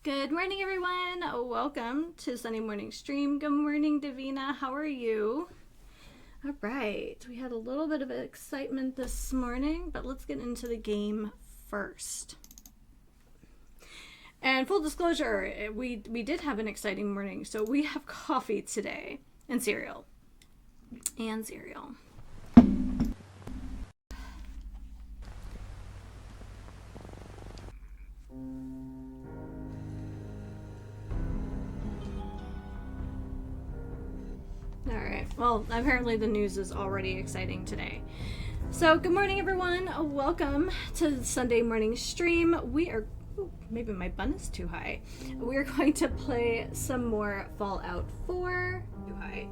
Good morning, everyone. Welcome to Sunday morning stream. Good morning, Davina. How are you? All right. We had a little bit of excitement this morning, but let's get into the game first. And full disclosure, we did have an exciting morning. So we have coffee today and cereal. Alright, well, apparently the news is already exciting today. So, good morning, everyone. Welcome to the Sunday morning stream. Maybe my bun is too high. We're going to play some more Fallout 4. Too high.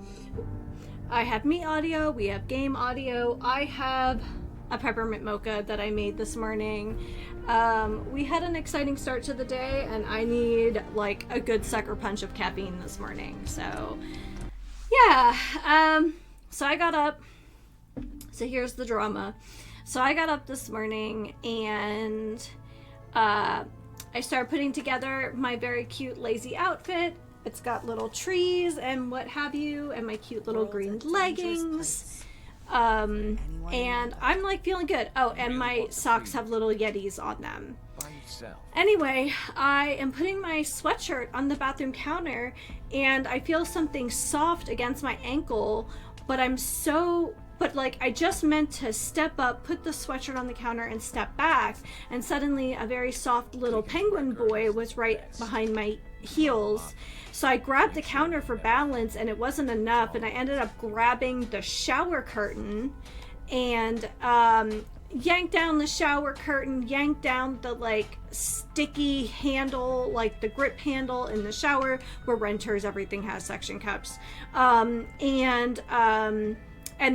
I have me audio, we have game audio. I have a peppermint mocha that I made this morning. We had an exciting start to the day, and I need like a good sucker punch of caffeine this morning. So, yeah. So I got up. So here's the drama. So I got up this morning and I started putting together my very cute lazy outfit. It's got little trees and what have you, and my cute little green leggings. And I'm like feeling good. Oh, and my socks have little Yetis on them. Anyway, I am putting my sweatshirt on the bathroom counter and I feel something soft against my ankle, but I just meant to step up, put the sweatshirt on the counter and step back, and suddenly a very soft little penguin boy was right behind my heels. So I grabbed the counter for balance and it wasn't enough, and I ended up grabbing the shower curtain and yanked down the shower curtain, yanked down the sticky handle, like the grip handle in the shower. We're renters, everything has suction cups. And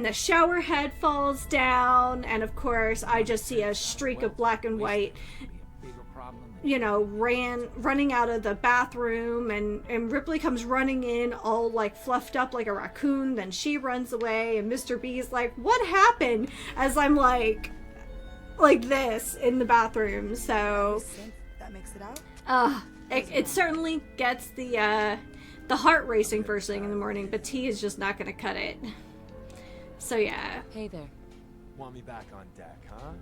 the shower head falls down, and of course I just see a streak of black and white, running out of the bathroom, and Ripley comes running in all fluffed up like a raccoon. Then she runs away, and Mr. B's like, what happened? As I'm like this in the bathroom. So that makes it out. It certainly gets the heart racing first thing in the morning, but tea is just not gonna cut it. So yeah. Hey there. Want me back on deck, huh?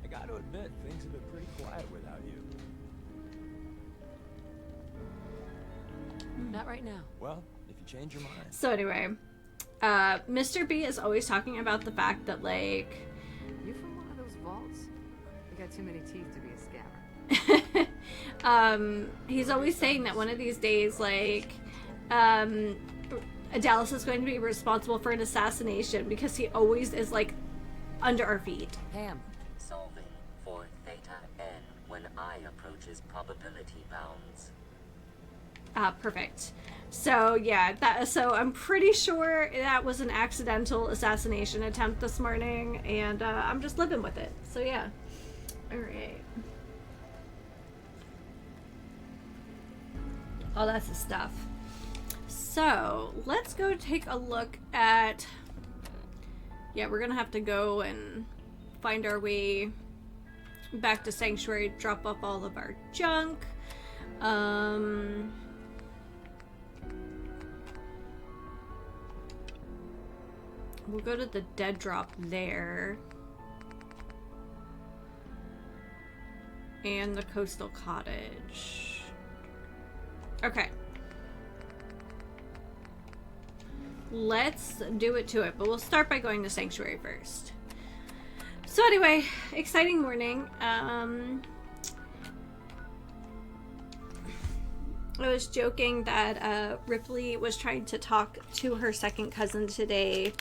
I gotta admit, things have been pretty quiet without you. Not right now. Well, if you change your mind. So anyway, Mr. B is always talking about the fact that You from one of those vaults? You got too many teeth to be a scammer. He's always saying that one of these days, Dallas is going to be responsible for an assassination because he always is under our feet. Pam. Solving for theta n when I approaches probability bounds. Perfect. So yeah, so I'm pretty sure that was an accidental assassination attempt this morning, and I'm just living with it. So yeah. All right. Oh, that's the stuff. So let's go take a look at. Yeah, we're gonna have to go and find our way back to Sanctuary, drop off all of our junk. We'll go to the dead drop there. And the coastal cottage. Okay. Let's do it to it, but we'll start by going to Sanctuary first. So anyway, exciting morning. I was joking that Ripley was trying to talk to her second cousin today.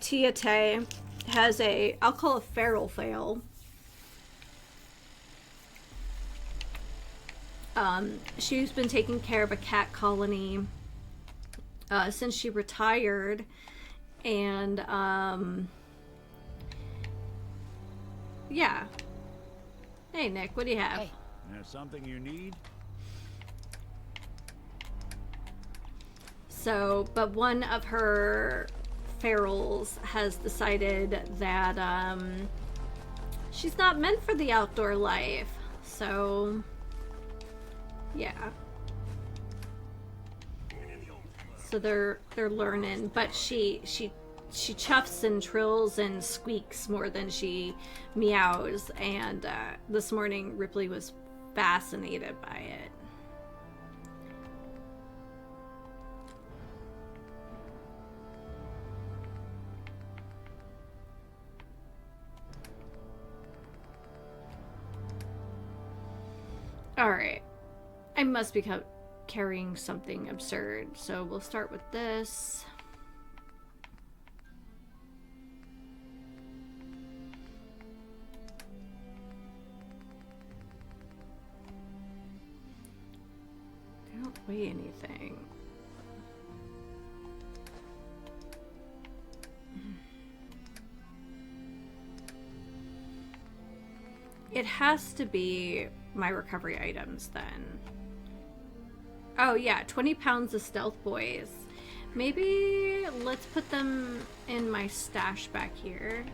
Tia Tay has I'll call a feral fail. She's been taking care of a cat colony since she retired, and yeah. Hey Nick, what do you have? Hey. There's something you need? So, but one of her ferals has decided that she's not meant for the outdoor life. So, yeah. So they're learning, but she chuffs and trills and squeaks more than she meows. And this morning Ripley was fascinated by it. Alright. I must be carrying something absurd, so we'll start with this. They don't weigh anything. It has to be my recovery items then. Oh yeah, 20 pounds of stealth boys. Maybe let's put them in my stash back here.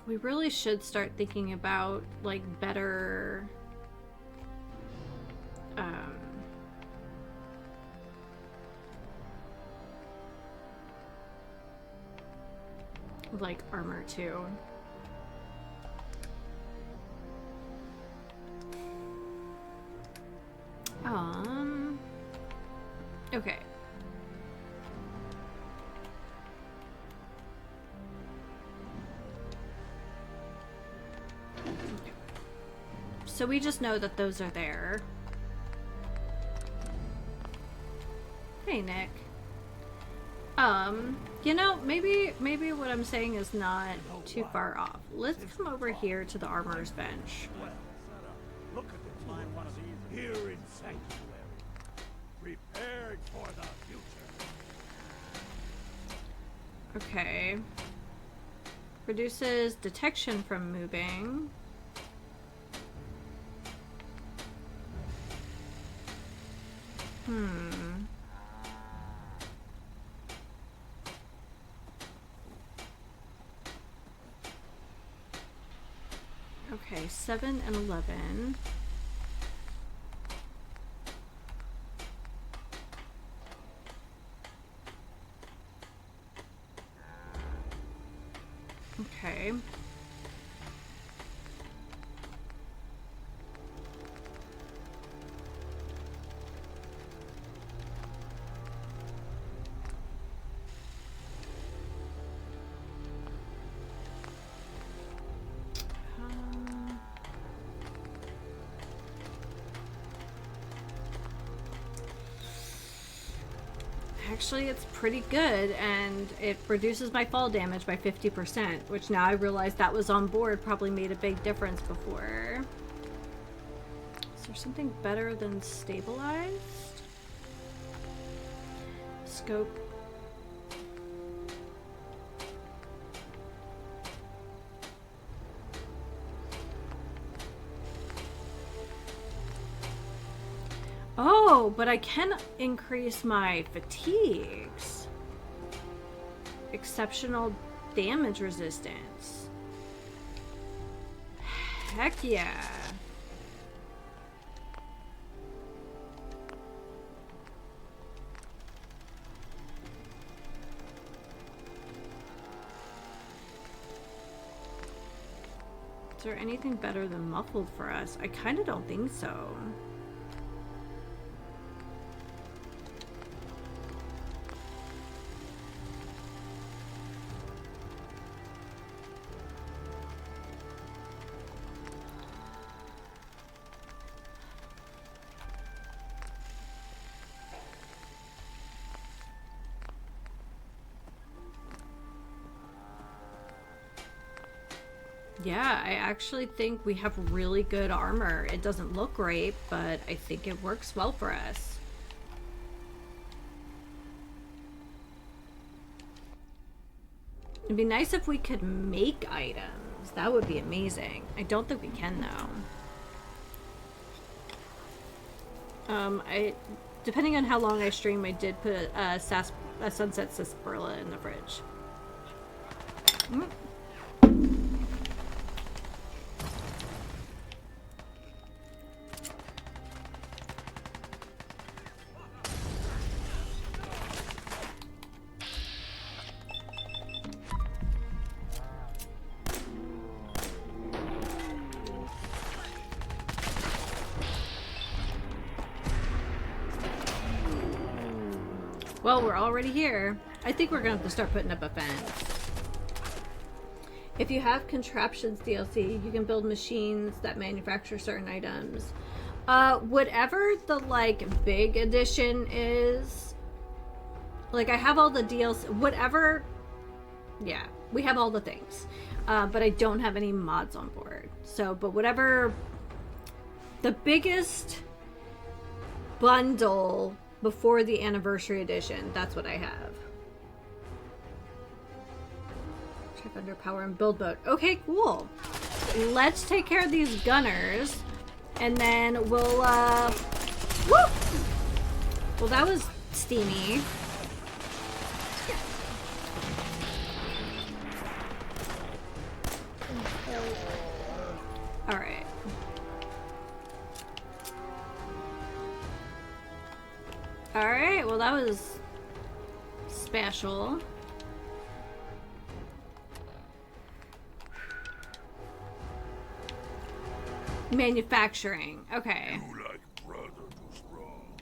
We really should start thinking about like better like armor too. Okay. So we just know that those are there. Hey, Nick. You know, maybe what I'm saying is not too far off. Let's come over here to the armorer's bench. Look at the time one of these here in Sanctuary. Prepared for the future. Okay. Reduces detection from moving. Okay, 7 and 11. Okay. Actually, it's pretty good, and it reduces my fall damage by 50%, which now I realize that was on board probably made a big difference before. Is there something better than stabilized? Scope. Oh, but I can increase my fatigues. Exceptional damage resistance. Heck yeah. Is there anything better than muffled for us? I kind of don't think so. Yeah, I actually think we have really good armor. It doesn't look great, but I think it works well for us. It'd be nice if we could make items. That would be amazing. I don't think we can, though. Depending on how long I stream, I did put a Sunset Sarsaparilla in the fridge. Mm. Well, we're already here. I think we're gonna have to start putting up a fence. If you have Contraptions DLC, you can build machines that manufacture certain items. Whatever the, like, big edition is, like, I have all the DLC, whatever, yeah, we have all the things. But I don't have any mods on board. So, but whatever the biggest bundle before the anniversary edition, that's what I have. Check under power and build mode. Okay, cool. Let's take care of these gunners, and then we'll woo! Well, that was steamy. All right. Alright, well that was special. Manufacturing, okay. You like brother was wrong.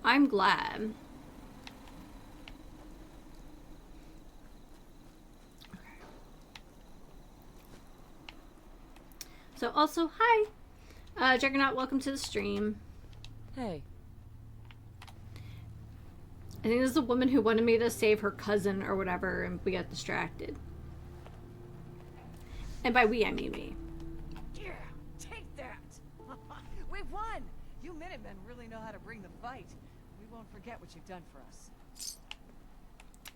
I'm glad. Okay. So also, hi! Juggernaut, welcome to the stream. Hey. I think this is the woman who wanted me to save her cousin or whatever, and we got distracted. And by we, I mean me. Yeah, take that. We won. You Minutemen really know how to bring the fight. We won't forget what you've done for us.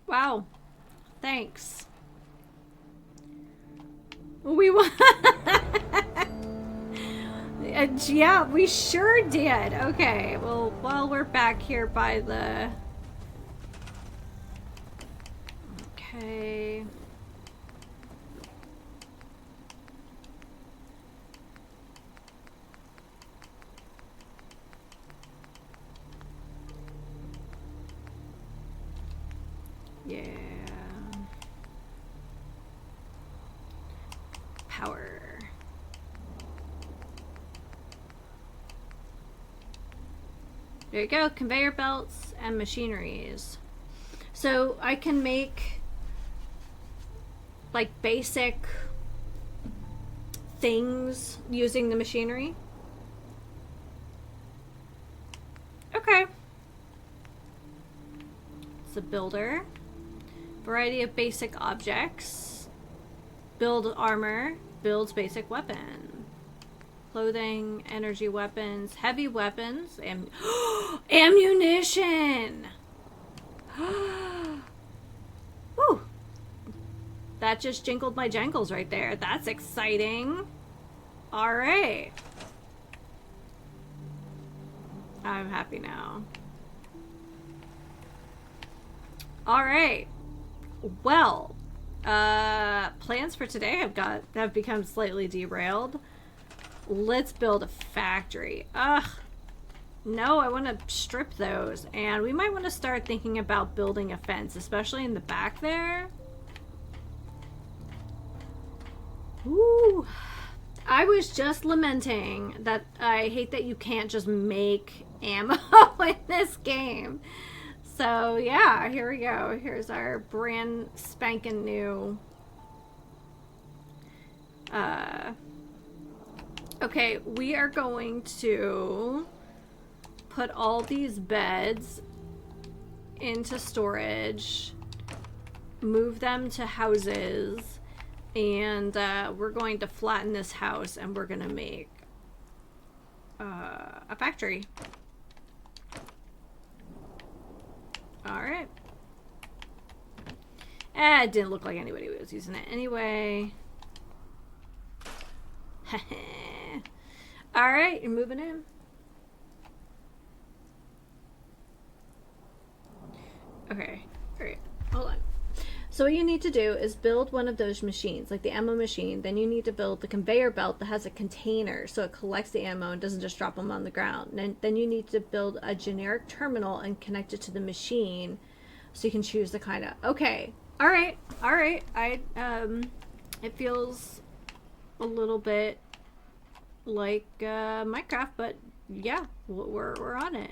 Wow. Thanks. We won. Yeah, we sure did. Okay, well, while we're back here by the... Okay. Yeah. Power. There you go, conveyor belts and machineries. So I can make like basic things using the machinery. Okay. It's a builder. Variety of basic objects. Build armor. Builds basic weapon. Clothing, energy weapons, heavy weapons, and ammunition! Woo! That just jingled my jangles right there. That's exciting. Alright. I'm happy now. Alright. Well, plans for today have become slightly derailed. Let's build a factory. Ugh. No, I want to strip those. And we might want to start thinking about building a fence, especially in the back there. Ooh. I was just lamenting that I hate that you can't just make ammo in this game. So, yeah, here we go. Here's our brand spanking new... Okay, we are going to put all these beds into storage, move them to houses, and we're going to flatten this house, and we're going to make a factory. Alright. It didn't look like anybody was using it anyway. Alright, you're moving in. So what you need to do is build one of those machines, like the ammo machine. Then you need to build the conveyor belt that has a container so it collects the ammo and doesn't just drop them on the ground. And then you need to build a generic terminal and connect it to the machine so you can choose the kind of... Okay. All right. It feels a little bit like Minecraft, but yeah, we're on it.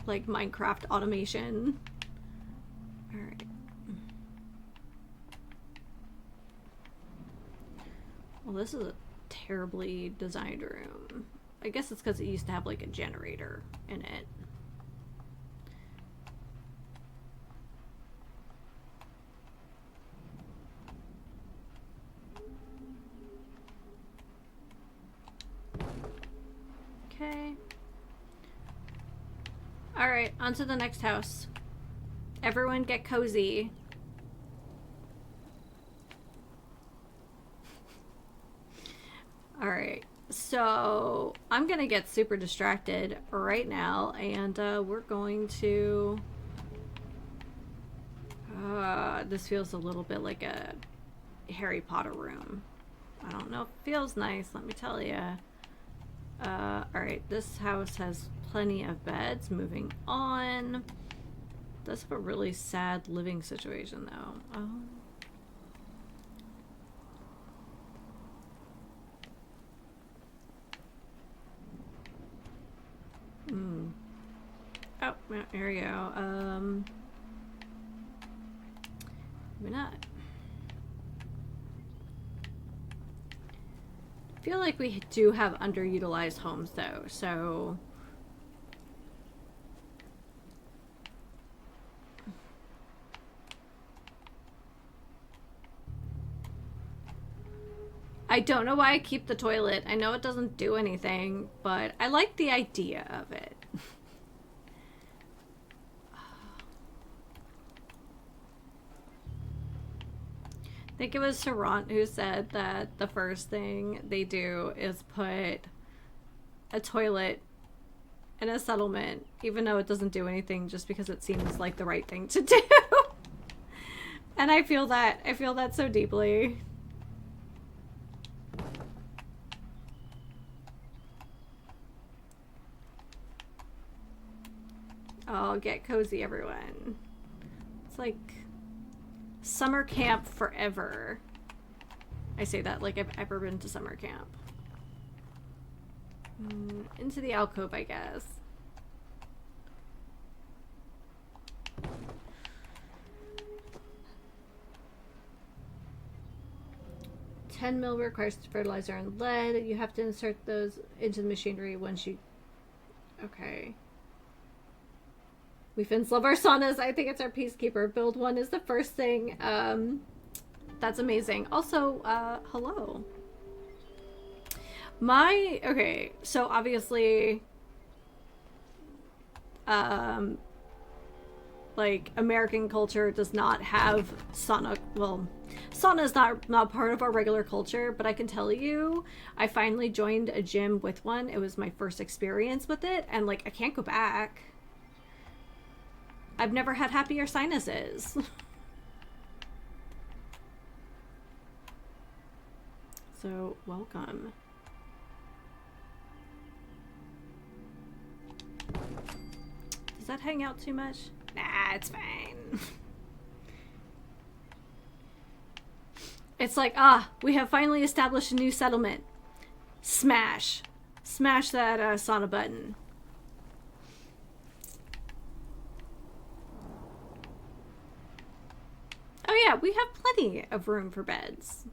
Like Minecraft automation. All right. Well, this is a terribly designed room. I guess it's because it used to have like a generator in it. Okay. Alright, on to the next house. Everyone get cozy. Alright, so I'm gonna get super distracted right now, and we're going to... this feels a little bit like a Harry Potter room. I don't know if it feels nice, let me tell you. Alright, this house has plenty of beds. Moving on. Does have a really sad living situation, though. Oh. Oh, here we go. Maybe not. I feel like we do have underutilized homes, though, so... I don't know why I keep the toilet. I know it doesn't do anything, but I like the idea of it. I think it was Sarant who said that the first thing they do is put a toilet in a settlement, even though it doesn't do anything, just because it seems like the right thing to do. And I feel that so deeply. Oh, get cozy, everyone. It's like summer camp forever. I say that like I've ever been to summer camp. Into the alcove, I guess. $10 mil requires fertilizer and lead. You have to insert those into the machinery once you... Okay. We Finns love our saunas. I think it's our peacekeeper. Build one is the first thing. That's amazing. Also, hello. Okay, so obviously, like, American culture does not have sauna. Well, sauna is not part of our regular culture, but I can tell you, I finally joined a gym with one. It was my first experience with it, and, like, I can't go back. I've never had happier sinuses. So, welcome. Does that hang out too much? Nah, it's fine. It's like, we have finally established a new settlement. Smash. Smash that sauna button. Oh yeah, we have plenty of room for beds.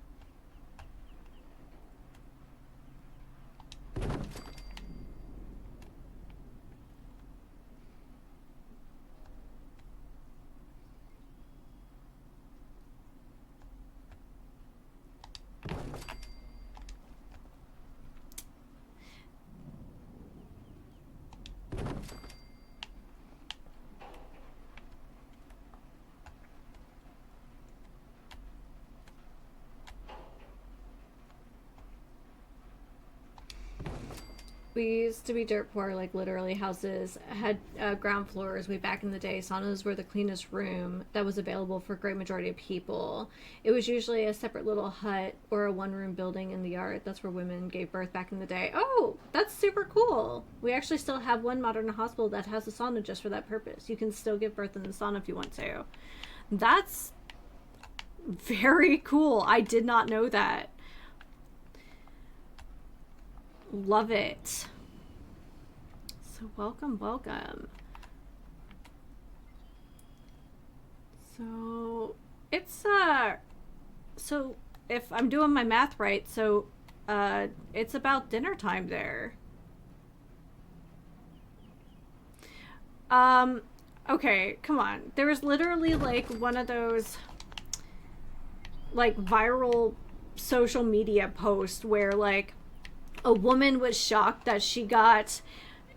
We used to be dirt poor, like literally houses had ground floors way back in the day. Saunas were the cleanest room that was available for a great majority of people. It was usually a separate little hut or a one-room building in the yard. That's where women gave birth back in the day. Oh, that's super cool. We actually still have one modern hospital that has a sauna just for that purpose. You can still give birth in the sauna if you want to. That's very cool. I did not know that. Love it. So welcome. So it's so if I'm doing my math right, so it's about dinner time there. Okay, come on. There was literally like one of those like viral social media posts where like a woman was shocked that she got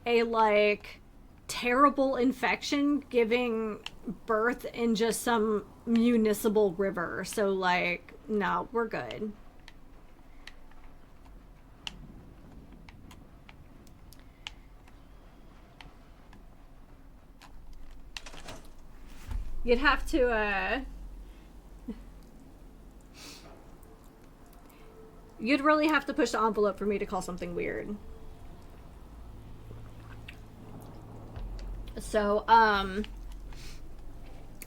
a like terrible infection giving birth in just some municipal river. So like, no, we're good. You'd have to you'd really have to push the envelope for me to call something weird. So,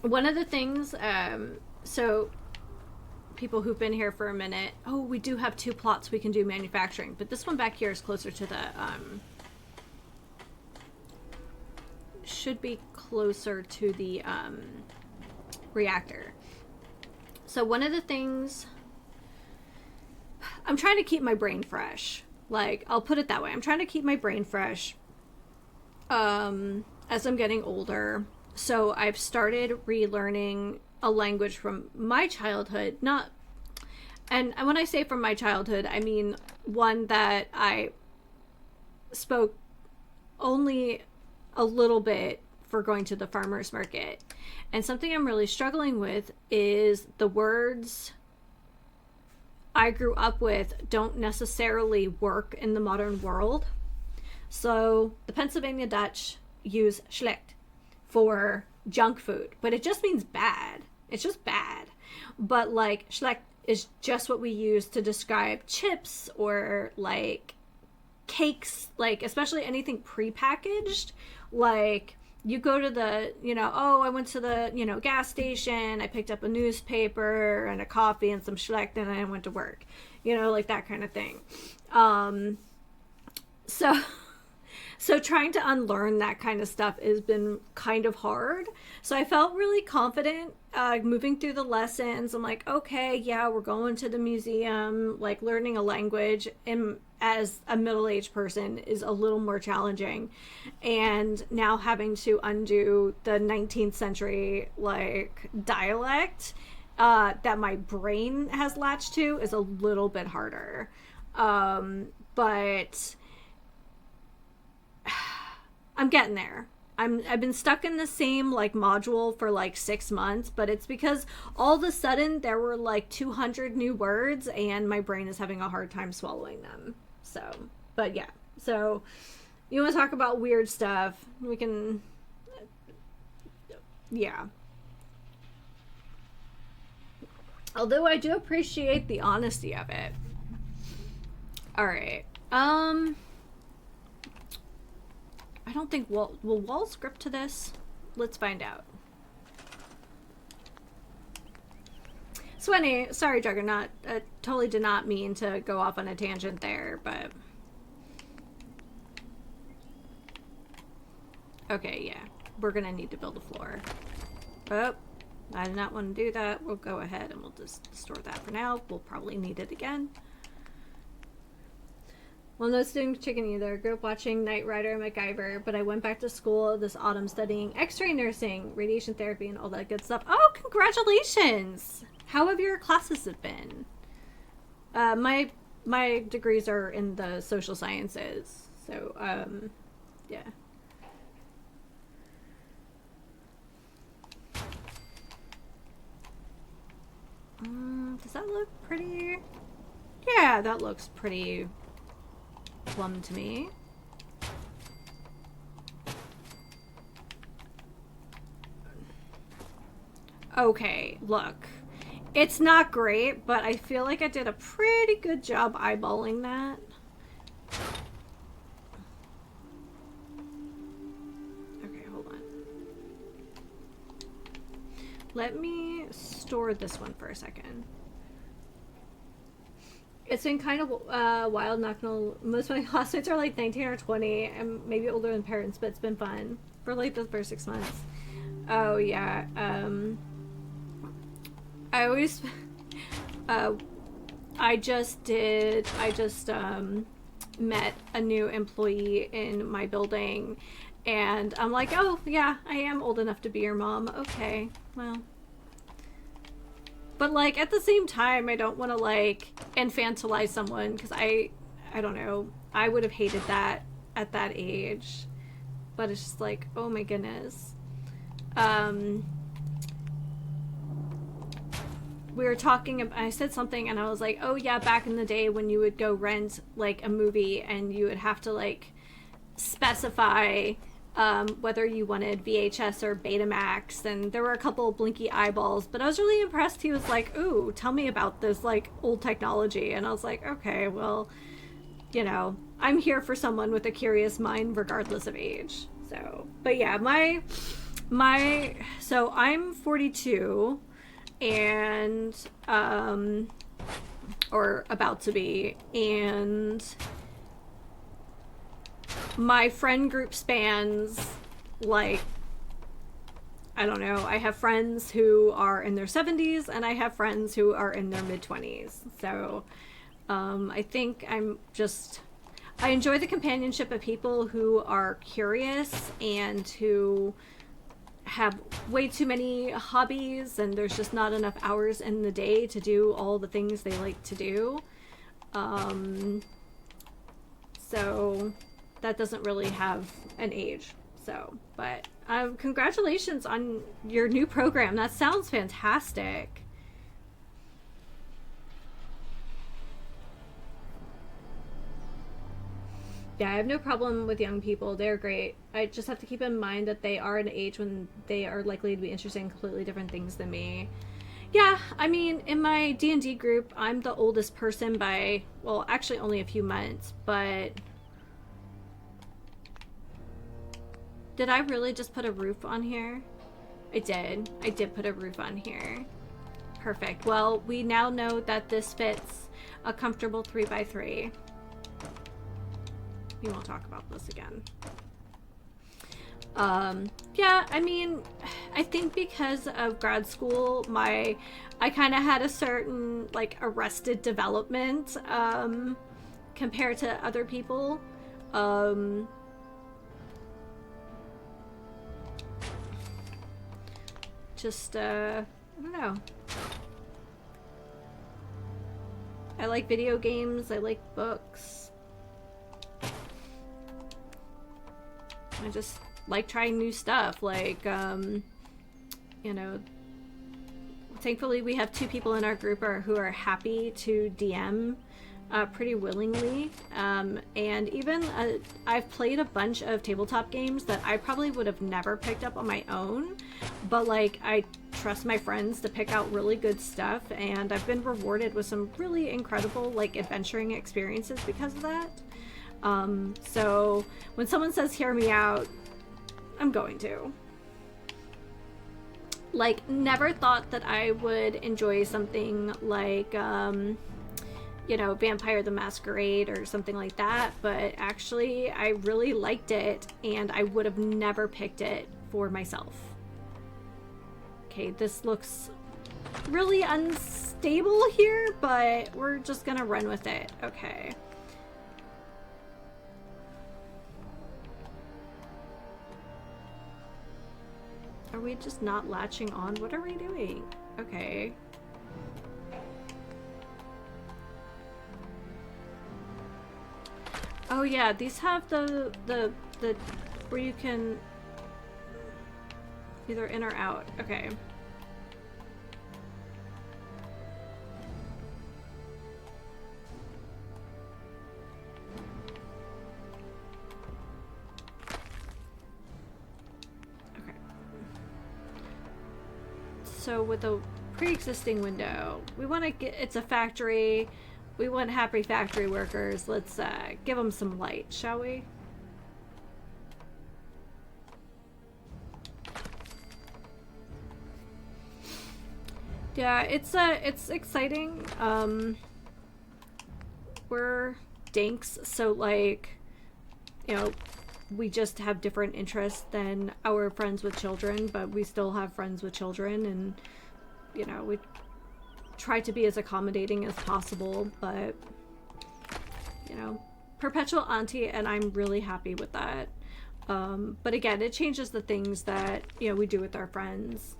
one of the things, so people who've been here for a minute, oh, we do have 2 plots we can do manufacturing, but this one back here is closer to the, should be closer to the, reactor. So one of the things, I'm trying to keep my brain fresh. Like, I'll put it that way. I'm trying to keep my brain fresh as I'm getting older. So I've started relearning a language from my childhood. And when I say from my childhood, I mean one that I spoke only a little bit for going to the farmer's market. And something I'm really struggling with is the words I grew up with don't necessarily work in the modern world. So the Pennsylvania Dutch use schlecht for junk food, but it just means bad. It's just bad. But like schlecht is just what we use to describe chips or like cakes, like especially anything prepackaged. Like you go to the, oh, I went to the, gas station, I picked up a newspaper and a coffee and some schlecht and I went to work, like that kind of thing. So trying to unlearn that kind of stuff has been kind of hard. So I felt really confident moving through the lessons. I'm like, okay, yeah, we're going to the museum. Like learning a language as a middle-aged person is a little more challenging. And now having to undo the 19th century like dialect that my brain has latched to is a little bit harder. But I'm getting there. I've been stuck in the same like module for like 6 months, but it's because all of a sudden there were like 200 new words and my brain is having a hard time swallowing them. So, but yeah. So you want to talk about weird stuff? We can, yeah. Although I do appreciate the honesty of it. All right. I don't think will Wall script to this? Let's find out. Swenny, sorry, Juggernaut. I totally did not mean to go off on a tangent there, but... Okay, yeah. We're gonna need to build a floor. Oh, I did not want to do that. We'll go ahead and we'll just store that for now. We'll probably need it again. Well, no doing chicken either. Grew up watching Knight Rider and MacGyver, but I went back to school this autumn studying X-ray nursing, radiation therapy, and all that good stuff. Oh, congratulations! How have your classes been? My degrees are in the social sciences, so yeah. Does that look pretty? Yeah, that looks pretty plum to me. Okay, look. It's not great, but I feel like I did a pretty good job eyeballing that. Okay, hold on. Let me store this one for a second. It's been kind of wild, not gonna... Most of my classmates are like 19 or 20 and maybe older than parents, but it's been fun for like the first 6 months. Oh yeah, I always I just met a new employee in my building, and I'm like, oh yeah, I am old enough to be your mom. Okay, well, but like at the same time, I don't want to like infantilize someone, because I don't know, I would have hated that at that age. But it's just like, oh my goodness. We were talking, I said something and I was like, oh yeah, back in the day when you would go rent like a movie and you would have to like specify whether you wanted VHS or Betamax, and there were a couple of blinky eyeballs, but I was really impressed. He was like, ooh, tell me about this like old technology. And I was like, okay, well, you know, I'm here for someone with a curious mind regardless of age. So, but yeah, so I'm 42 and or about to be, and my friend group spans like, I don't know, I have friends who are in their 70s and I have friends who are in their mid-20s. So I think I enjoy the companionship of people who are curious and who have way too many hobbies, and there's just not enough hours in the day to do all the things they like to do. So that doesn't really have an age. So, but congratulations on your new program. That sounds fantastic. Yeah, I have no problem with young people. They're great. I just have to keep in mind that they are an age when they are likely to be interested in completely different things than me. Yeah, I mean, in my D&D group, I'm the oldest person by, well, actually only a few months, but... Did I really just put a roof on here? I did. I did put a roof on here. Perfect. Well, we now know that this fits a comfortable 3x3. We won't talk about this again. Yeah, I mean, I think because of grad school, I kind of had a certain, like, arrested development, compared to other people. I don't know. I like video games, I like books. I just like trying new stuff, like, you know, thankfully we have 2 people in our group who are happy to DM pretty willingly, and even I've played a bunch of tabletop games that I probably would have never picked up on my own, but like I trust my friends to pick out really good stuff, and I've been rewarded with some really incredible like adventuring experiences because of that. So when someone says hear me out, I'm going to. Like, never thought that I would enjoy something like, you know, Vampire the Masquerade or something like that, but actually I really liked it, and I would have never picked it for myself. Okay, this looks really unstable here, but we're just gonna run with it. Okay. Are we just not latching on? What are we doing? Okay. Oh yeah, these have the where you can either in or out. Okay. So with a pre-existing window, we want to get, it's a factory. We want happy factory workers. Let's give them some light, shall we? Yeah, it's exciting. We're dinks, so like, you know, we just have different interests than our friends with children, but we still have friends with children, and you know, we try to be as accommodating as possible, but you know, perpetual auntie, and I'm really happy with that. But again, it changes the things that, you know, we do with our friends.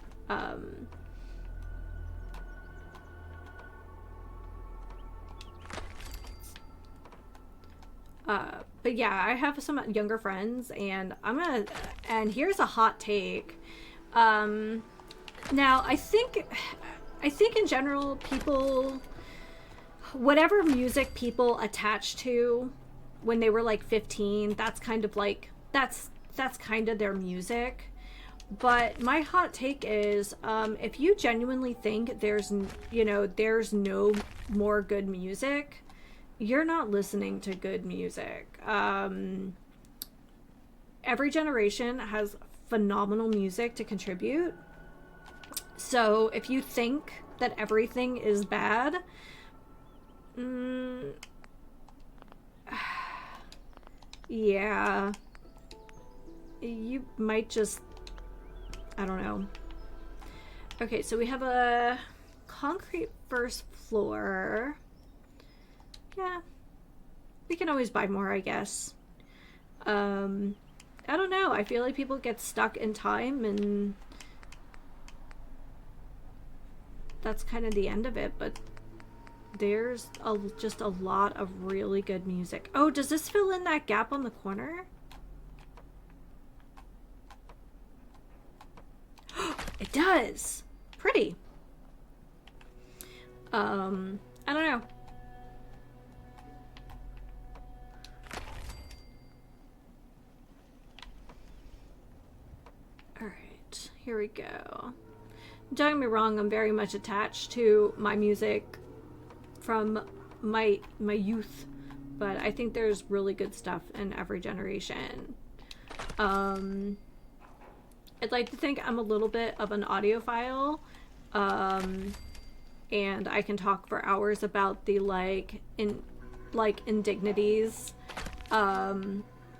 But yeah, I have some younger friends, and and here's a hot take. Now I think in general, people, whatever music people attach to when they were like 15, that's kind of like, that's kind of their music. But my hot take is, if you genuinely think there's no more good music, you're not listening to good music. Every generation has phenomenal music to contribute. So if you think that everything is bad, yeah, you might just, I don't know. Okay, so we have a concrete first floor. Yeah, we can always buy more, I guess. I don't know. I feel like people get stuck in time, and that's kind of the end of it, but there's just a lot of really good music. Oh, does this fill in that gap on the corner? It does. Pretty. I don't know. Alright, here we go. Don't get me wrong, I'm very much attached to my music from my youth, but I think there's really good stuff in every generation. I'd like to think I'm a little bit of an audiophile, and I can talk for hours about the indignities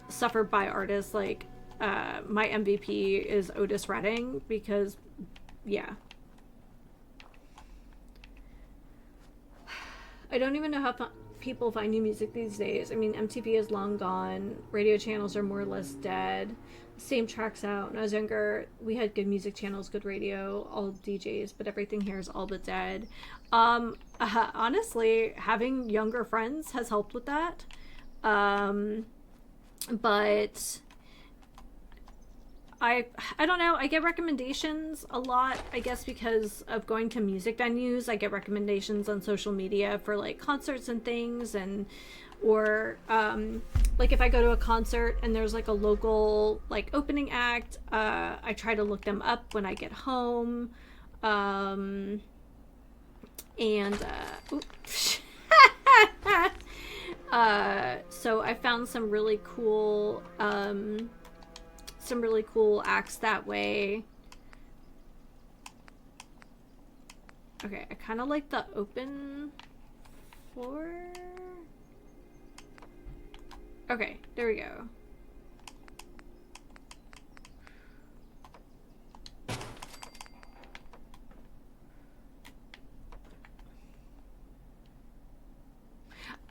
suffered by artists. Like, my MVP is Otis Redding, because yeah, I don't even know how people find new music these days. I mean, MTV is long gone. Radio channels are more or less dead. Same tracks out. When I was younger, we had good music channels, good radio, all DJs, but everything here is all but dead. Honestly, having younger friends has helped with that. But I don't know, I get recommendations a lot, I guess, because of going to music venues. I get recommendations on social media for like concerts and things, and or like if I go to a concert and there's like a local like opening act, I try to look them up when I get home. So I found some really cool acts that way. Okay, I kind of like the open floor. Okay, there we go.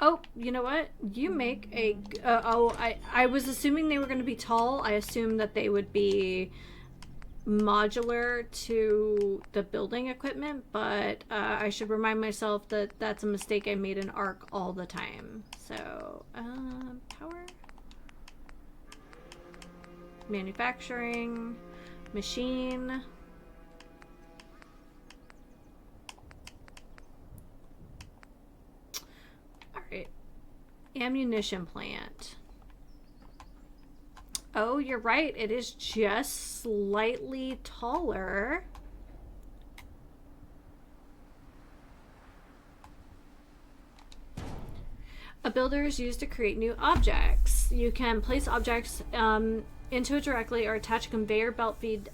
Oh, you know what? You make a... I was assuming they were going to be tall. I assumed that they would be modular to the building equipment, but I should remind myself that that's a mistake I made in ARC all the time. So, power? Manufacturing. Machine. Alright. Ammunition plant. Oh, you're right. It is just slightly taller. A builder is used to create new objects. You can place objects into it directly or attach a conveyor belt feed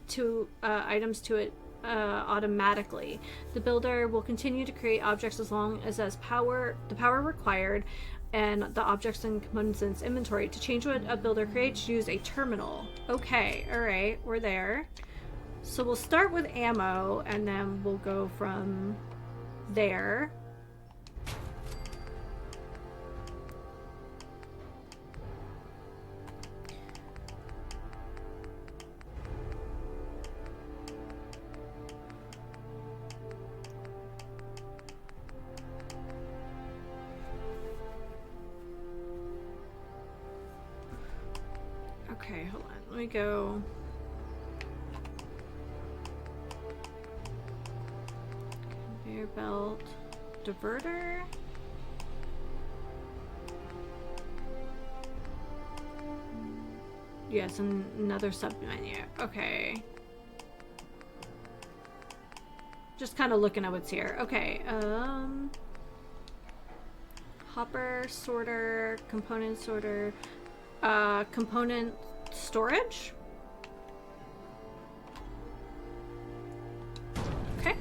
to items to it automatically. The builder will continue to create objects as long as the power required and the objects and components in its inventory. To change what a builder creates, use a terminal. Okay, alright, we're there. So we'll start with ammo and then we'll go from there. Okay, hold on. Let me go. Conveyor belt. Diverter. Yes, another sub-menu. Okay. Just kind of looking at what's here. Okay, hopper, sorter, component sorter, component storage. Okay.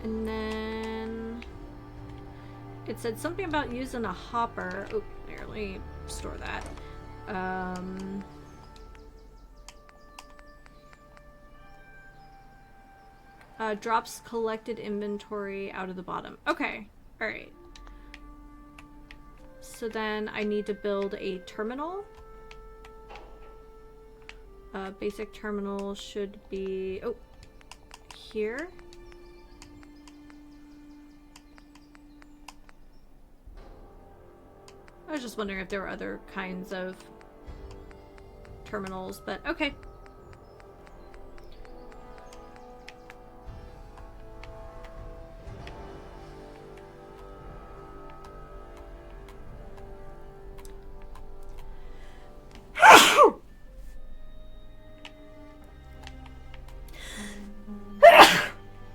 And then it said something about using a hopper. Oh, here, let me store that. Drops collected inventory out of the bottom. Okay, alright. So then I need to build a terminal. Basic terminal should be, oh, here. I was just wondering if there were other kinds of terminals, but okay.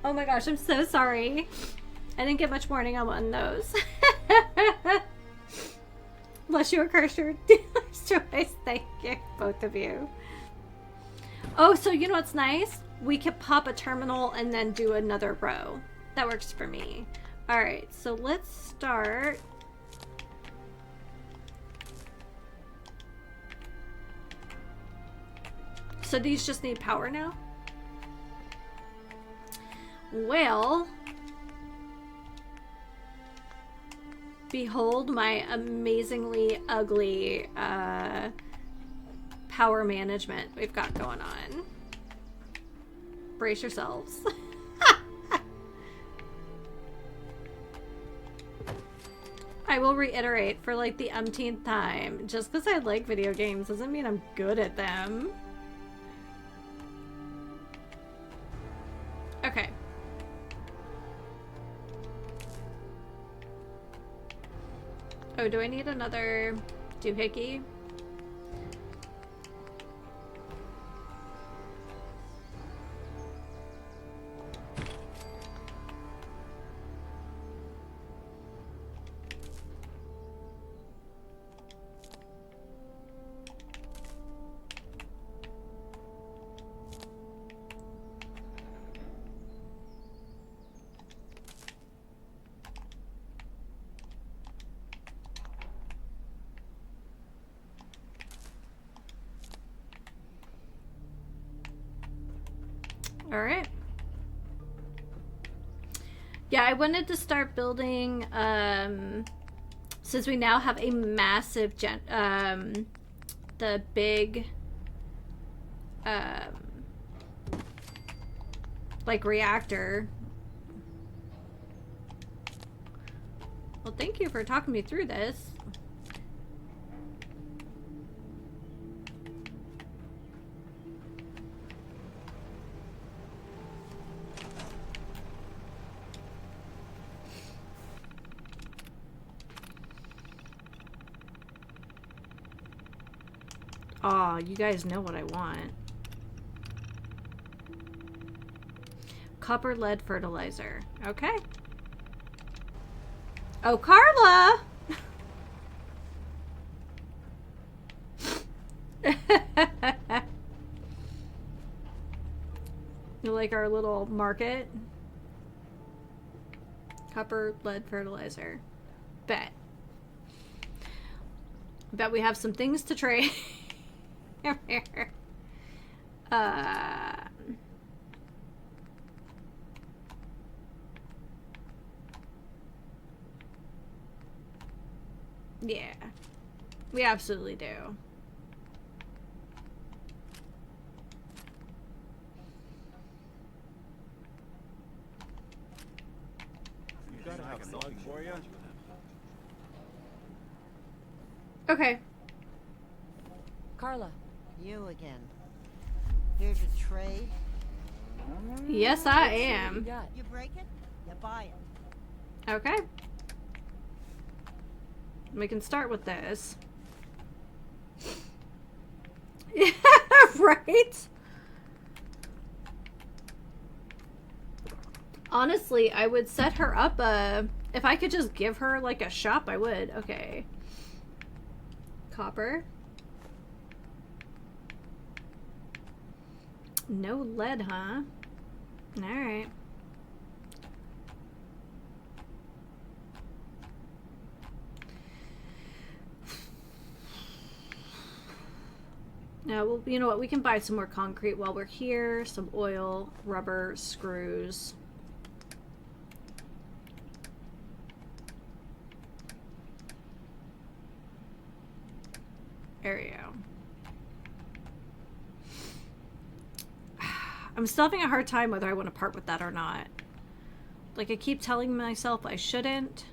Oh my gosh, I'm so sorry. I didn't get much warning on those. Bless you, curse your dealer's choice. Thank you, both of you. Oh, so you know what's nice? We could pop a terminal and then do another row. That works for me. Alright, so let's start. So these just need power now? Well, behold my amazingly ugly power management we've got going on. Brace yourselves. I will reiterate for like the umpteenth time, just because I like video games doesn't mean I'm good at them. Okay. Oh, do I need another doohickey? Alright. Yeah, I wanted to start building, since we now have a massive the big, like, reactor. Well, thank you for talking me through this. Aw, you guys know what I want. Copper lead fertilizer. Okay. Oh, Carla! You like our little market? Copper, lead, fertilizer. Bet. Bet we have some things to trade. Yeah. We absolutely do. You gotta have something for you. Okay. Carla. You again. Here to trade. Yes, I am. You break it, you buy it. Okay. We can start with this. Yeah, right? Honestly, I would set her up if I could just give her like a shop, I would. Okay. Copper. No lead, huh? Alright. Now, well, you know what? We can buy some more concrete while we're here. Some oil, rubber, screws. There we go. I'm still having a hard time whether I want to part with that or not. Like, I keep telling myself I shouldn't.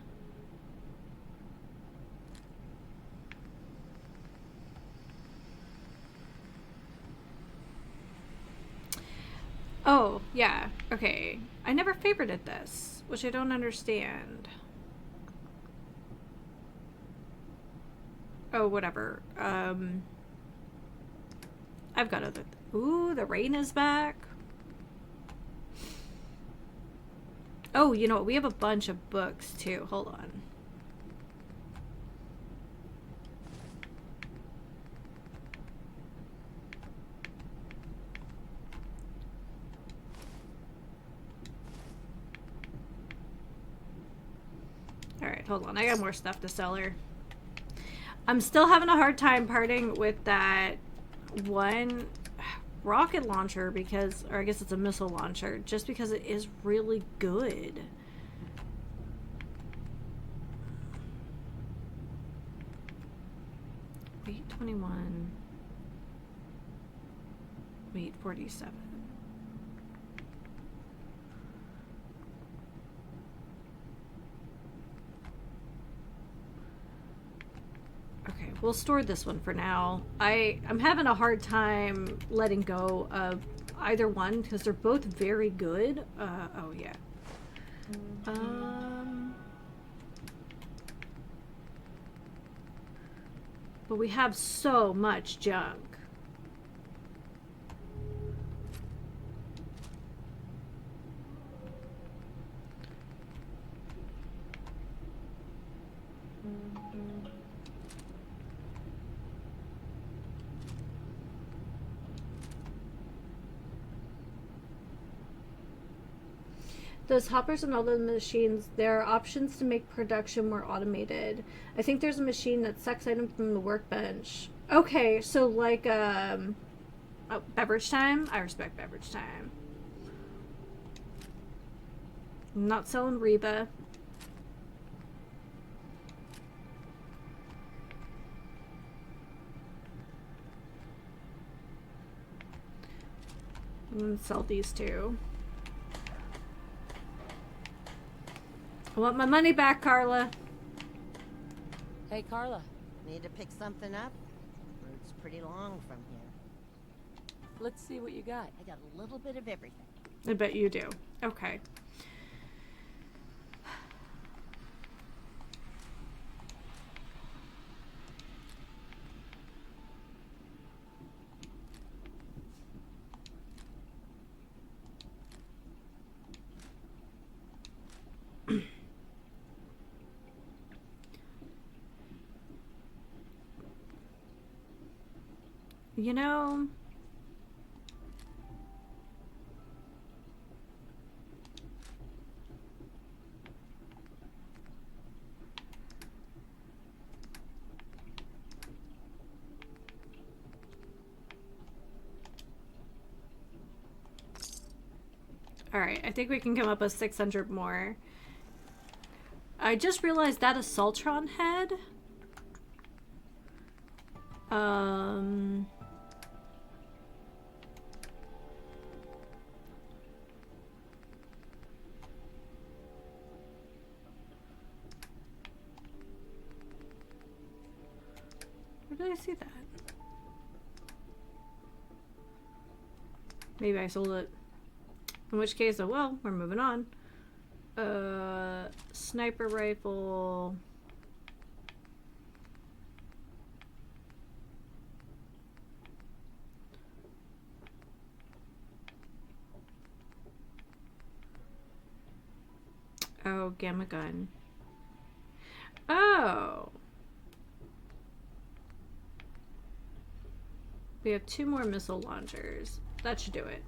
Oh, yeah. Okay. I never favorited this, which I don't understand. Oh, whatever. I've got other... Ooh, the rain is back. Oh, you know what? We have a bunch of books, too. Hold on. Alright, hold on. I got more stuff to sell her. I'm still having a hard time parting with that one rocket launcher because, or I guess it's a missile launcher, just because it is really good. Weight 21. Weight 47. Okay, we'll store this one for now. I'm having a hard time letting go of either one because they're both very good. Oh yeah. But we have so much junk. Those hoppers and all the machines, there are options to make production more automated. I think there's a machine that sucks items from the workbench. Okay, so like, oh, beverage time? I respect beverage time. I'm not selling Reba. I'm gonna sell these two. I want my money back, Carla. Hey, Carla. Need to pick something up? Route's pretty long from here. Let's see what you got. I got a little bit of everything. I bet you do. Okay. You know... Alright, I think we can come up with 600 more. I just realized that Assaultron head. Where did I see that? Maybe I sold it. In which case, oh well, we're moving on. Sniper rifle. Oh, gamma gun. Oh. We have 2 more missile launchers. That should do it.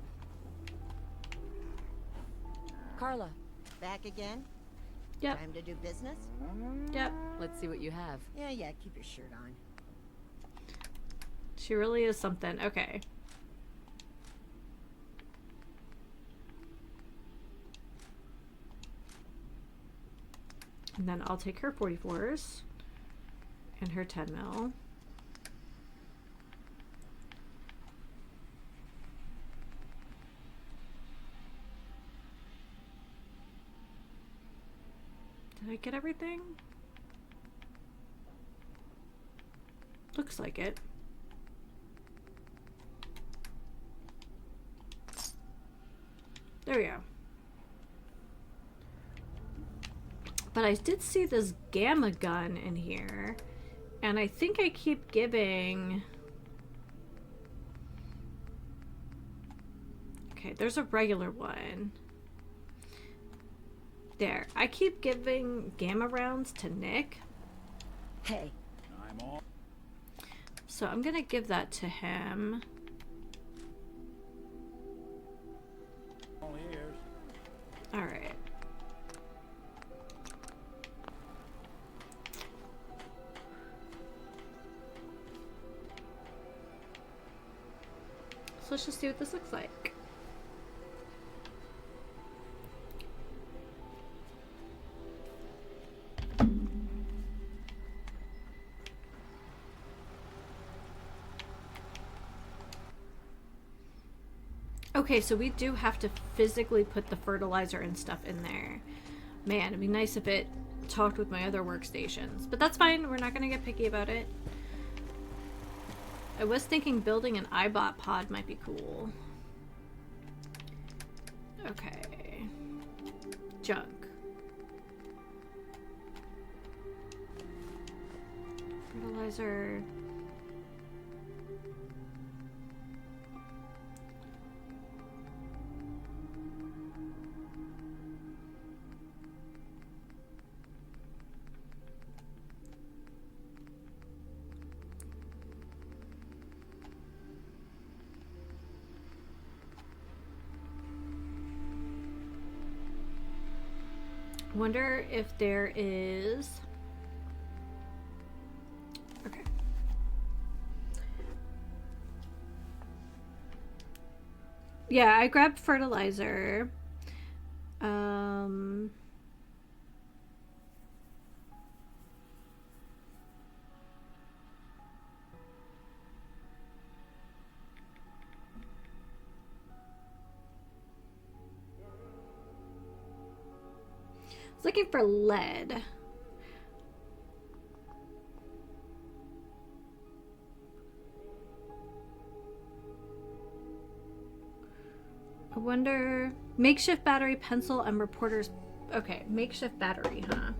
Carla. Back again? Yep. Time to do business? Yep. Let's see what you have. Yeah, keep your shirt on. She really is something. Okay. And then I'll take her 44s and her 10 mil. Did I get everything? Looks like it. There we go. But I did see this gamma gun in here, and I think I keep giving... Okay, there's a regular one. There. I keep giving gamma rounds to Nick. Hey. I'm all So I'm gonna give that to him. ears. Alright. So let's just see what this looks like. Okay, so we do have to physically put the fertilizer and stuff in there. Man, it'd be nice if it talked with my other workstations. But that's fine, we're not gonna get picky about it. I was thinking building an iBot pod might be cool. Okay. Junk. Fertilizer. Wonder if there is... Okay. Yeah, I grabbed fertilizer. Looking for lead. I wonder... Makeshift battery, pencil, and reporter's... Okay, makeshift battery, huh?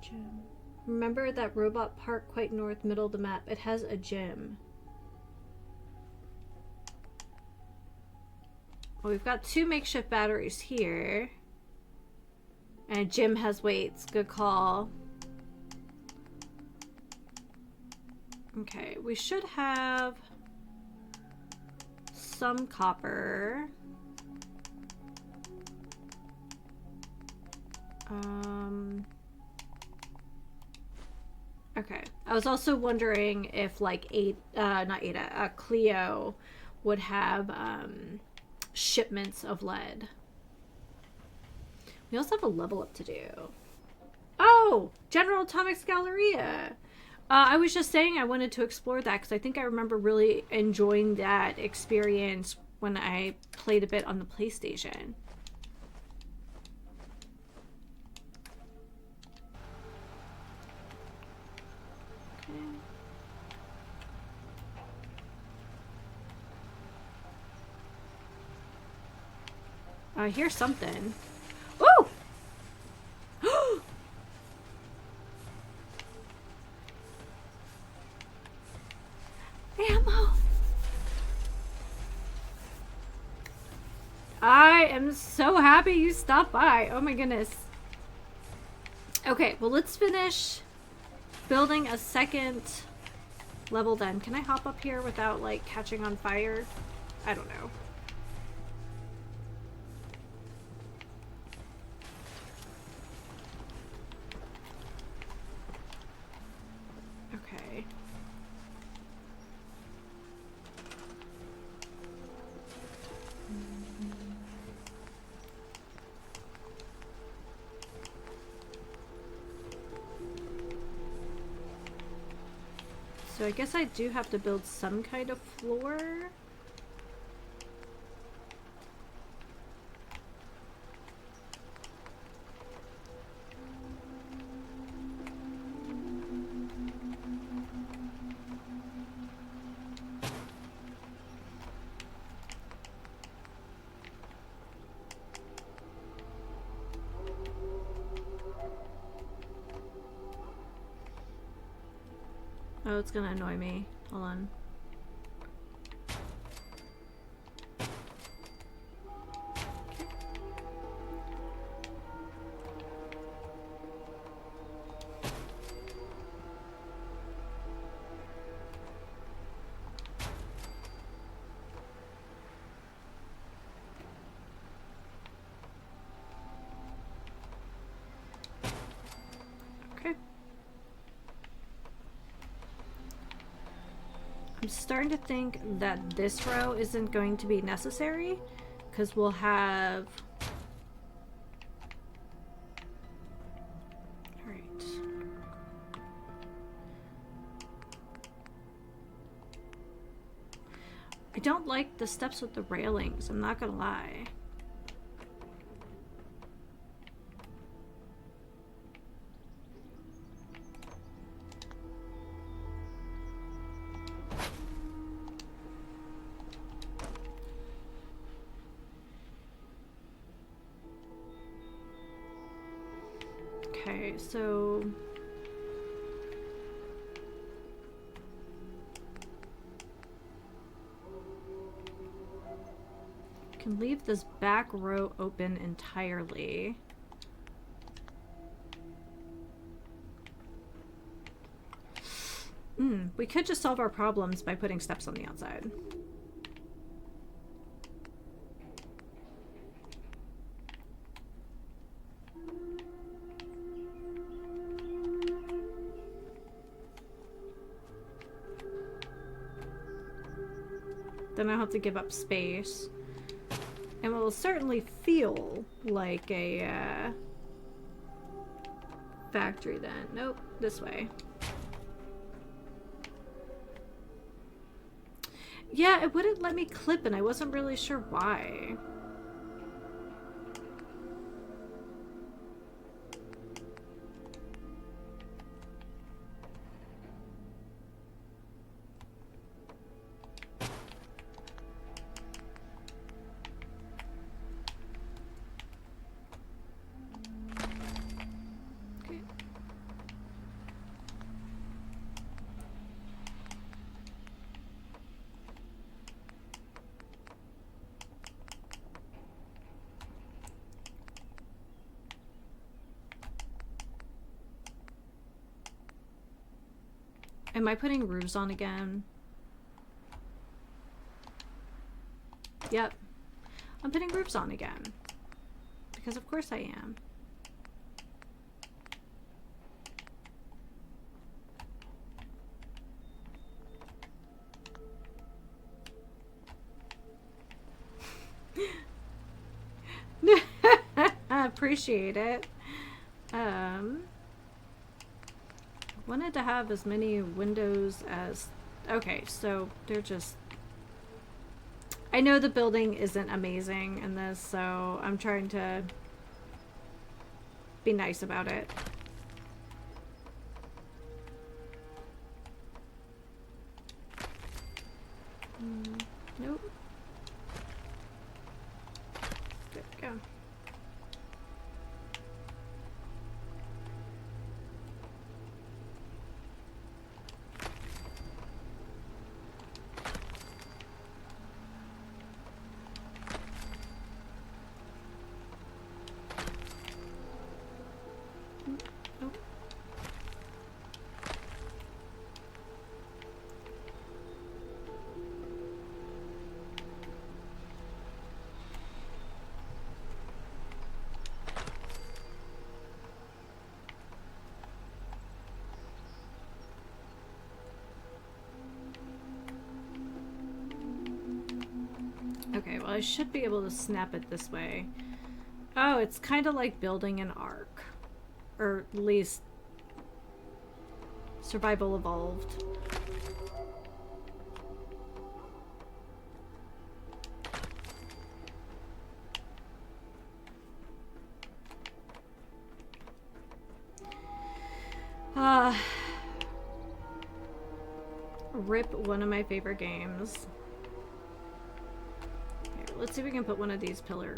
Gym. Remember that robot park quite north, middle of the map? It has a gym. Well, we've got 2 makeshift batteries here. And Jim has weights. Good call. Okay, we should have some copper. Okay. I was also wondering if like Cleo would have shipments of lead. We also have a level up to do. Oh, General Atomics Galleria. I was just saying I wanted to explore that because I think I remember really enjoying that experience when I played a bit on the PlayStation. I hear something. Oh! Ammo! I am so happy you stopped by. Oh my goodness. Okay, well let's finish building a second level then. Can I hop up here without like catching on fire? I don't know. Okay. So I guess I do have to build some kind of floor. Oh, it's gonna annoy me. Hold on. Okay. I'm starting to think that this row isn't going to be necessary because we'll have... Alright. I don't like the steps with the railings, I'm not gonna lie. Okay, so can leave this back row open entirely. We could just solve our problems by putting steps on the outside. Then I'll have to give up space. And it will certainly feel like a factory then. Nope, this way. Yeah, it wouldn't let me clip and I wasn't really sure why. Am I putting roofs on again? Yep. I'm putting roofs on again. Because of course I am. I appreciate it. Wanted to have as many windows as... Okay, so they're just... I know the building isn't amazing in this, so I'm trying to be nice about it. Nope. There we go. Okay, well I should be able to snap it this way. Oh, it's kind of like building an ark. Or at least Survival Evolved. Rip one of my favorite games. Here, let's see if we can put one of these pillar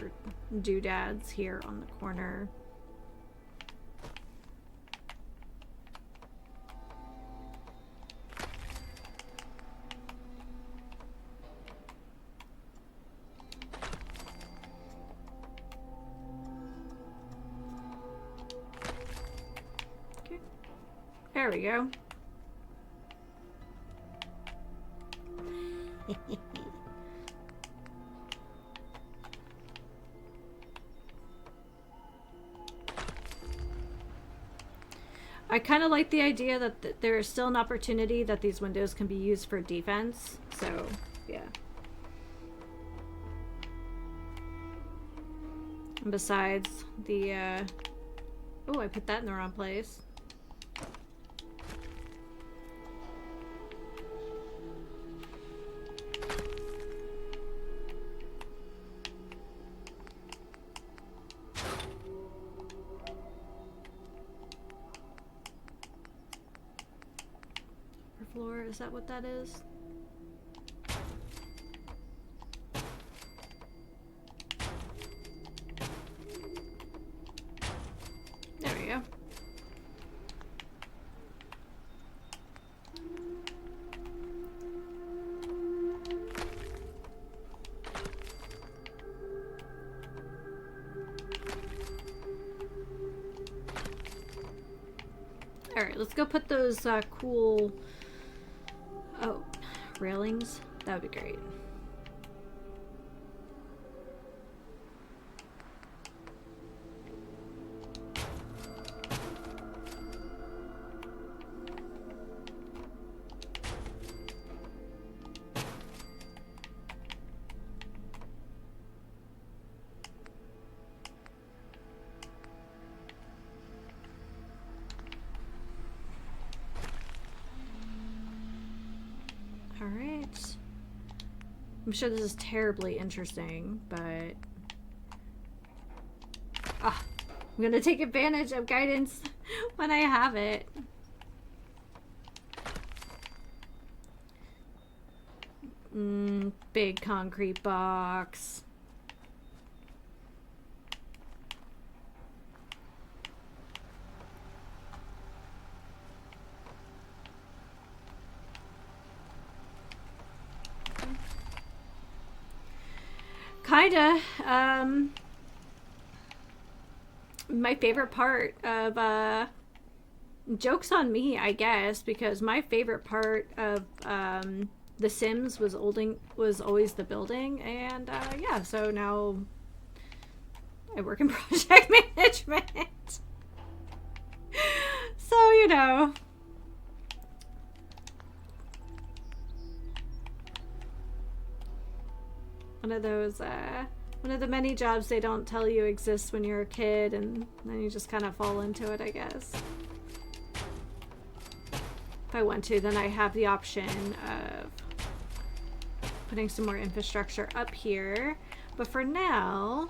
doodads here on the corner. Okay. There we go. I kind of like the idea that there is still an opportunity that these windows can be used for defense. So, yeah. And besides the, oh, I put that in the wrong place. Floor, is that what that is? There we go. All right, let's go put those cool railings. That would be great. Alright. I'm sure this is terribly interesting, but... I'm gonna take advantage of guidance when I have it. Big concrete box. Kinda. My favorite part of joke's on me, I guess, because my favorite part of The Sims was always the building, and yeah, so now I work in project management. So, you know. One of those, one of the many jobs they don't tell you exists when you're a kid, and then you just kind of fall into it, I guess. If I want to, then I have the option of putting some more infrastructure up here. But for now,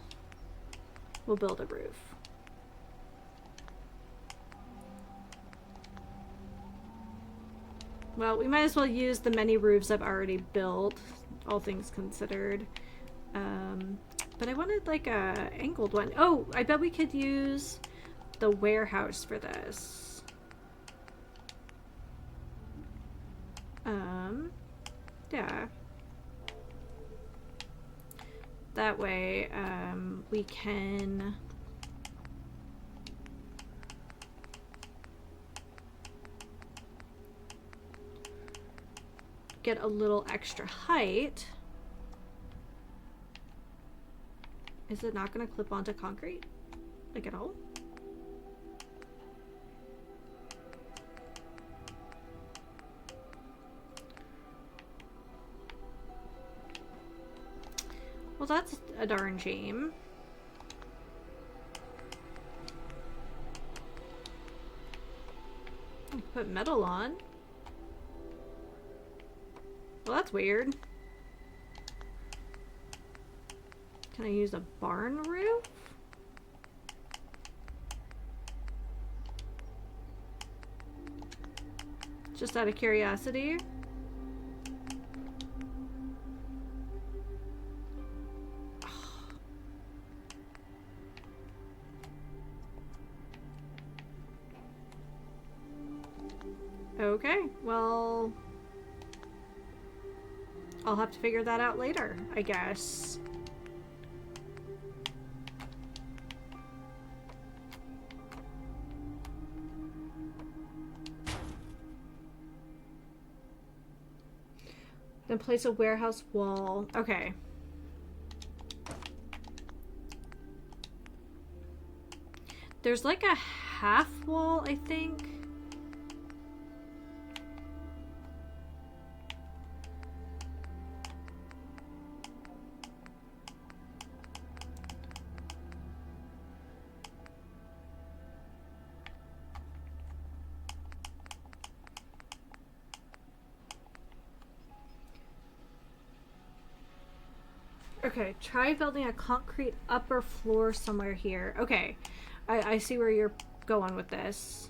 we'll build a roof. Well, we might as well use the many roofs I've already built, all things considered. But I wanted like a angled one. Oh, I bet we could use the warehouse for this. Yeah. That way, we can get a little extra height. Is it not going to clip onto concrete? Like at all? Well, that's a darn shame. Put metal on. Well, that's weird. Can I use a barn roof? Just out of curiosity. Okay, well, I'll have to figure that out later, I guess. Then place a warehouse wall. Okay. There's like a half wall, I think. Okay, try building a concrete upper floor somewhere here. Okay, I see where you're going with this.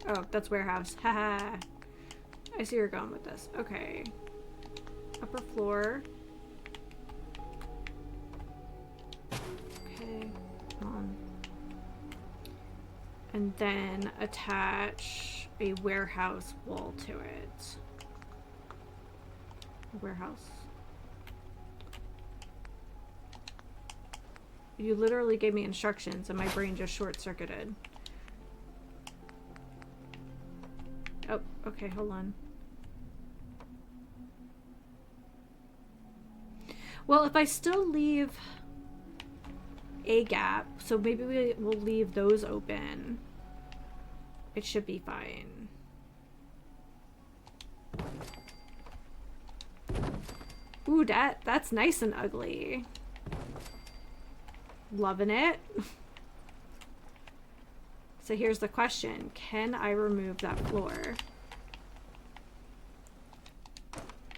Oh, that's warehouse. Haha. I see where you're going with this. Okay. Upper floor. Okay, come on. And then attach a warehouse wall to it. Warehouse. You literally gave me instructions and my brain just short-circuited. Oh, okay, hold on. Well, if I still leave a gap, so maybe we'll leave those open. It should be fine. Ooh, that's nice and ugly. Loving it. So here's the question. Can I remove that floor?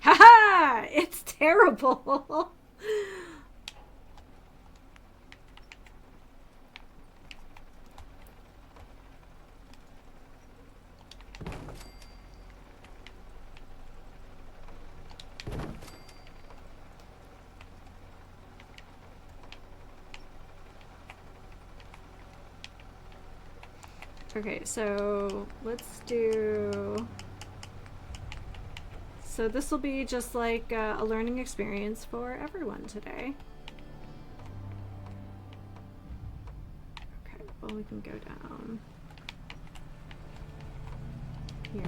Haha! It's terrible. Okay, so let's do... So this will be just like a learning experience for everyone today. we can go down here.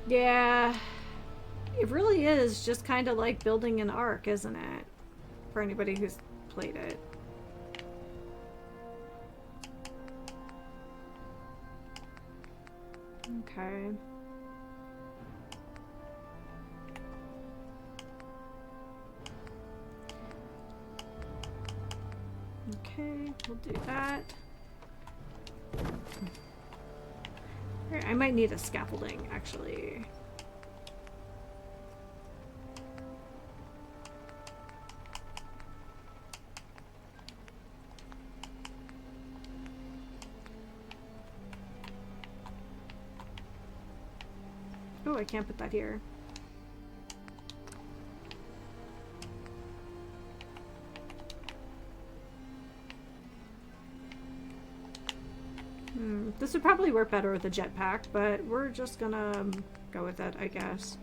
Yeah, it really is just kind of like building an ark, isn't it? For anybody who's played it. Okay. Okay, we'll do that. Alright, I might need a scaffolding, actually. Oh, I can't put that here. This would probably work better with a jetpack, but we're just gonna go with it, I guess.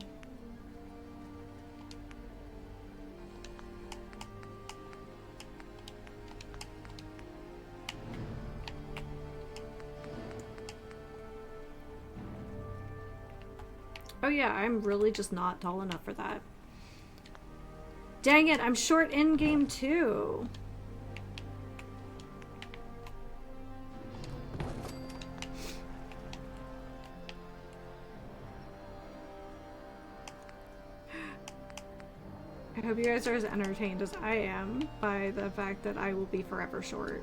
Oh yeah, I'm really just not tall enough for that. Dang it, I'm short in game too. I hope you guys are as entertained as I am by the fact that I will be forever short.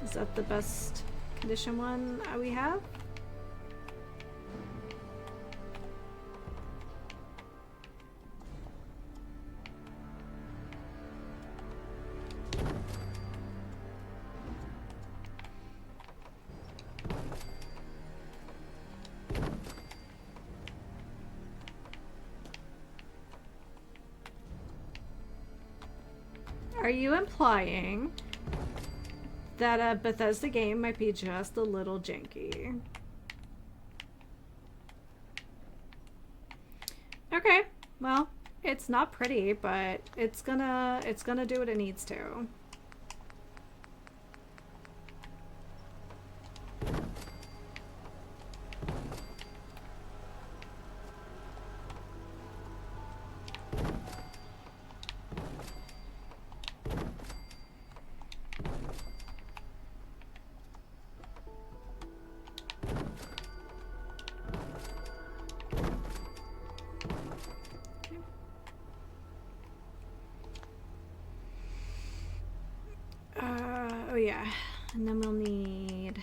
Is that the best condition one we have? Are you implying that a Bethesda game might be just a little janky? Okay, well, it's not pretty, but it's gonna do what it needs to. Oh yeah, and then we'll need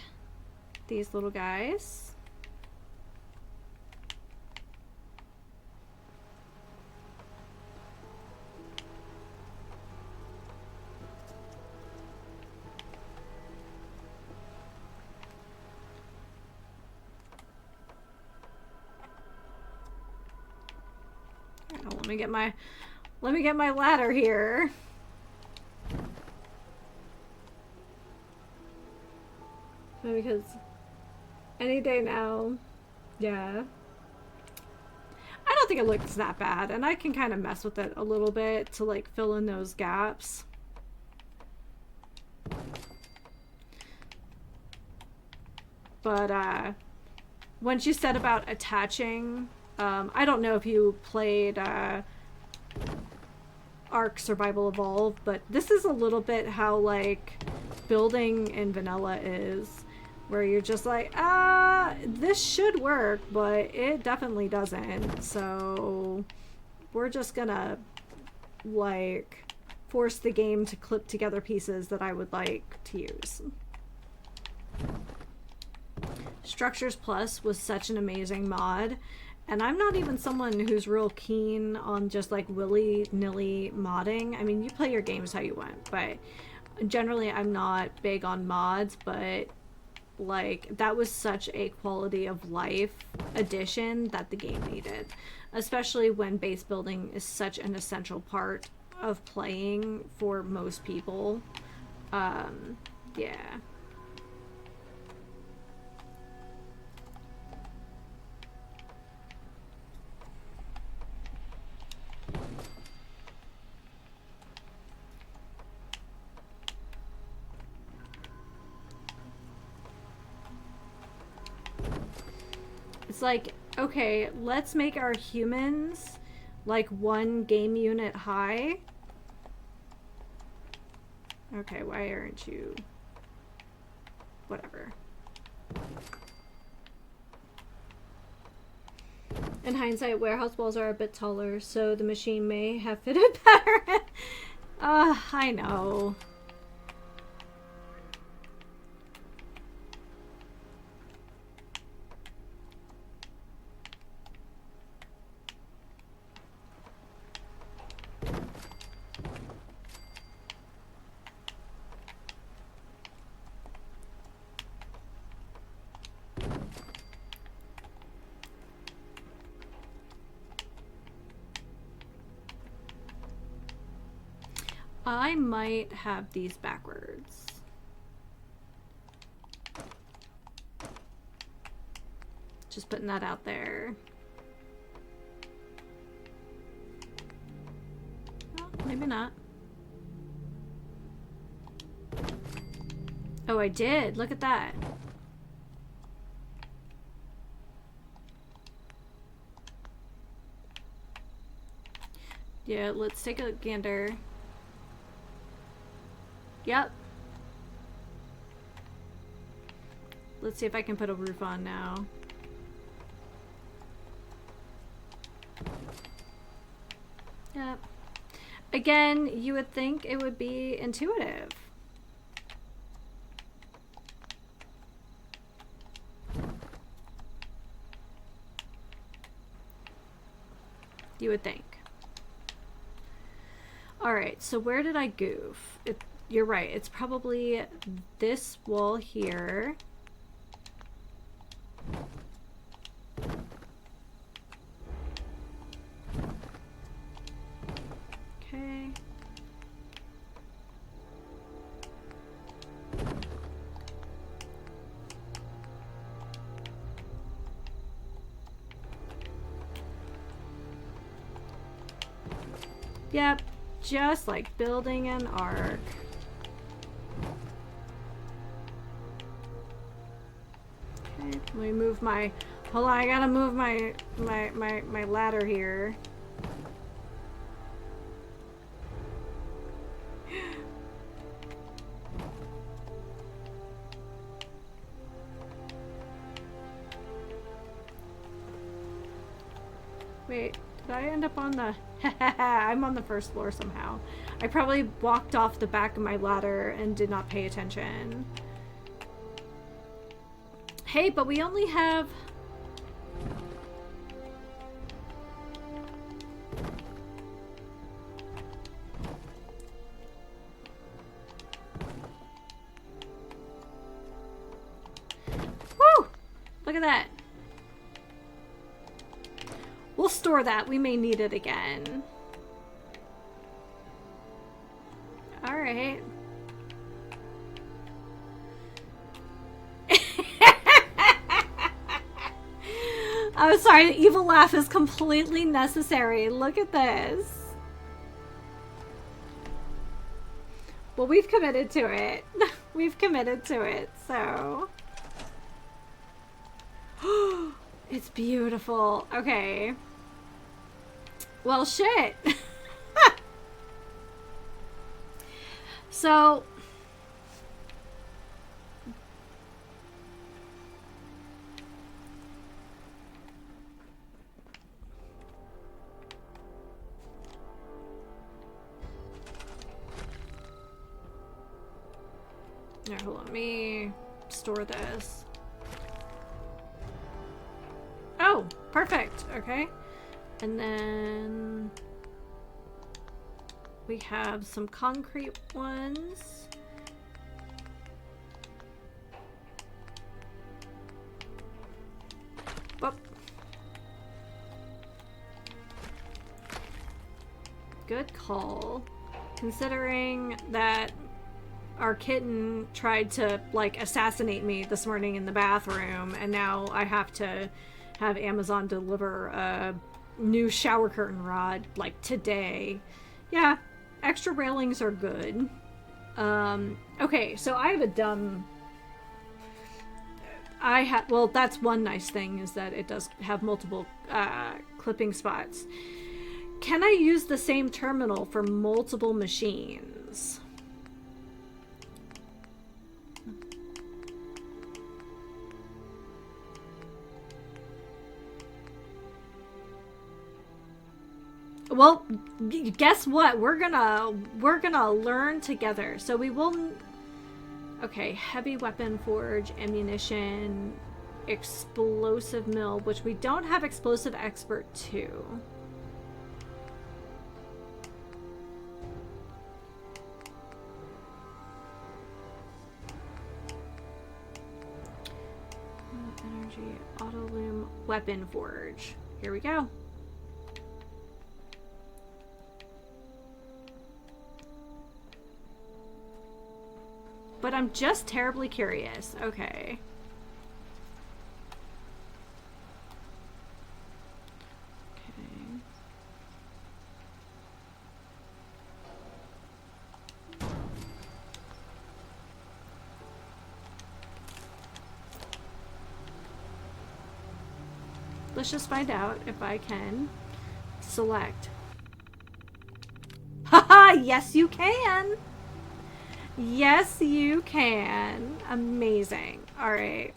these little guys. Oh, let me get my ladder here. Because any day now, yeah. I don't think it looks that bad, and I can kind of mess with it a little bit to like fill in those gaps. But when she said about attaching, I don't know if you played Ark Survival Evolved, but this is a little bit how like building in vanilla is. Where you're just like, this should work, but it definitely doesn't. So we're just gonna like force the game to clip together pieces that I would like to use. Structures Plus was such an amazing mod, And I'm not even someone who's real keen on just like willy-nilly modding. I mean, you play your games how you want, but generally I'm not big on mods, but like that was such a quality of life addition that the game needed, especially when base building is such an essential part of playing for most people. Yeah. It's like, okay, let's make our humans like 1 game unit high. Okay, why aren't you? Whatever. In hindsight, warehouse walls are a bit taller, so the machine may have fitted better. I know. I might have these backwards. Just putting that out there. Well, maybe not. Oh, I did. Look at that. Yeah, let's take a gander. Yep. Let's see if I can put a roof on now. Yep. Again, you would think it would be intuitive. You would think. Alright, so where did I goof? You're right, it's probably this wall here. Okay. Yep, just like building an ark. Okay, let me move my, hold on, I gotta move my ladder here. Wait, did I end up on the... I'm on the first floor somehow. I probably walked off the back of my ladder and did not pay attention. Hey, but we only have... Woo! Look at that. We'll store that. We may need it again. Alright. I'm sorry, the evil laugh is completely necessary. Look at this. Well, we've committed to it. We've committed to it, so... It's beautiful. Okay. Well, shit. So... Here, hold on. Let me store this. Oh, Perfect. Okay. And then we have some concrete ones. Boop. Good call. Considering that our kitten tried to, like, assassinate me this morning in the bathroom, and now I have to have Amazon deliver a new shower curtain rod, like, today. Yeah, extra railings are good. Okay, so I have a dumb... well, that's one nice thing, is that it does have multiple clipping spots. Can I use the same terminal for multiple machines? Well, guess what? We're gonna learn together. So we will... Okay, heavy weapon forge, ammunition, explosive mill, which we don't have explosive expert 2. Energy, auto loom, weapon forge. Here we go. But I'm just terribly curious. Okay. Let's just find out if I can select. Haha, yes you can. Yes you can. Amazing. All right.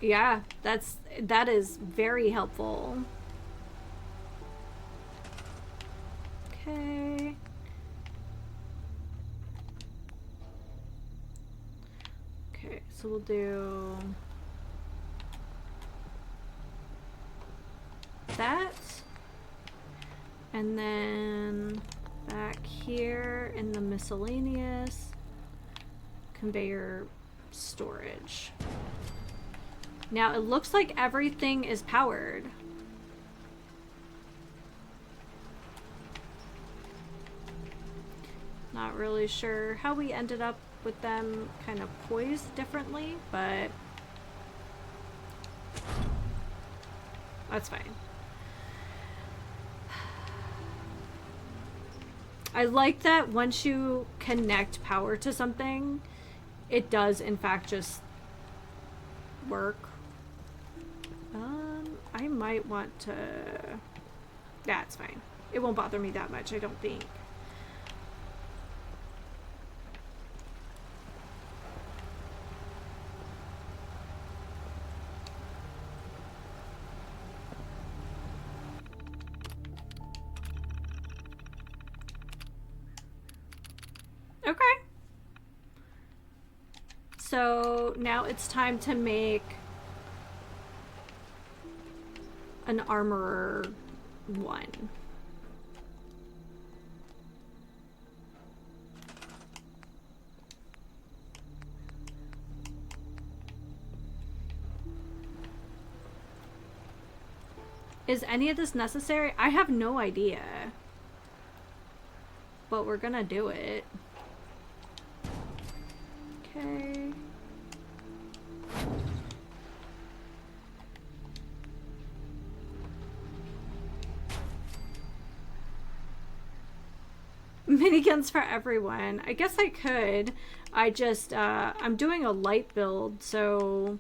Yeah, that is very helpful. Okay. Okay, so we'll do that. And then back here in the miscellaneous, conveyor storage. Now it looks like everything is powered. Not really sure how we ended up with them kind of poised differently, but that's fine. I like that once you connect power to something, it does in fact just work. I might want to... That's fine. It won't bother me that much, I don't think. Okay. So now it's time to make an armorer 1. Is any of this necessary? I have no idea. But we're gonna do it. Okay. Miniguns for everyone. I guess I could. I just, I'm doing a light build, so...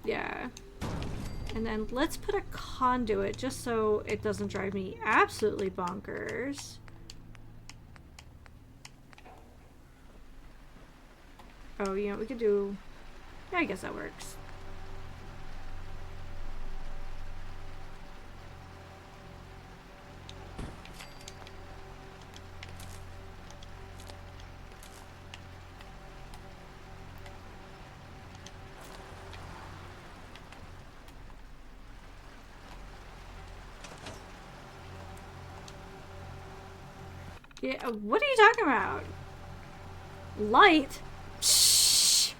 Yeah. And then let's put a conduit just so it doesn't drive me absolutely bonkers. Oh, you know, we could do... Yeah, I guess that works. Yeah, what are you talking about? Light? Shh.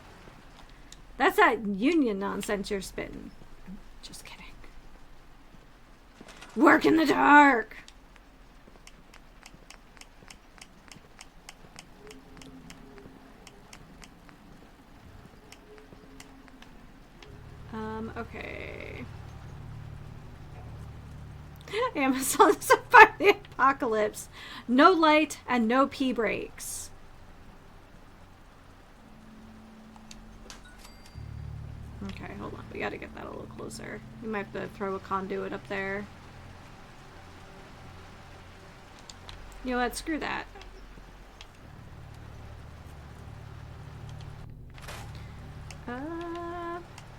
That's that union nonsense you're spitting. Just kidding. Work in the dark! Okay. Amazon survived the apocalypse. No light and no pee breaks. Okay, hold on. We gotta get that a little closer. We might have to throw a conduit up there. You know what? Screw that.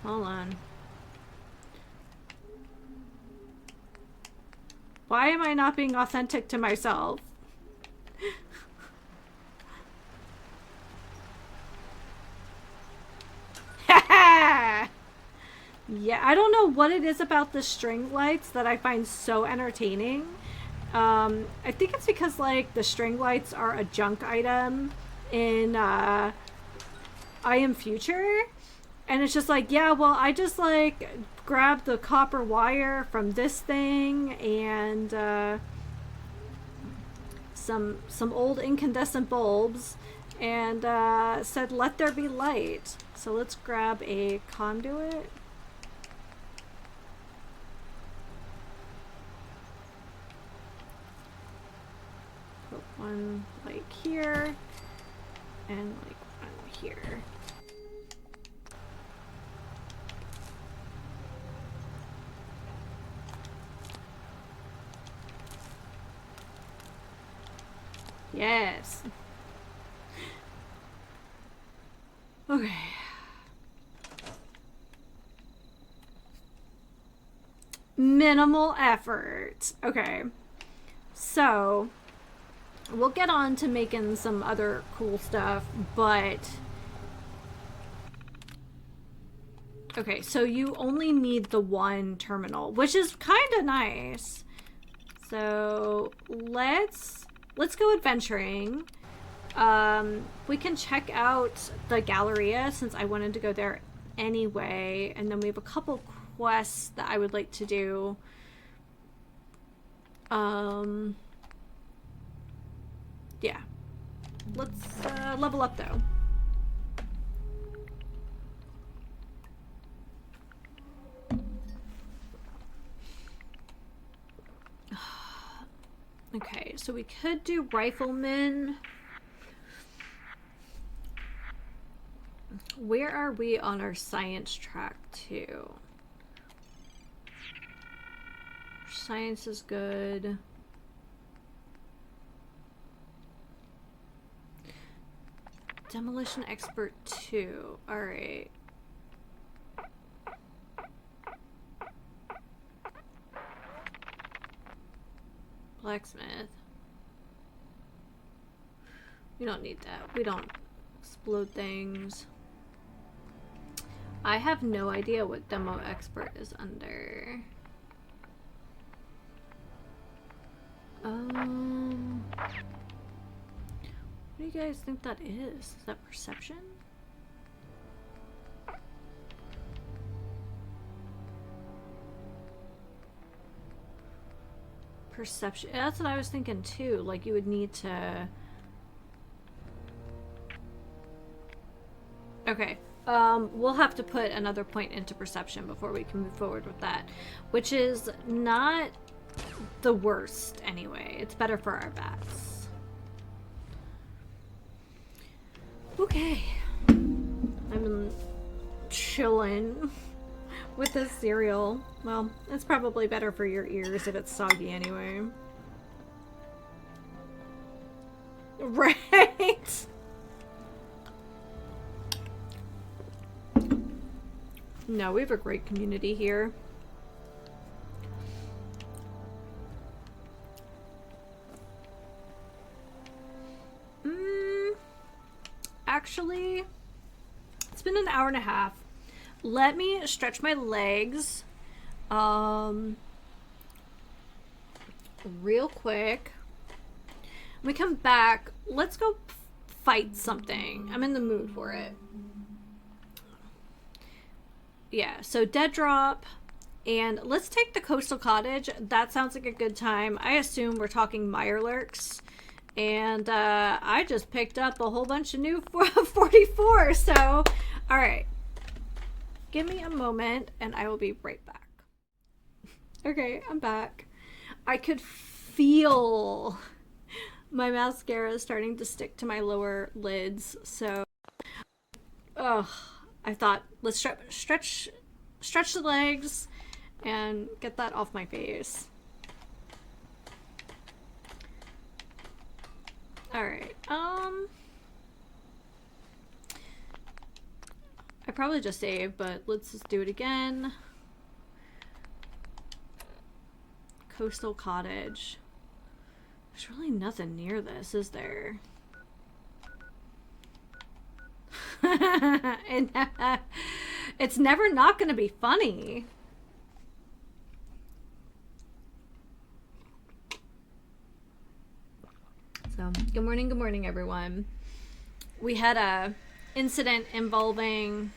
Hold on. Why am I not being authentic to myself? Yeah, I don't know what it is about the string lights that I find so entertaining. I think it's because, like, the string lights are a junk item in I Am Future. And it's just like, yeah, well, I just, like, grabbed the copper wire from this thing and some old incandescent bulbs and said, let there be light. So let's grab a conduit. Put one, like, here and, like, one here. Yes. Okay. Minimal effort. Okay. So, we'll get on to making some other cool stuff, but... Okay, so you only need the one terminal, which is kind of nice. So, let's go adventuring. We can check out the Galleria since I wanted to go there anyway. And then we have a couple quests that I would like to do. Yeah. Let's level up though. Okay, so we could do rifleman. Where are we on our science track too? Science is good. Demolition expert 2. All right. Blacksmith. We don't need that. We don't explode things. I have no idea what demo expert is under. What do you guys think that is? Is that perception? Perception. That's what I was thinking too. Like you would need to. Okay. We'll have to put another point into perception before we can move forward with that, which is not the worst anyway. It's better for our bats. Okay. I've been chilling with this cereal. Well, it's probably better for your ears if it's soggy anyway. Right? No, we have a great community here. Actually, it's been an hour and a half. Let me stretch my legs real quick. I'm we come back, let's go fight something. I'm in the mood for it. Yeah, so dead drop. And let's take the coastal cottage. That sounds like a good time. I assume we're talking Mirelurks. And I just picked up a whole bunch of new 44. So, alright. Give me a moment and I will be right back. Okay, I'm back. I could feel my mascara starting to stick to my lower lids. So, I thought, let's stretch the legs and get that off my face. Alright, I probably just saved, but let's just do it again. Coastal cottage. There's really nothing near this, is there? And, it's never not gonna be funny. So, good morning, everyone. We had a incident involving...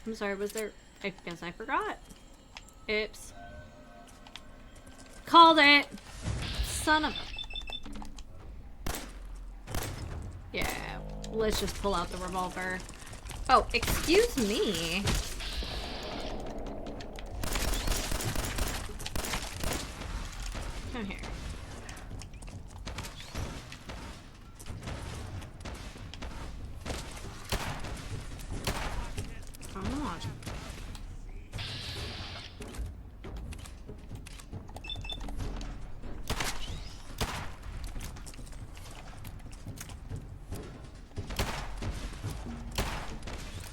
I'm sorry, was there... I guess I forgot. Oops. Called it! Son of a... Yeah, let's just pull out the revolver. Oh, excuse me. Come here. Come on.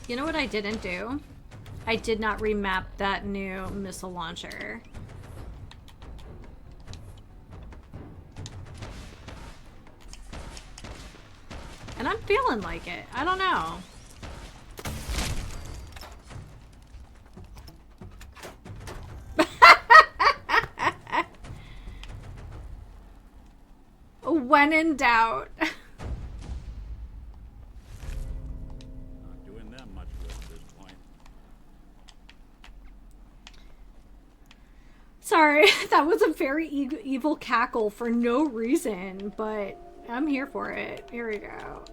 You know what I didn't do? I did not remap that new missile launcher. And I'm feeling like it. I don't know. When in doubt. Sorry, that was a very evil cackle for no reason, but I'm here for it. Here we go.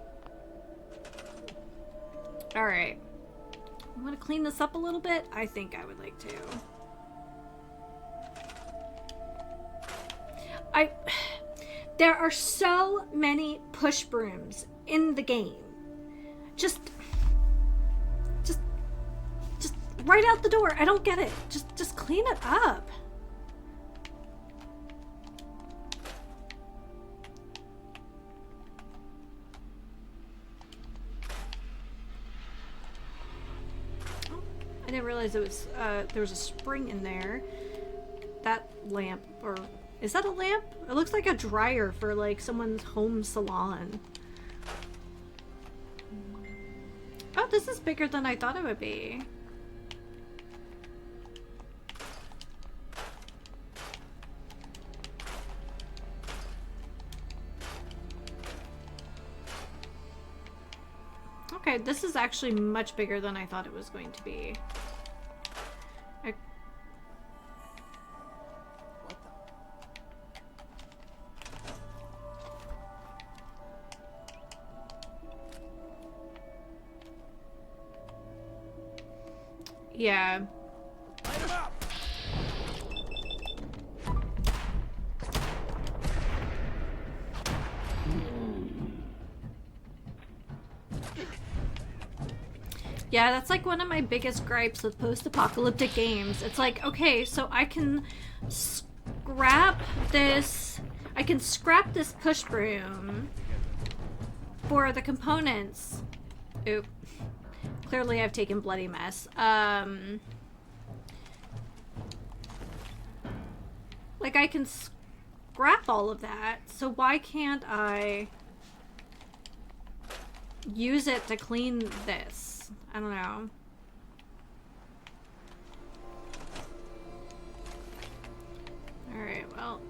Alright. I want to clean this up a little bit? I think I would like to. There are so many push brooms in the game. Just right out the door. I don't get it. Just clean it up. I didn't realize it was there was a spring in there. That lamp, or is that a lamp? It looks like a dryer for like someone's home salon. Oh, this is bigger than I thought it would be. Okay, this is actually much bigger than I thought it was going to be. Yeah. Light him up! Yeah, that's like one of my biggest gripes with post-apocalyptic games. It's like, okay, so I can scrap this push broom for the components. Oop. Clearly I've taken bloody mess. Like I can scrap all of that, so why can't I use it to clean this? I don't know. Alright, well.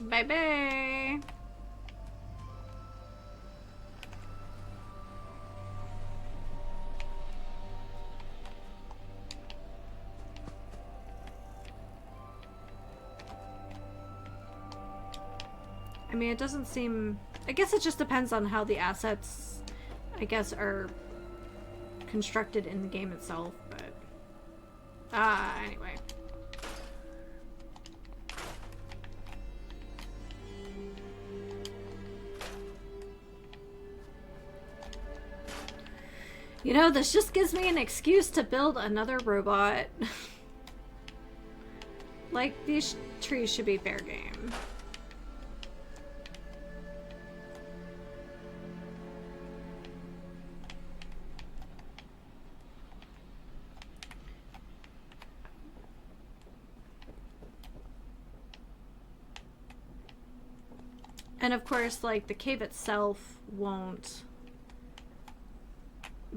Bye-bye. I mean, it doesn't seem... I guess it just depends on how the assets, I guess, are constructed in the game itself, but... anyway. You know, this just gives me an excuse to build another robot. Like, these trees should be fair game. And of course, like, the cave itself won't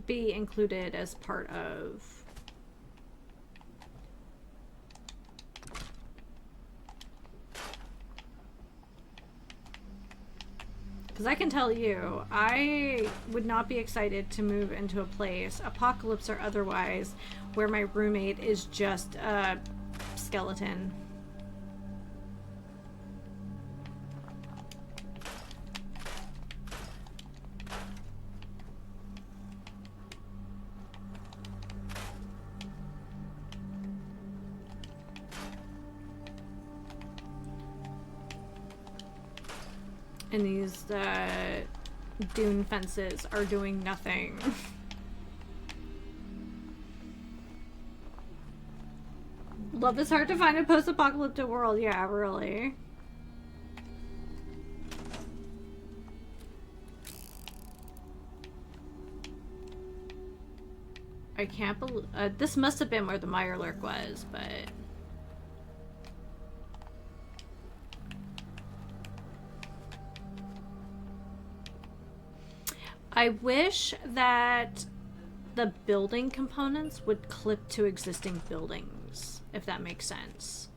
be included as part of... Because I can tell you, I would not be excited to move into a place, apocalypse or otherwise, where my roommate is just a skeleton. And these dune fences are doing nothing. Love is hard to find in a post-apocalyptic world. Yeah, really. I can't believe... this must have been where the Mirelurk was, but... I wish that the building components would clip to existing buildings, if that makes sense.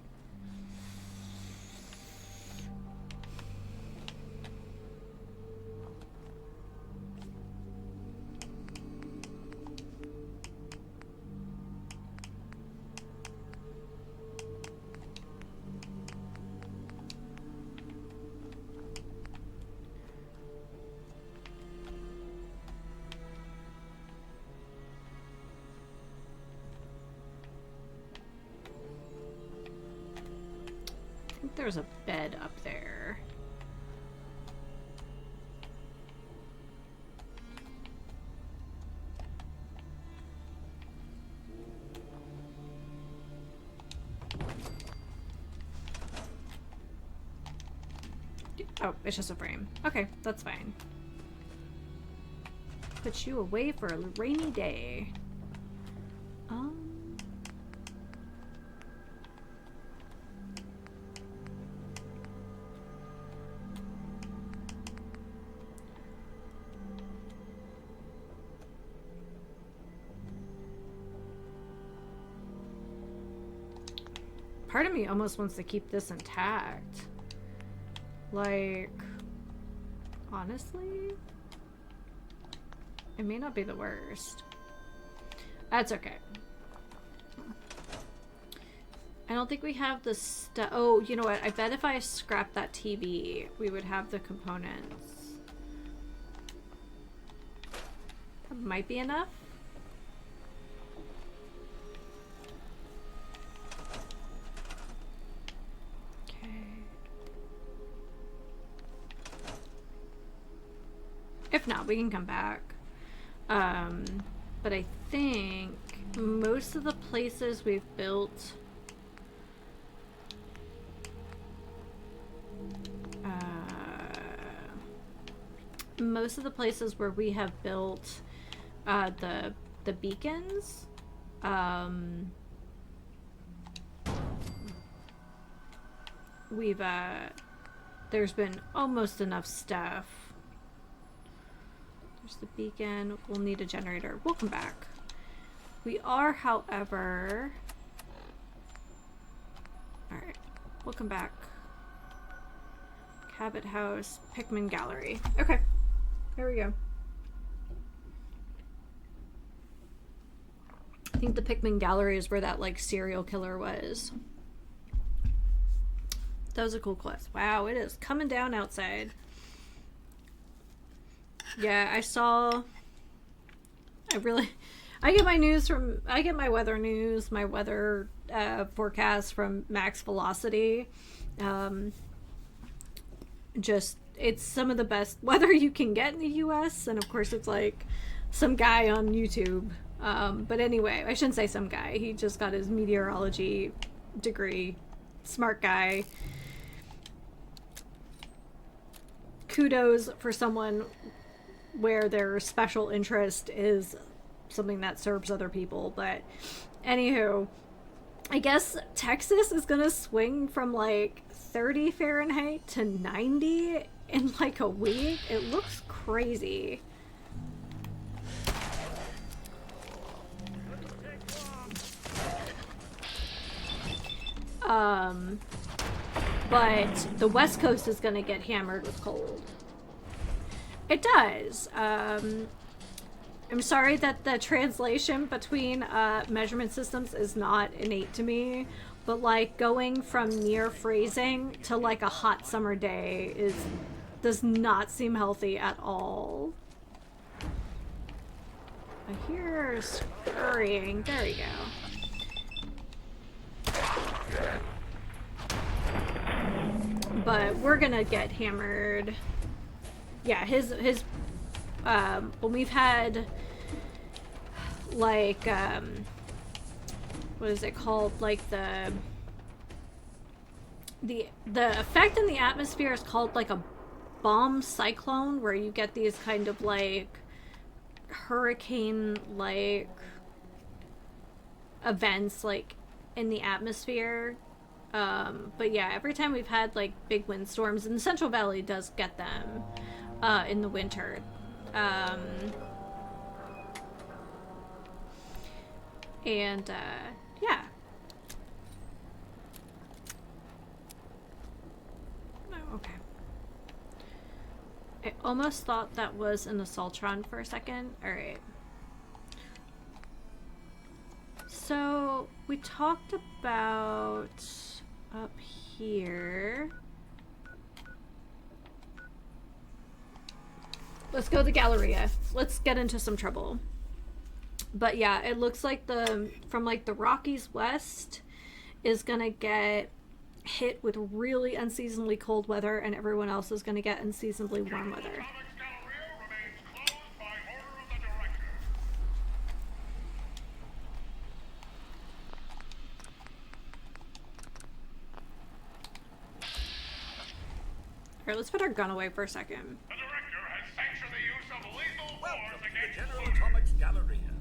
There's a bed up there. Oh, it's just a frame. Okay, that's fine. Put you away for a rainy day. Part of me almost wants to keep this intact. Like, honestly, it may not be the worst. That's okay. I don't think we have the stuff. Oh, you know what? I bet if I scrap that TV, we would have the components. That might be enough. If not, we can come back. But I think most of the places we've built... most of the places where we have built the beacons, we've there's been almost enough stuff. There's the beacon. We'll need a generator. We'll come back. We are, however... Alright. We'll come back. Cabot House, Pickman Gallery. Okay, here we go. I think the Pickman Gallery is where that, like, serial killer was. That was a cool quest. Wow, it is coming down outside. Yeah, I get my news from, I get my weather news, my weather forecast from Max Velocity. It's some of the best weather you can get in the US, and of course it's like some guy on YouTube. But anyway, I shouldn't say some guy. He just got his meteorology degree. Smart guy. Kudos for someone where their special interest is something that serves other people. But anywho, I guess Texas is gonna swing from like 30 Fahrenheit to 90 in like a week. It looks crazy. But the West Coast is gonna get hammered with cold. It does. I'm sorry that the translation between measurement systems is not innate to me, but like going from near freezing to like a hot summer day does not seem healthy at all. I hear scurrying. There we go. But we're gonna get hammered. Yeah, his when we've had like what is it called, like the effect in the atmosphere is called like a bomb cyclone, where you get these kind of like hurricane like events like in the atmosphere. But yeah, every time we've had like big windstorms, and the Central Valley does get them in the winter. Yeah. Oh, okay. I almost thought that was an Assaultron for a second. Alright. So, we talked about up here. Let's go to the Galleria. Let's get into some trouble. But yeah, it looks like from like the Rockies west is gonna get hit with really unseasonably cold weather, and everyone else is gonna get unseasonably warm weather. Alright, let's put our gun away for a second. The director has sanctioned the use of lethal force against the General Atomics Galleria.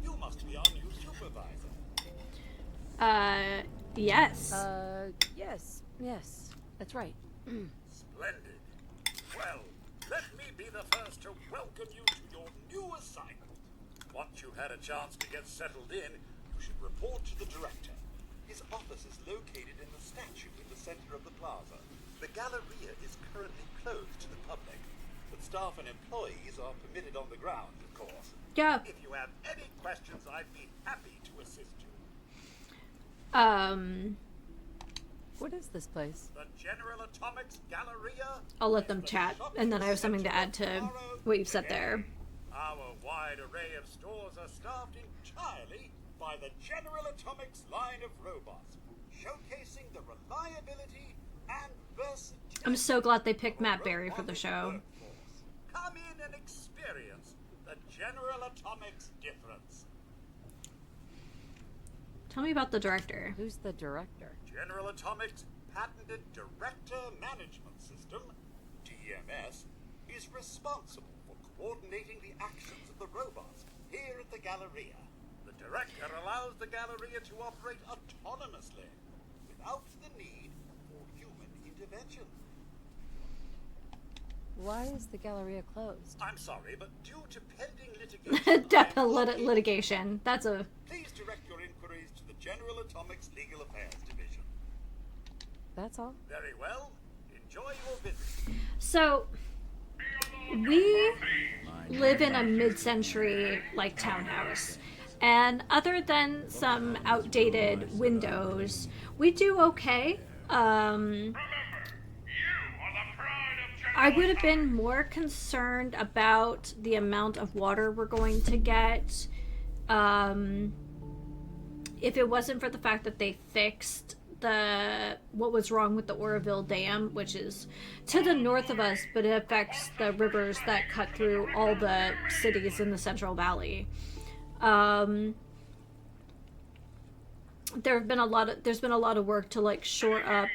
You must be our new supervisor. Yes. Yes, that's right. Splendid. Well, let me be the first to welcome you to your new assignment. Once you've had a chance to get settled in, you should report to the director. His office is located in the statue in the center of the plaza. The Galleria is currently closed to the public, but staff and employees are permitted on the grounds, of course. Yeah. If you have any questions, I'd be happy to assist you. What is this place? The General Atomics Galleria. I'll let them chat, and then I have something to add to what you've said there. Our wide array of stores are staffed entirely by the General Atomics line of robots, showcasing the reliability and versatility. I'm so glad they picked Matt Berry for the show. Come in and experience the General Atomics difference. Tell me about the director. Who's the director? General Atomics' patented Director Management System, DMS, is responsible for coordinating the actions of the robots here at the Galleria. The director allows the Galleria to operate autonomously, without the need for human intervention. Why is the Galleria closed? I'm sorry, but due to pending litigation... Litigation. That's a... Please direct your inquiries to the General Atomics Legal Affairs Division. That's all? Very well. Enjoy your visit. So, we live in a mid-century, like, townhouse. And other than some outdated windows, we do okay. I would have been more concerned about the amount of water we're going to get if it wasn't for the fact that they fixed what was wrong with the Oroville Dam, which is to the north of us, but it affects the rivers that cut through all the cities in the Central Valley. There's been a lot of work to like shore up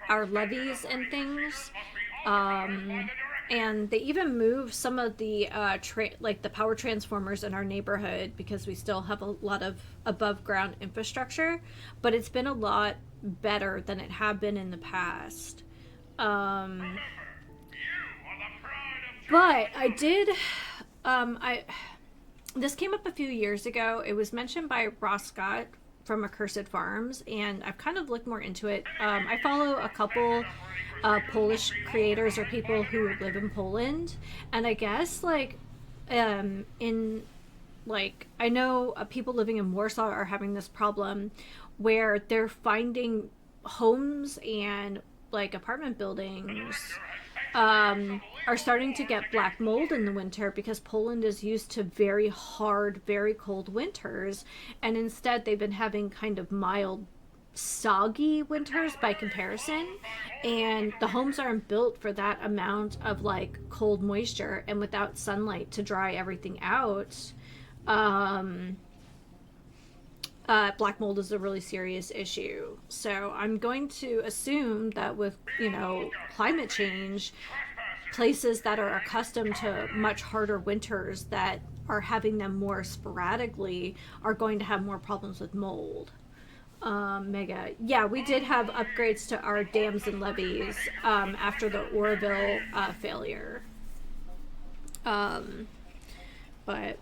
our levees and things. And they even moved some of the the power transformers in our neighborhood because we still have a lot of above ground infrastructure, but it's been a lot better than it had been in the past. But I did this came up a few years ago. It was mentioned by Ross Scott from Accursed Farms, and I've kind of looked more into it. I follow a couple Polish creators or people who live in Poland, and I guess I know people living in Warsaw are having this problem where they're finding homes and like apartment buildings are starting to get black mold in the winter because Poland is used to very hard, very cold winters, and instead they've been having kind of mild, soggy winters by comparison, and the homes aren't built for that amount of like cold moisture and without sunlight to dry everything out. Black mold is a really serious issue. So I'm going to assume that with, climate change, places that are accustomed to much harder winters that are having them more sporadically are going to have more problems with mold. Mega. Yeah, we did have upgrades to our dams and levees after the Oroville failure. But,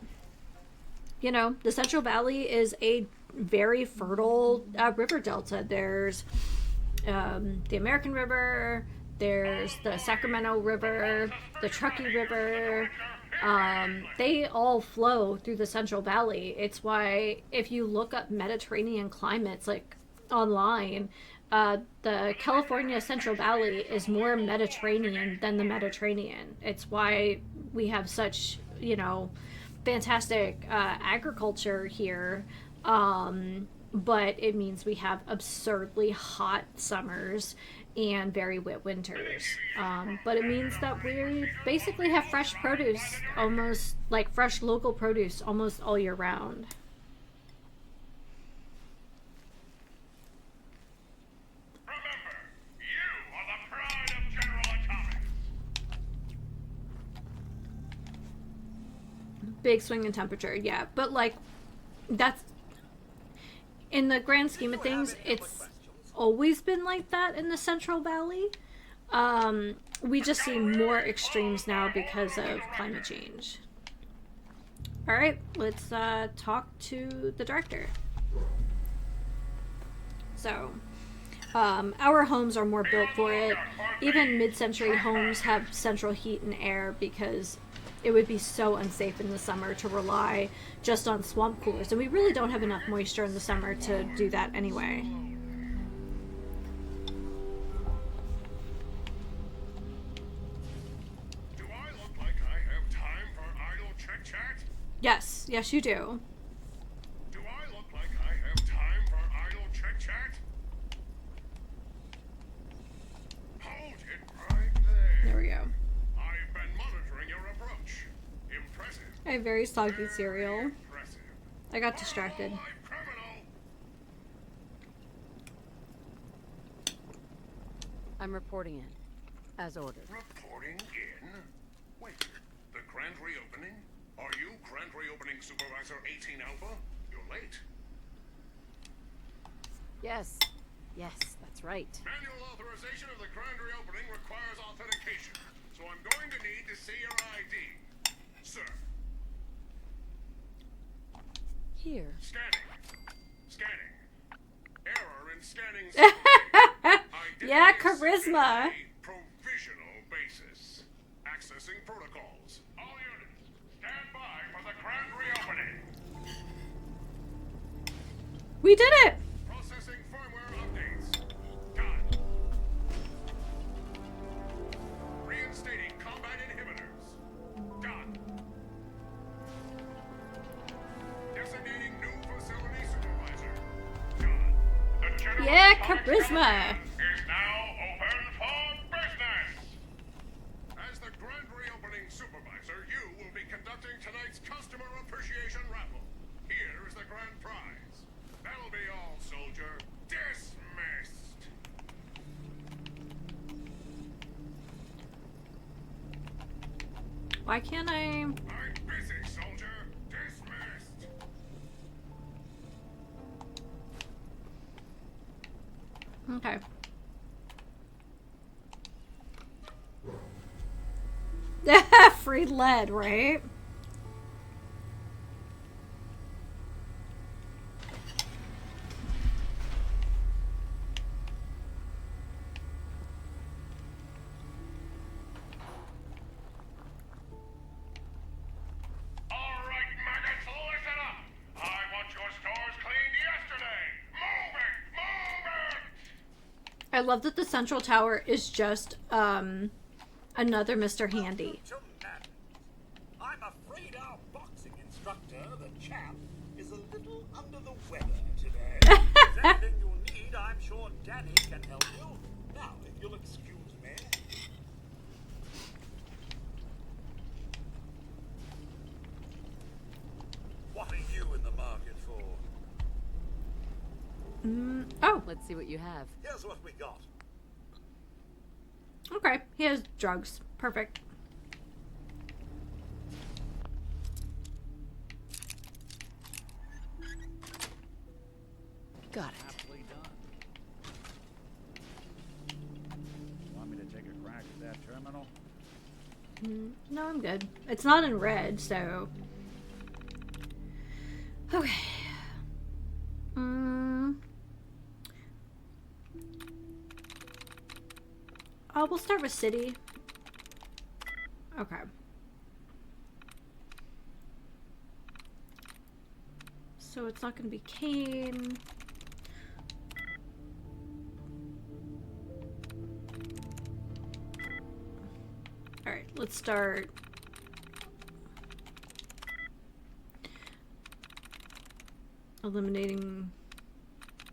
the Central Valley is a very fertile river delta. There's the American River, there's the Sacramento River, the Truckee River. They all flow through the Central Valley. It's why if you look up Mediterranean climates like online, the California Central Valley is more Mediterranean than the Mediterranean. It's why we have such, fantastic agriculture here. But it means we have absurdly hot summers and very wet winters. But it means that we basically have fresh produce, almost like fresh local produce almost all year round. Remember, you are the pride of General Atomics. Big swing in temperature, yeah. But that's in the grand scheme of things, it's always been like that in the Central Valley. We just see more extremes now because of climate change. All right, let's talk to the director. So, our homes are more built for it. Even mid-century homes have central heat and air because it would be so unsafe in the summer to rely just on swamp coolers. And we really don't have enough moisture in the summer to do that anyway. Do I look like I have time for idle chit-chat? Yes, you do. Do I look like I have time for idle chit-chat? Hold it right there. There we go. I've been monitoring your approach. Impressive. I have very soggy cereal. Impressive. I got distracted. Live criminal. I'm reporting in, as ordered. Reporting in? Wait, the grand reopening? Are you grand reopening supervisor 18 Alpha? You're late. Yes, that's right. Manual authorization of the grand reopening requires authentication, so I'm going to need to see your ID. Sir. Here. Scanning. Error in scanning. Yeah, charisma. Provisionally Processing protocols. All units, stand by for the grand reopening. We did it! Processing firmware updates. Done. Reinstating combat inhibitors. Done. Designating new facility supervisor. Done. The general Yeah, atomic charisma. is now open for business. As the grand reopening supervisor, you will be conducting tonight's customer appreciation raffle. Here is the grand prize. That'll be all, soldier. Dismissed. Why can't I? I'm busy, soldier. Dismissed. Okay. Free lead, right? All right, maggots, listen up. I want your stores cleaned yesterday. Move it! Move it! I love that the central tower is just another Mr. Handy. I'm afraid our boxing instructor, the chap, is a little under the weather today. If there's anything you need, I'm sure Janie can help you. Now, if you'll excuse me. What are you in the market for? Oh, Let's see what you have. Here's what we got. okay. He has drugs. Perfect. Got it. Aptly done. Want me to take a crack at that terminal? No, I'm good. It's not in red, so. Okay. Oh, we'll start with city. Okay. So it's not going to be Kane. Alright, let's start. Eliminating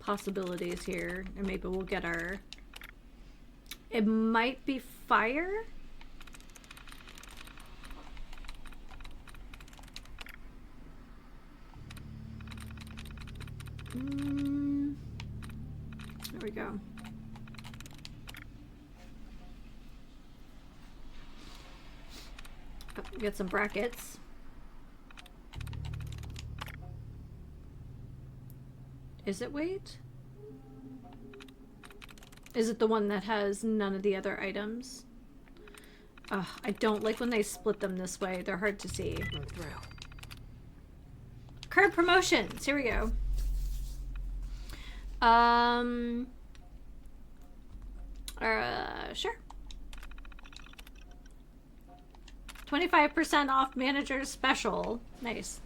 possibilities here, and maybe we'll get our. It might be fire. There we go. Oh, get some brackets. Is it weight? Is it the one that has none of the other items? Ugh, I don't like when they split them this way. They're hard to see. I'm through. Current promotions. Here we go. Sure. 25% off manager's special. Nice.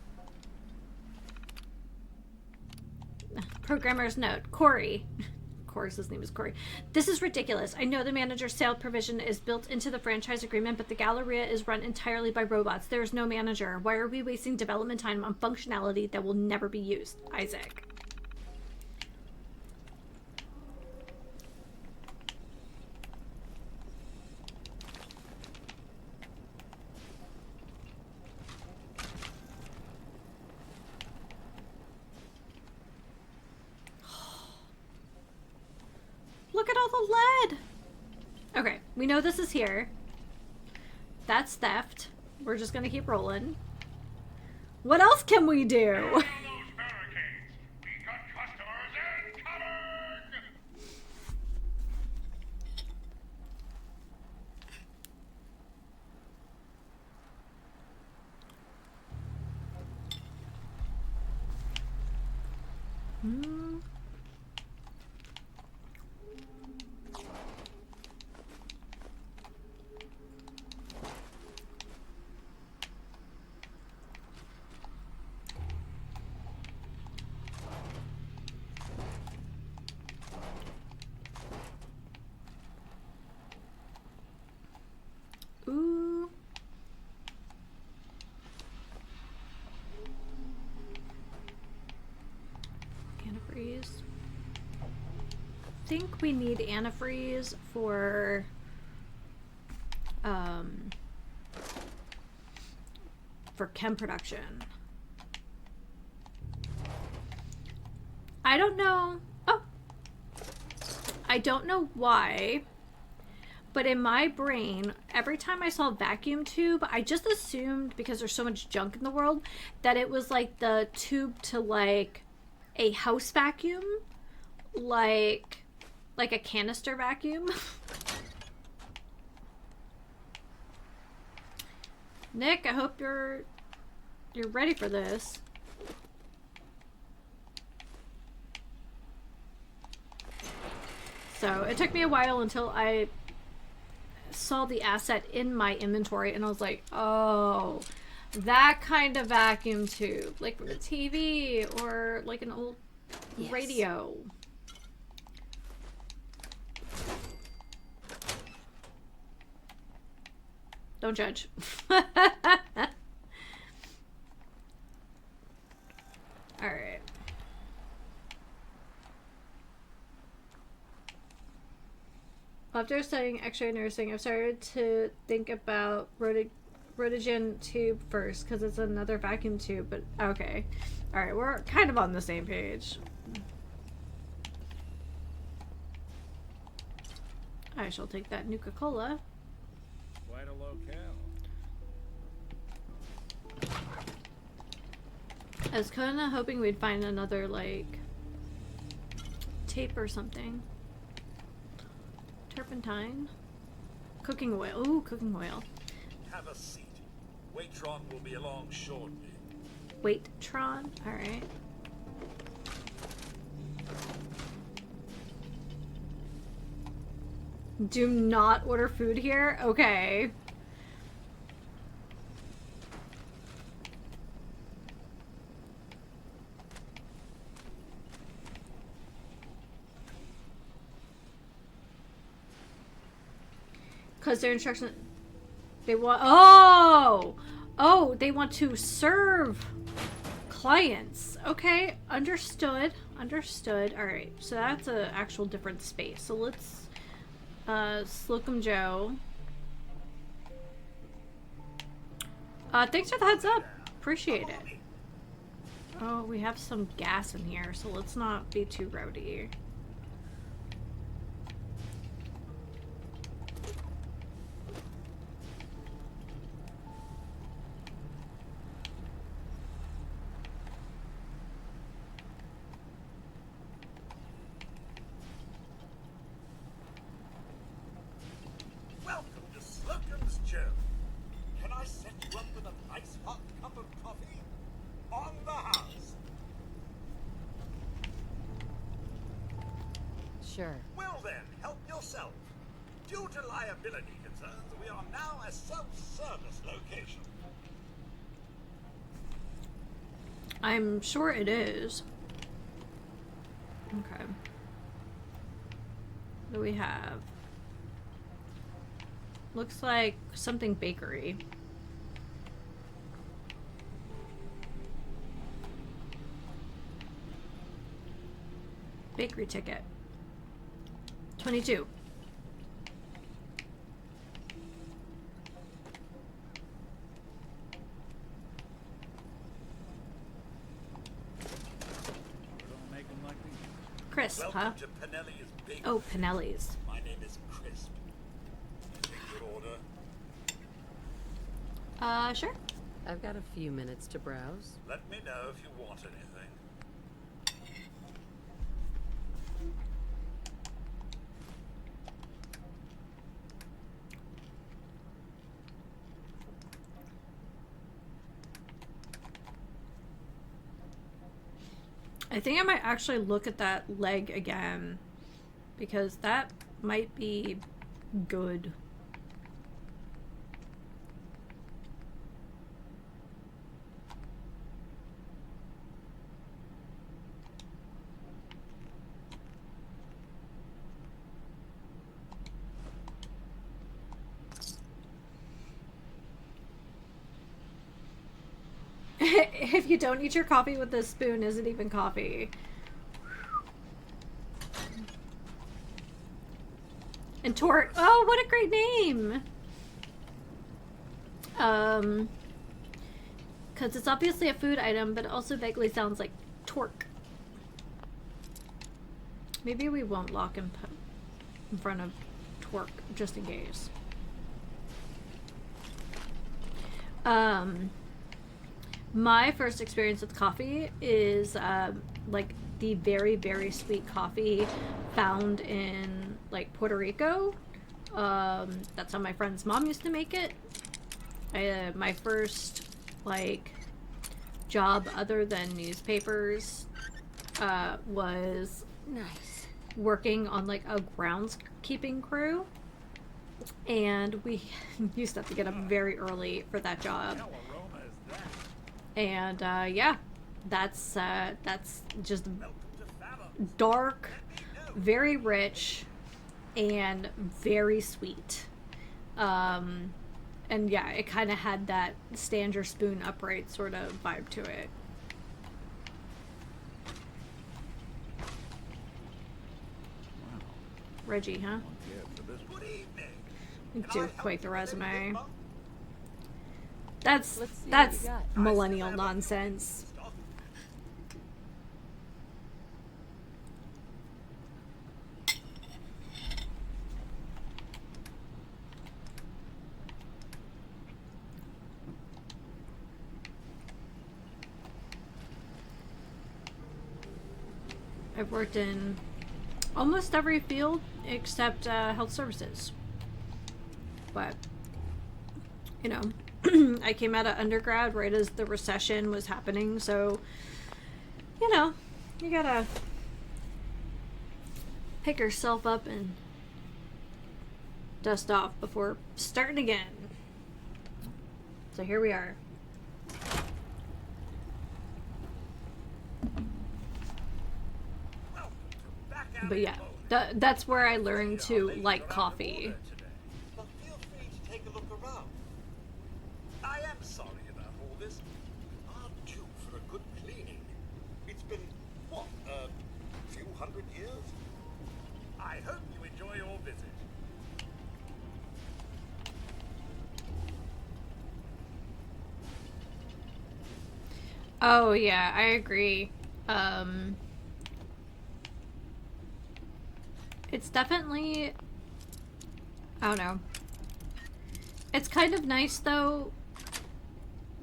Programmer's note. Corey. Of course, his name is Corey. This is ridiculous. I know the manager's sale provision is built into the franchise agreement, but the Galleria is run entirely by robots. There is no manager. Why are we wasting development time on functionality that will never be used? Isaac. Look at all the lead. Okay, we know this is here. That's theft. We're just gonna keep rolling. What else can we do? Down those barricades. We got customers incoming. think we need antifreeze for chem production. I don't know. Oh, I don't know why, but in my brain, every time I saw vacuum tube, I just assumed, because there's so much junk in the world, that it was like the tube to like a house vacuum, like a canister vacuum. Nick, I hope you're ready for this. So it took me a while until I saw the asset in my inventory, and I was like, oh, that kind of vacuum tube, like from a TV or like an old radio. Don't judge. Alright. After studying X-ray nursing, I've started to think about Rotogen tube first, because it's another vacuum tube, but okay. Alright, we're kind of on the same page. I shall take that Nuka-Cola. Quite a locale. I was kind of hoping we'd find another, like, tape or something. Turpentine. Cooking oil. Ooh, cooking oil. Have a seat. Waitron will be along shortly. Waitron? Alright. Do not order food here? Okay. Because their instruction... They want... Oh! Oh, they want to serve clients. Okay, understood. Understood. Alright, so that's an actual different space. So let's... Slocum Joe. Thanks for the heads up. Appreciate it. Oh, we have some gas in here, so let's not be too rowdy. Sure. Well then, help yourself. Due to liability concerns, we are now a self-service location. I'm sure it is. Okay. What do we have? Looks like something bakery. Bakery ticket. 22. Crisp, huh? To Pinelli's Bakery. Oh, Pinelli's. My name is Crisp. Take your order. Sure. I've got a few minutes to browse. Let me know if you want anything. I think I might actually look at that leg again, because that might be good. If you don't eat your coffee with a spoon, is it even coffee? And Torque. Oh, what a great name! Because it's obviously a food item, but it also vaguely sounds like torque. Maybe we won't lock in front of Torque, just in case. My first experience with coffee is like the very, very sweet coffee found in like Puerto Rico. That's how my friend's mom used to make it. My first like job other than newspapers was Nice. working on like a groundskeeping crew, and we used to have to get up very early for that job. Hell, aroma is that? And yeah, that's just dark, very rich, and very sweet. And yeah, it kind of had that stand your spoon upright sort of vibe to it. Wow. Reggie, huh? Yeah, for this one. Good evening. You Can I do help quite the you with resume. anything, Mum? That's Let's see what that's you got. millennial nonsense. I've worked in almost every field except health services. But, you know, I came out of undergrad right as the recession was happening, so, you know, you gotta pick yourself up and dust off before starting again. So here we are. But yeah, that's where I learned to like coffee. But feel free to take a look around. I am sorry about all this. We are due for a good cleaning. It's been, what, a few hundred years? I hope you enjoy your visit. Oh yeah, I agree. It's definitely, I don't know. It's kind of nice though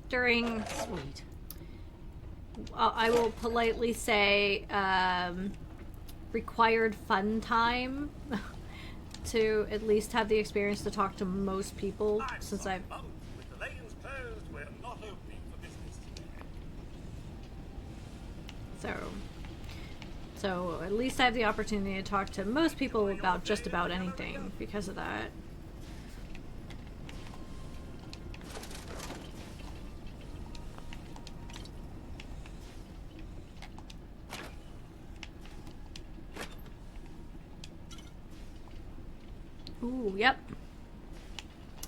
during, Sweet. I will politely say, required fun time to at least have the experience to talk to most people I'm since sorry, I've Mum. With the lanes closed, we're not opening for business today. So at least I have the opportunity to talk to most people about just about anything because of that. Ooh, yep.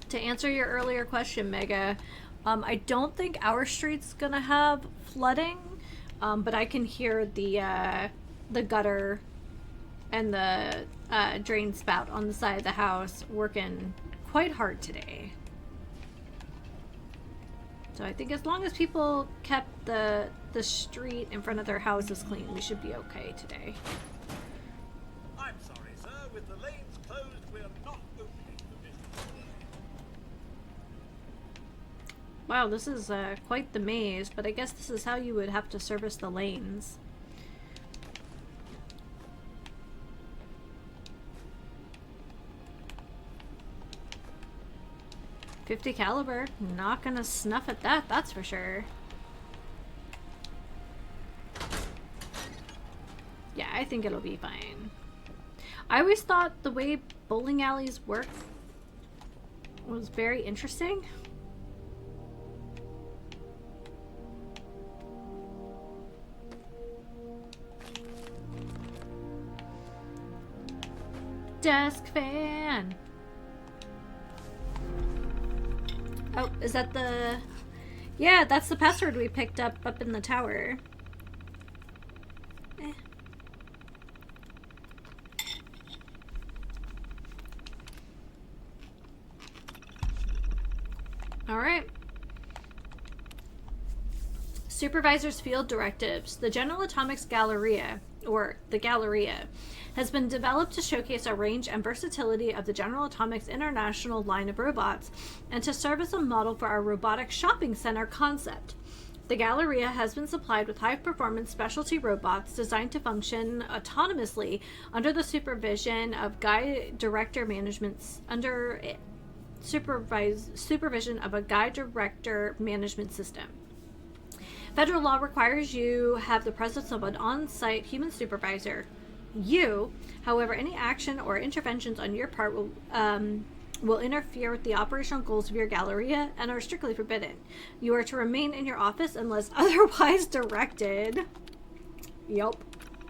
To answer your earlier question, Mega, I don't think our street's gonna have flooding, but I can hear the gutter and the drain spout on the side of the house working quite hard today. So I think as long as people kept the street in front of their houses clean, we should be okay today. I'm sorry, sir. With the lanes closed, we're not opening for business today. Wow, this is quite the maze, but I guess this is how you would have to service the lanes. .50 caliber, not gonna snuff at that, that's for sure. Yeah, I think it'll be fine. I always thought the way bowling alleys work was very interesting. Desk fan. Oh, is that the... Yeah, that's the password we picked up in the tower. Alright. Supervisor's Field Directives. The General Atomics Galleria, or the Galleria, has been developed to showcase a range and versatility of the General Atomics International line of robots and to serve as a model for our robotic shopping center concept. The Galleria has been supplied with high-performance specialty robots designed to function autonomously under the supervision of supervision of a guide director management system. Federal law requires you have the presence of an on-site human supervisor. However, any action or interventions on your part will interfere with the operational goals of your Galleria and are strictly forbidden. You are to remain in your office unless otherwise directed. Yup.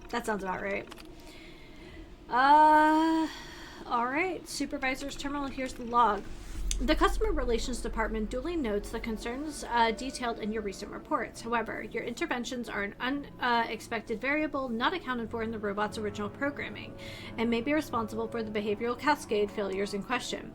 That sounds about right. Alright. Supervisor's terminal. Here's the log. The Customer Relations Department duly notes the concerns detailed in your recent reports. However, your interventions are an unexpected variable not accounted for in the robot's original programming and may be responsible for the behavioral cascade failures in question.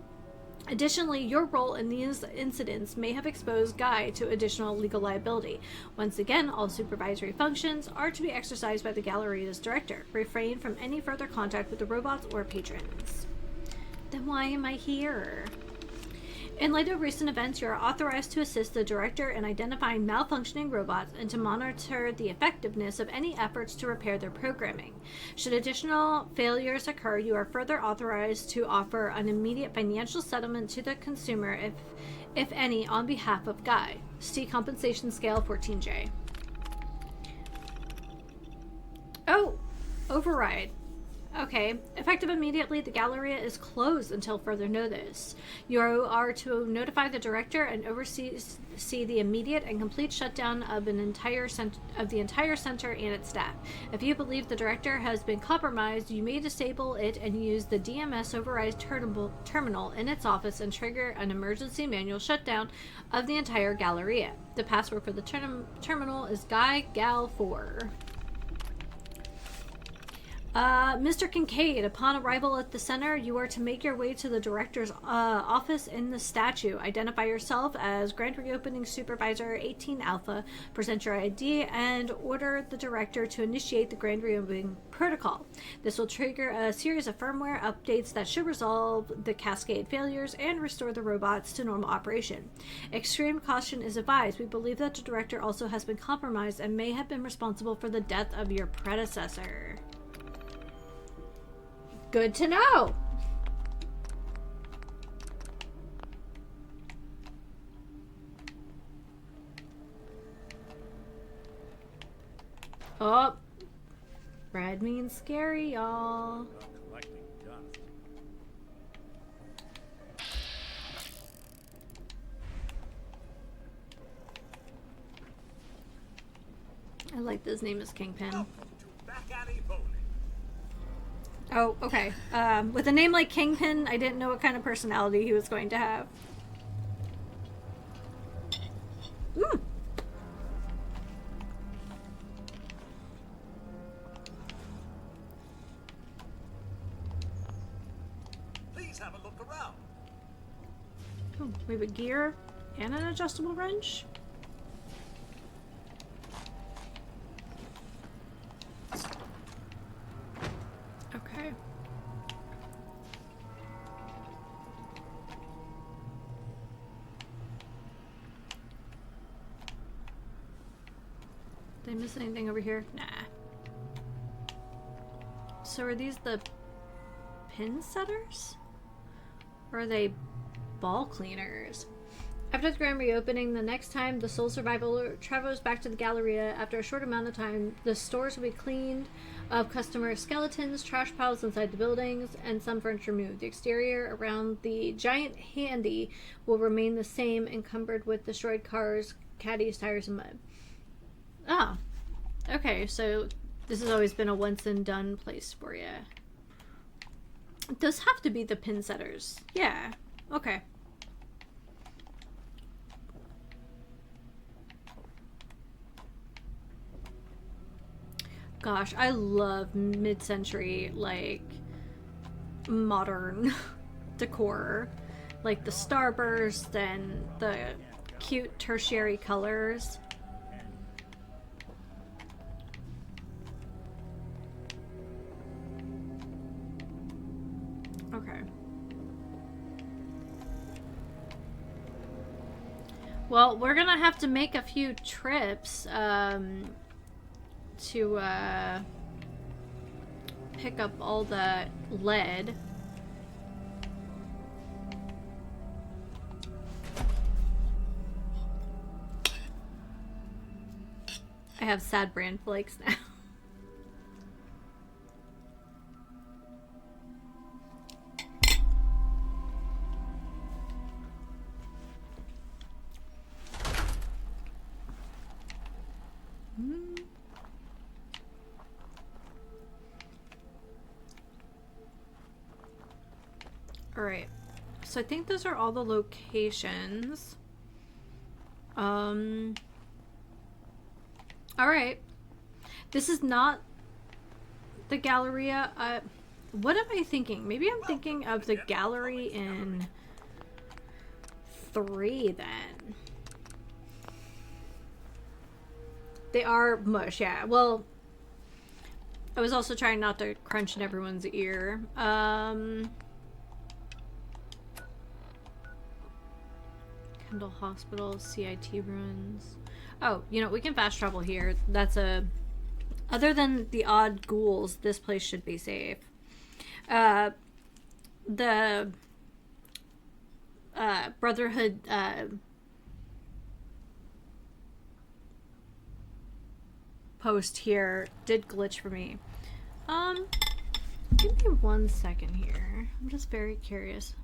Additionally, your role in these incidents may have exposed Guy to additional legal liability. Once again, all supervisory functions are to be exercised by the Galleria's director. Refrain from any further contact with the robots or patrons. Then why am I here? In light of recent events, you are authorized to assist the director in identifying malfunctioning robots and to monitor the effectiveness of any efforts to repair their programming. Should additional failures occur, you are further authorized to offer an immediate financial settlement to the consumer, if any, on behalf of Guy. See Compensation Scale 14J. Oh! Override. Okay. Effective immediately, the Galleria is closed until further notice. You are to notify the director and oversee the immediate and complete shutdown of the entire center and its staff. If you believe the director has been compromised, you may disable it and use the DMS override terminal in its office and trigger an emergency manual shutdown of the entire Galleria. The password for the terminal is GuyGal4. Mr. Kincaid, upon arrival at the center, you are to make your way to the director's office in the statue. Identify yourself as Grand Reopening Supervisor 18 Alpha, present your ID, and order the director to initiate the Grand Reopening Protocol. This will trigger a series of firmware updates that should resolve the cascade failures and restore the robots to normal operation. Extreme caution is advised. We believe that the director also has been compromised and may have been responsible for the death of your predecessor. Good to know. Oh. Red means scary, y'all. Collecting dust. I like that his name is Kingpin. Welcome to Back Alley Bowling. Oh, okay. With a name like Kingpin, I didn't know what kind of personality he was going to have. Mm. Please have a look around. Oh, we have a gear and an adjustable wrench. Okay. Did I miss anything over here? Nah. So are these the pin setters? Or are they ball cleaners? After the grand reopening, the next time the Soul Survivor travels back to the Galleria, after a short amount of time, the stores will be cleaned of customer skeletons, trash piles inside the buildings, and some furniture moved. The exterior around the giant handy will remain the same, encumbered with destroyed cars, caddies, tires, and mud. Ah, okay, so this has always been a once and done place for you. It does have to be the pin setters. Yeah, okay. Gosh, I love mid-century, like, modern decor. like the starburst and the cute tertiary colors. Okay. Well, we're gonna have to make a few trips to pick up all the lead. I have sad brand flakes now. Alright, so I think those are all the locations. Alright. This is not the Galleria. What am I thinking? Maybe I'm thinking of the gallery in 3 then. They are mush, yeah. Well, I was also trying not to crunch in everyone's ear. Kendall Hospital, CIT ruins. Oh, you know, we can fast travel here. That's a... Other than the odd ghouls, this place should be safe. The Brotherhood post here did glitch for me. Give me 1 second here. I'm just very curious.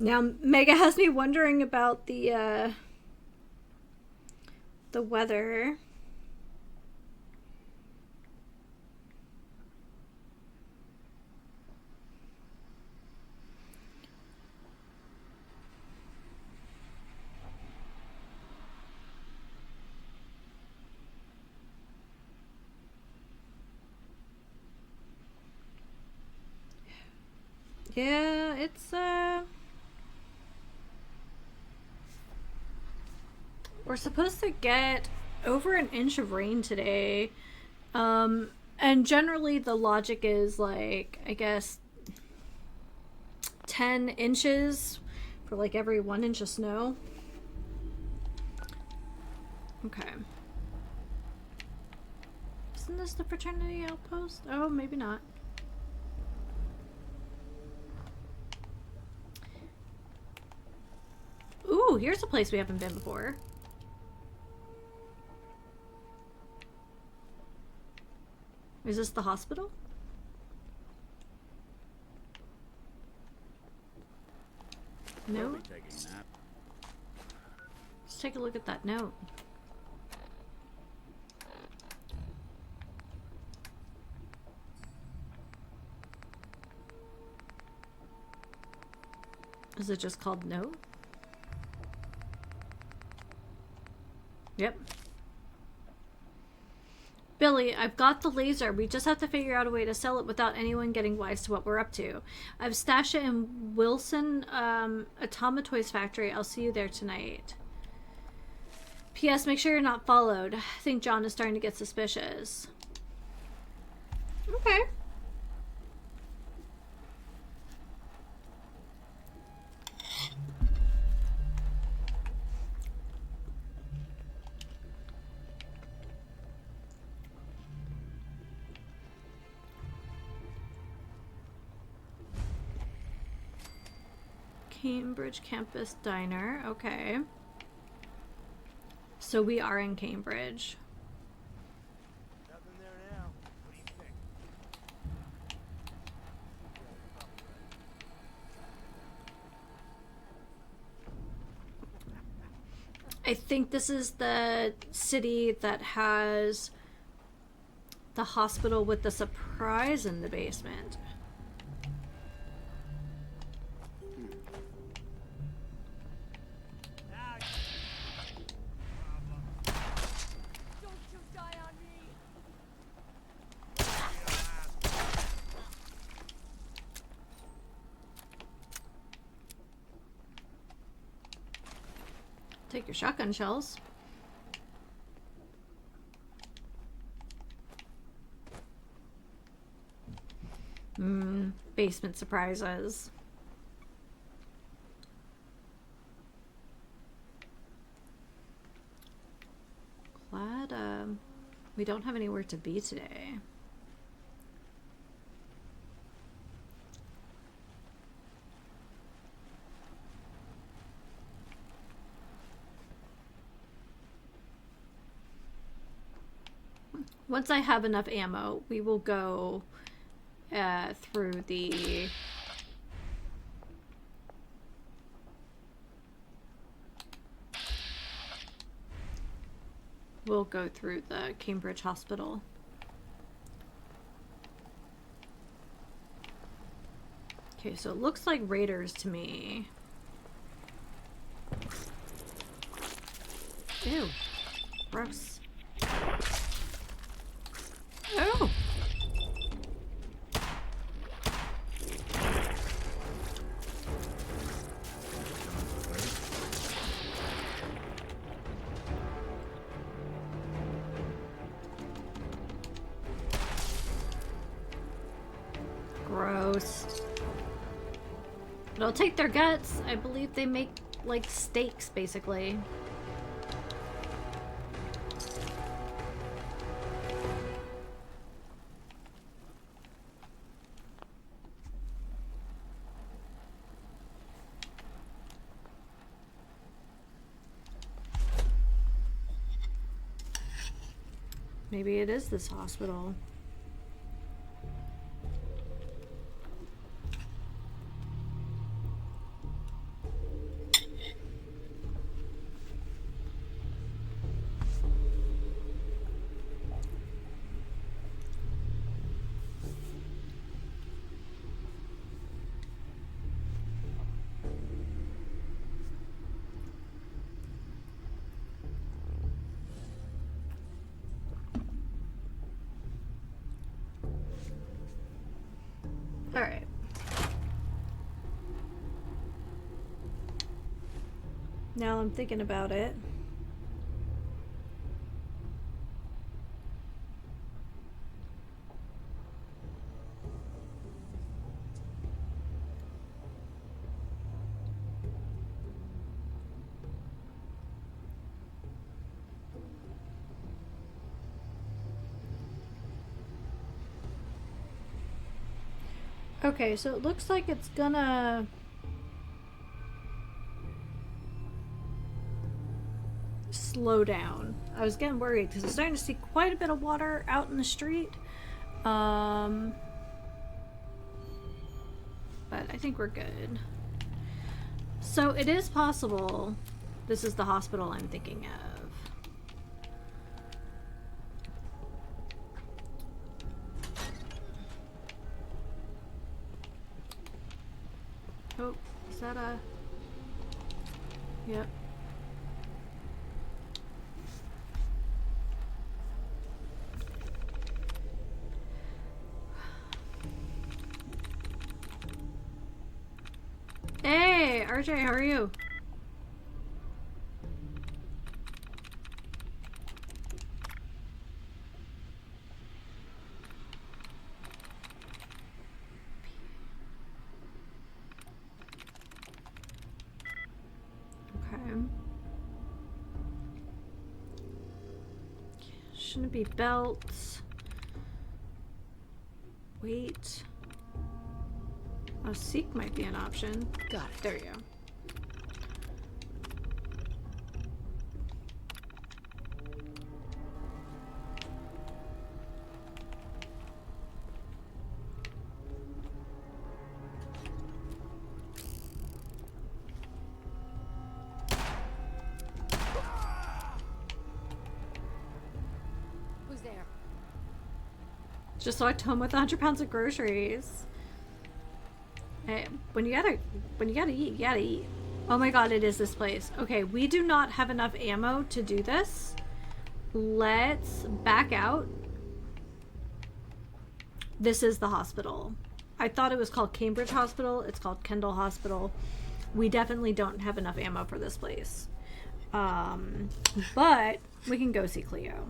Now, Mega has me wondering about the weather. Yeah, it's we're supposed to get over an inch of rain today. And generally the logic is like, I guess 10 inches for like every 1 inch of snow. Okay. Isn't this the fraternity outpost? Oh, maybe not. Ooh, here's a place we haven't been before. Is this the hospital? No. Let's take a look at that note. Is it just called note? Yep. Billy, I've got the laser. We just have to figure out a way to sell it without anyone getting wise to what we're up to. I've stashed it in Wilson Automatoys factory. I'll see you there tonight. P.S. Make sure you're not followed. I think John is starting to get suspicious. Okay. Cambridge Campus Diner. Okay. So we are in Cambridge. Nothing there now. What do you think? I think this is the city that has the hospital with the surprise in the basement. Don't you die on me! Take your shotgun shells. Basement surprises. Glad we don't have anywhere to be today. Once I have enough ammo, we will go through the... We'll go through the Cambridge Hospital. Okay, so it looks like raiders to me. Ew. Gross. Oh! Gross. But I'll take their guts. I believe they make, like, steaks, basically. Maybe it is this hospital. Alright. Now I'm thinking about it. Okay, so it looks like it's gonna... slow down. I was getting worried because I'm starting to see quite a bit of water out in the street. But I think we're good. So it is possible this is the hospital I'm thinking of. Oh, is that a... Yep. Hey, RJ, how are you? Shouldn't be belts. Wait. Oh, seek might be an option. Got it. There you go. Just walked home with 100 pounds of groceries. Hey, when you gotta eat, you gotta eat. Oh my god, it is this place. Okay, we do not have enough ammo to do this. Let's back out. This is the hospital. I thought it was called Cambridge Hospital. It's called Kendall Hospital. We definitely don't have enough ammo for this place. But we can go see Cleo.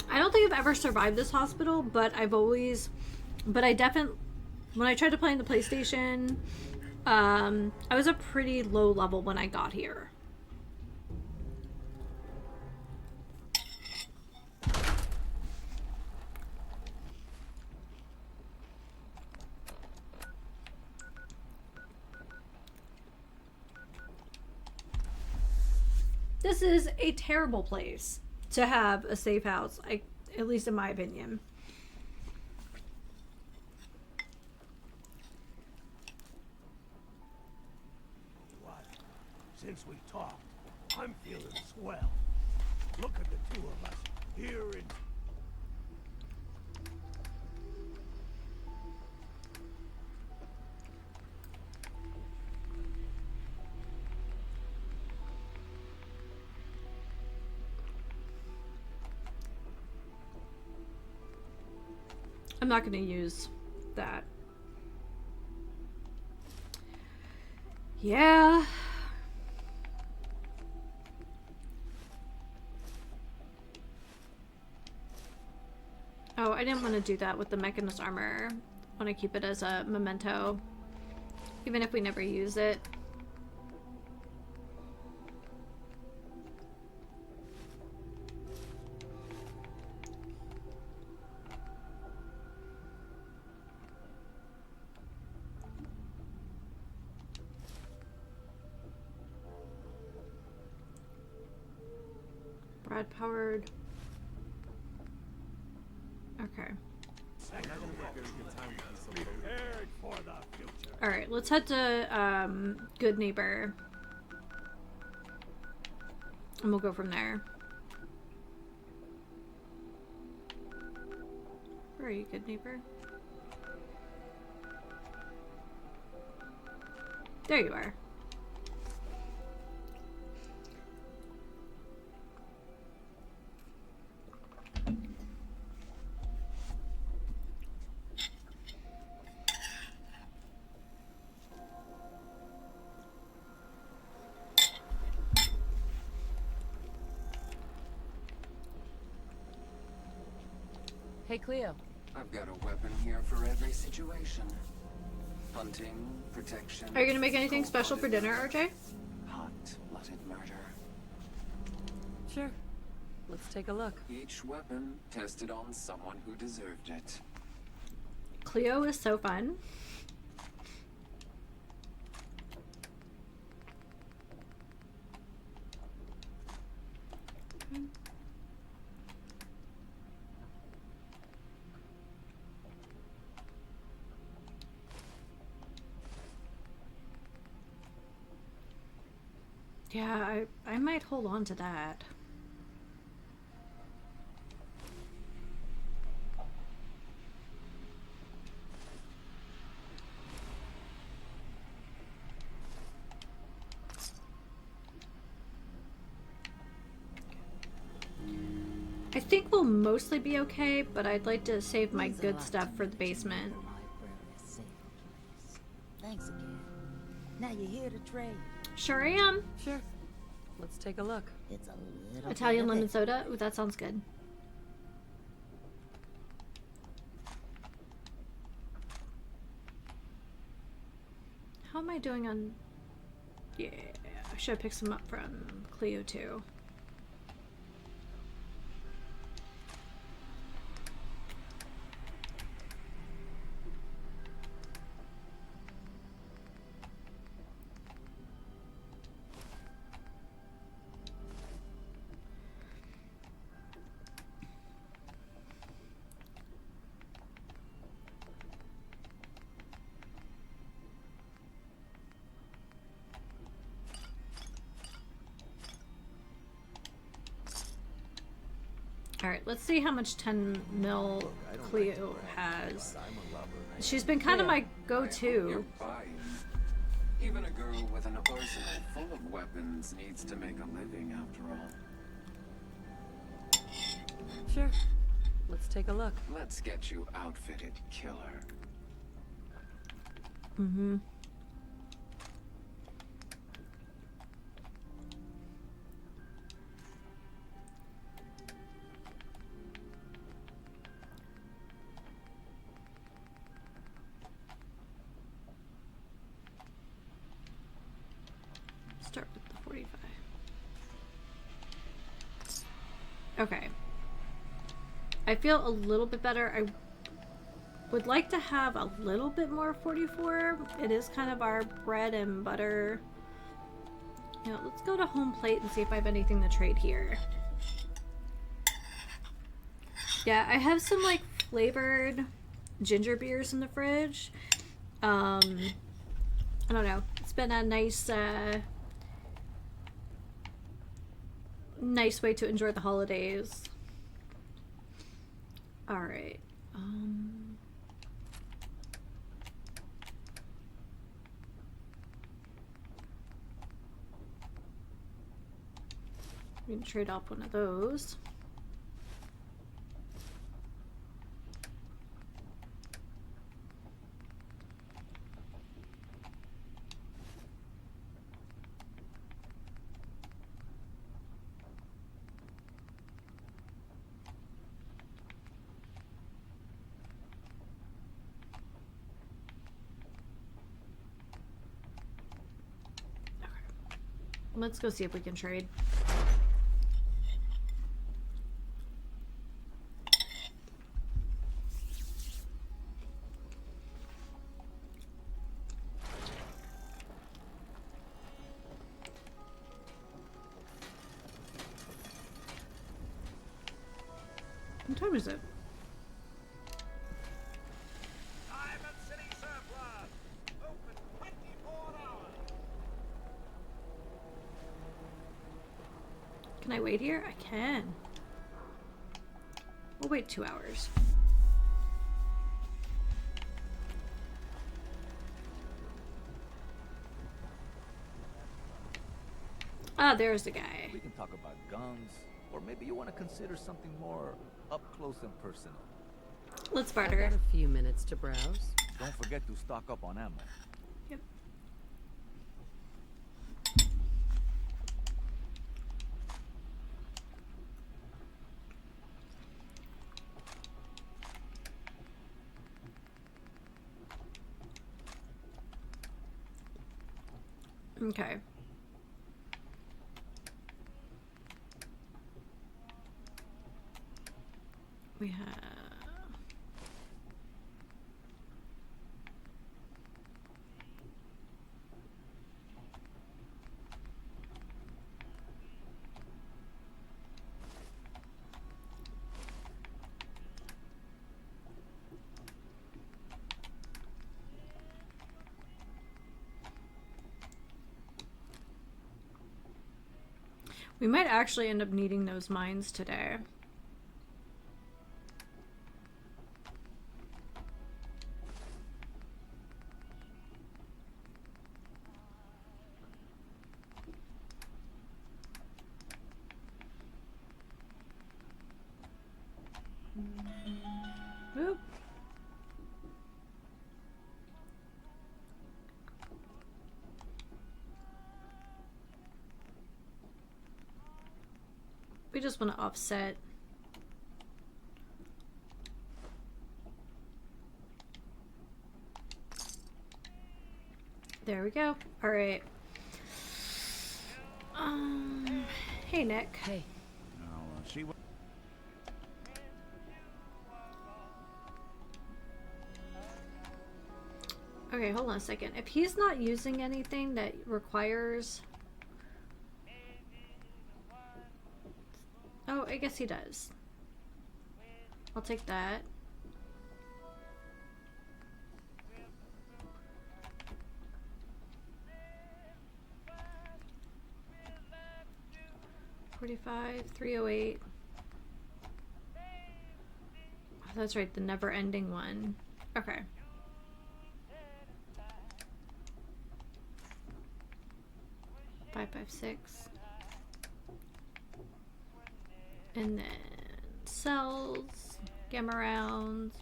I don't think I've ever survived this hospital, but when I tried to play in the PlayStation, I was a pretty low level when I got here. This is a terrible place to have a safe house, at least in my opinion. What? Since we talked, I'm feeling swell. Look at the two of us here in... I'm not going to use that. Yeah. Oh, I didn't want to do that with the Mechanist armor. I want to keep it as a memento, even if we never use it. Brad powered. Okay. Alright, let's head to Good Neighbor. And we'll go from there. Where are you, Good Neighbor? There you are. Hey, Cleo. I've got a weapon here for every situation. Hunting, protection. Are you gonna make anything special for dinner, RJ? Hot-blooded murder. Sure. Let's take a look. Each weapon tested on someone who deserved it. Cleo is so fun. Yeah, I might hold on to that. I think we'll mostly be okay, but I'd like to save my good stuff for the basement. Thanks again. Now you're here to trade. Sure I am. Sure. Let's take a look. It's a little Italian bit of lemon it. soda? Ooh, that sounds good. How am I doing on... Yeah, I should have picked some up from Cleo too. Alright, let's see how much 10 mil Cleo has. She's been kind of my go-to. Even a girl with an arsenal full of weapons needs to make a living after all. Sure. Let's take a look. Let's get you outfitted, killer. Mm-hmm. Start with the 45. Okay. I feel a little bit better. I would like to have a little bit more 44. It is kind of our bread and butter. You know, let's go to home plate and see if I have anything to trade here. Yeah, I have some like flavored ginger beers in the fridge. I don't know. It's been a nice nice way to enjoy the holidays. All right. We can trade off one of those. Let's go see if we can trade. What time is it? Can I wait here? I can. We'll wait 2 hours. Ah, there's the guy. We can talk about guns, or maybe you want to consider something more up close and personal. Let's barter. I got a few minutes to browse. Don't forget to stock up on ammo. Yep. Okay. We have... We might actually end up needing those mines today. Oop. We just want to offset. There we go. All right. Hey, Nick. Hey. She Okay, hold on a second. If he's not using anything that requires... Oh, I guess he does. I'll take that. $45, $308. That's right, the never-ending one. Okay. Five, 6. And then cells, gamma rounds,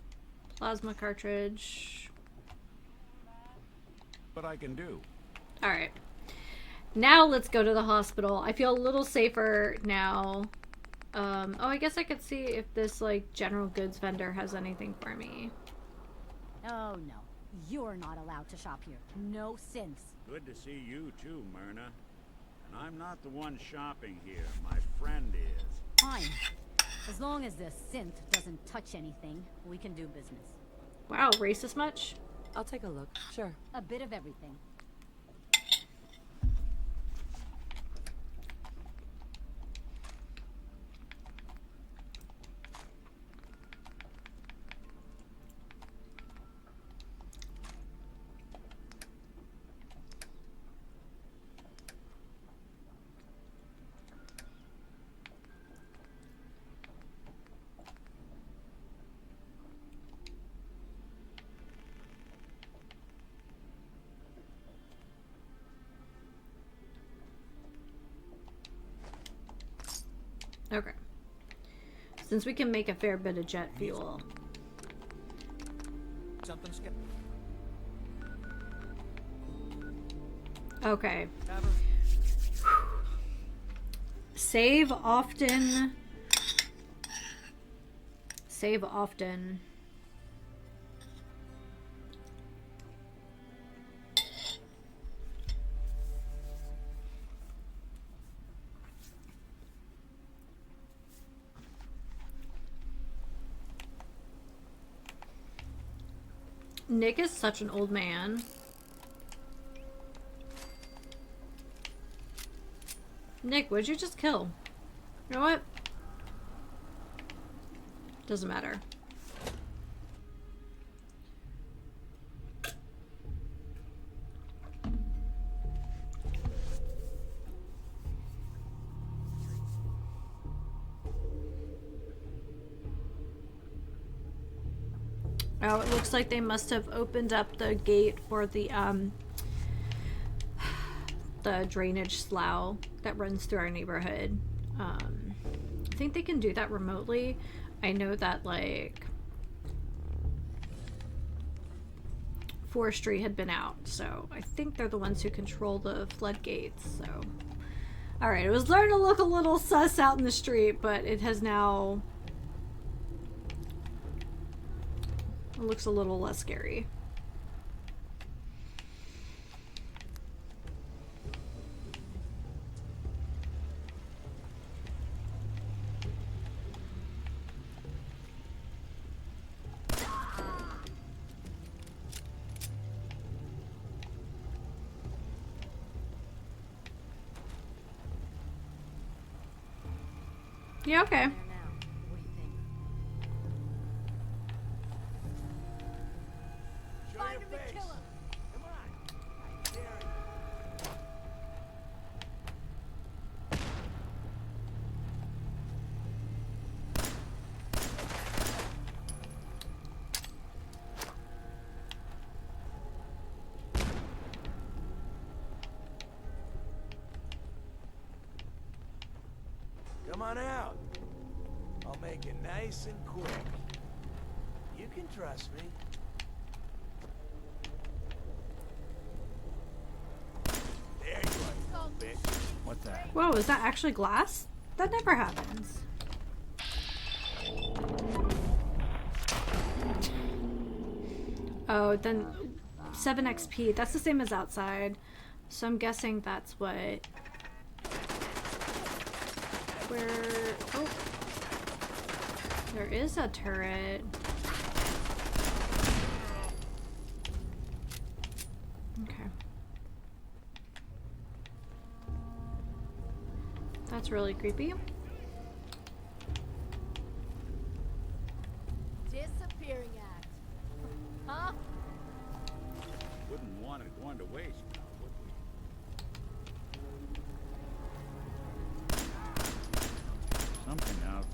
plasma cartridge. What I can do. Alright. Now let's go to the hospital. I feel a little safer now. Oh, I guess I could see if this, like, general goods vendor has anything for me. Oh, no. You're not allowed to shop here. No sense. Good to see you too, Myrna. And I'm not the one shopping here. My friend is. Fine. As long as the synth doesn't touch anything, we can do business. Wow, racist much? I'll take a look. Sure. A bit of everything. Okay. Since we can make a fair bit of jet fuel. Something's Okay. Save often. Save often. Nick is such an old man. Nick, what'd you just kill? You know what? Doesn't matter. Oh, it looks like they must have opened up the gate for the drainage slough that runs through our neighborhood. I think they can do that remotely. I know that, like, forestry had been out, so I think they're the ones who control the floodgates, so. Alright, it was starting to look a little sus out in the street, but it has now... It looks a little less scary. Yeah, okay. Come on out. I'll make it nice and quick. You can trust me. There you are, bitch. What's that? Whoa, is that actually glass? That never happens. Oh, then 7 XP. That's the same as outside. So I'm guessing that's what... Where... Oh. There is a turret. Okay. That's really creepy. Disappearing act. Huh? Wouldn't want it going to waste now, would we? Something out.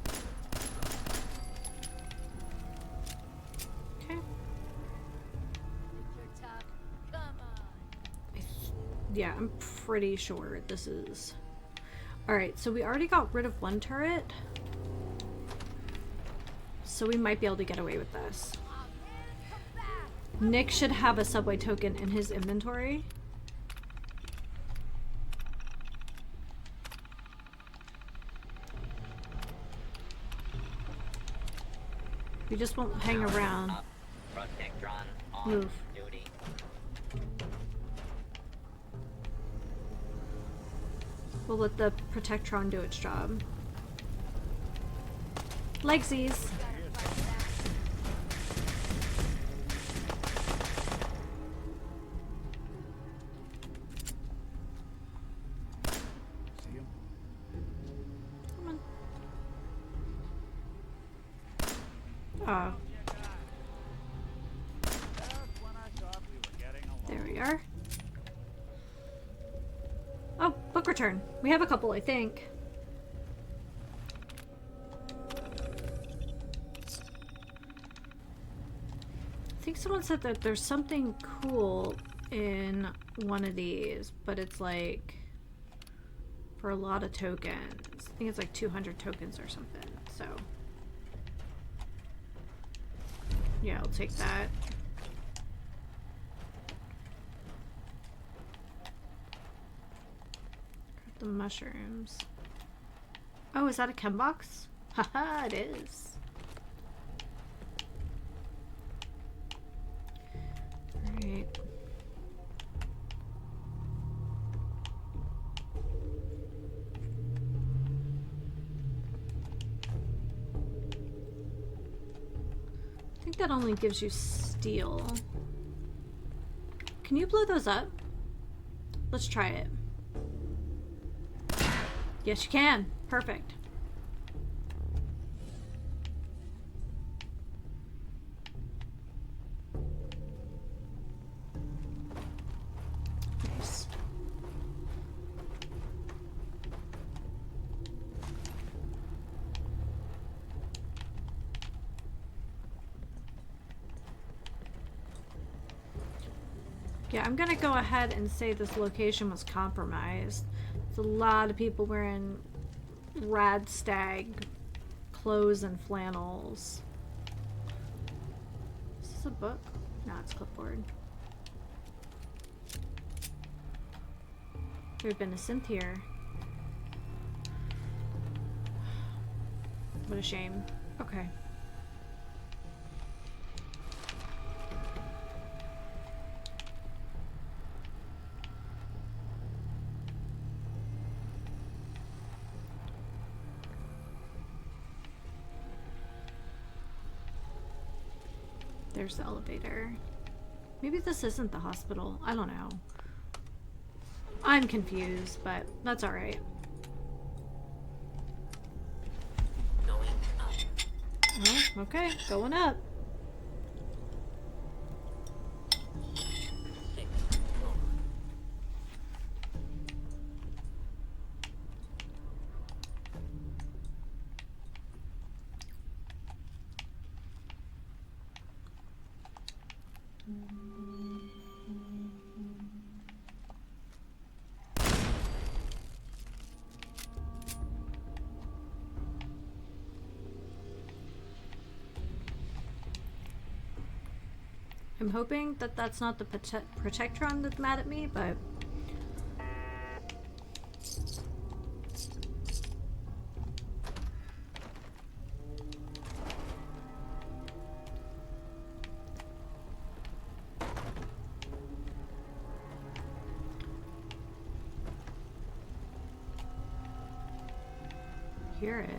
Yeah, I'm pretty sure this is... Alright, so we already got rid of one turret. So we might be able to get away with this. Nick should have a subway token in his inventory. We just won't hang around. Move. We'll let the Protectron do its job. Legsies. See him? Come on. Oh. There we are. Oh, book return. We have a couple, I think. I think someone said that there's something cool in one of these, but it's like for a lot of tokens. I think it's like 200 tokens or something, so. Yeah, I'll take that. The mushrooms. Oh, is that a chem box? Haha, it is. Alright. I think that only gives you steel. Can you blow those up? Let's try it. Yes, you can. Perfect. Nice. Yeah, I'm gonna go ahead and say this location was compromised. There's a lot of people wearing rad stag clothes and flannels. Is this a book? No, it's clipboard. There'd been a synth here. What a shame. Okay. There's the elevator. Maybe this isn't the hospital. I don't know. I'm confused, but that's alright. Going up. Oh, okay, going up. I'm hoping that that's not the Protectron that's mad at me, but... hear it.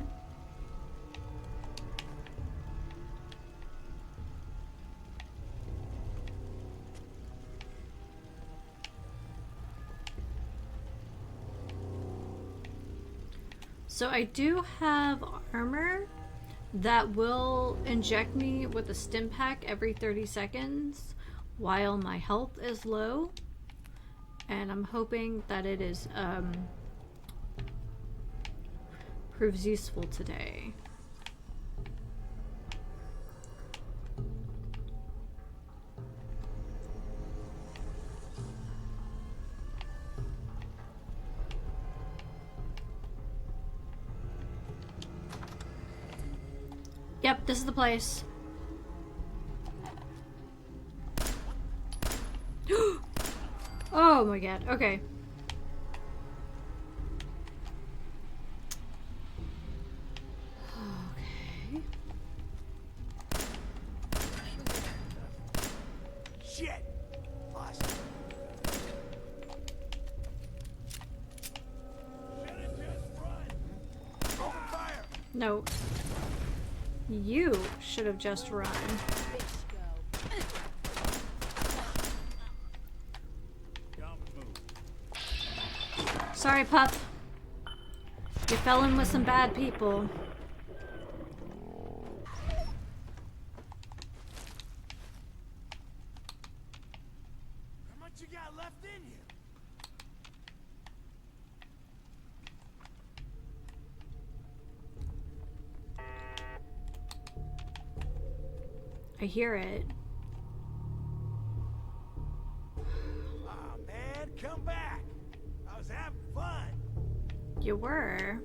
So I do have armor that will inject me with a stim pack every 30 seconds while my health is low. And I'm hoping that it is proves useful today. Yep, this is the place. Oh my god, okay. Okay. Shit! Lost it. Should've just run. Open fire. No. You should have just run. Sorry, pup. You fell in with some bad people. How much you got left in you? I hear it. Aw, man, come back. I was having fun. You were.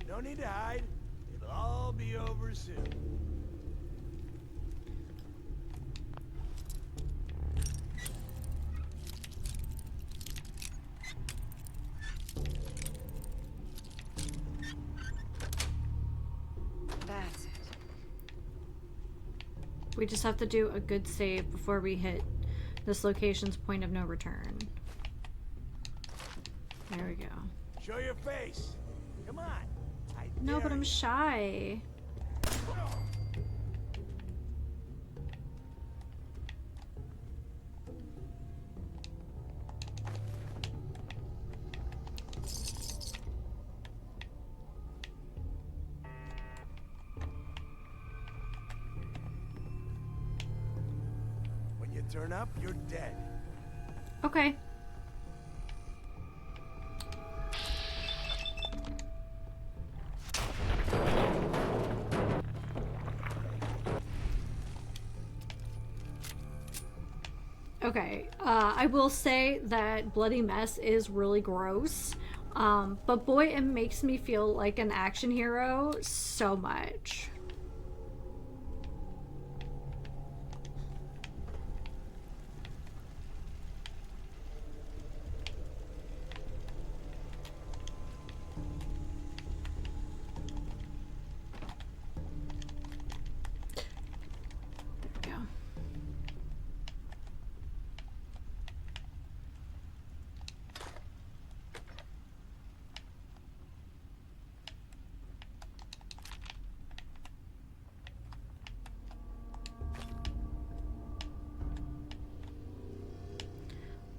No need to hide. It'll all be over soon. That's it. We just have to do a good save before we hit this location's point of no return. There we go. Show your face. Come on. No, but I'm shy. When you turn up, you're dead. Okay. Okay, I will say that Bloody Mess is really gross, but boy, it makes me feel like an action hero so much.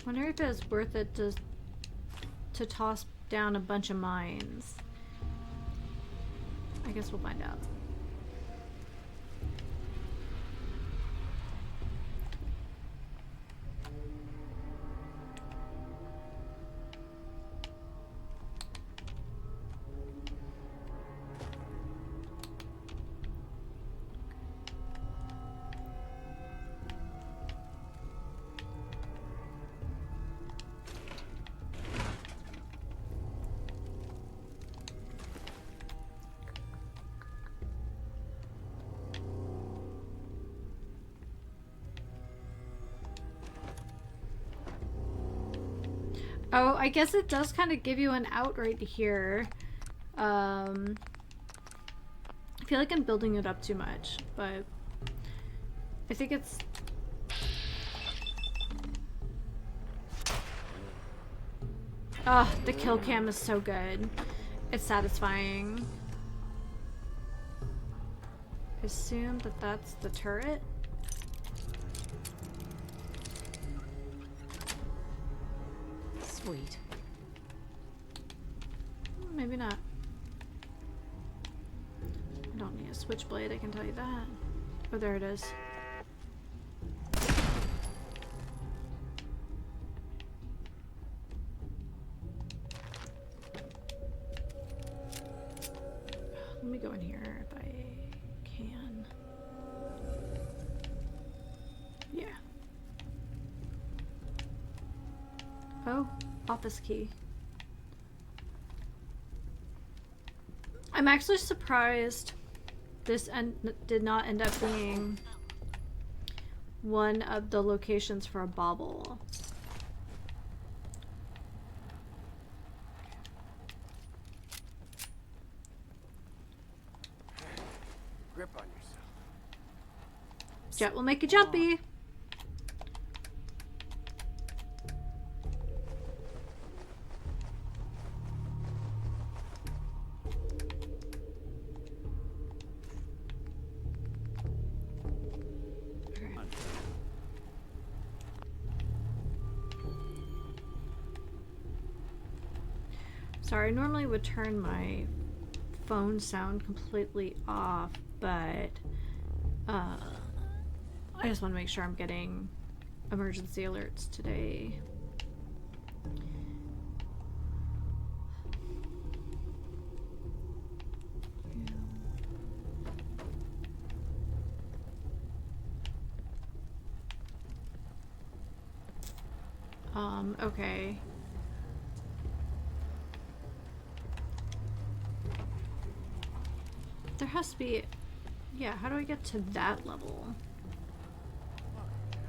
Wonder if it's worth it to toss down a bunch of mines. I guess we'll find out. Oh, I guess it does kind of give you an out right here. I feel like I'm building it up too much, but I think it's... Oh, the kill cam is so good. It's satisfying. Assume that that's the turret. Sweet. Maybe not. I don't need a switchblade, I can tell you that. Oh, there it is. Let me go in here if I can. Yeah. Oh, office key. I'm actually surprised this did not end up being one of the locations for a bauble. Grip on yourself. Jet will make you jumpy. Sorry, I normally would turn my phone sound completely off, but I just want to make sure I'm getting emergency alerts today. Okay. There has to be... Yeah, how do I get to that level?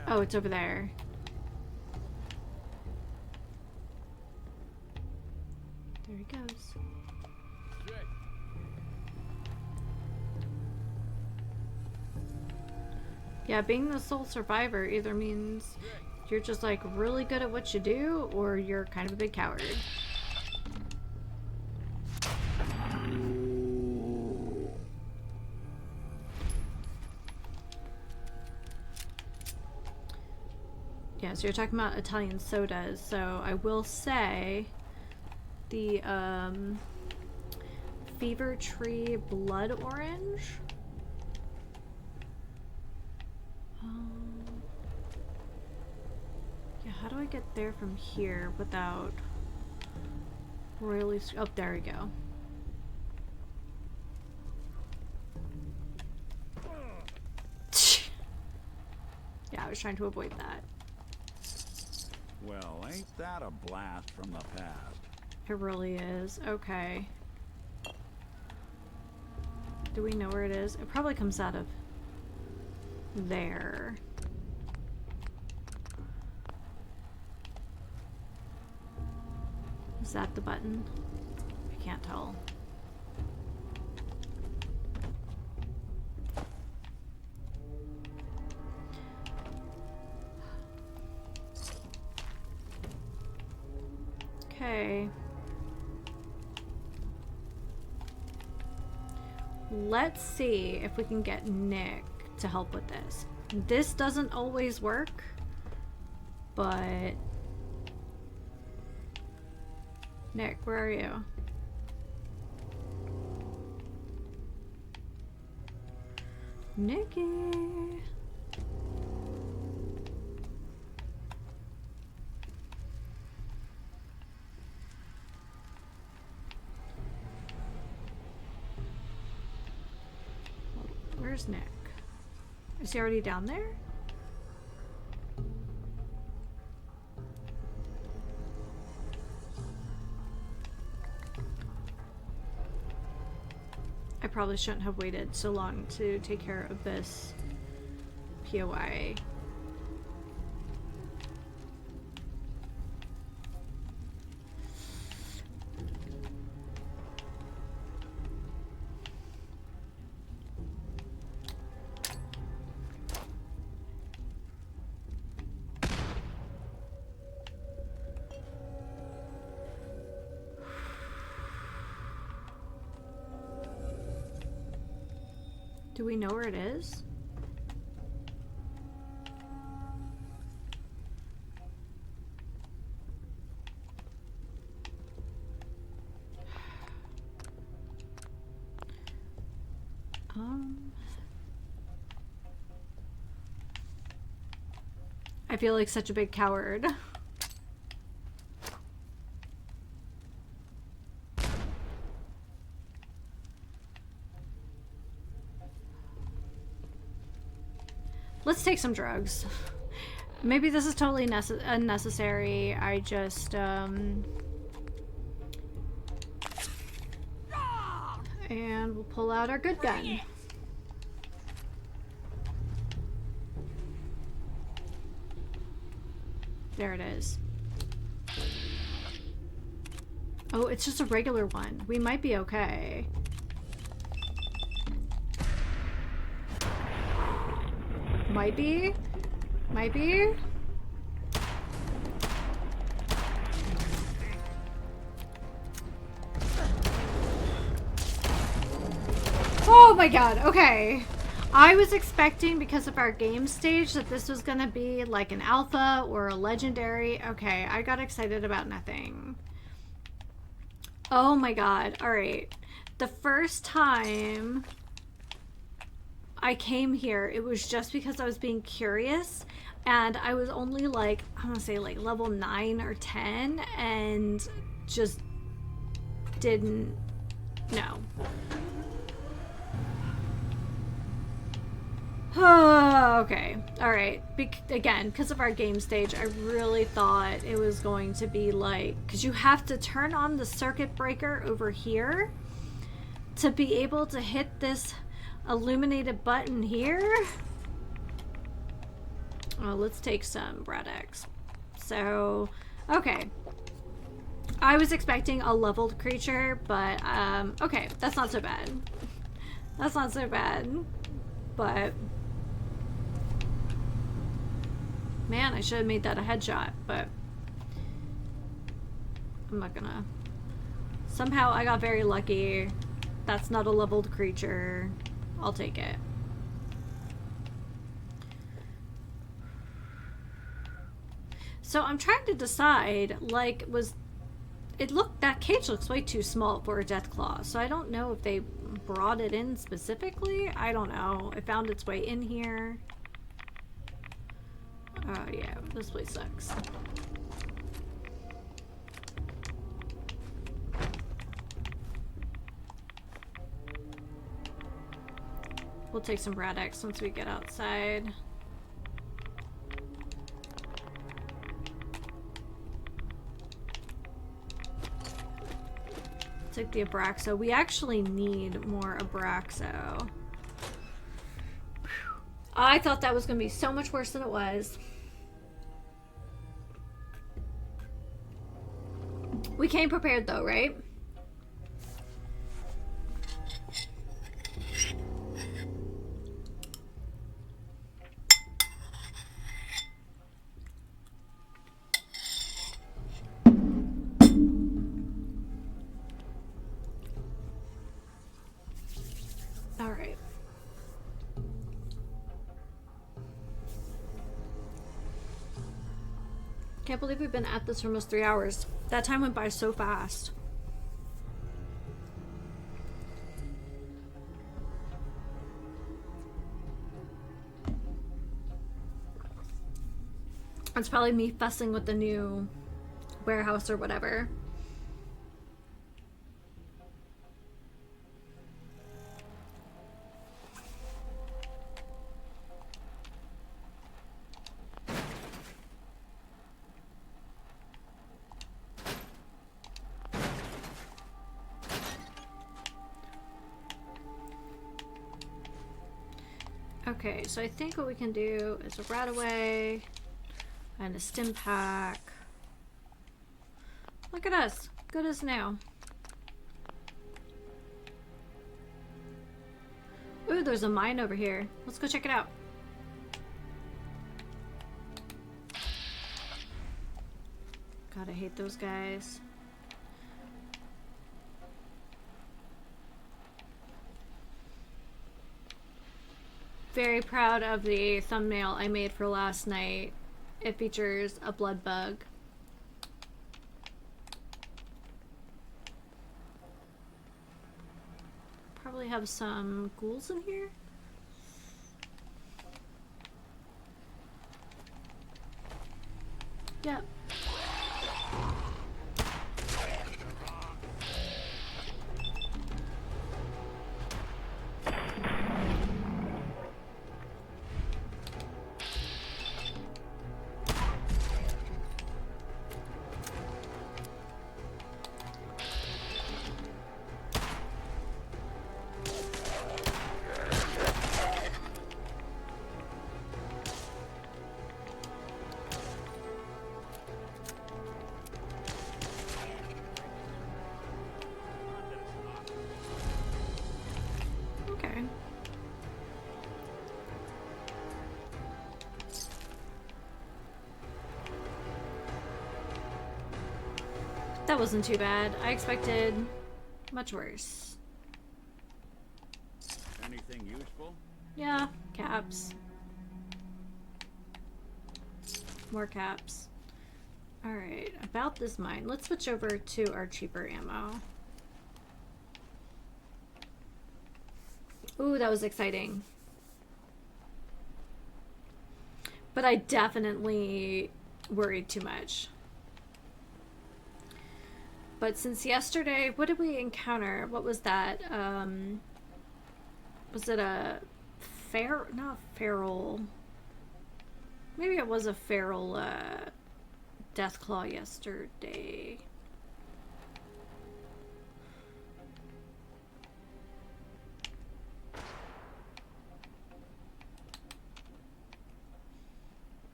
Oh, it's over there. There he goes. Yeah, being the sole survivor either means you're just like really good at what you do, or you're kind of a big coward. Yeah, so you're talking about Italian sodas, so I will say the Fever Tree Blood Orange. Yeah, how do I get there from here without royally... Oh, there we go. Yeah, I was trying to avoid that. Well, ain't that a blast from the past? It really is. Okay. Do we know where it is? It probably comes out of there. Is that the button? I can't tell. Okay. Let's see if we can get Nick to help with this. This doesn't always work, but... Nick, where are you? Nicky! Where's Nick? Is he already down there? I probably shouldn't have waited so long to take care of this POI. Do we know where it is? I feel like such a big coward. Let's take some drugs. Maybe this is totally unnecessary. I just, And we'll pull out our good gun. There it is. Oh, it's just a regular one. We might be okay. Might be. Might be. Oh my god, okay. I was expecting, because of our game stage, that this was gonna be like an alpha or a legendary. Okay, I got excited about nothing. Oh my god, alright. The first time I came here, it was just because I was being curious, and I was only like, I want to say like level 9 or 10, and just didn't know. Okay, alright. Again, because of our game stage, I really thought it was going to be like, because you have to turn on the circuit breaker over here to be able to hit this illuminated button here. Oh, let's take some Brad X. So, okay. I was expecting a leveled creature, but, okay, that's not so bad. That's not so bad. But, man, I should have made that a headshot, but I'm not gonna. Somehow I got very lucky. That's not a leveled creature. I'll take it. So I'm trying to decide, like, that cage looks way too small for a Deathclaw, so I don't know if they brought it in specifically. I don't know. It found its way in here. Oh yeah, this place sucks. We'll take some Brad X once we get outside. Take the Abraxo. We actually need more Abraxo. I thought that was going to be so much worse than it was. We came prepared though, right? All right. Can't believe we've been at this for almost 3 hours. That time went by so fast. It's probably me fussing with the new warehouse or whatever. Okay, so I think what we can do is a Radaway and a stim pack. Look at us, good as new. Ooh, there's a mine over here. Let's go check it out. God, I hate those guys. Very proud of the thumbnail I made for last night. It features a blood bug. Probably have some ghouls in here. Yep. That wasn't too bad. I expected much worse. Anything useful? Yeah, caps. More caps. Alright, about this mine. Let's switch over to our cheaper ammo. Ooh, that was exciting. But I definitely worried too much. But since yesterday, what did we encounter? What was that? Was it a not feral. Maybe it was a feral Deathclaw yesterday.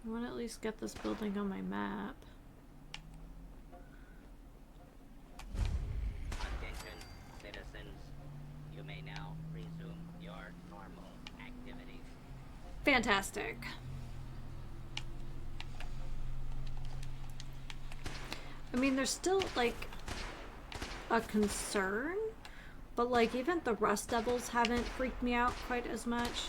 I want to at least get this building on my map. Attention, citizens. You may now resume your normal activities. Fantastic. I mean, there's still, like, a concern, but, like, even the Rust Devils haven't freaked me out quite as much.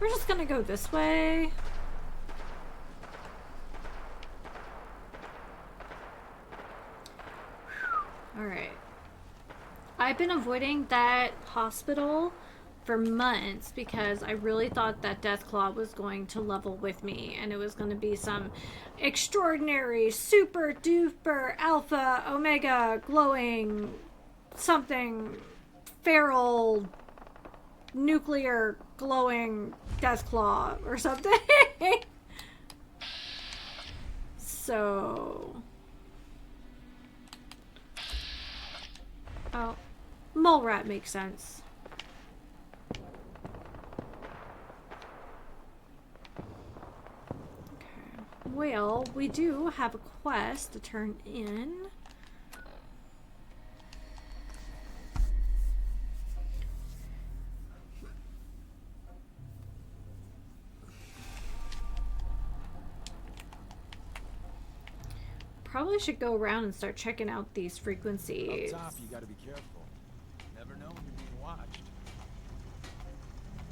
We're just gonna go this way. Alright. I've been avoiding that hospital for months because I really thought that Deathclaw was going to level with me and it was going to be some extraordinary super duper alpha omega glowing something feral nuclear glowing Deathclaw or something. So oh, mole rat makes sense. Well, we do have a quest to turn in. Probably should go around and start checking out these frequencies. Up top, you gotta be careful. Never know when you're being watched.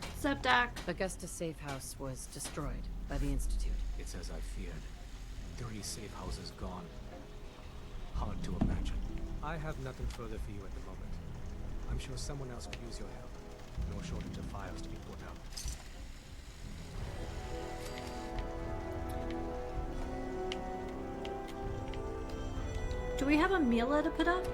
What's up, Doc? Augusta Safe House was destroyed by the Institute. It's as I feared. 3 safe houses gone. Hard to imagine. I have nothing further for you at the moment. I'm sure someone else could use your help. No shortage of fires to be put out. Do we have a Mila to put up?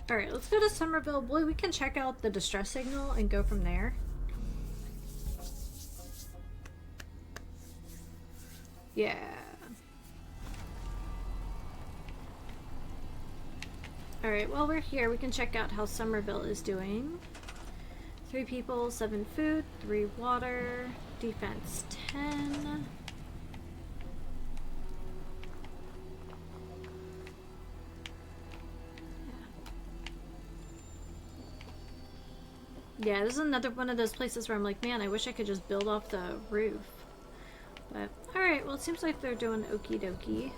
Alright, let's go to Somerville. Boy, we can check out the distress signal and go from there. Yeah. Alright, while we're here, we can check out how Somerville is doing. 3 people, 7 food, 3 water, defense 10. Yeah, this is another one of those places where I'm like, man, I wish I could just build off the roof. But, alright, well, it seems like they're doing okie dokie.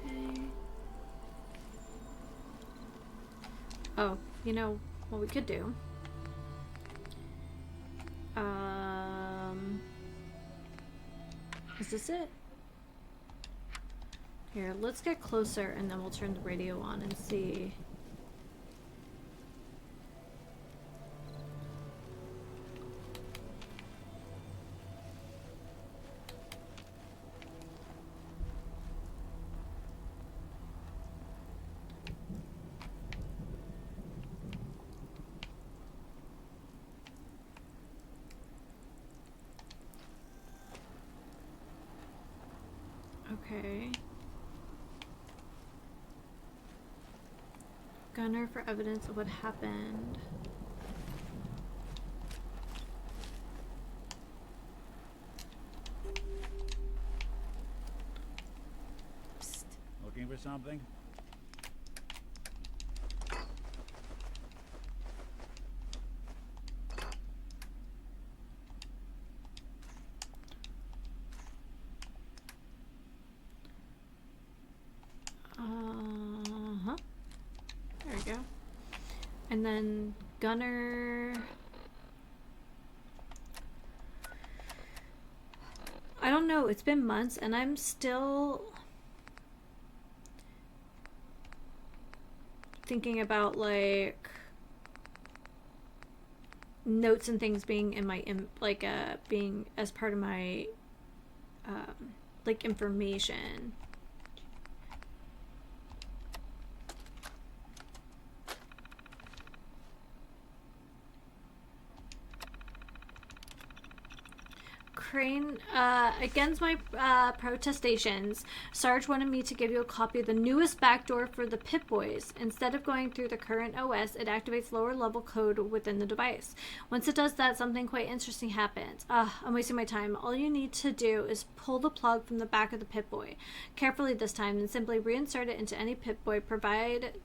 Okay. Oh, you know what we could do? Is this it? Here, let's get closer and then we'll turn the radio on and see. Okay. Gunner for evidence of what happened. Psst. Looking for something? Uh-huh. There we go. And then Gunner... I don't know, it's been months and I'm still thinking about like notes and things being in my being as part of my like information. Crane, against my protestations, Sarge wanted me to give you a copy of the newest backdoor for the Pip-Boys. Instead of going through the current OS, it activates lower level code within the device. Once it does that, something quite interesting happens. I'm wasting my time. All you need to do is pull the plug from the back of the Pip-Boy. Carefully this time, and simply reinsert it into any Pip-Boy, provided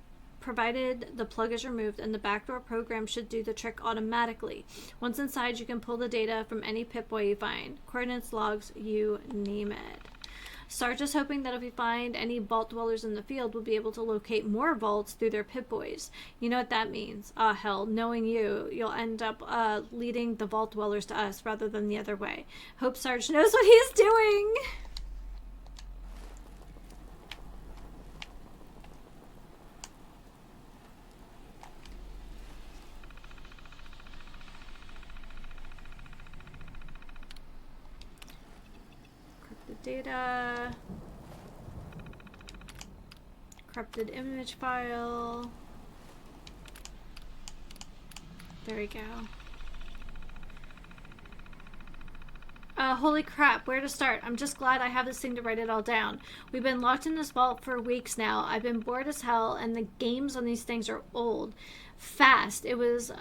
the plug is removed, and the backdoor program should do the trick automatically. Once inside, you can pull the data from any Pip-Boy you find. Coordinates, logs, you name it. Sarge is hoping that if we find any vault dwellers in the field, we'll be able to locate more vaults through their Pip-Boys. You know what that means. Hell, knowing you'll end up leading the vault dwellers to us rather than the other way. Hope Sarge knows what he's doing! Data, corrupted image file. There we go. Holy crap, where to start? I'm just glad I have this thing to write it all down. We've been locked in this vault for weeks now. I've been bored as hell, and the games on these things are old. Fast. It was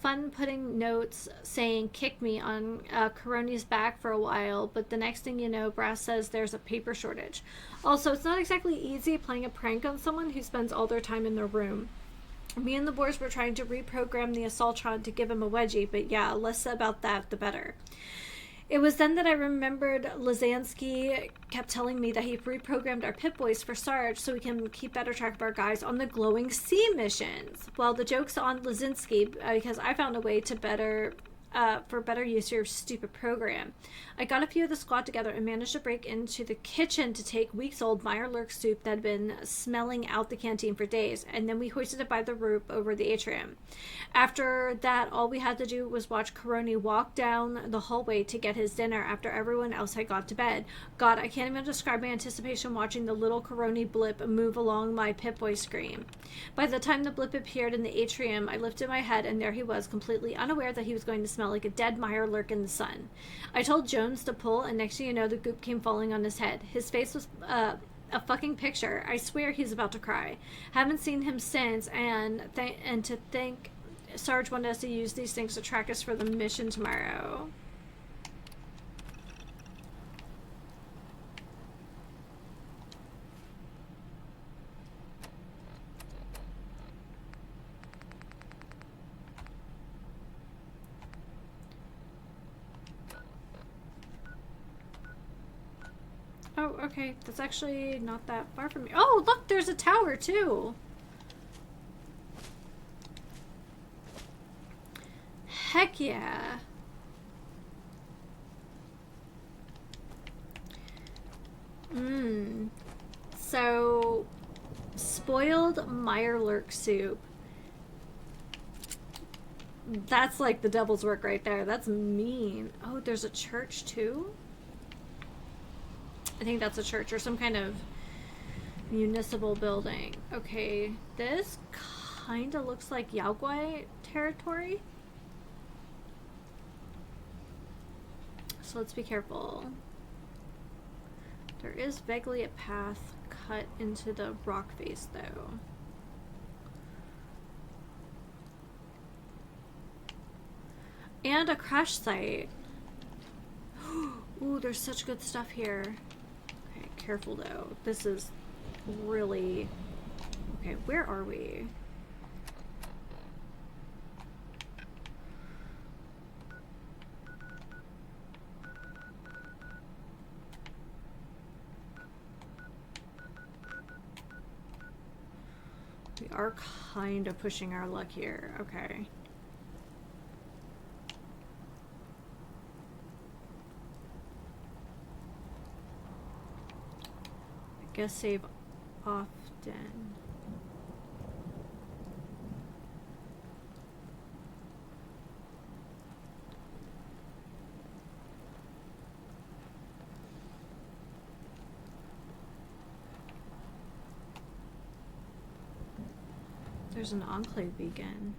fun putting notes saying kick me on Coroni's back for a while, but the next thing you know, Brass says there's a paper shortage. Also, it's not exactly easy playing a prank on someone who spends all their time in their room. Me and the boys were trying to reprogram the Assaultron to give him a wedgie, but yeah, less about that, the better. It was then that I remembered Lazansky kept telling me that he reprogrammed our Pip-Boys for Sarge so we can keep better track of our guys on the glowing sea missions. Well, the joke's on Lazansky because I found a way to better use your stupid program. I got a few of the squad together and managed to break into the kitchen to take weeks-old Meyerlurk soup that had been smelling out the canteen for days, and then we hoisted it by the roof over the atrium. After that, all we had to do was watch Coroni walk down the hallway to get his dinner after everyone else had got to bed. God, I can't even describe my anticipation watching the little Coroni blip move along my Pip-Boy screen. By the time the blip appeared in the atrium, I lifted my head, and there he was, completely unaware that he was going to smell like a dead Meyerlurk in the sun. I told Jones to pull, and next thing you know, the goop came falling on his head. His face was a fucking picture. I swear he's about to cry. Haven't seen him since, and to think Sarge wanted us to use these things to track us for the mission tomorrow. Oh, okay. That's actually not that far from me. Oh, look, there's a tower, too. Heck yeah. So, spoiled Meyerlurk soup. That's like the devil's work right there. That's mean. Oh, there's a church, too? I think that's a church or some kind of municipal building. Okay, this kind of looks like Yaogwai territory. So let's be careful. There is vaguely a path cut into the rock face, though. And a crash site. Ooh, there's such good stuff here. Okay, careful though. This is really... Okay, where are we? We are kind of pushing our luck here. Okay. I guess save often. There's an enclave beacon.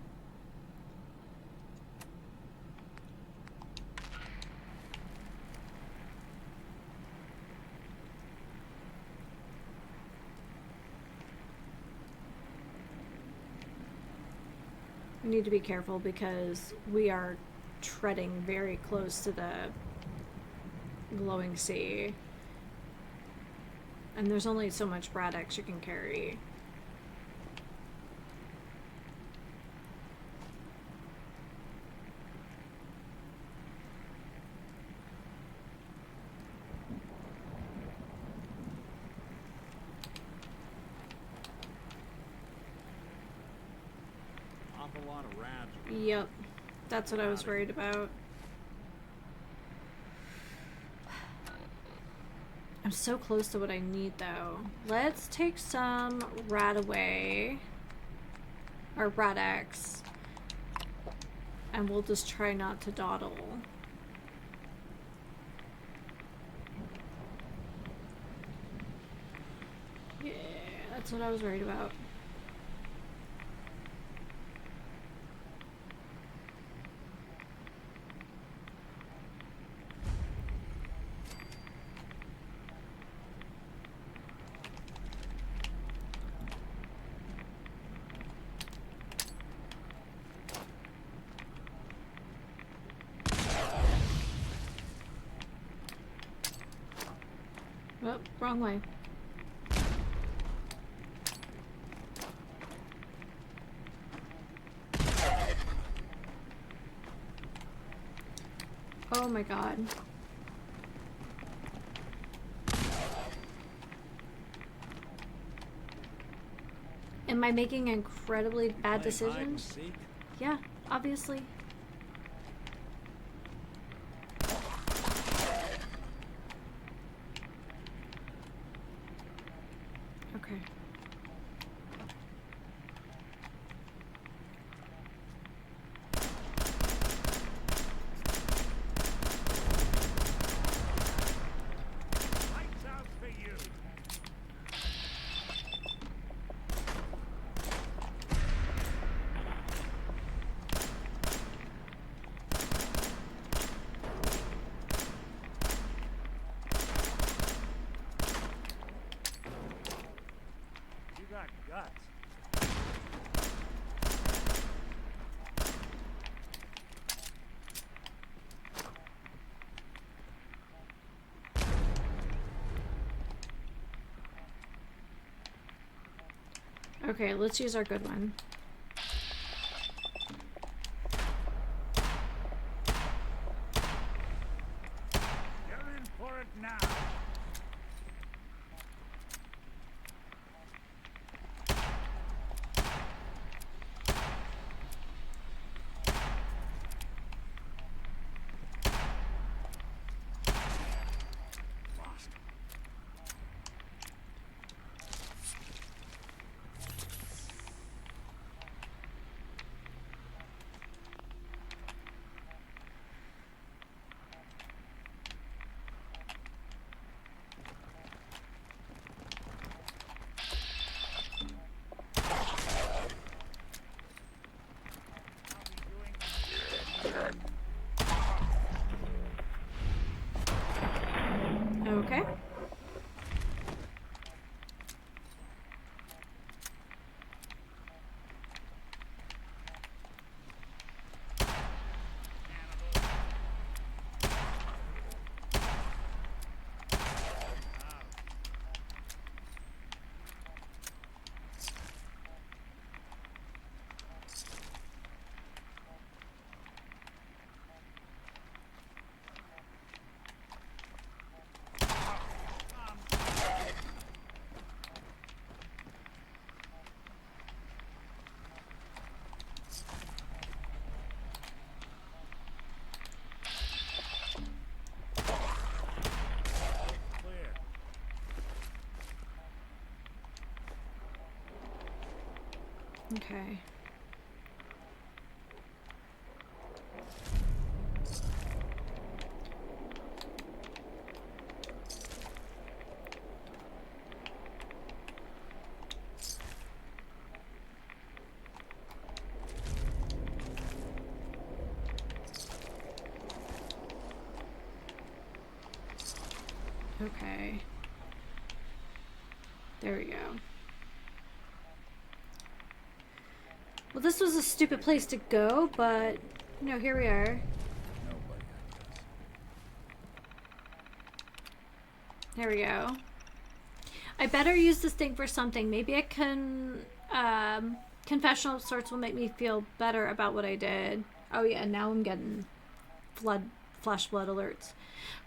We need to be careful because we are treading very close to the glowing sea. And there's only so much Bradex you can carry. A lot of rats. Yep, that's what I was worried about. I'm so close to what I need though. Let's take some Radaway or Bradex and we'll just try not to dawdle. Yeah, that's what I was worried about. Oh, wrong way. Oh my god. Am I making incredibly bad decisions? Yeah, obviously. Okay. Lights out for you. You got guts. Okay, let's use our good one. You're in for it now. Lost. Okay. Okay. There we go. Well, this was a stupid place to go, but, you know, here we are. There we go. I better use this thing for something. Maybe I can, confessional of sorts will make me feel better about what I did. Oh yeah, now I'm getting flash flood alerts.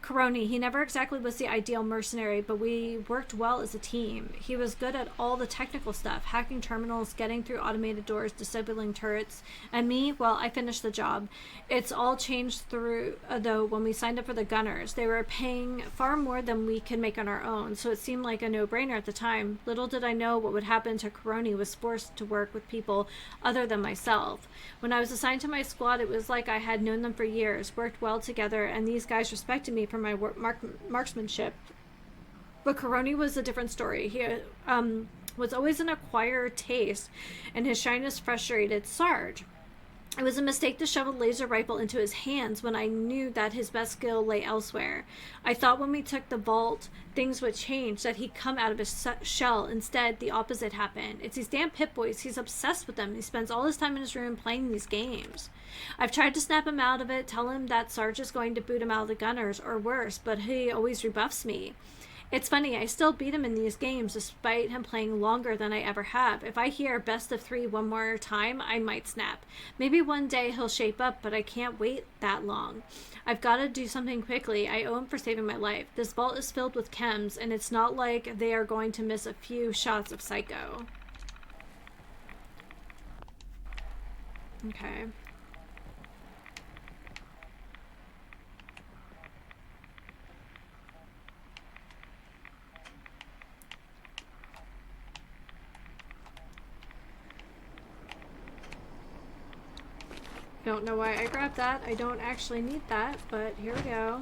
Coroni, he never exactly was the ideal mercenary, but we worked well as a team. He was good at all the technical stuff, hacking terminals, getting through automated doors, disabling turrets. And me, well, I finished the job. It's all changed through, though, when we signed up for the Gunners. They were paying far more than we could make on our own, so it seemed like a no-brainer at the time. Little did I know what would happen to Coroni was forced to work with people other than myself. When I was assigned to my squad, it was like I had known them for years, worked well together, and these guys respected me for my marksmanship. But Coroni was a different story. He was always an acquired taste, and his shyness frustrated Sarge. It was a mistake to shove a laser rifle into his hands when I knew that his best skill lay elsewhere. I thought when we took the vault, things would change, that he'd come out of his shell. Instead, the opposite happened. It's these damn Pip-Boys. He's obsessed with them. He spends all his time in his room playing these games. I've tried to snap him out of it, tell him that Sarge is going to boot him out of the Gunners, or worse, but he always rebuffs me. It's funny, I still beat him in these games despite him playing longer than I ever have. If I hear best of 3 one more time, I might snap. Maybe one day he'll shape up, but I can't wait that long. I've got to do something quickly. I owe him for saving my life. This vault is filled with chems, and it's not like they are going to miss a few shots of Psycho. Okay. Don't know why I grabbed that. I don't actually need that, but here we go.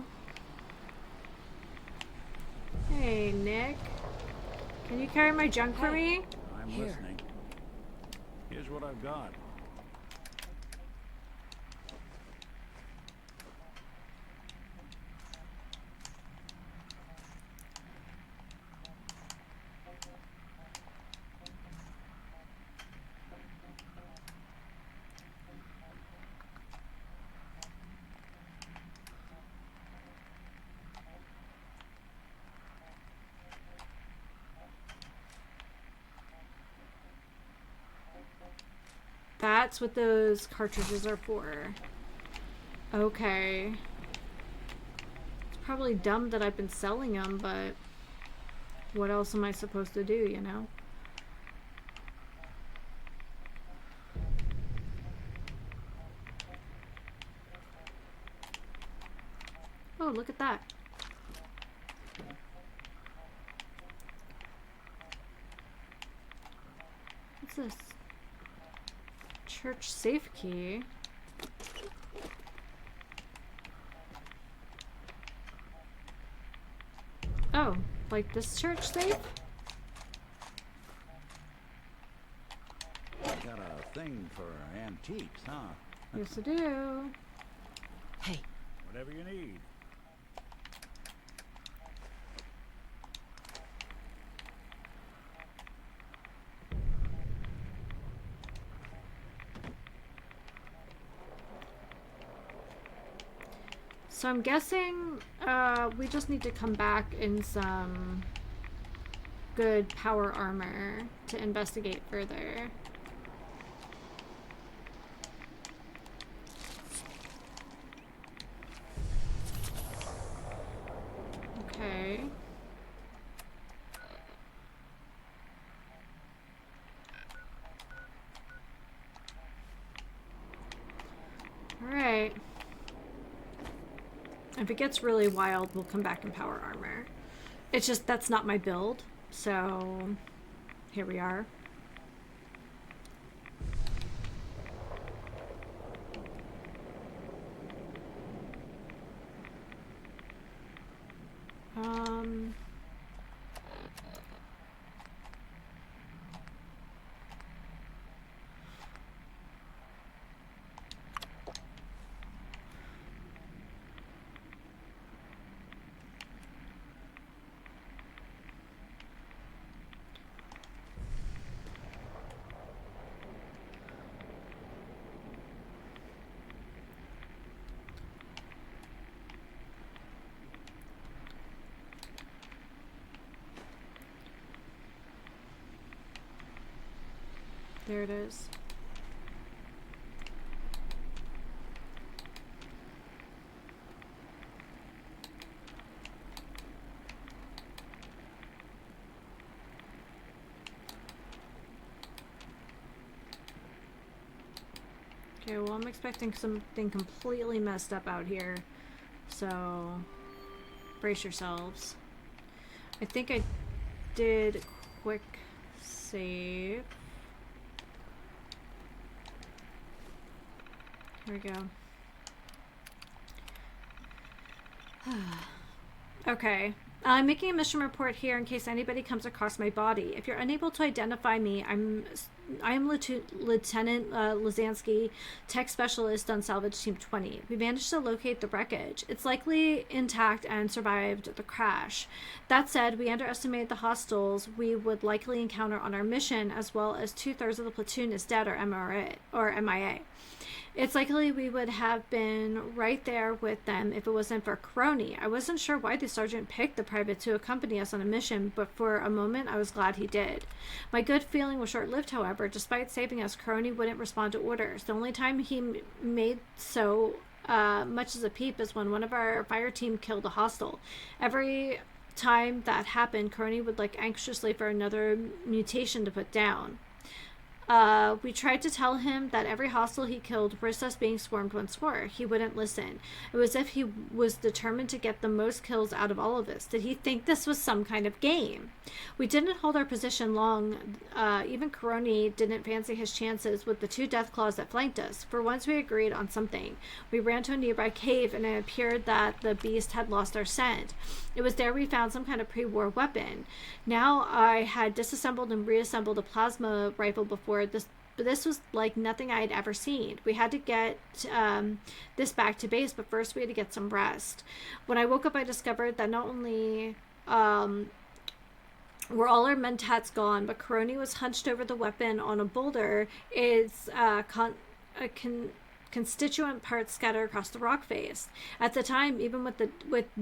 Hey, Nick. Can you carry my junk for me? I'm listening. Here's what I've got. That's what those cartridges are for. Okay. It's probably dumb that I've been selling them, but what else am I supposed to do, you know? Oh, look at that. What's this? Church safe key. Oh, like this church safe? Got a thing for antiques, huh? Yes, I do. Hey. Whatever you need. So I'm guessing we just need to come back in some good power armor to investigate further. Okay. Alright. If it gets really wild, we'll come back in power armor. It's just, that's not my build, so here we are. There it is. Okay, well, I'm expecting something completely messed up out here. So, brace yourselves. I think I did quick save. Here we go. Okay. I'm making a mission report here in case anybody comes across my body. If you're unable to identify me, I am Lieutenant Lazansky, tech specialist on Salvage Team 20. We managed to locate the wreckage. It's likely intact and survived the crash. That said, we underestimated the hostiles we would likely encounter on our mission, as well as 2/3 of the platoon is dead or MIA. It's likely we would have been right there with them if it wasn't for Crony. I wasn't sure why the sergeant picked the private to accompany us on a mission, but for a moment I was glad he did. My good feeling was short-lived, however. Despite saving us, Crony wouldn't respond to orders. The only time he made so much as a peep is when one of our fire team killed a hostile. Every time that happened, Crony would look anxiously for another mutation to put down. We tried to tell him that every hostile he killed risked us being swarmed once more. He wouldn't listen. It was as if he was determined to get the most kills out of all of us. Did he think this was some kind of game? We didn't hold our position long. Even Coroni didn't fancy his chances with the 2 death claws that flanked us. For once we agreed on something. We ran to a nearby cave and it appeared that the beast had lost our scent. It was there we found some kind of pre-war weapon. Now I had disassembled and reassembled a plasma rifle before this, but this was like nothing I had ever seen. We had to get this back to base, but first we had to get some rest. When I woke up, I discovered that not only were all our mentats gone, but Coroni was hunched over the weapon on a boulder. Its constituent parts scattered across the rock face. At the time, even with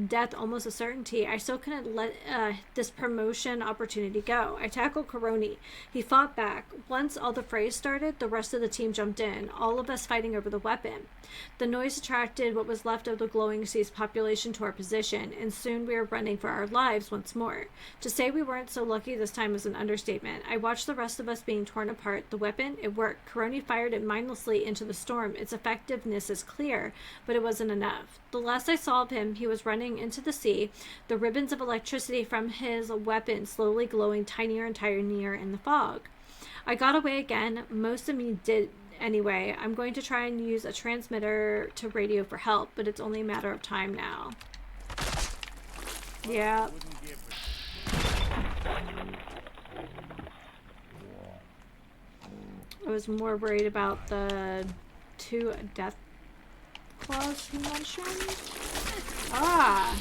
death almost a certainty, I still couldn't let this promotion opportunity go. I tackled Coroni. He fought back. Once all the frays started, the rest of the team jumped in, all of us fighting over the weapon. The noise attracted what was left of the glowing sea's population to our position, and soon we were running for our lives once more. To say we weren't so lucky this time is an understatement. I watched the rest of us being torn apart. The weapon, it worked. Coroni fired it mindlessly into the storm. Its effectiveness is clear, but it wasn't enough. The last I saw of him, he was running into the sea, the ribbons of electricity from his weapon slowly glowing tinier and tinier in the fog. I got away again. Most of me did anyway. I'm going to try and use a transmitter to radio for help, but it's only a matter of time now. Yeah. I was more worried about the 2 death claws you mentioned. Ah!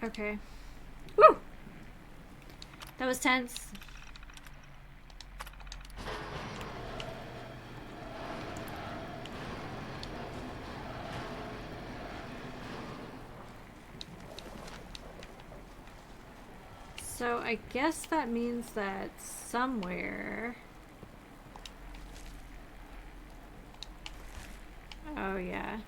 Okay. Woo! That was tense. So I guess that means that somewhere... Oh yeah.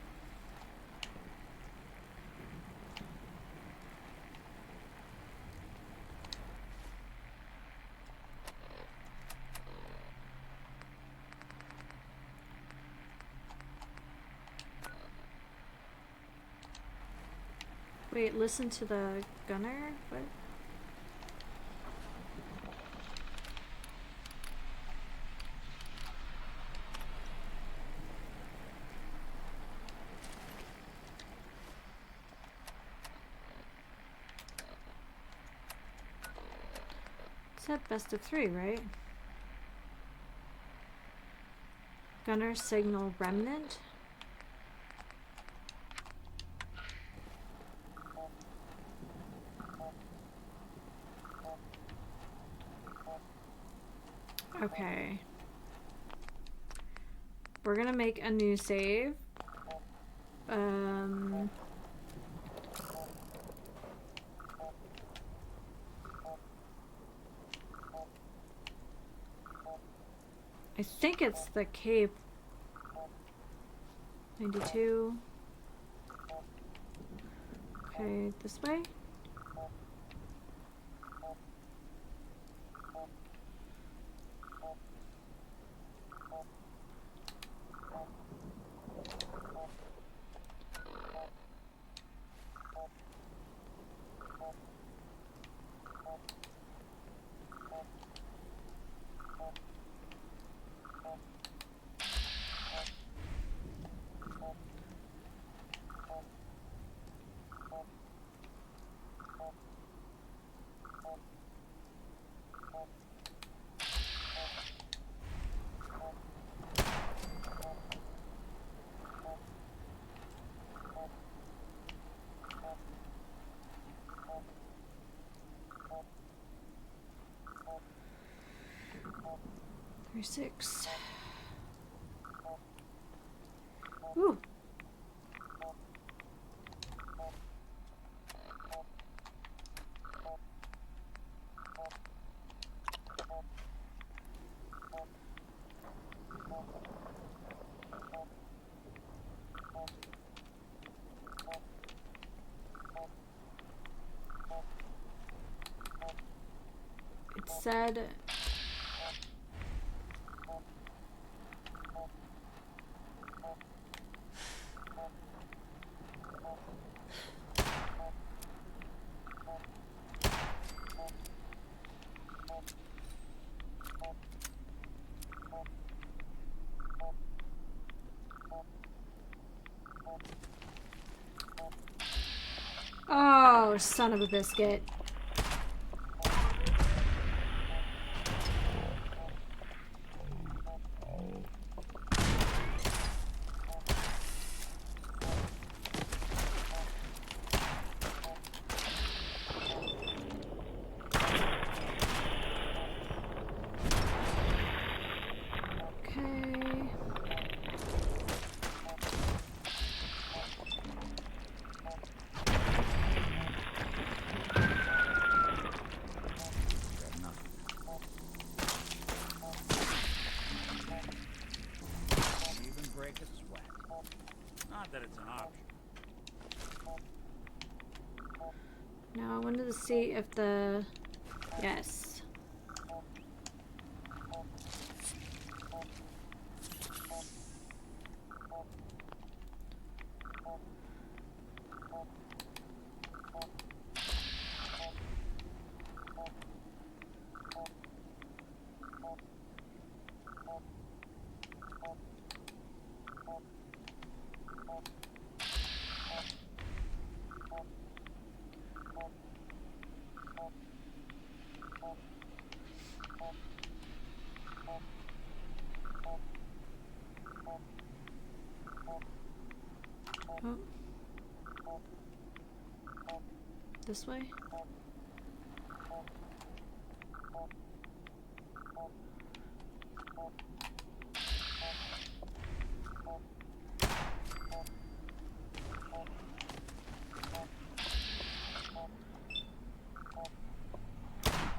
Wait, listen to the gunner? What? Said best of 3, right? Gunner signal remnant. Okay. We're gonna make a new save. I think it's the Cape 92. Okay, this way? Six. Ooh. It said oh, son of a biscuit. That it's an option. Now I wanted to see if the... Yes. Oh. This way?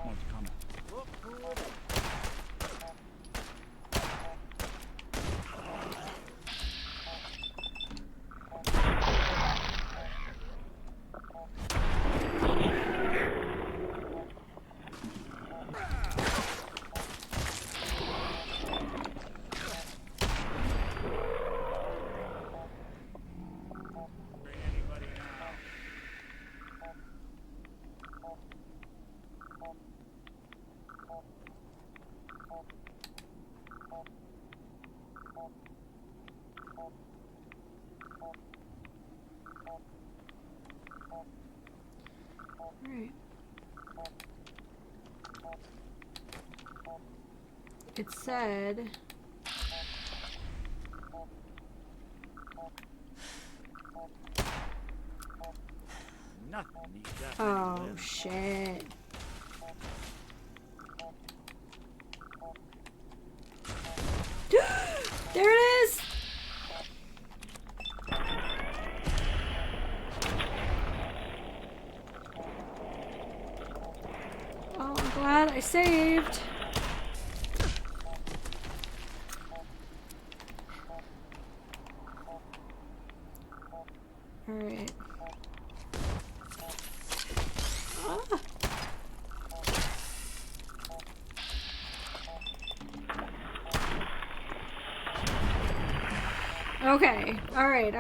One's coming. Right. It said... Nothing. Oh, shit. There it is! Oh, I'm glad I saved. Alright. Ah. Okay. Alright.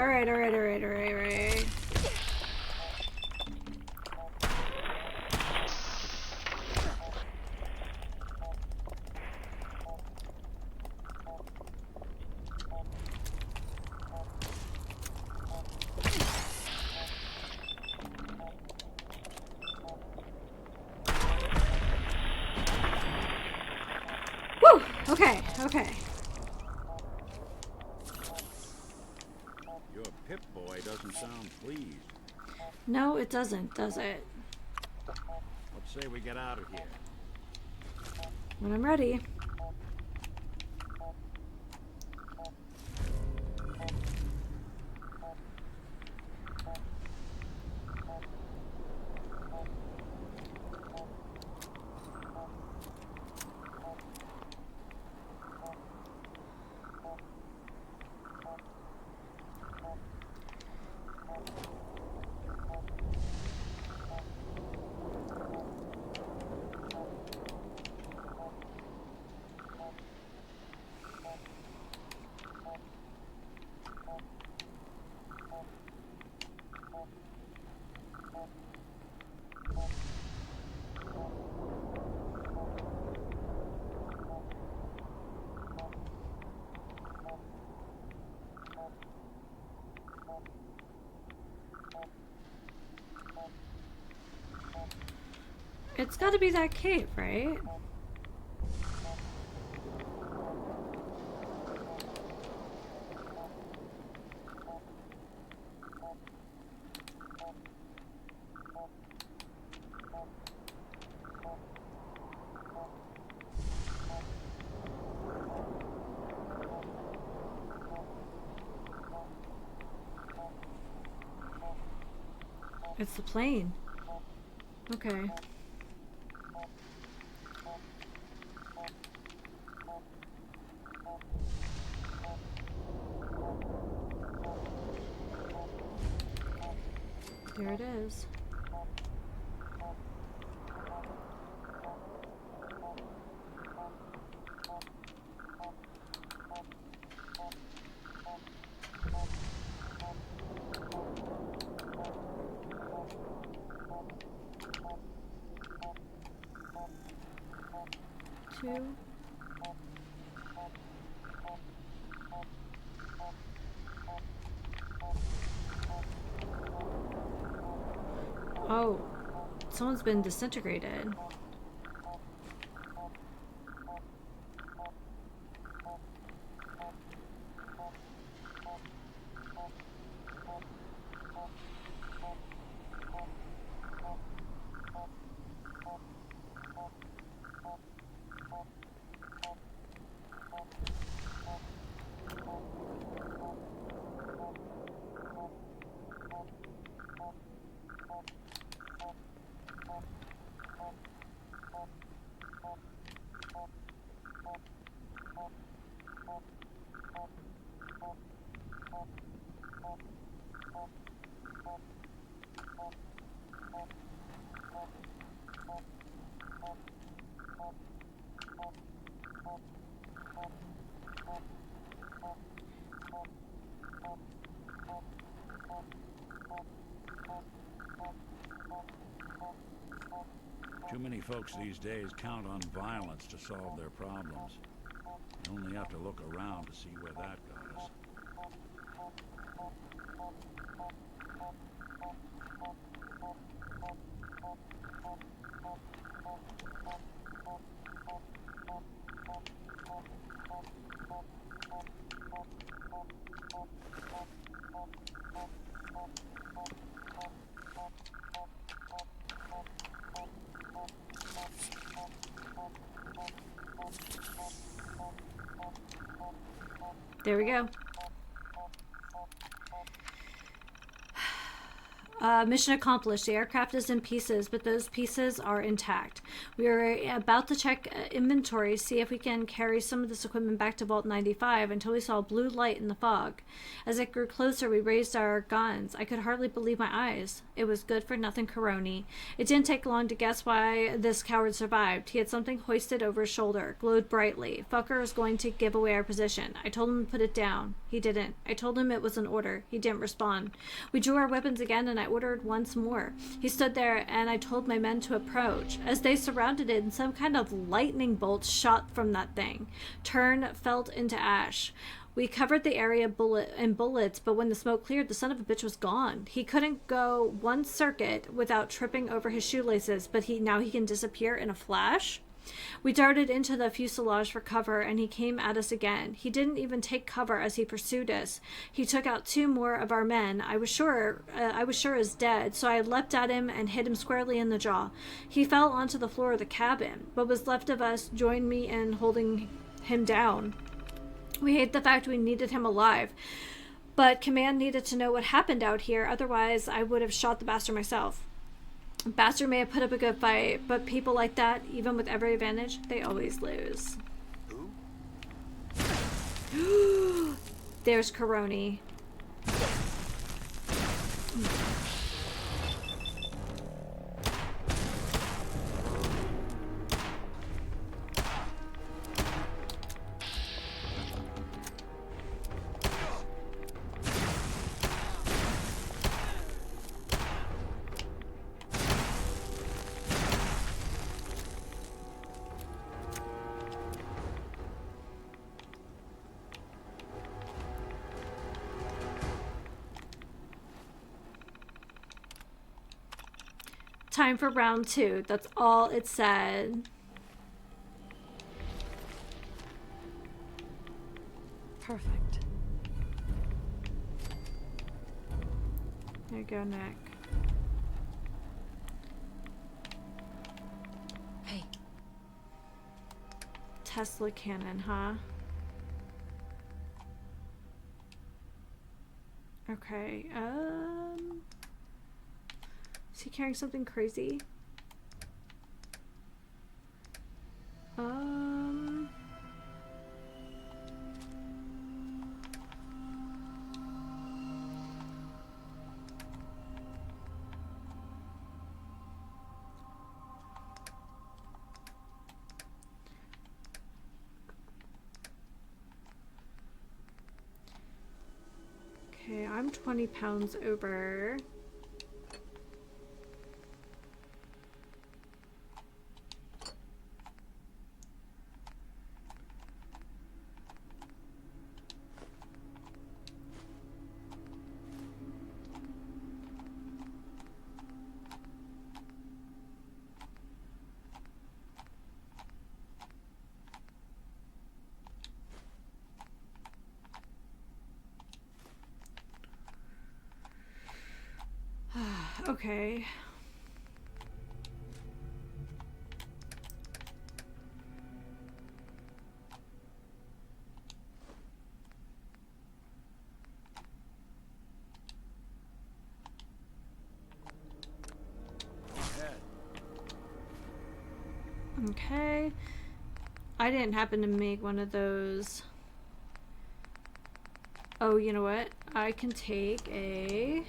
Woo! Okay. Your Pip-Boy doesn't sound pleased. No, it doesn't, does it? Let's say we get out of here. When I'm ready. It's gotta be that cave, right? It's the plane. Okay. There it is. Two. Oh, someone's been disintegrated. Too many folks these days count on violence to solve their problems. You only have to look around to see where that got us. There we go. Mission accomplished. The aircraft is in pieces, but those pieces are intact. We are about to check inventory, see if we can carry some of this equipment back to Vault 95 until we saw a blue light in the fog. As it grew closer, we raised our guns. I could hardly believe my eyes. It was good for nothing Coroni. It didn't take long to guess why this coward survived. He had something hoisted over his shoulder, glowed brightly. Fucker is going to give away our position. I told him to put it down. He didn't. I told him it was an order. He didn't respond. We drew our weapons again, and I ordered once more. He stood there, and I told my men to approach. As they surrounded it, some kind of lightning bolt shot from that thing. Turn fell into ash. We covered the area in bullets, but when the smoke cleared, the son of a bitch was gone. He couldn't go one circuit without tripping over his shoelaces, but now he can disappear in a flash. We darted into the fuselage for cover, and he came at us again. He didn't even take cover as he pursued us. He took out two more of our men. I was sure is dead, so I leapt at him and hit him squarely in the jaw. He fell onto the floor of the cabin. What was left of us joined me in holding him down. We hate the fact we needed him alive, but command needed to know what happened out here, otherwise I would have shot the bastard myself. Bastard may have put up a good fight, but people like that, even with every advantage, they always lose. Who? There's Coroni. Time for round 2. That's all it said. Perfect. There you go, Nick. Hey. Tesla cannon, huh? Okay, is he carrying something crazy? Okay, I'm 20 pounds over. Okay. Okay. I didn't happen to make one of those. Oh, you know what? I can take a...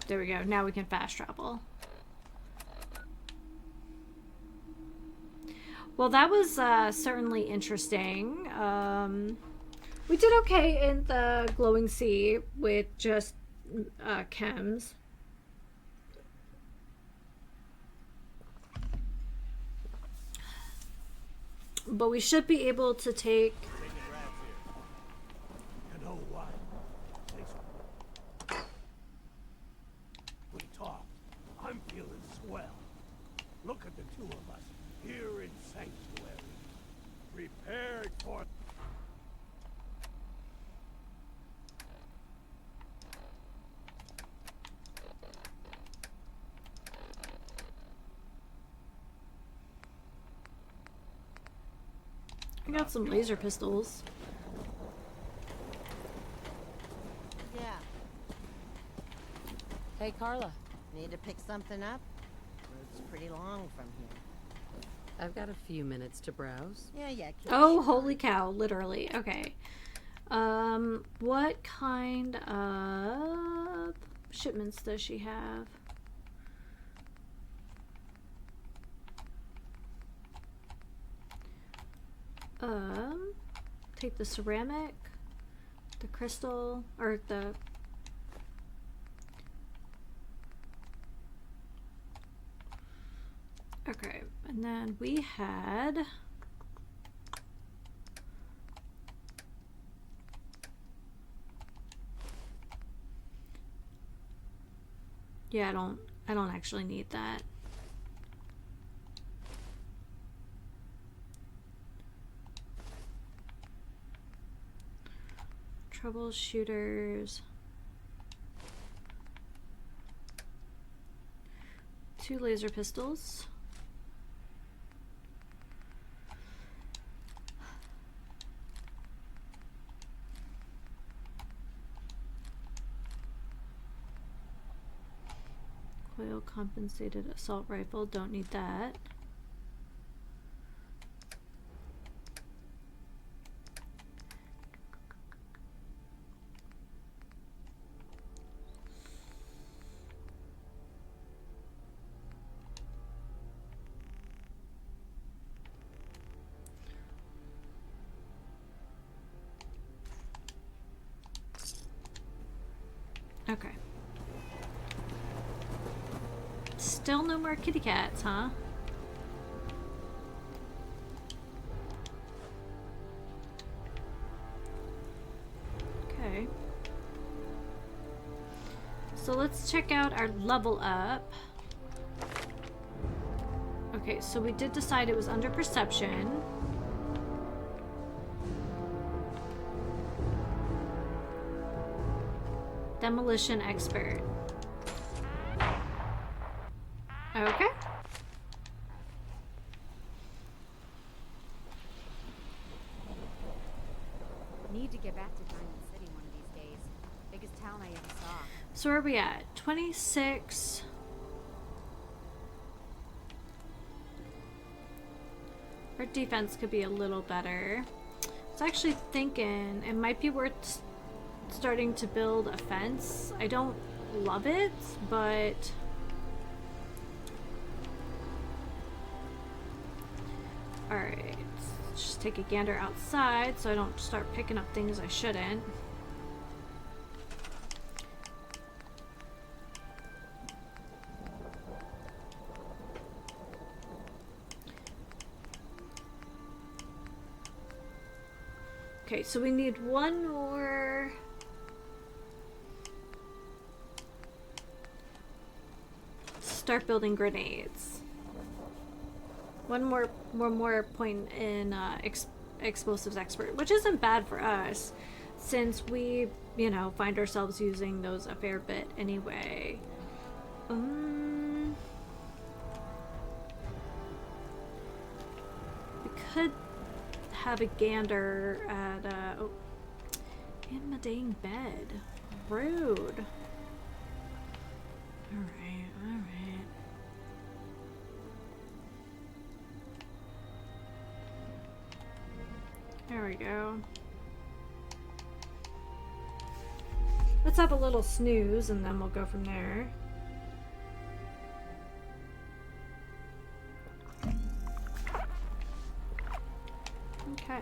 There we go. Now we can fast travel. Well, that was certainly interesting. We did okay in the glowing sea with just chems. But we should be able to take... You know what? We talked. I'm feeling swell. Look at the two of us here in Sanctuary. Prepared for... I got some laser pistols. Yeah. Hey, Carla. Need to pick something up? Road's pretty long from here. I've got a few minutes to browse. Yeah. Oh, holy cow, literally. Okay. What kind of shipments does she have? Take the ceramic, the crystal, or the... Okay, and then we had... Yeah, I don't actually need that. Troubleshooters. 2 laser pistols. Coil compensated assault rifle, don't need that. Okay. Still no more kitty cats, huh? Okay. So let's check out our level up. Okay, so we did decide it was under perception. Demolition expert. Okay. Need to get back to Diamond City one of these days. Biggest town I ever saw. So where are we at? 26. Our defense could be a little better. I was actually thinking it might be worth starting to build a fence. I don't love it, but alright, let's just take a gander outside so I don't start picking up things I shouldn't. Okay, so we need one more. Start building grenades. One more point in explosives expert, which isn't bad for us, since we, you know, find ourselves using those a fair bit anyway. We could have a gander at oh, in my dang bed. Rude. All right. There we go. Let's have a little snooze and then we'll go from there. Okay.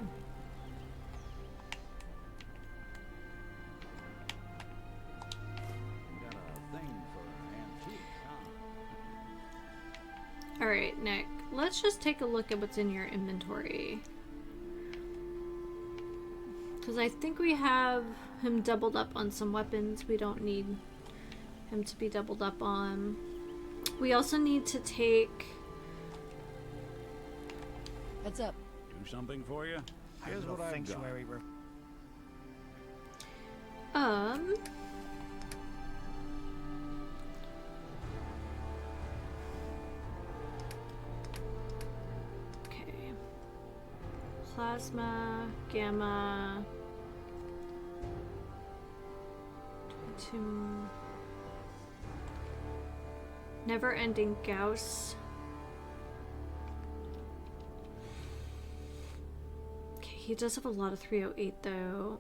Alright, Nick, let's just take a look at what's in your inventory. Because I think we have him doubled up on some weapons we don't need him to be doubled up on. We also need to take Heads up. Do something for you? Here's what I've got. Okay. Plasma, gamma. 22. Never-ending Gauss. Okay, he does have a lot of 308 though.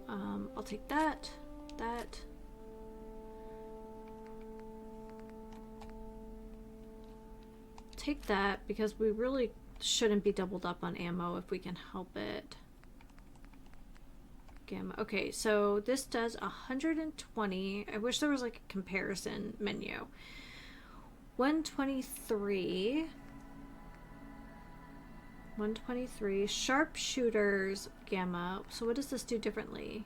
I'll take that. That. Take that because we really shouldn't be doubled up on ammo if we can help it. Gamma. Okay, so this does 120. I wish there was like a comparison menu. 123. 123. Sharpshooters gamma. So what does this do differently?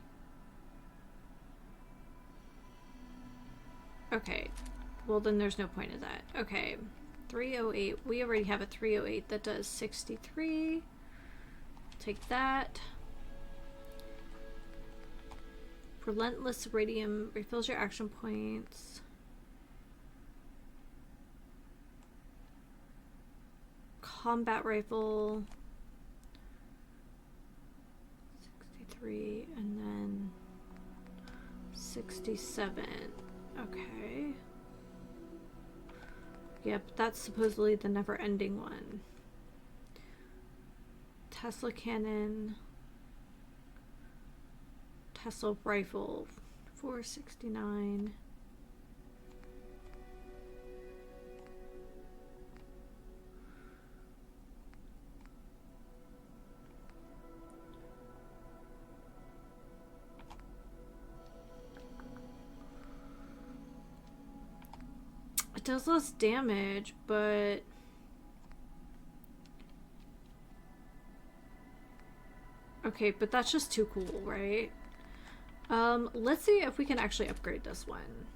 Okay. Well, then there's no point of that. Okay. 308. We already have a 308 that does 63. Take that. Relentless Radium refills your action points. Combat rifle. 63 and then 67. Okay. Yep, that's supposedly the never-ending one. Tesla cannon. Tesla rifle. 469. It does less damage, but okay, but that's just too cool, right? Let's see if we can actually upgrade this one.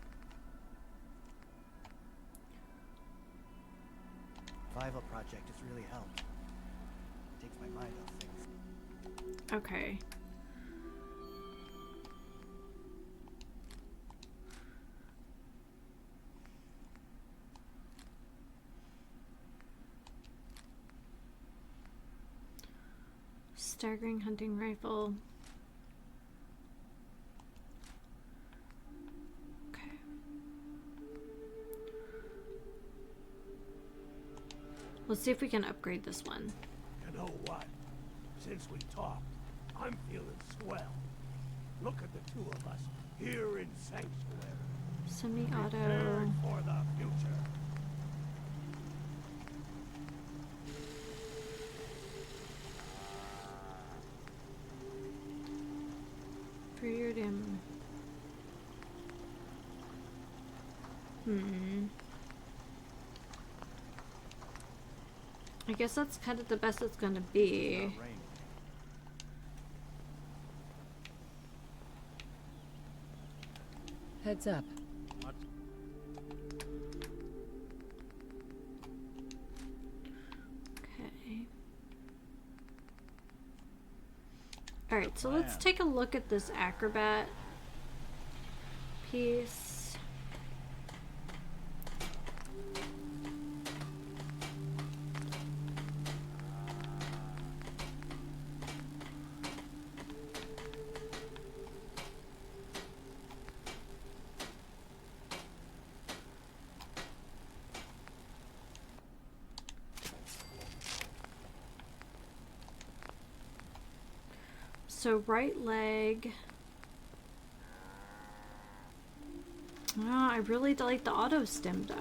Survival project has really helped. Takes my mind off things. Okay. Staggering hunting rifle. Okay. Let's see if we can upgrade this one. You know what? Since we talked, I'm feeling swell. Look at the two of us here in Sanctuary. Semi-auto. Prepared for the future. Triggered him. I guess that's kind of the best it's gonna be. Heads up. Okay. Alright, so let's take a look at this acrobat piece. So right leg. Oh, I really like the auto stim though.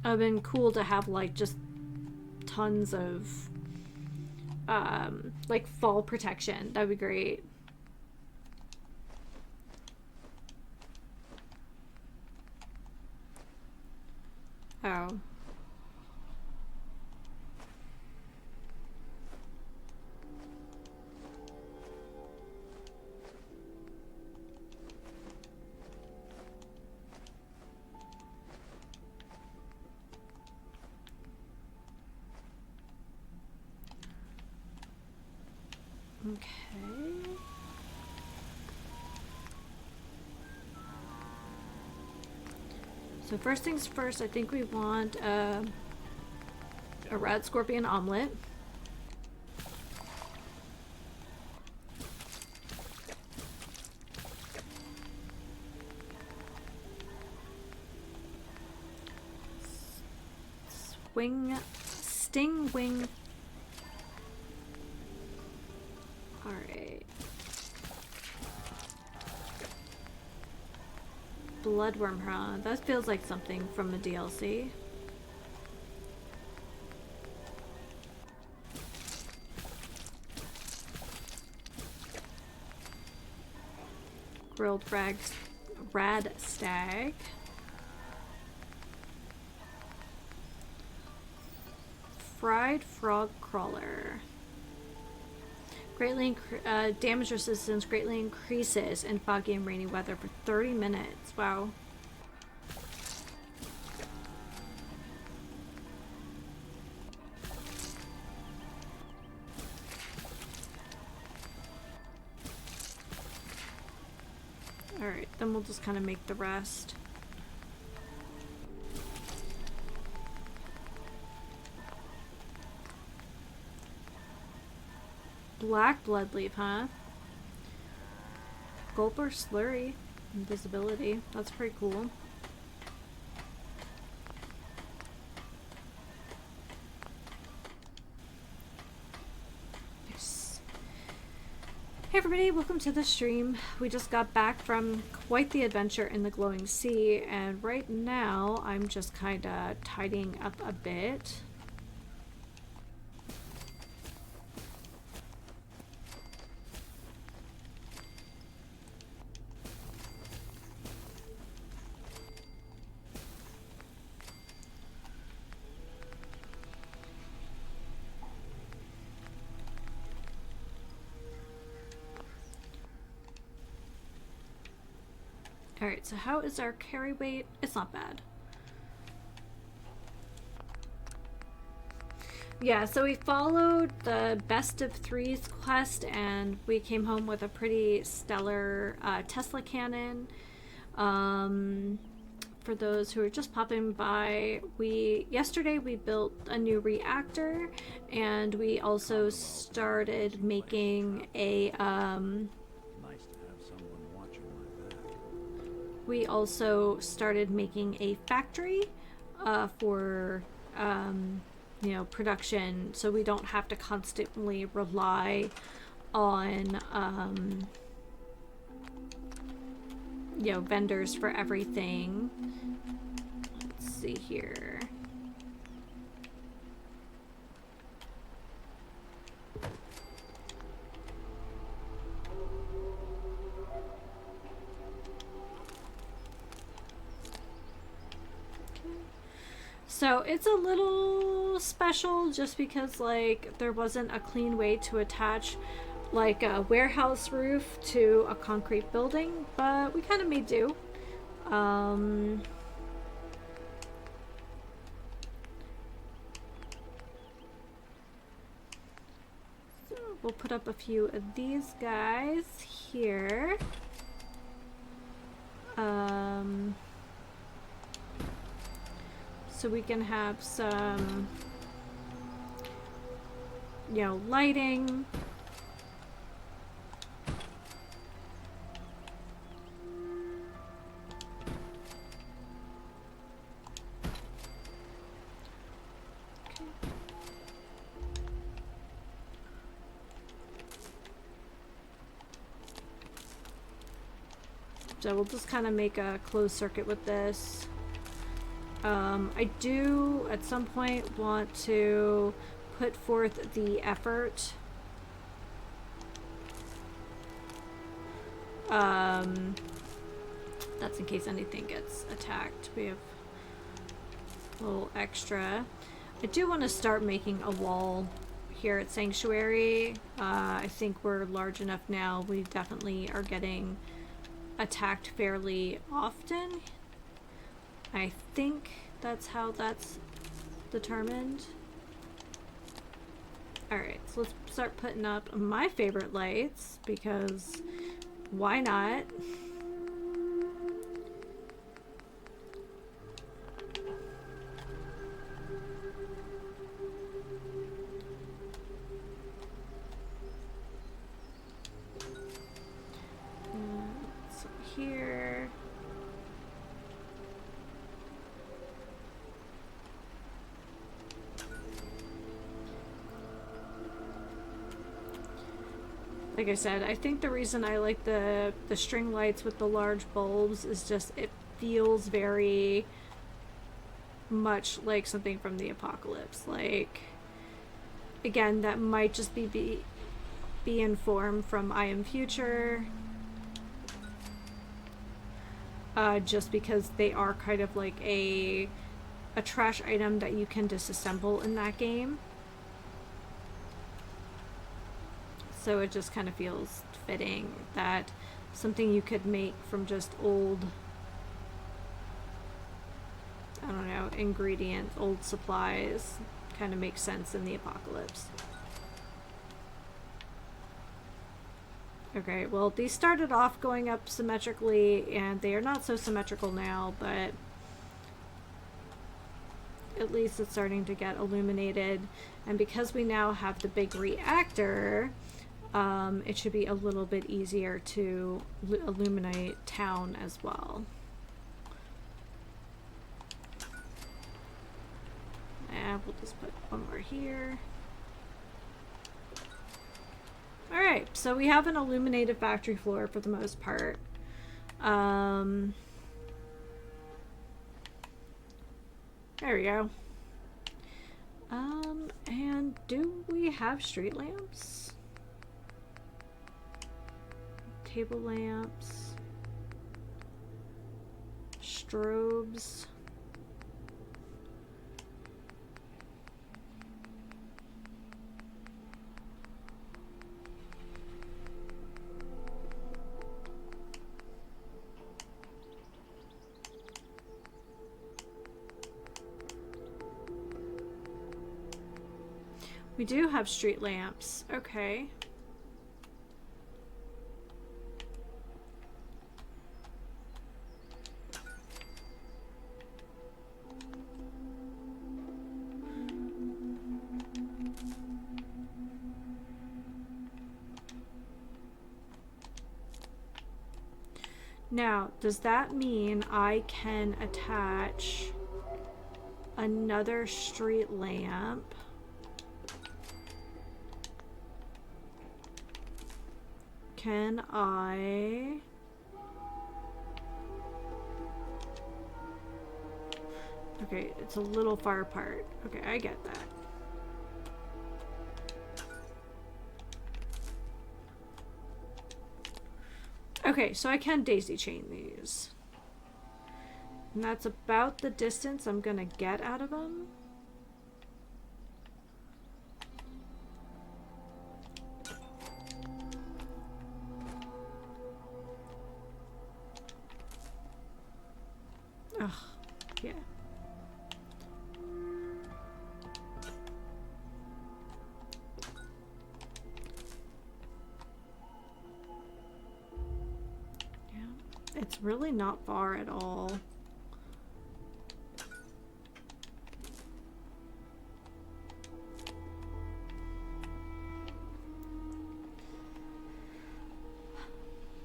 It would have been cool to have like just tons of like fall protection. That'd be great. Oh. Okay. So first things first, I think we want a red scorpion omelet. Sting wing. Alright. Bloodworm, huh? That feels like something from the DLC. Grilled rad stag. Fried frog crawler. Greatly damage resistance greatly increases in foggy and rainy weather for 30 minutes. Wow. Alright, then we'll just kind of make the rest. Black blood leaf, huh? Gulp or slurry. Invisibility. That's pretty cool. Nice. Hey everybody, welcome to the stream. We just got back from quite the adventure in the glowing sea, and right now I'm just kinda tidying up a bit. Alright, so how is our carry weight? It's not bad. Yeah, so we followed the best of threes quest and we came home with a pretty stellar Tesla cannon. For those who are just popping by, yesterday we built a new reactor and we also started making a we also started making a factory for, you know, production, so we don't have to constantly rely on, you know, vendors for everything. Let's see here. So it's a little special just because like there wasn't a clean way to attach like a warehouse roof to a concrete building, but we kind of made do. So we'll put up a few of these guys here. So we can have some, you know, lighting. So we'll just kind of make a closed circuit with this. I do at some point want to put forth the effort that's in case anything gets attacked. We have a little extra. I do want to start making a wall here at Sanctuary. I think we're large enough now. We definitely are getting attacked fairly often. I think that's how that's determined. Alright, so let's start putting up my favorite lights, because why not? So here. Like I said, I think the reason I like the string lights with the large bulbs is just it feels very much like something from the apocalypse. Like, again, that might just be informed from I Am Future. Just because they are kind of like a trash item that you can disassemble in that game. So it just kind of feels fitting that something you could make from just old, I don't know, ingredients, old supplies, kind of makes sense in the apocalypse. Okay, well, these started off going up symmetrically, and they are not so symmetrical now, but at least it's starting to get illuminated. And because we now have the big reactor, it should be a little bit easier to illuminate town as well. And we'll just put one more here. Alright, so we have an illuminated factory floor for the most part. There we go. And do we have street lamps? Table lamps. Strobes. We do have street lamps. Okay. Now, does that mean I can attach another street lamp? Can I... Okay, it's a little far apart. Okay, I get that. Okay, so I can daisy chain these. And that's about the distance I'm gonna get out of them. Ugh, yeah. It's really not far at all.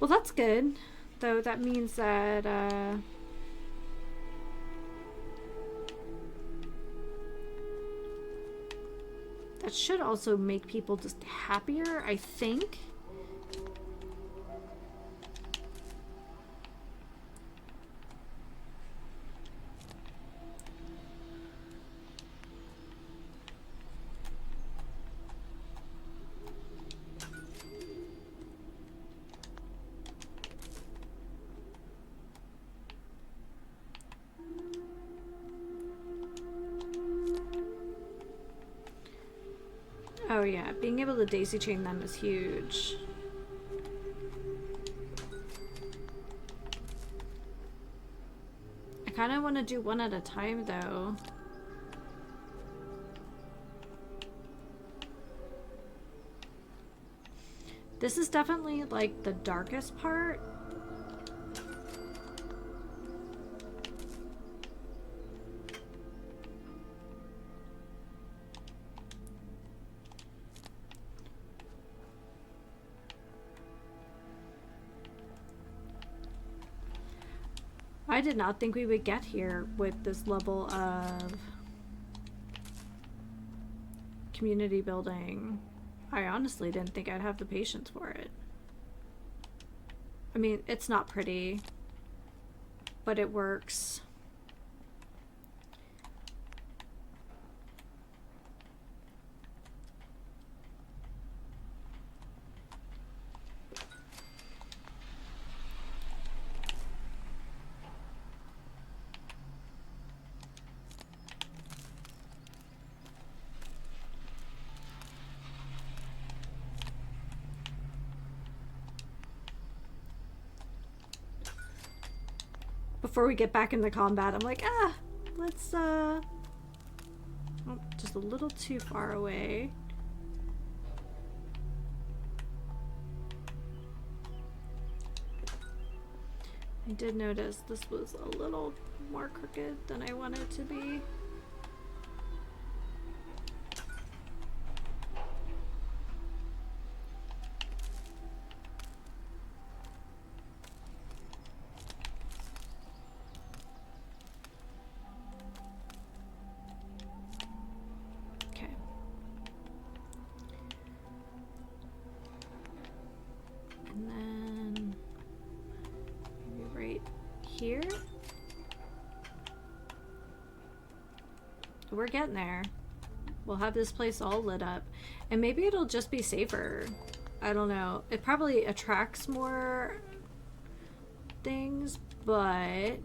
Well, that's good. Though that means that, that should also make people just happier, I think. Oh yeah, being able to daisy chain them is huge. I kind of want to do one at a time though. This is definitely like the darkest part. I did not think we would get here with this level of community building. I honestly didn't think I'd have the patience for it. I mean, it's not pretty, but it works. Before we get back into combat, I'm like, let's, oh, just a little too far away. I did notice this was a little more crooked than I wanted it to be. Here? We're getting there. We'll have this place all lit up. And maybe it'll just be safer. I don't know. It probably attracts more things, but...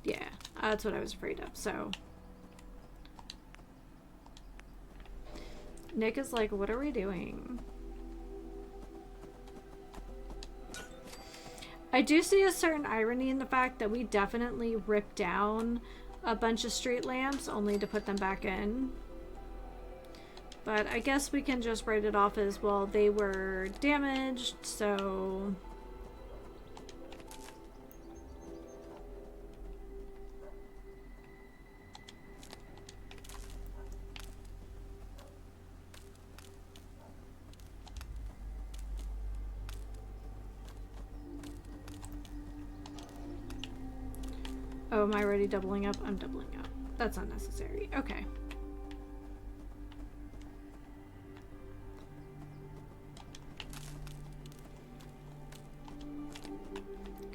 yeah, that's what I was afraid of, so... Nick is like, what are we doing? I do see a certain irony in the fact that we definitely ripped down a bunch of street lamps only to put them back in. But I guess we can just write it off as, well, they were damaged, so... Oh, am I already doubling up? I'm doubling up. That's unnecessary. Okay.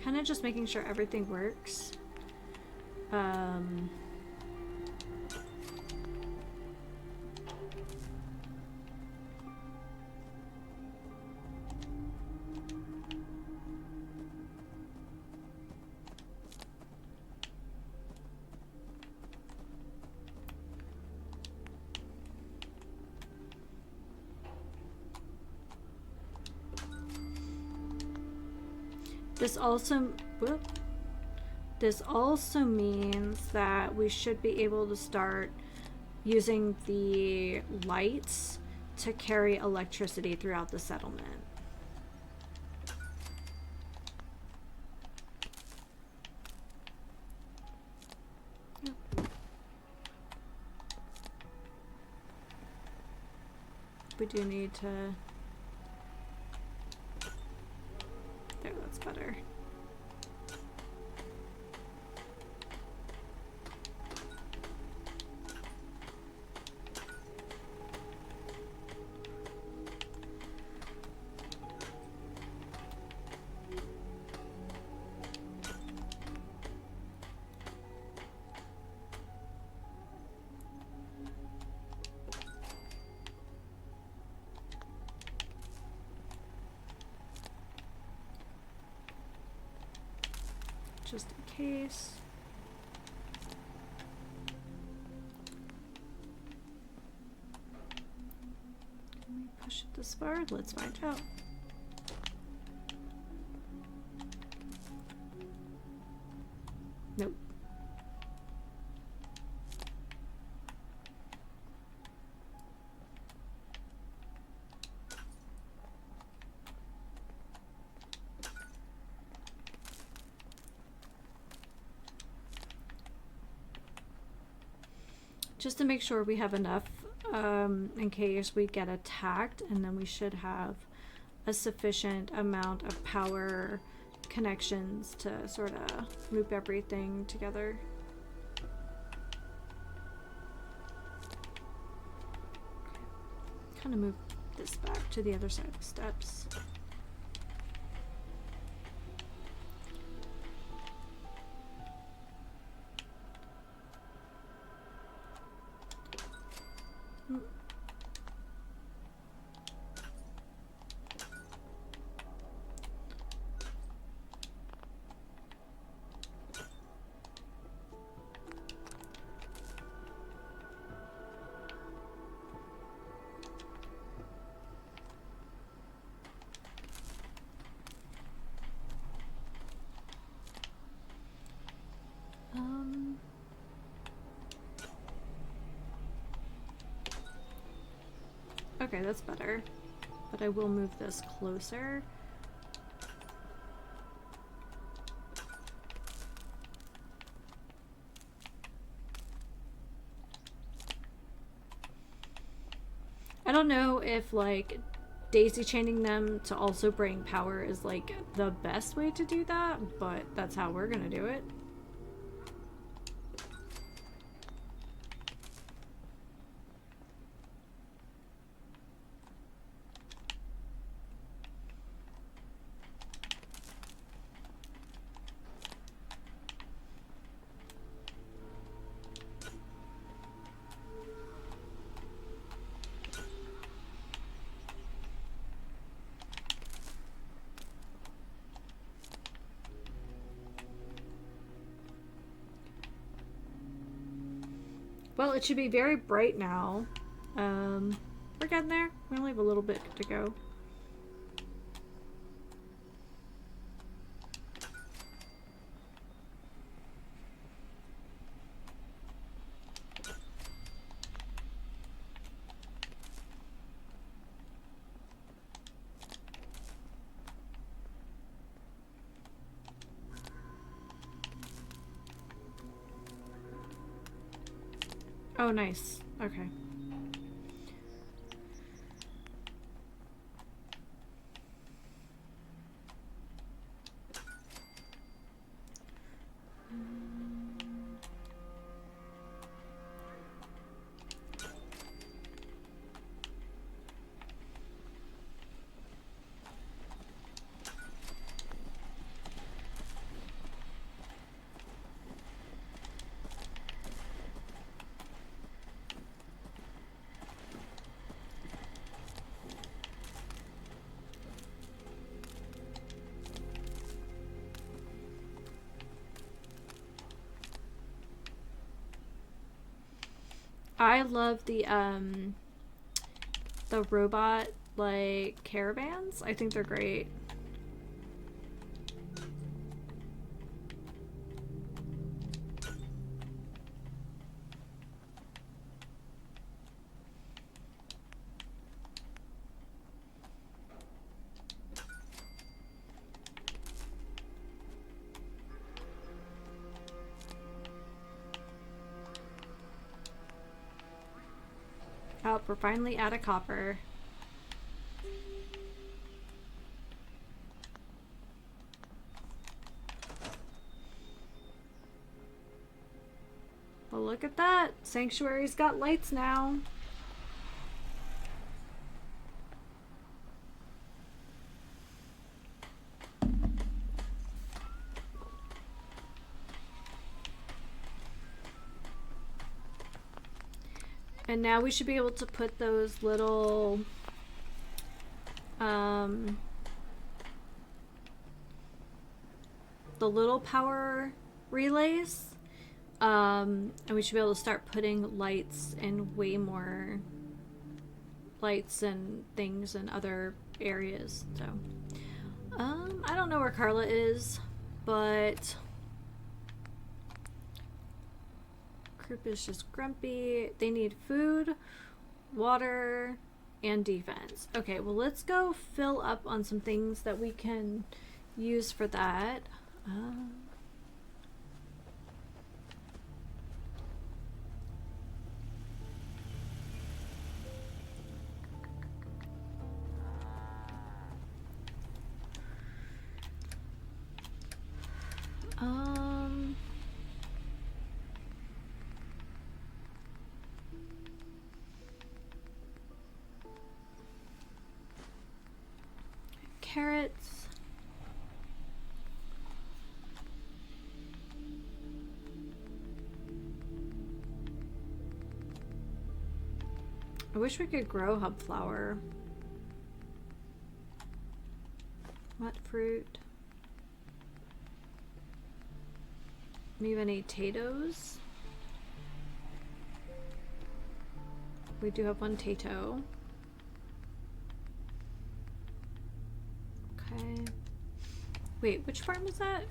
Kind of just making sure everything works. This also means that we should be able to start using the lights to carry electricity throughout the settlement. Yep. We do need to... there, that's better. Just in case. Can we push it this far? Let's find out. Nope. just to make sure we have enough in case we get attacked, and then we should have a sufficient amount of power connections to sort of loop everything together. Kind of move this back to the other side of the steps. Okay, that's better. But I will move this closer. I don't know if like daisy chaining them to also bring power is like the best way to do that, but that's how we're gonna do it. Well, it should be very bright now. We're getting there. We only have a little bit to go. Oh, nice. Okay. I love the robot like caravans. I think they're great. Oh, we're finally out of copper. Well, look at that. Sanctuary's got lights now. And now we should be able to put those little the little power relays, and we should be able to start putting lights and way more lights and things in other areas. So I don't know where Carla is, but group is just grumpy. They need food, water, and defense. Okay, well, let's go fill up on some things that we can use for that. carrots. I wish we could grow hub flower. What fruit? Maybe any potatoes? We do have one tato. Okay. Wait, which farm was that?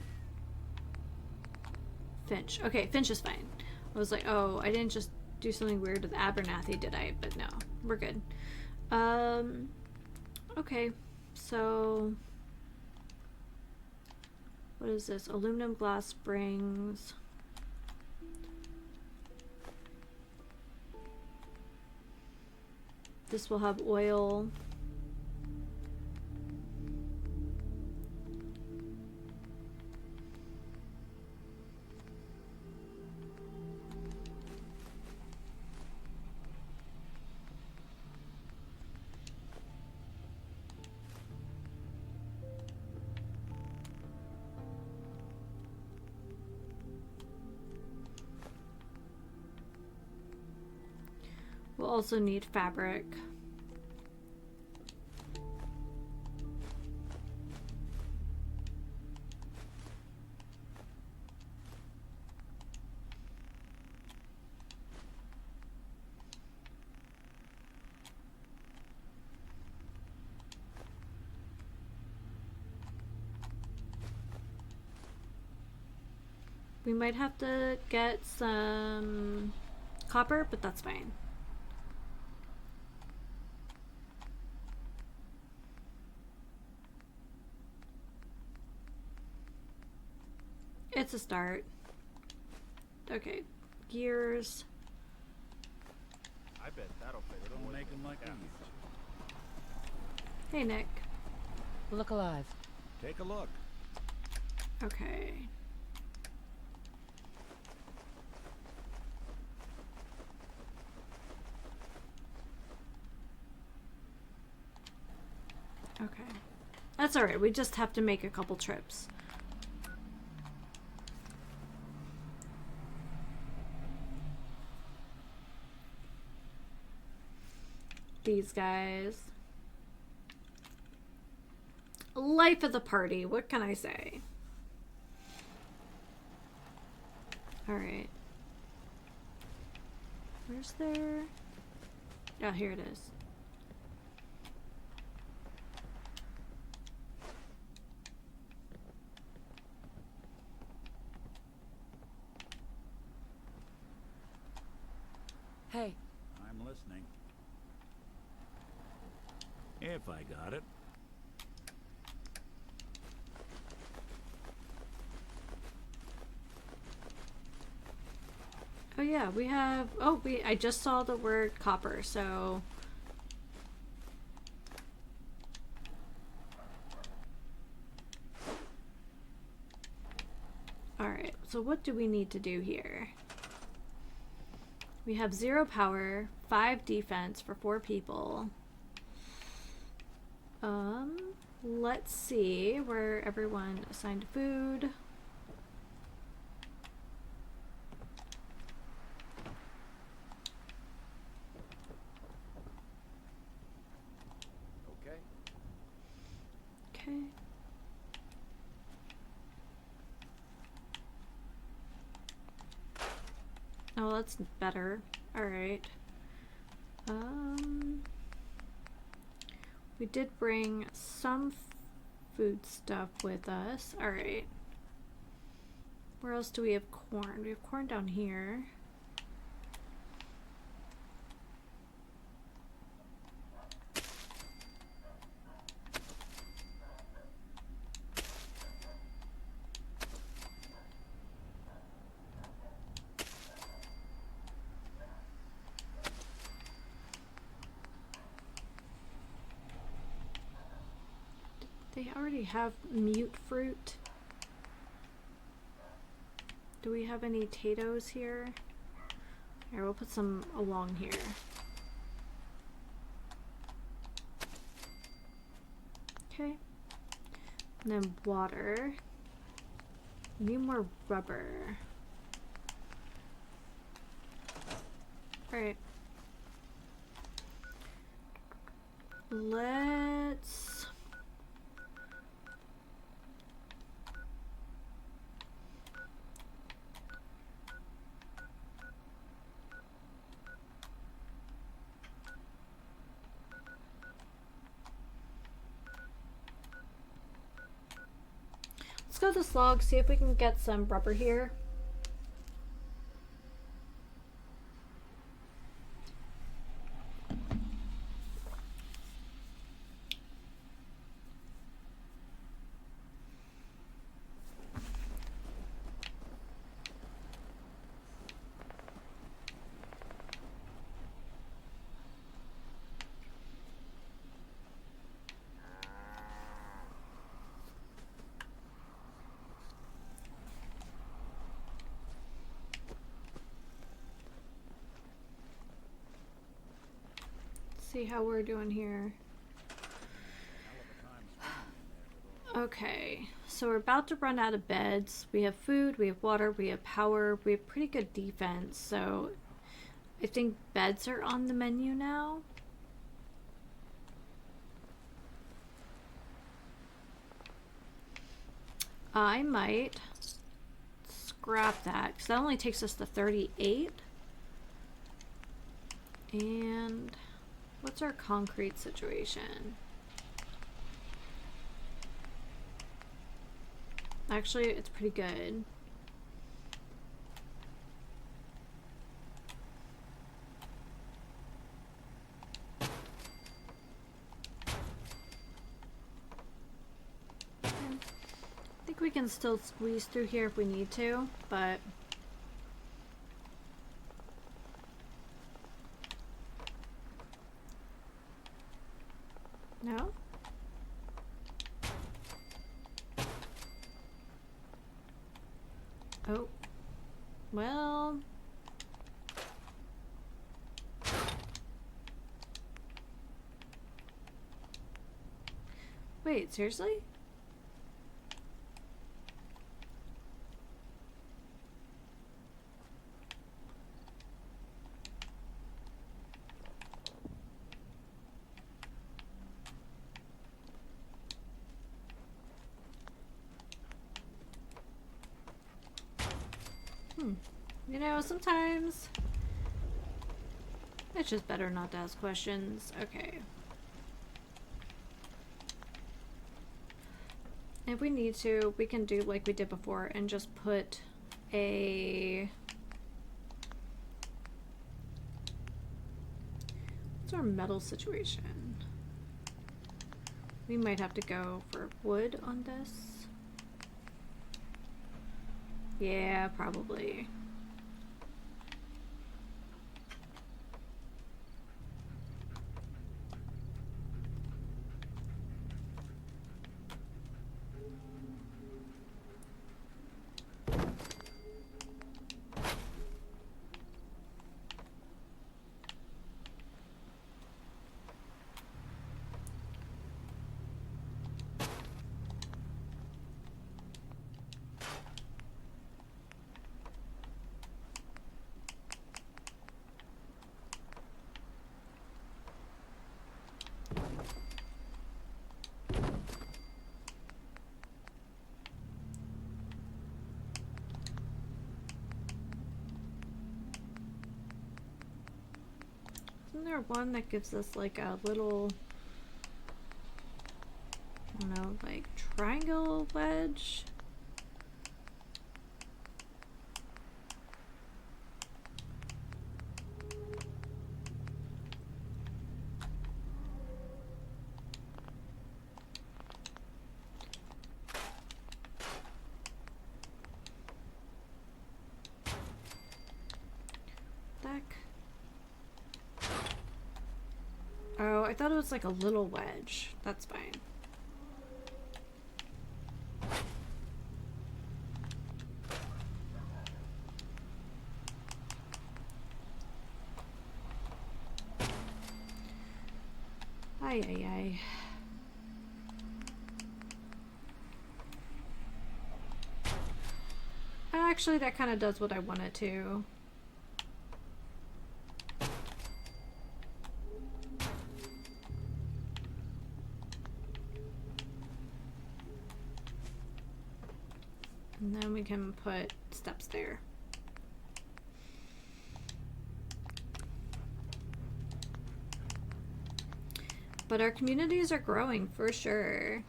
Finch. Okay, Finch is fine. I was like, oh, I didn't just do something weird with Abernathy, did I? But no, we're good. Okay, so what is this? Aluminum glass springs. This will have oil. We'll also need fabric. We might have to get some copper, but that's fine. It's a start. Okay, gears. I bet that'll fit. It'll make them like these. Hey, Nick. Look alive. Take a look. Okay. Okay. That's alright, we just have to make a couple trips. These guys. Life of the party, what can I say? Alright. Where's there? Oh, here it is. Hey. I'm listening. If I got it. Oh yeah, we have, oh, I just saw the word copper, so. Alright, so what do we need to do here? We have 0 power, 5 defense for 4 people. Let's see where everyone assigned food. Okay. Okay. Oh, that's better. All right. We did bring some food stuff with us. All right. Where else do we have corn? We have corn down here. They already have mute fruit. Do we have any potatoes here? Here, we'll put some along here. Okay. And then water. Need more rubber. Alright. Let's... Let's go to this log, see if we can get some rubber here. See how we're doing here. Okay, so we're about to run out of beds. We have food, we have water, we have power, we have pretty good defense, so I think beds are on the menu now. I might scrap that, because that only takes us to 38. And what's our concrete situation? Actually, it's pretty good. I think we can still squeeze through here if we need to, but no? Oh. Well. Wait, seriously? You know, sometimes it's just better not to ask questions. Okay. If we need to, we can do like we did before and just put a... What's our metal situation? We might have to go for wood on this. Yeah, probably. Isn't there one that gives us like a little, I don't know, like triangle wedge? Oh, I thought it was like a little wedge. That's fine. Ay, ay, ay. actually, that kind of does what I want it to. And then we can put steps there. But our communities are growing for sure.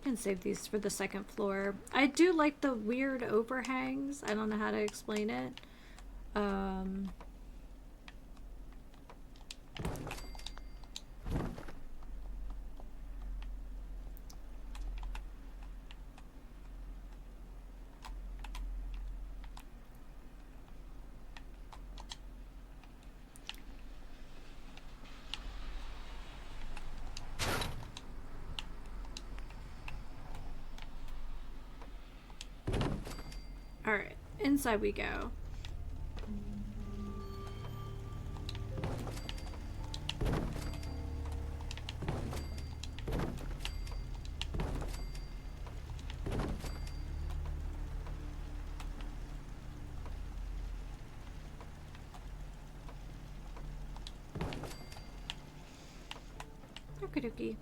Can save these for the second floor. I do like the weird overhangs. I don't know how to explain it. Alright, inside we go. Okie dokie.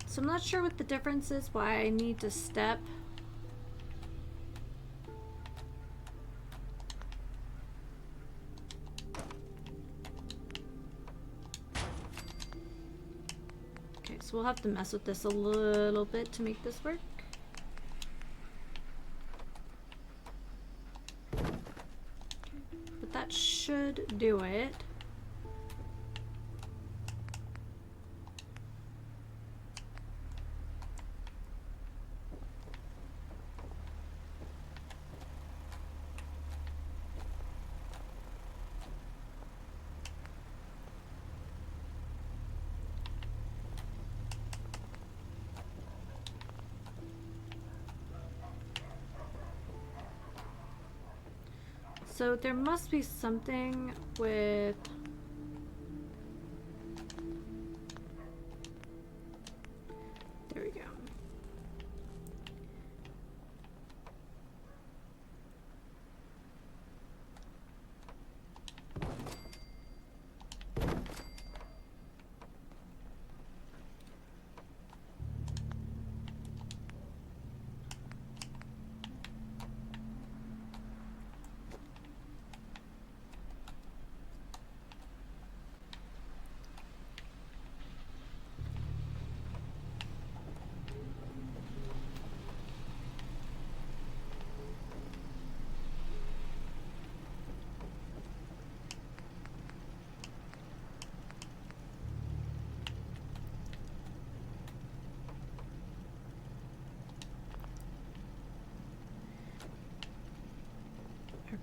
So I'm not sure what the difference is, why I need to step. Okay, so we'll have to mess with this a little bit to make this work. But that should do it. So there must be something with... There we go.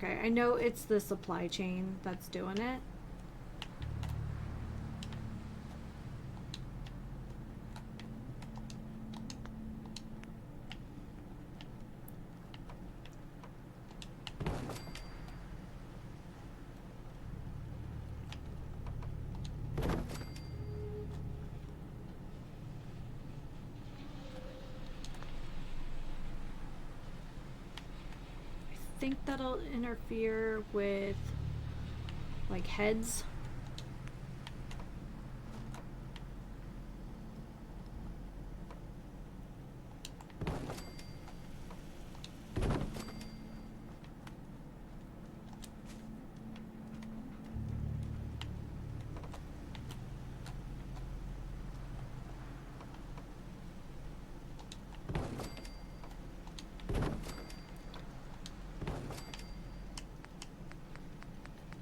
Okay, I know it's the supply chain that's doing it. I think that'll interfere with like heads.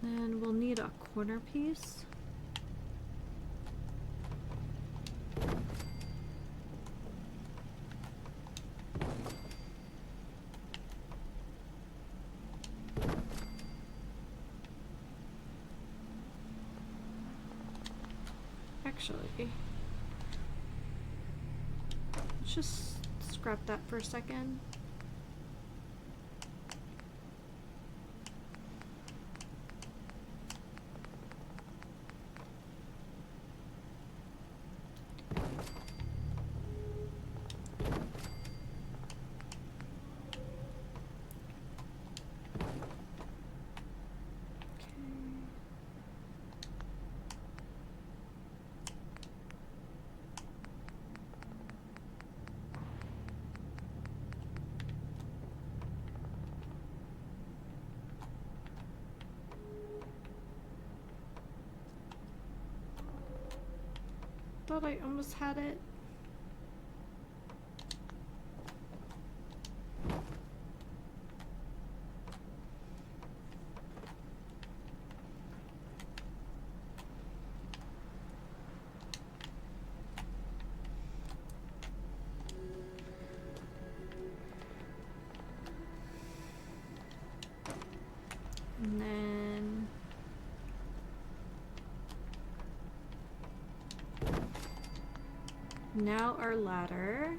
Then we'll need a corner piece. Actually, let's just scrap that for a second. Thought I almost had it. And then now our ladder.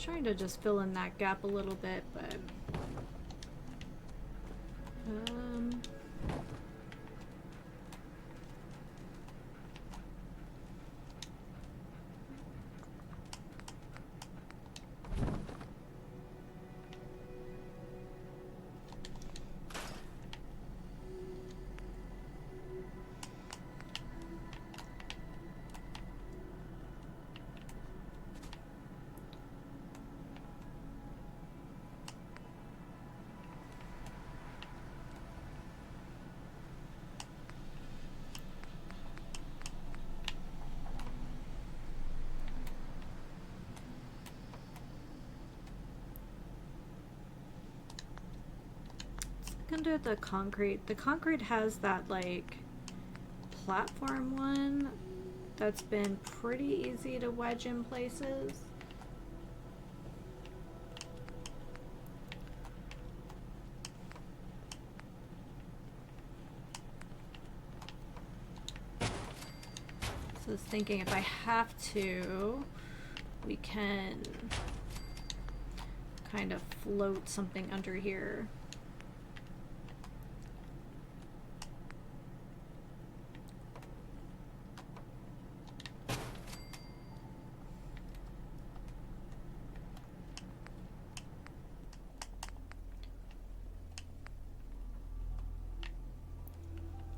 Trying to just fill in that gap a little bit, but under the concrete. The concrete has that like platform one that's been pretty easy to wedge in places. So I was thinking if I have to, we can kind of float something under here.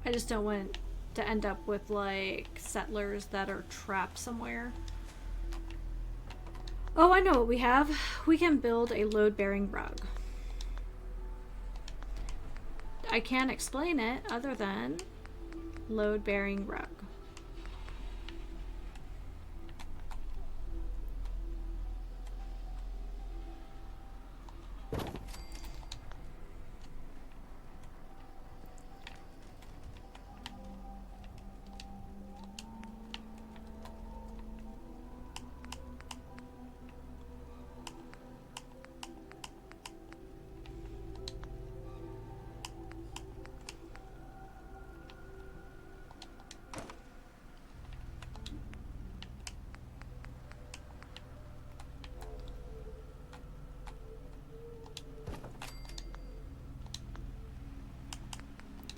I just don't want to end up with like settlers that are trapped somewhere. Oh, I know what we have. We can build a load-bearing rug. I can't explain it other than load-bearing rug.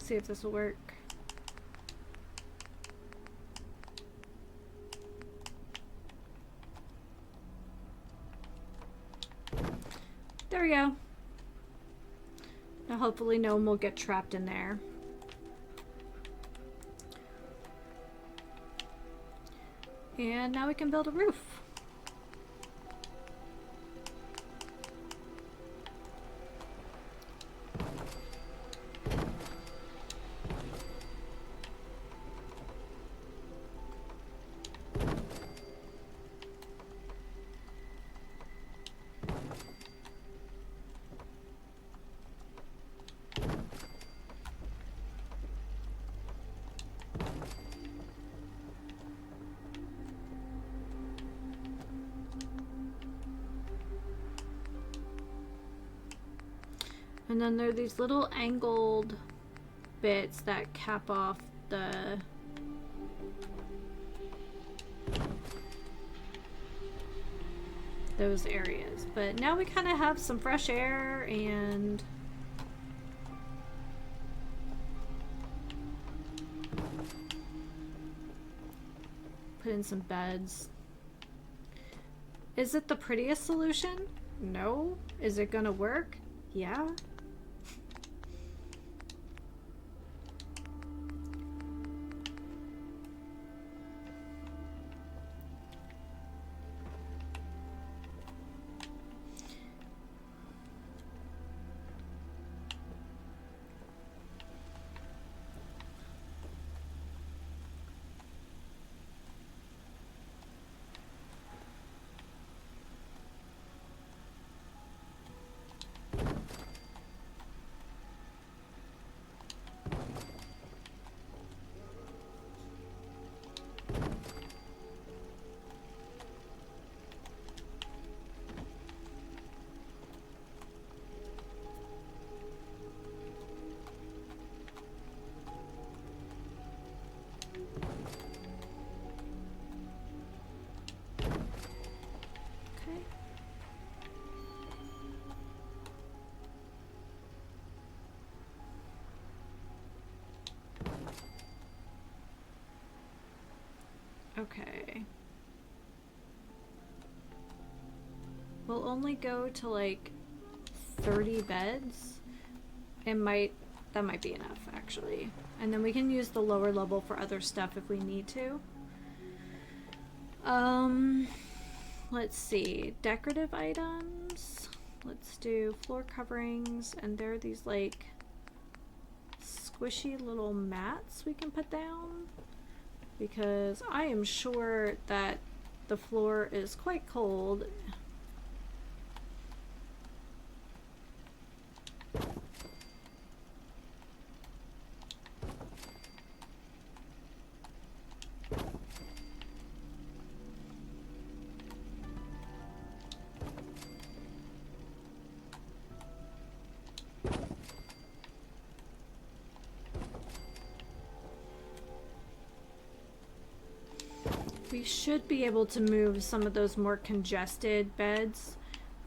See if this will work. There we go. Now hopefully no one will get trapped in there. And now we can build a roof. And then there are these little angled bits that cap off those areas. But now we kind of have some fresh air and put in some beds. Is it the prettiest solution? No. Is it gonna work? Yeah. Okay. We'll only go to like 30 beds. That might be enough actually. And then we can use the lower level for other stuff if we need to. Let's see. Decorative items. Let's do floor coverings, and there are these like squishy little mats we can put down. Because I am sure that the floor is quite cold. We should be able to move some of those more congested beds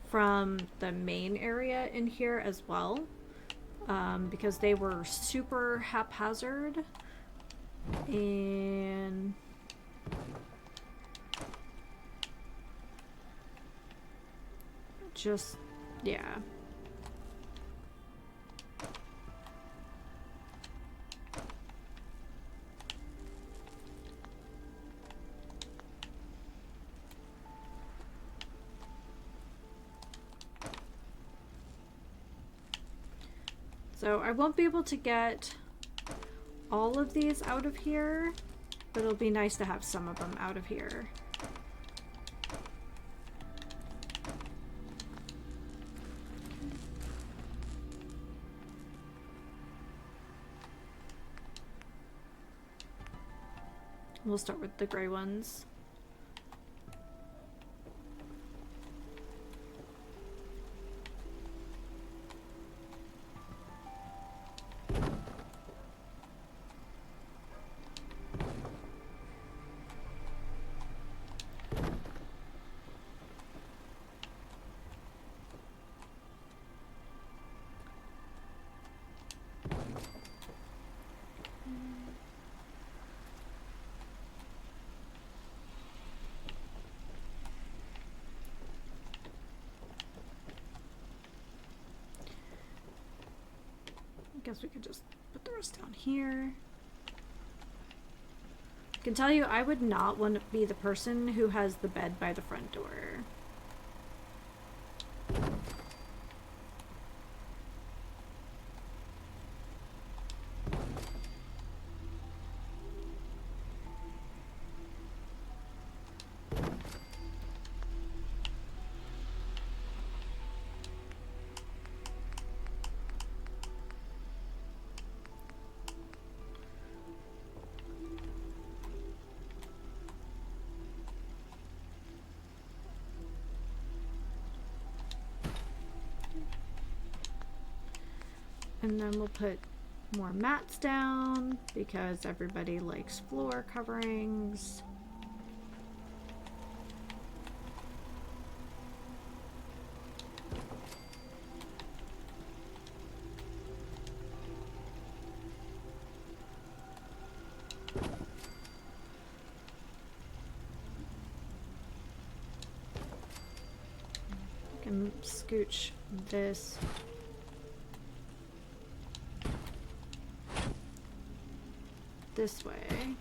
from the main area in here as well, because they were super haphazard and just, yeah. So I won't be able to get all of these out of here, but it'll be nice to have some of them out of here. We'll start with the gray ones. Guess we could just put the rest down here. I can tell you, I would not want to be the person who has the bed by the front door. And then we'll put more mats down because everybody likes floor coverings. I can scooch this this way.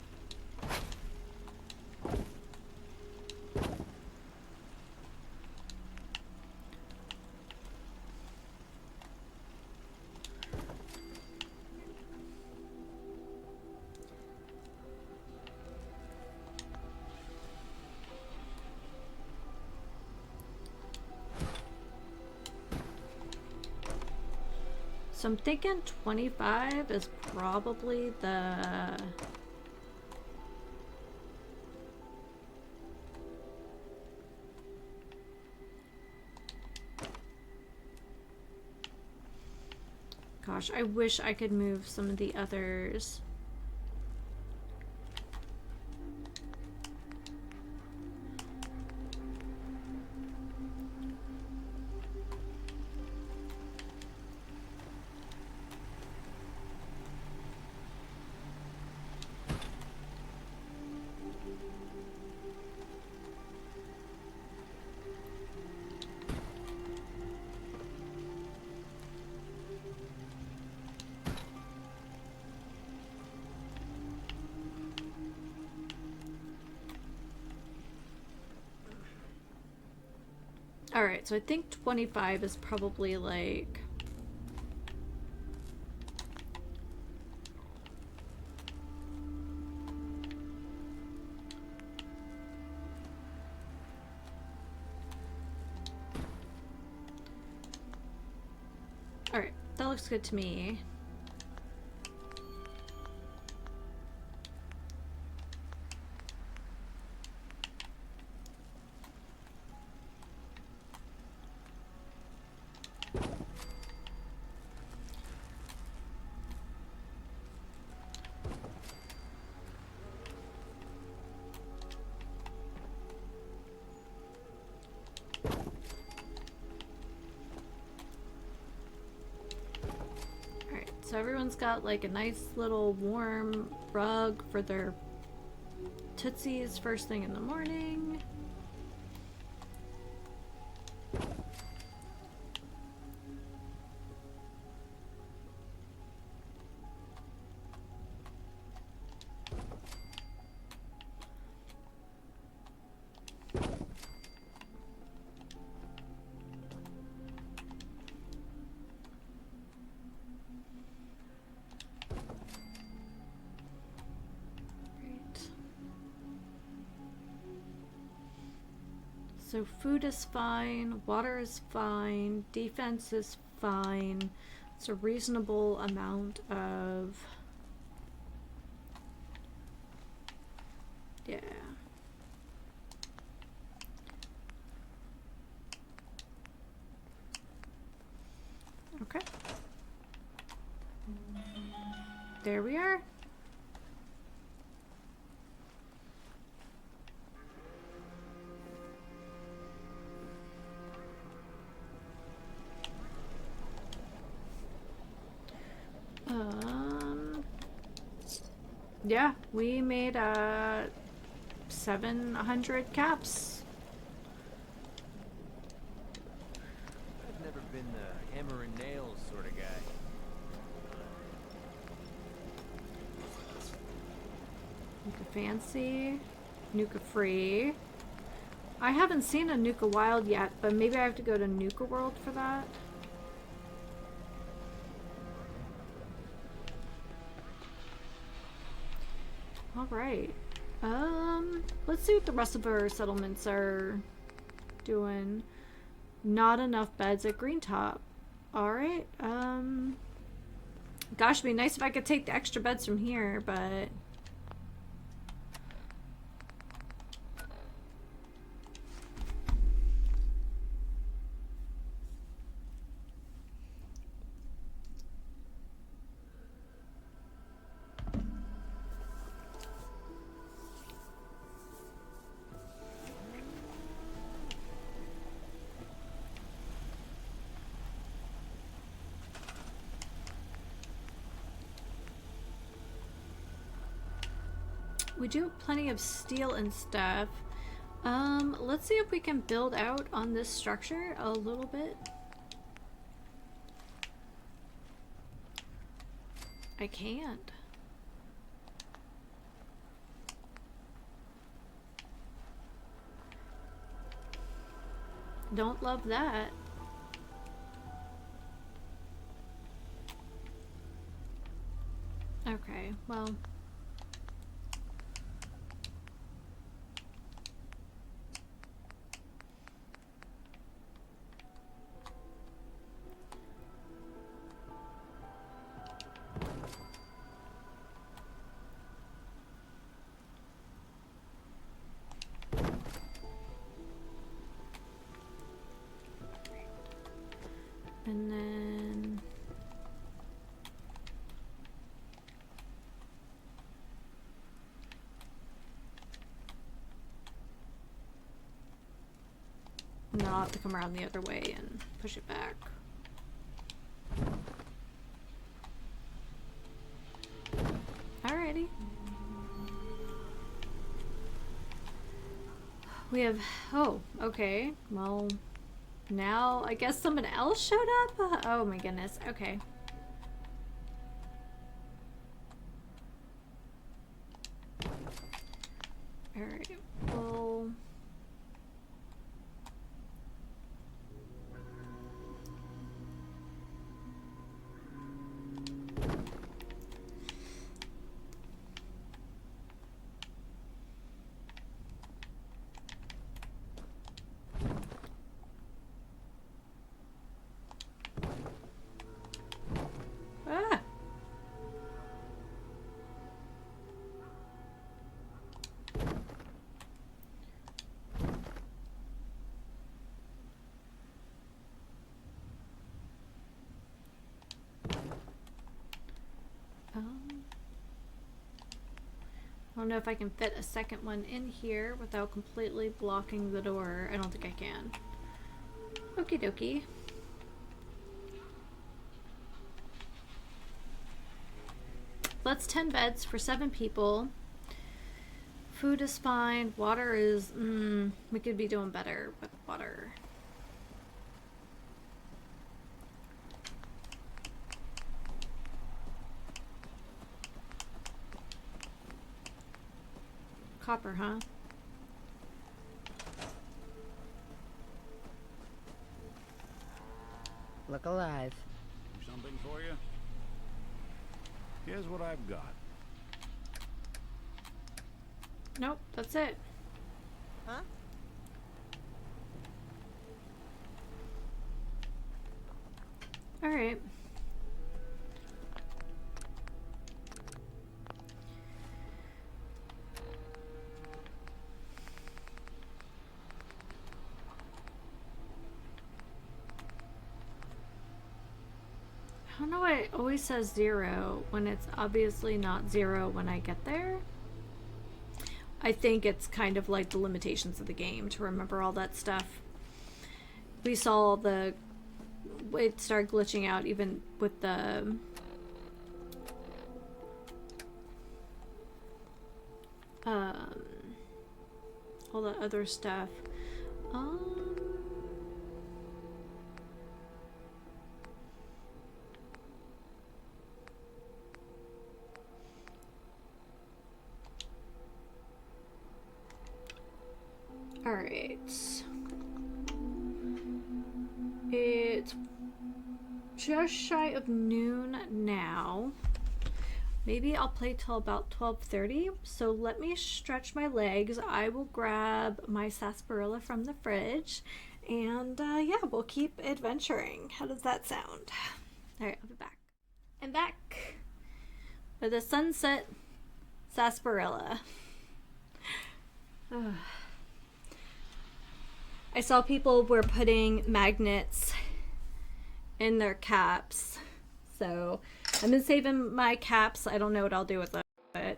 So I'm thinking 25 is probably the... Gosh, I wish I could move some of the others. Alright, so I think 25 is probably like... Alright, that looks good to me. So everyone's got like a nice little warm rug for their tootsies first thing in the morning. So food is fine, water is fine, defense is fine. It's a reasonable amount of... Yeah. Okay. There we are. Yeah, we made 700 caps. I've never been the hammer and nails sort of guy. Nuka Fancy. Nuka Free. I haven't seen a Nuka Wild yet, but maybe I have to go to Nuka World for that. Alright. Let's see what the rest of our settlements are doing. Not enough beds at Green Top. Alright. Gosh, it'd be nice if I could take the extra beds from here, but... We do have plenty of steel and stuff. Let's see if we can build out on this structure a little bit. I can't. Don't love that. Okay, well... And then... now I'll have to come around the other way and push it back. Alrighty. We have... oh, okay. Well... now, I guess someone else showed up? Oh my goodness, okay. Alright, well... ah! I don't know if I can fit a second one in here without completely blocking the door. I don't think I can. Okie dokie. That's 10 beds for 7 people. Food is fine. Water is... we could be doing better with water. Copper, huh? Look alive. Do something for you? Here's what I've got. Nope, that's it. Huh? Alright. I don't know why it always says 0 when it's obviously not 0 when I get there. I think it's kind of like the limitations of the game to remember all that stuff. We saw the... it started glitching out even with the... all the other stuff. Alright. It's just shy of noon now. Maybe I'll play till about 12:30. So let me stretch my legs. I will grab my sarsaparilla from the fridge. And yeah, we'll keep adventuring. How does that sound? Alright, I'll be back. I'm back with a Sunset Sarsaparilla. I saw people were putting magnets in their caps, so I've been saving my caps. I don't know what I'll do with them, but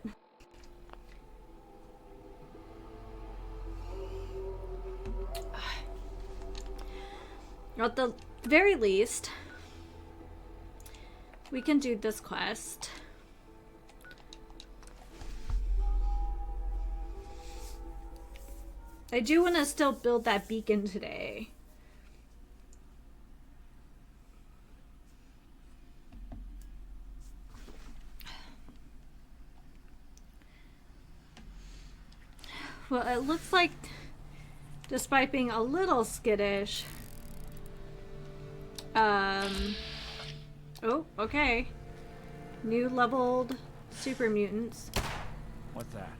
at the very least, we can do this quest. I do want to still build that beacon today. Well, it looks like, despite being a little skittish, oh, okay. New leveled super mutants. What's that?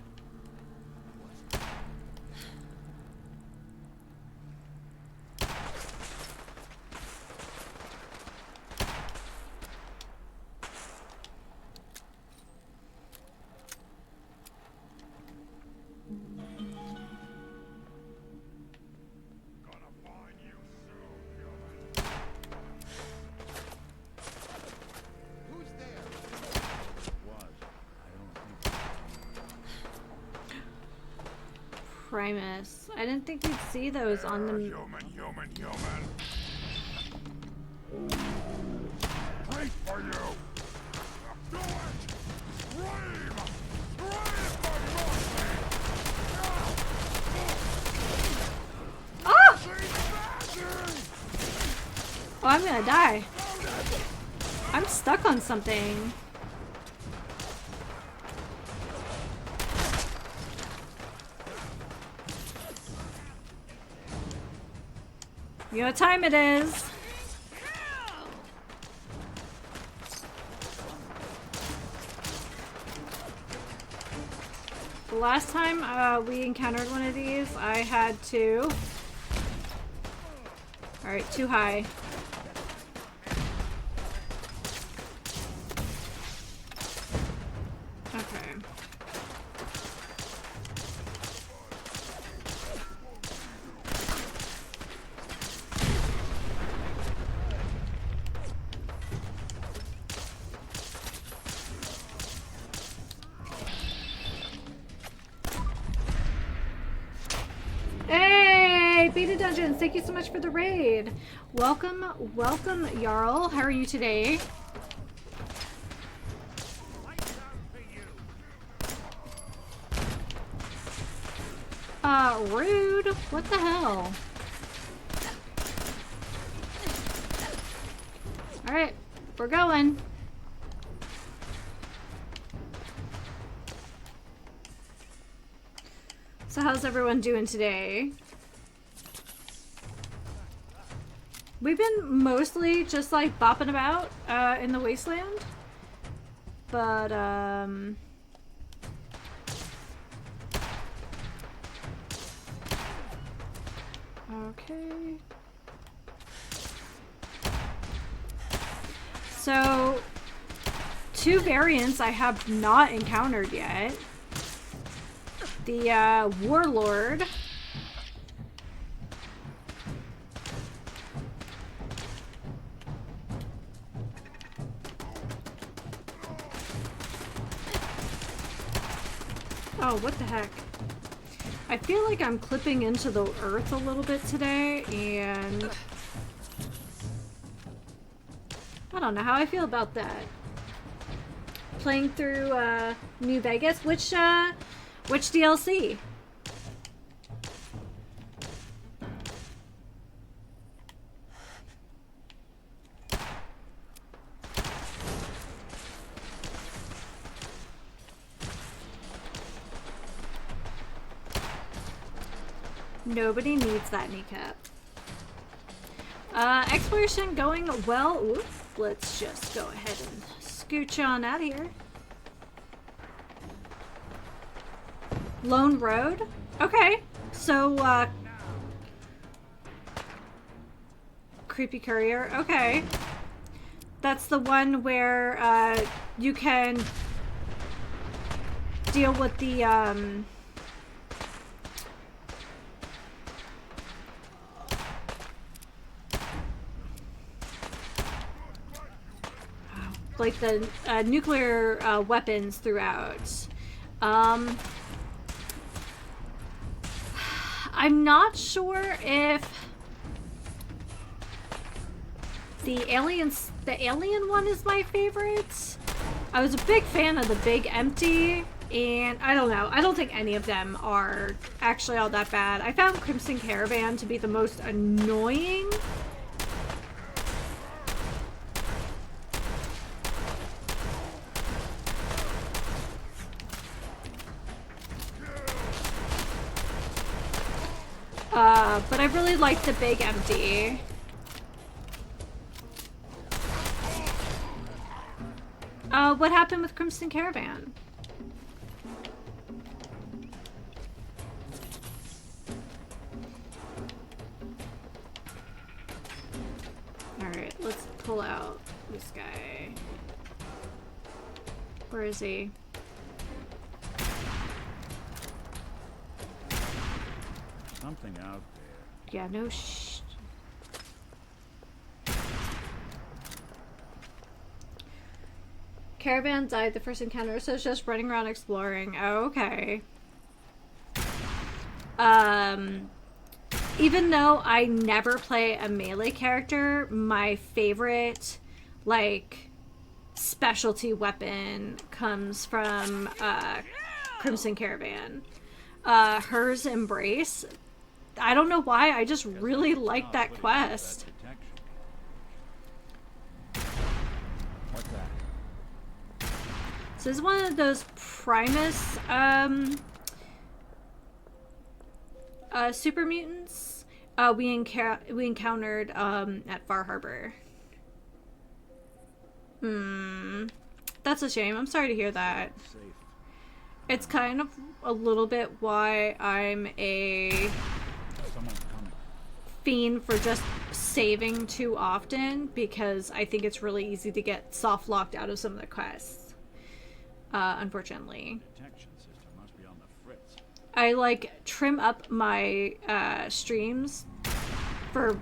Primus. I didn't think we'd see those on the... Human. Wait for you! Do it! Scream! Oh! Oh, I'm gonna die. I'm stuck on something. You know what time it is. The last time we encountered one of these, I had to... Alright, too high. Okay. Beta Dungeons, thank you so much for the raid. Welcome, Jarl. How are you today? Rude. What the hell? Alright, we're going. So how's everyone doing today? We've been mostly just like bopping about in the wasteland, but okay. So 2 variants I have not encountered yet. The Warlord. Oh, what the heck? I feel like I'm clipping into the earth a little bit today, and I don't know how I feel about that. Playing through New Vegas, which DLC? Nobody needs that kneecap. Exploration going well. Oof. Let's just go ahead and scooch on out of here. Lone Road? Okay. So, Creepy Courier. Okay. That's the one where, you can deal with the, like the nuclear weapons throughout. I'm not sure if the alien one is my favorite. I was a big fan of the Big Empty, and I don't know. I don't think any of them are actually all that bad. I found Crimson Caravan to be the most annoying. But I really like the Big Empty. What happened with Crimson Caravan? Alright, let's pull out this guy. Where is he? Something out there. Yeah, no Caravan died the first encounter, so it's just running around exploring. Oh, okay. Even though I never play a melee character, my favorite, like, specialty weapon comes from, Crimson Caravan. Hers Embrace. I don't know why, I just really like that quest. What's that? So this is one of those Primus super mutants we encountered at Far Harbor. That's a shame. I'm sorry to hear that. It's kind of a little bit why I'm a fiend for just saving too often, because I think it's really easy to get soft locked out of some of the quests. Unfortunately. Detection system must be on the fritz. I like trim up my streams for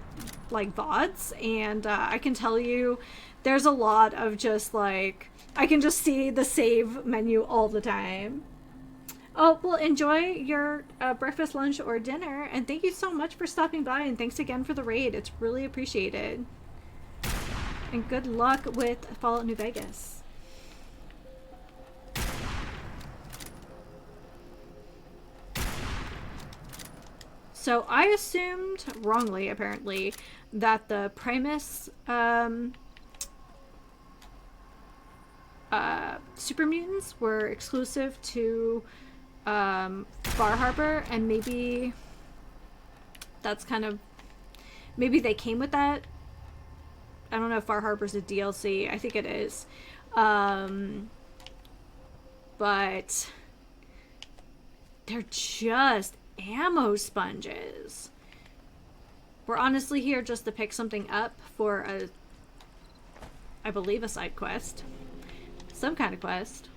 like VODs, and I can tell you there's a lot of just like I can just see the save menu all the time. Oh, well, enjoy your breakfast, lunch, or dinner, and thank you so much for stopping by, and thanks again for the raid. It's really appreciated. And good luck with Fallout New Vegas. So I assumed, wrongly apparently, that the Primus super mutants were exclusive to Far Harbor, and maybe that's kind of, maybe they came with that. I don't know if Far Harbor's a DLC. I think it is. But they're just ammo sponges. We're honestly here just to pick something up for a, I believe, a side quest. Some kind of quest.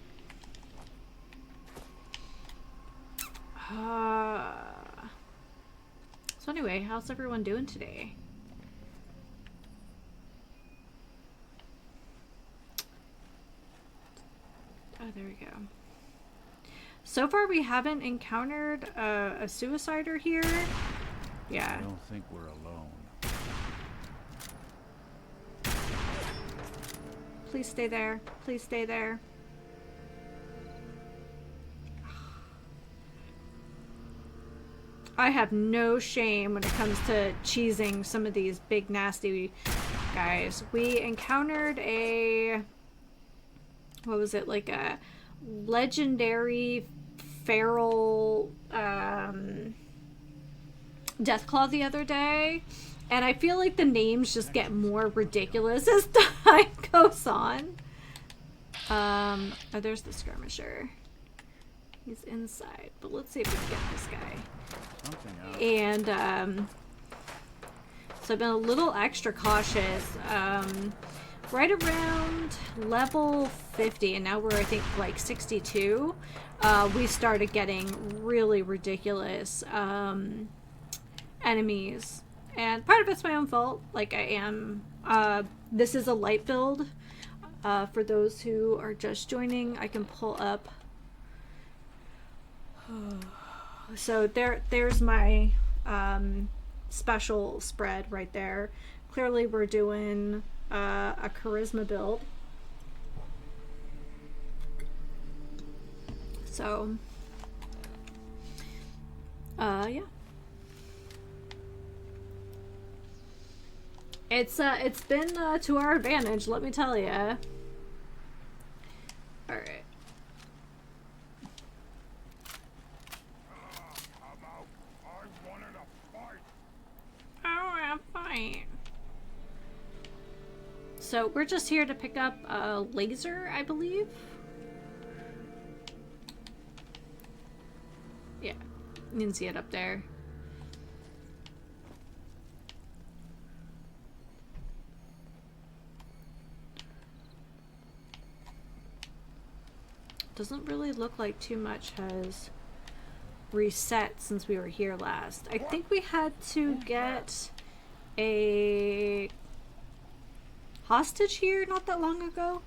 So anyway, how's everyone doing today? Oh, there we go. So far, we haven't encountered a suicider here. Yeah. I don't think we're alone. Please stay there. Please stay there. I have no shame when it comes to cheesing some of these big nasty guys. We encountered a, what was it, like a legendary feral Deathclaw the other day, and I feel like the names just get more ridiculous as time goes on. Oh, there's the skirmisher. He's inside, but let's see if we can get this guy. And so I've been a little extra cautious. Right around level 50, and now we're, I think, like 62, we started getting really ridiculous enemies. And part of it's my own fault. Like, I am, this is a light build. For those who are just joining, I can pull up. So there's my special spread right there. Clearly we're doing a charisma build. So yeah. It's been to our advantage, let me tell you. All right. Oh, a fight. So we're just here to pick up a laser, I believe. Yeah, you can see it up there. Doesn't really look like too much has reset since we were here last. I think we had to get a hostage here not that long ago.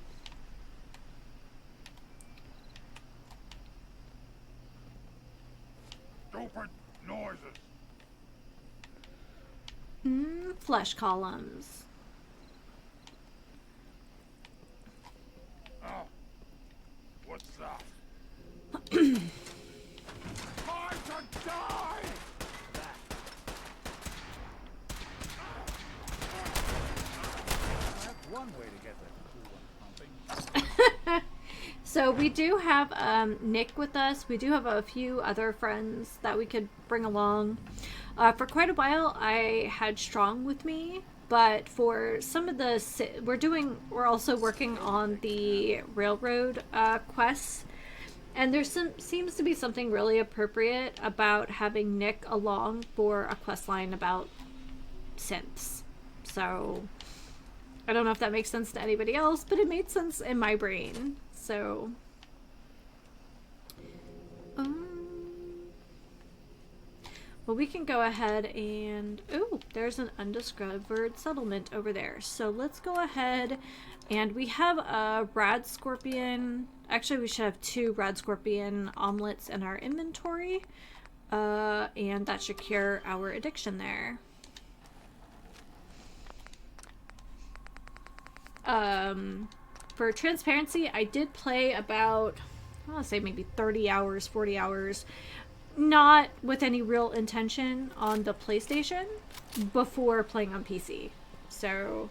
Stupid noises. Flesh columns. Oh, what's that? Time to die! That's one way to get the cool one pumping. So we do have Nick with us. We do have a few other friends that we could bring along. For quite a while, I had Strong with me, but for some of the we're also working on the railroad quests, and there seems to be something really appropriate about having Nick along for a quest line about synths. So I don't know if that makes sense to anybody else, but it made sense in my brain. So well, we can go ahead and ooh, there's an undiscovered settlement over there. So let's go ahead, and we have a rad scorpion. Actually, we should have 2 rad scorpion omelets in our inventory, and that should cure our addiction there. For transparency, I did play about, I want to say maybe 30 hours, 40 hours, not with any real intention on the PlayStation before playing on PC. So,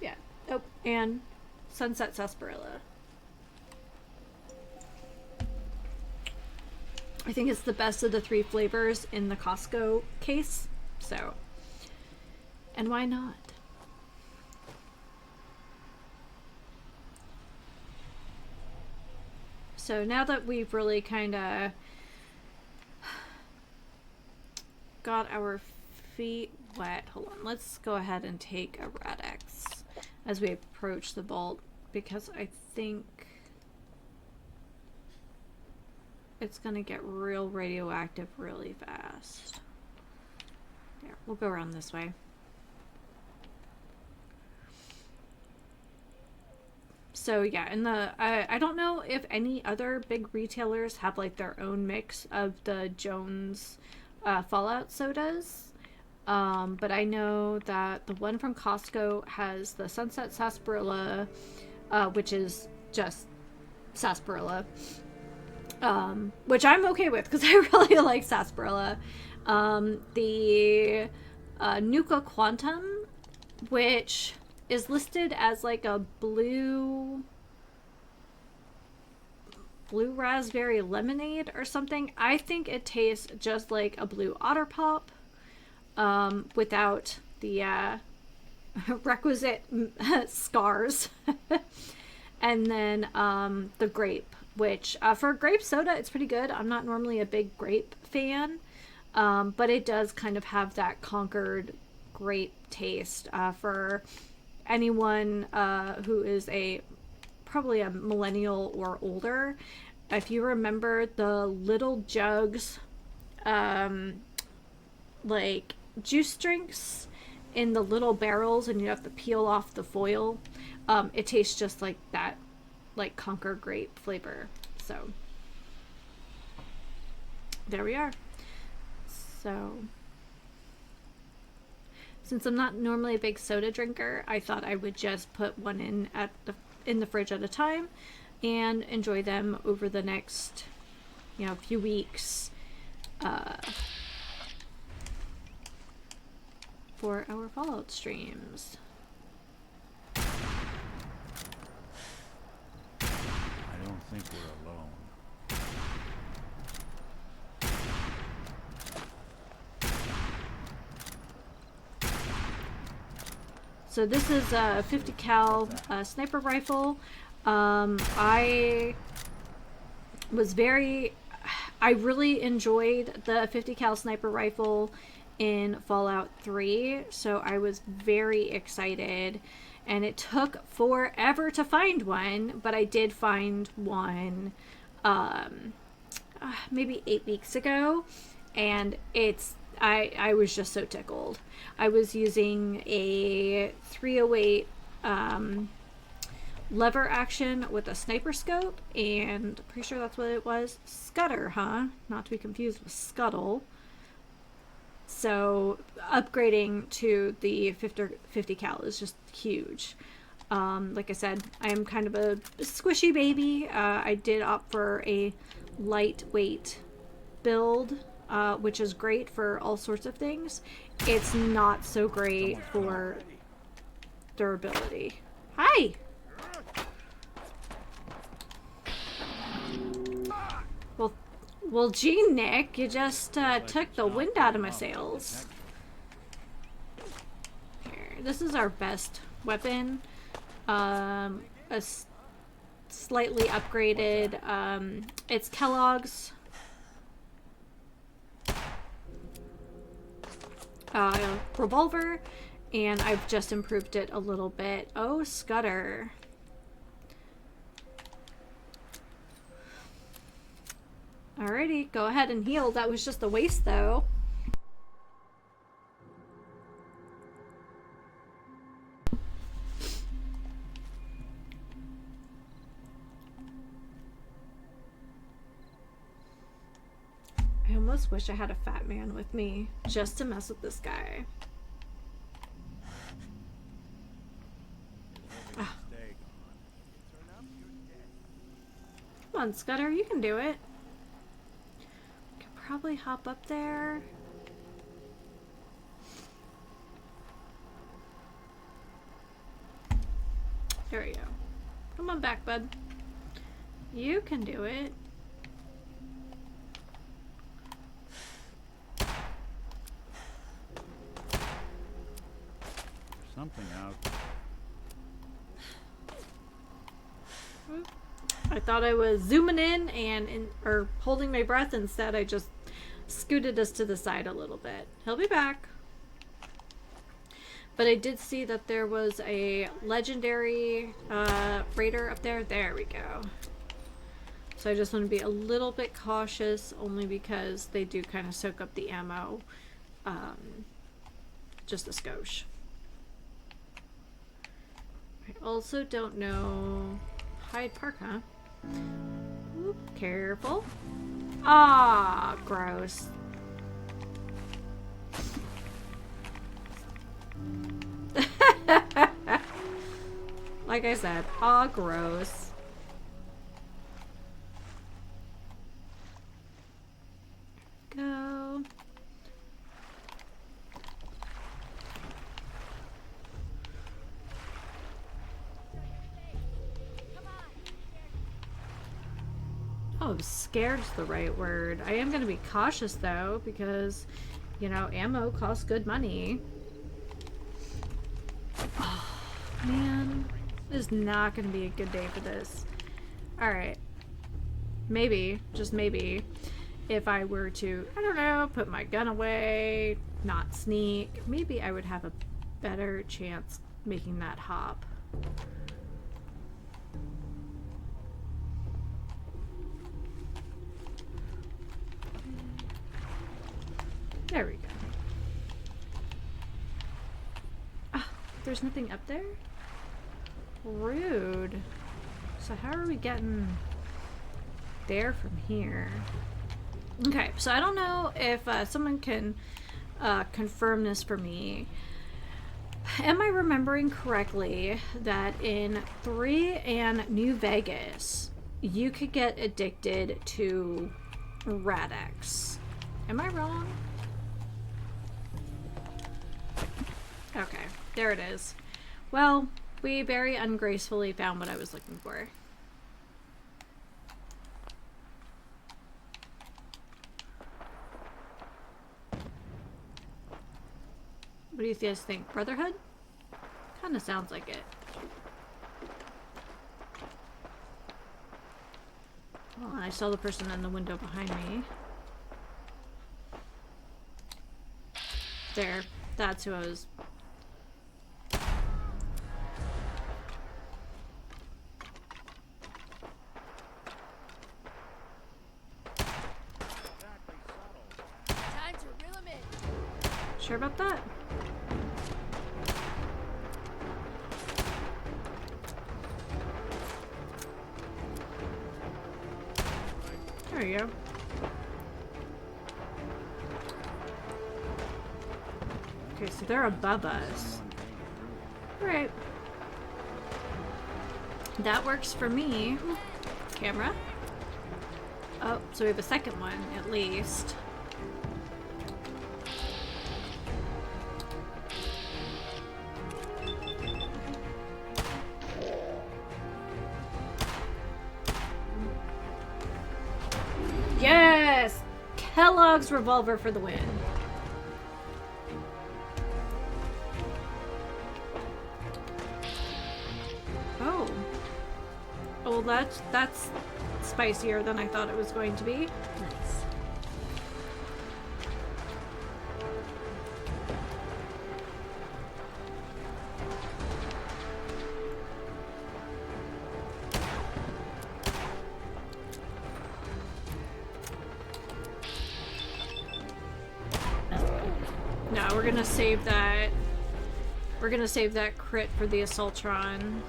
yeah. Oh, and Sunset Sarsaparilla. I think it's the best of the 3 flavors in the Costco case. So, and why not? So now that we've really kind of got our feet wet, hold on, let's go ahead and take a Rad-X as we approach the vault, because I think it's gonna get real radioactive really fast. There, we'll go around this way. So yeah, and I don't know if any other big retailers have like their own mix of the Jones Fallout sodas, but I know that the one from Costco has the Sunset Sarsaparilla, which is just sarsaparilla, which I'm okay with because I really like sarsaparilla. The Nuka Quantum, which is listed as like a blue raspberry lemonade or something. I think it tastes just like a blue Otter Pop. without the requisite scars. And then the grape, which for grape soda, it's pretty good. I'm not normally a big grape fan, but it does kind of have that Concord grape taste. For anyone who is probably a millennial or older, if you remember the little jugs, like juice drinks in the little barrels, and you have to peel off the foil, it tastes just like that, like Concord grape flavor. So there we are. So since I'm not normally a big soda drinker, I thought I would just put one in the fridge at a time and enjoy them over the next, few weeks for our Fallout streams. I don't think we're alone. So this is a 50 cal sniper rifle. I really enjoyed the 50 cal sniper rifle in Fallout 3, so I was very excited, and it took forever to find one, but I did find one maybe 8 weeks ago, and I was just so tickled. I was using a 308 lever action with a sniper scope, and pretty sure that's what it was. Scudder, huh? Not to be confused with Scuttle. So upgrading to the 50 cal is just huge. Like I said, I am kind of a squishy baby. I did opt for a lightweight build, which is great for all sorts of things. It's not so great for durability. Hi! Well, gee, Nick, you just took the wind out of my sails. Here, this is our best weapon. A slightly upgraded. It's Kellogg's revolver, and I've just improved it a little bit. Oh, Scudder. Alrighty, go ahead and heal. That was just a waste, though. I almost wish I had a fat man with me just to mess with this guy. Ah. Come on, Scudder, you can do it. Probably hop up there. There we go. Come on back, bud. You can do it. There's something out. I thought I was zooming in or holding my breath. Instead, I just scooted us to the side a little bit. He'll be back. But I did see that there was a legendary raider up there. There we go. So I just want to be a little bit cautious, only because they do kind of soak up the ammo. Just a skosh. I also don't know... Hyde Park, huh? Oop, careful. Ah, gross. Like I said, gross. Go. Oh, scared's the right word. I am going to be cautious, though, because you know, ammo costs good money. Oh, man. This is not going to be a good day for this. Alright. Maybe, just maybe, if I were to, I don't know, put my gun away, not sneak, maybe I would have a better chance making that hop. There we go. Ah, there's nothing up there? Rude. So how are we getting there from here? Okay, so I don't know if someone can confirm this for me. Am I remembering correctly that in 3 and New Vegas, you could get addicted to Rad-X? Am I wrong? Okay, there it is. Well, we very ungracefully found what I was looking for. What do you guys think? Brotherhood? Kind of sounds like it. Well, I saw the person in the window behind me. There. That's who I was... Time to reel him in. Sure about that? There you go. Okay, so they're above us. Alright. That works for me. Ooh, camera. Oh, so we have a second one, at least. Yes! Kellogg's revolver for the win. Oh. Oh, that's spicier than I thought it was going to be. Nice. No, we're gonna save that. We're gonna save that crit for the Assaultron.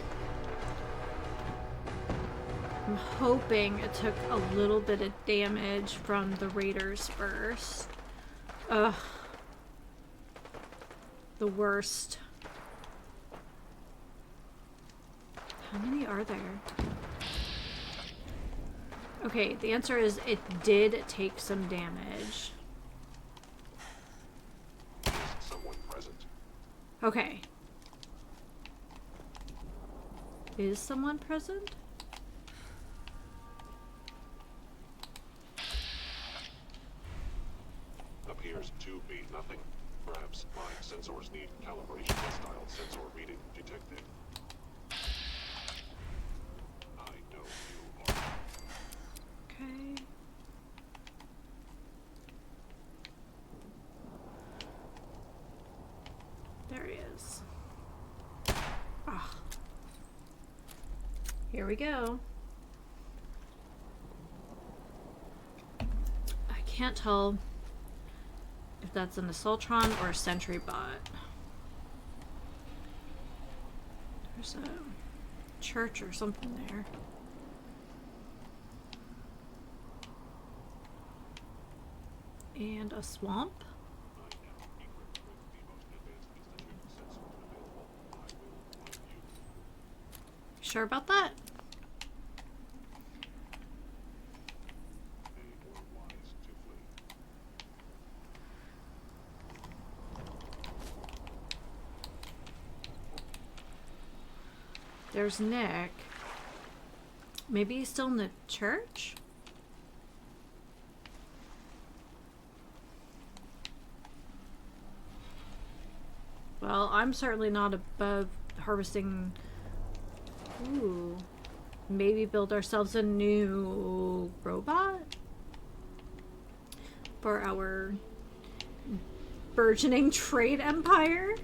I'm hoping it took a little bit of damage from the Raiders first. Ugh. The worst. How many are there? Okay, the answer is it did take some damage. Someone present. Okay. Is someone present? Appears to be nothing. Perhaps my sensors need calibration. Hostile sensor reading detected. I know you are. Okay. There he is. Ah. Here we go. I can't tell if that's an Assaultron or a Sentry bot. There's a church or something there. And a swamp? Sure about that? There's Nick. Maybe he's still in the church? Well, I'm certainly not above harvesting. Ooh. Maybe build ourselves a new robot for our burgeoning trade empire.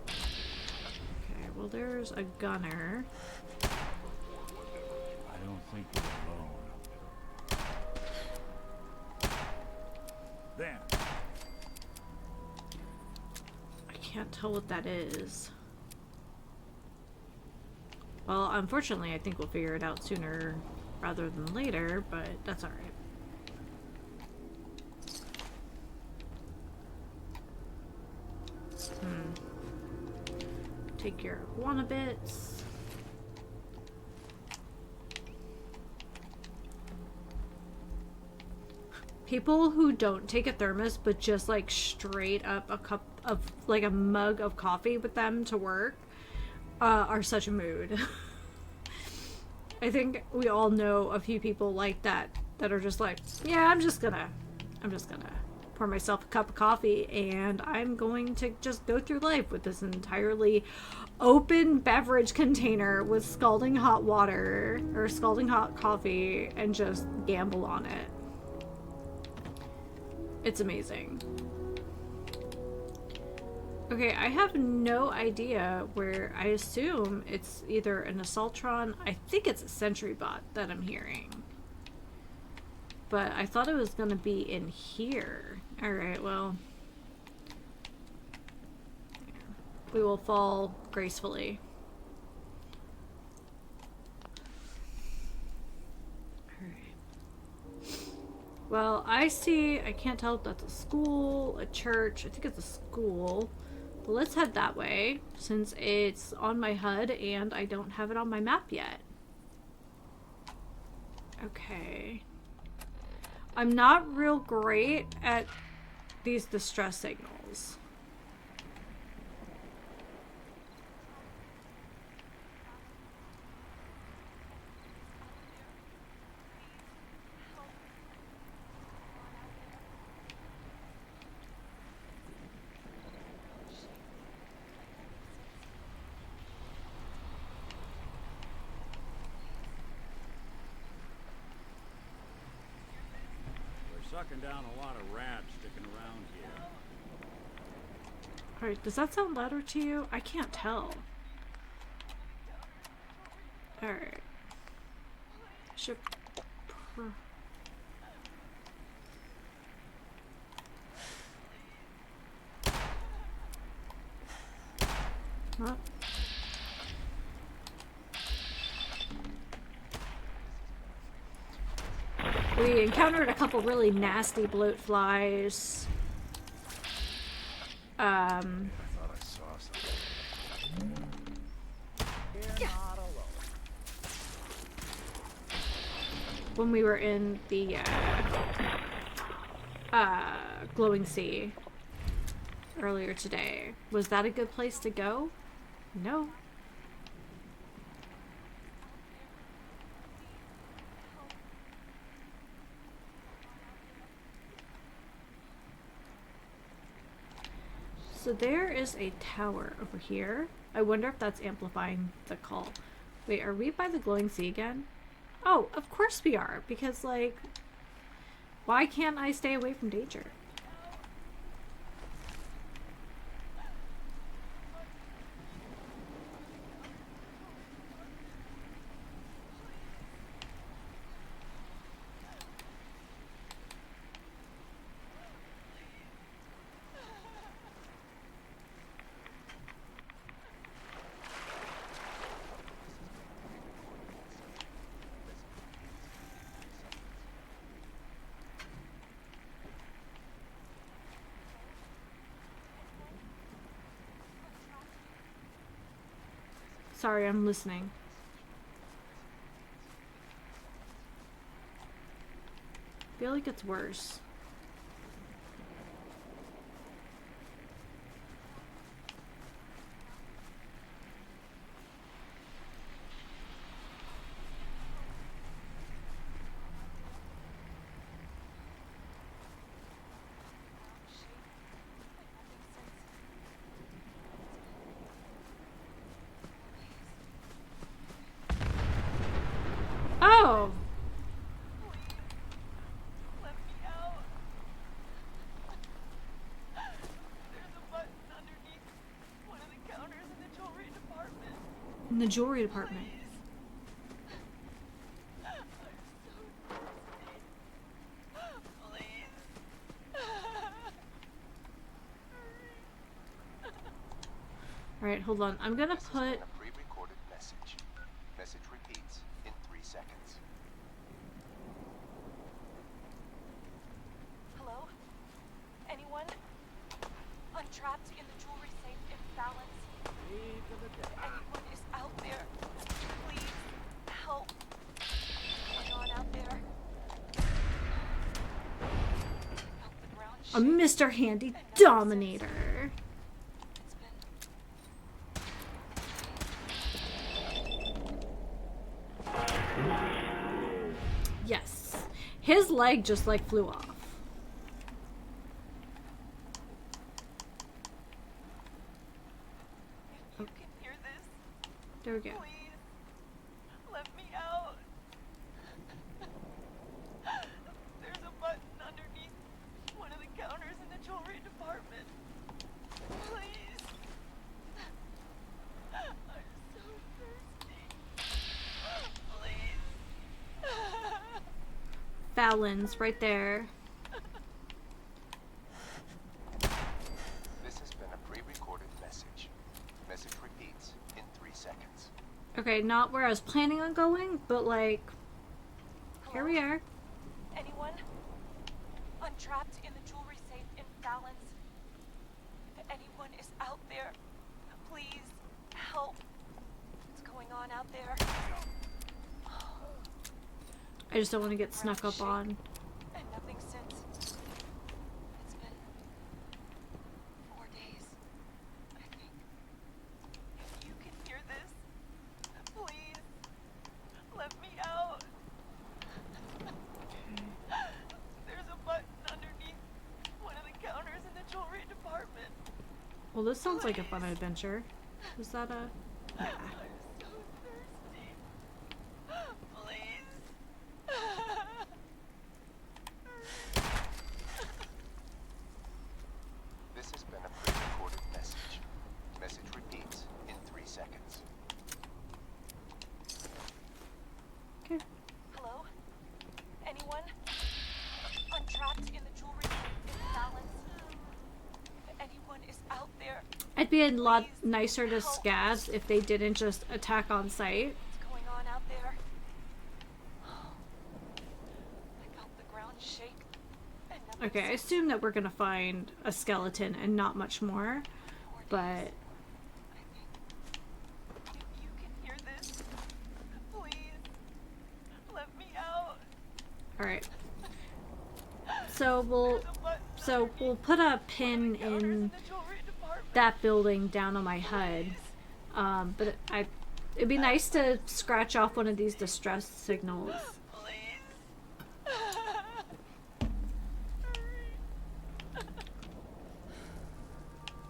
Okay, well, there's a gunner. I don't think we're alone. There. I can't tell what that is. Well, unfortunately, I think we'll figure it out sooner rather than later, but that's alright. Take your iguana bits. People who don't take a thermos but just like straight up a cup of, like a mug of coffee with them to work are such a mood. I think we all know a few people like that are just like, yeah, I'm just gonna pour myself a cup of coffee and I'm going to just go through life with this entirely open beverage container with scalding hot water or scalding hot coffee and just gamble on it. It's amazing. Okay, I have no idea where. I assume it's either an Assaultron. I think it's a Sentry Bot that I'm hearing. But I thought it was going to be in here. Alright, well. We will fall gracefully. Alright. Well, I can't tell if that's a school, a church. I think it's a school. But let's head that way, since it's on my HUD and I don't have it on my map yet. Okay. I'm not real great at these distress signals. Sucking down a lot of rats sticking around here. Alright, does that sound louder to you? I can't tell. Alright. Should... What? We encountered a couple really nasty bloat flies. I thought I saw something. When we were in the glowing sea earlier today. Was that a good place to go? No. So there is a tower over here. I wonder if that's amplifying the call. Wait, are we by the glowing sea again? Oh, of course we are. Because, like, why can't I stay away from danger? Sorry, I'm listening. I feel like it's worse. In the jewelry department. Alright, hold on. I'm gonna put... a pre-recorded message. Message repeats in 3 seconds. Hello? Anyone? I'm trapped in the jewelry safe in Balance. Anyone is out there? Please help. What's going on out there? Help the ground A Mr. Handy Dominator. Yes. His leg just like flew off. If you can hear this, There we go. please let me out. There's a button underneath one of the counters in the jewelry department. Please. I'm so thirsty. Please. Fallon's right there. This has been a pre-recorded message. Message repeats in 3 seconds. Okay, not where I was planning on going, but like, here we are. Anyone? I'm trapped in the jewelry safe in Balance. If anyone is out there, please help. What's going on out there? I just don't want to get snuck up on. And nothing since. It's been 4 days, I think. If you can hear this, please let me out. There's a button underneath one of the counters in the jewelry department. Well, this sounds like a fun adventure. Was that a... Nah. I'm so thirsty. Please. This has been a pre-recorded message. Message repeats in 3 seconds. Okay. Hello? Anyone? I'm trapped in the jewelry safe in Balance. If anyone is out there, I'd be a lot nicer to scabs if they didn't just attack on sight. what's going on out there? I felt the ground shake. And nothing Okay, I since. assume that we're gonna find a skeleton and not much more, but... If you can hear this, please let me out. Alright. So we'll put a pin in that building down on my HUD. But it'd be nice to scratch off one of these distress signals.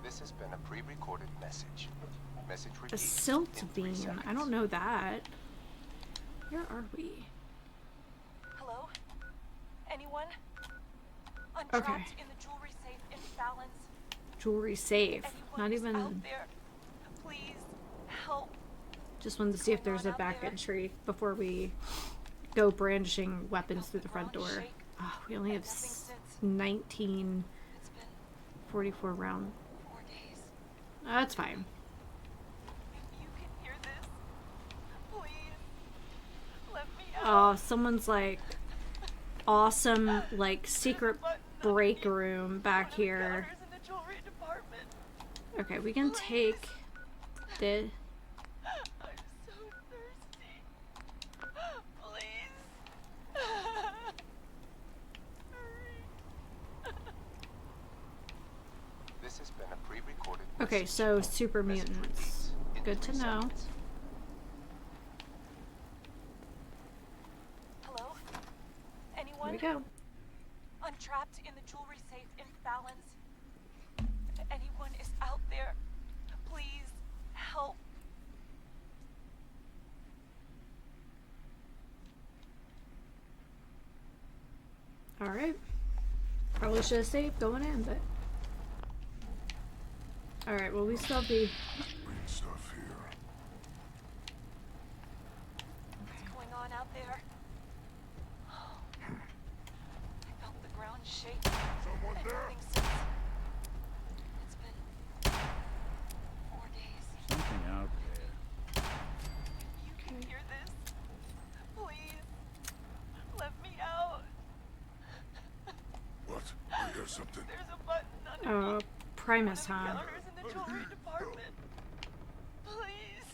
This has been a pre-recorded message. Message A repeats silt in 3 beam. seconds. I don't know that. Where are we? Hello? Anyone? I'm Okay. trapped in the jewelry safe in Balance. Jewelry safe. Not even... Out there, please help. Just wanted to see if there's a back entry before we go brandishing weapons through the front door. Oh, we only have 1944 round. 4 days. That's fine. If you can hear this, please let me out. Oh, someone's like awesome, like secret break room back here. Counters in the jewelry department. Okay, we can take the. I'm so thirsty. Please. This has been a pre-recorded Okay, so super mutants. Good to know. Hello? Anyone? Here we go. I'm trapped in the jewelry safe in Balance. If anyone is out there, please help. Alright. Probably should have saved going in, but. Alright, well, we still have the. Read stuff here. there. I felt the ground shake. Someone and there? Nothing since. It's been 4 days. Something out there. If you can hear this, please let me out. What? I hear something. There's a button underneath Oh, Primus, one of the huh? counters in the jewelry department. Please.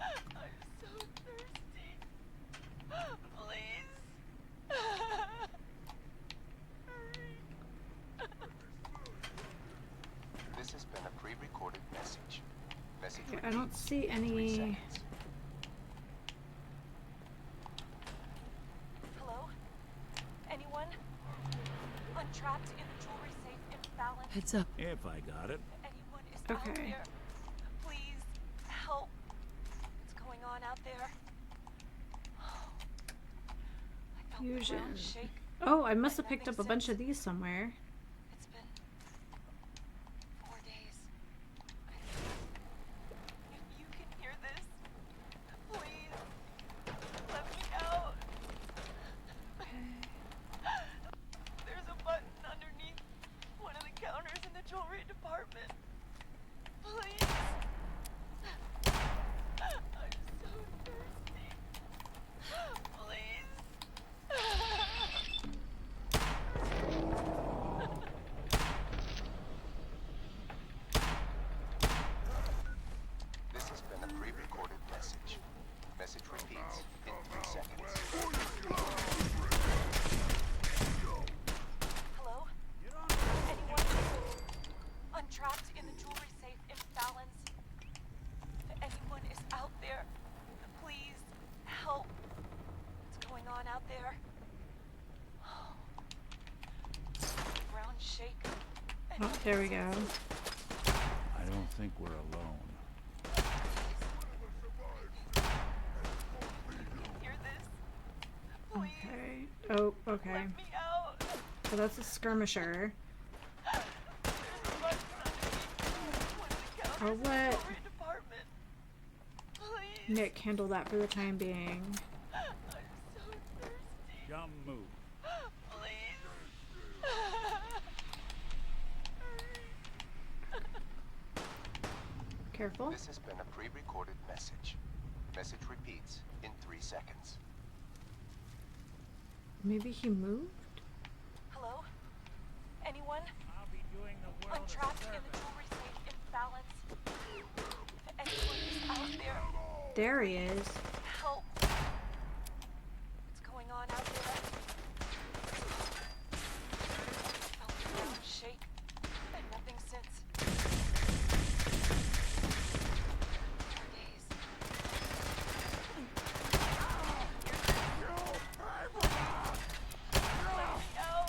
I'm so thirsty. Please. Hurry. This has been a pre-recorded message. Message Yeah, I don't see any. Hello? Anyone? I'm trapped in the jewelry safe imbalance. Heads up. If I got it. Anyone is out Okay. there? Please help. What's going on out there? I felt the Fusion. ground shake. Oh, I must have picked up a bunch of these somewhere. It's been 4 days. If you can hear this, please let me out. There's a button underneath one of the counters in the jewelry department. Please. I'm so thirsty. Please. This has been a pre-recorded message. Message repeats in 3 seconds. Hello? Anyone? I'm trapped in the jewelry safe imbalance. If anyone is out there, please help. What's going on out there? Ground shake. Oh, there we go. I don't think we're alone. Hear this? Okay. Oh, okay. Let me out. So that's a skirmisher. I'll let Department. Please. Nick handle that for the time being. I'm so thirsty. Jump move. Please. Careful. This has been a pre-recorded message. Message repeats in 3 seconds. Maybe he moved? Hello? Anyone? I'll be doing the world I'm trapped in the jewelry safe imbalance. If anyone is out there, There he is. help. What's going on out there? I felt the ground shake and nothing since. 4 days. Let me out.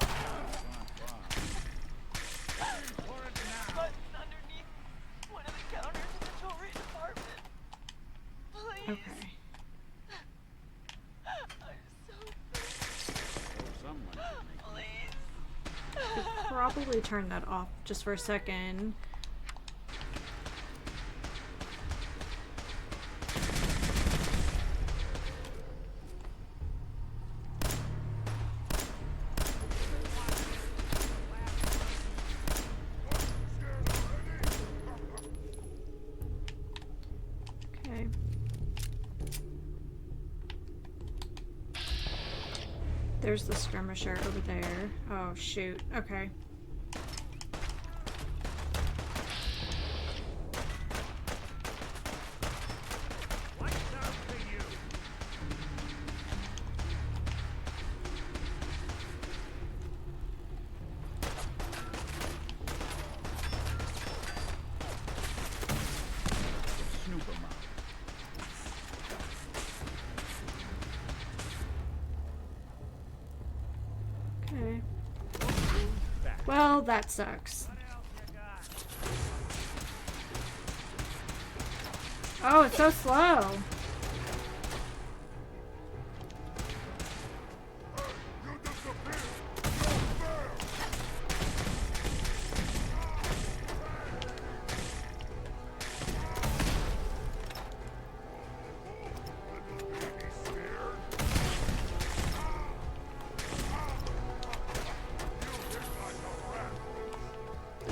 Button underneath one of the counters in the jewelry department. Please. Okay. I'm so thirsty. Someone should make Please. Could probably turn that off just for a second. Okay. There's the skirmisher over there. Oh, shoot. Okay. What's up to you? Snoop 'em out. Okay. Well, that sucks. Oh, it's so slow.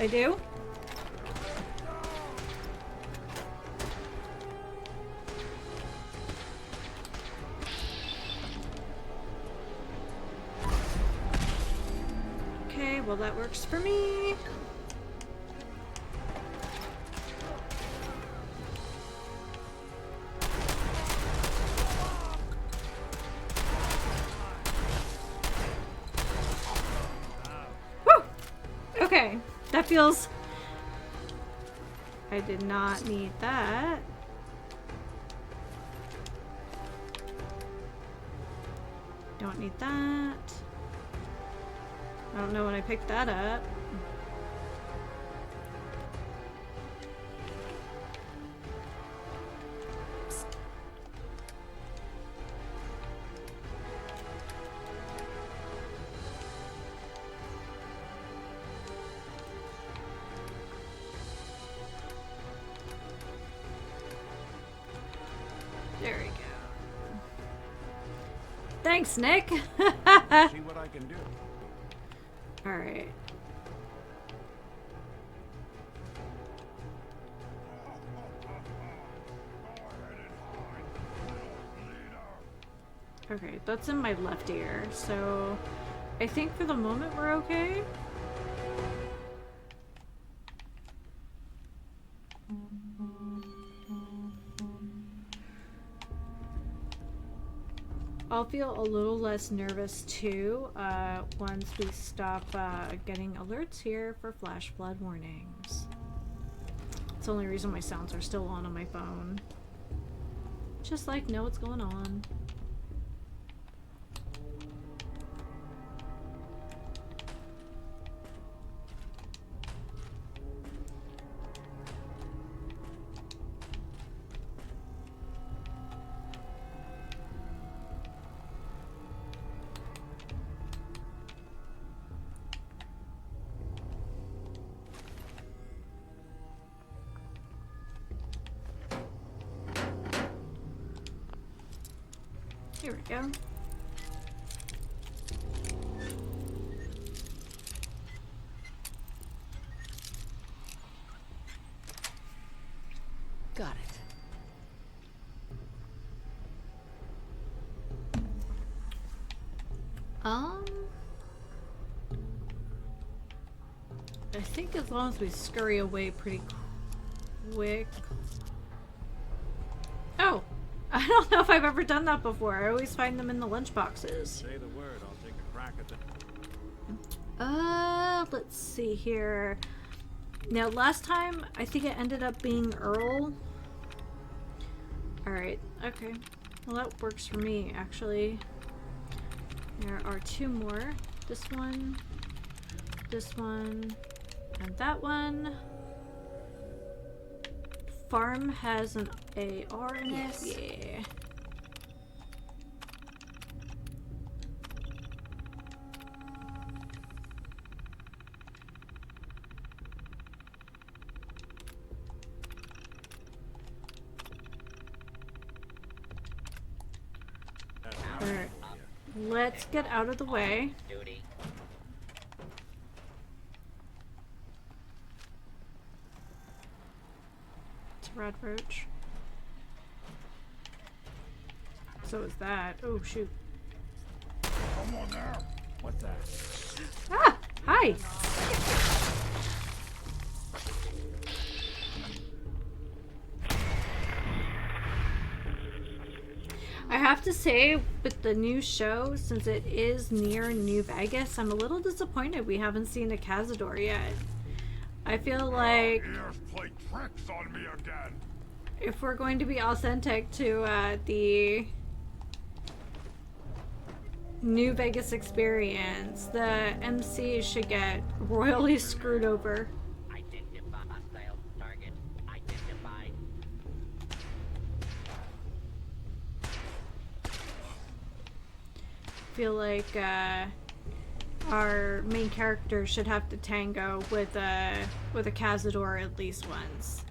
I do? Okay, well that works for me. Woo! Okay, that feels... I did not need that. Don't need that. I don't know when I picked that up. There we go. Thanks, Nick. See what I can do. All right. Okay, that's in my left ear, so I think for the moment we're okay. I'll feel a little less nervous too once we stop getting alerts here for flash flood warnings. It's the only reason my sounds are still on my phone. Just like know what's going on. Here we go. Got it. I think as long as we scurry away pretty quick. Oh! I don't know if I've ever done that before. I always find them in the lunch boxes. Say the word, I'll take a crack at them. Let's see here. Now, last time, I think it ended up being Earl. Alright, okay. Well, that works for me, actually. There are two more. This one, and that one. Farm has an AR in it? Yeah. Alright. Let's get out of the way. Rod roach. So is that. Oh shoot. Someone there. What's that? Ah! Hi! I have to say, with the new show, since it is near New Vegas, I'm a little disappointed we haven't seen a Cazador yet. I feel like Play tricks on me again. If we're going to be authentic to the New Vegas experience, the MC should get royally screwed over. Identify hostile target. Identified. Feel like our main character should have to tango with a Cazador at least once.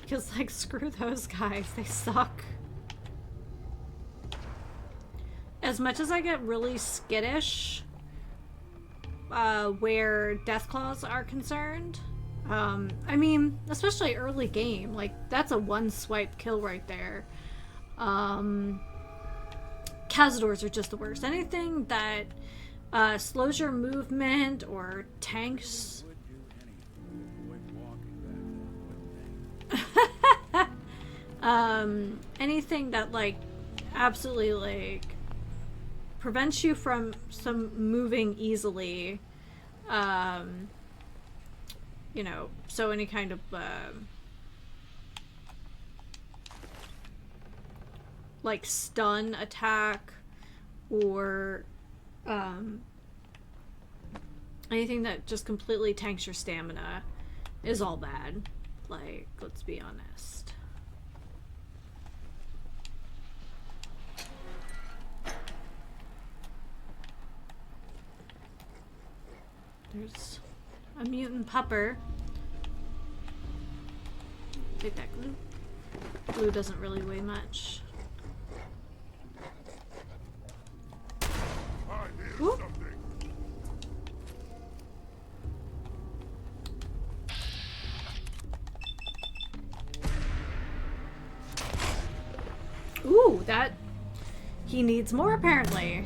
Because, like, screw those guys. They suck. As much as I get really skittish where death claws are concerned. I mean, especially early game, like that's a one swipe kill right there. Cazadors are just the worst. Anything that slows your movement or tanks. Anything that like absolutely like prevents you from moving easily. You know, so any kind of like stun attack or anything that just completely tanks your stamina is all bad. Like, let's be honest. There's a mutant pupper. Take that glue. Glue doesn't really weigh much. Ooh. Ooh, that... He needs more, apparently.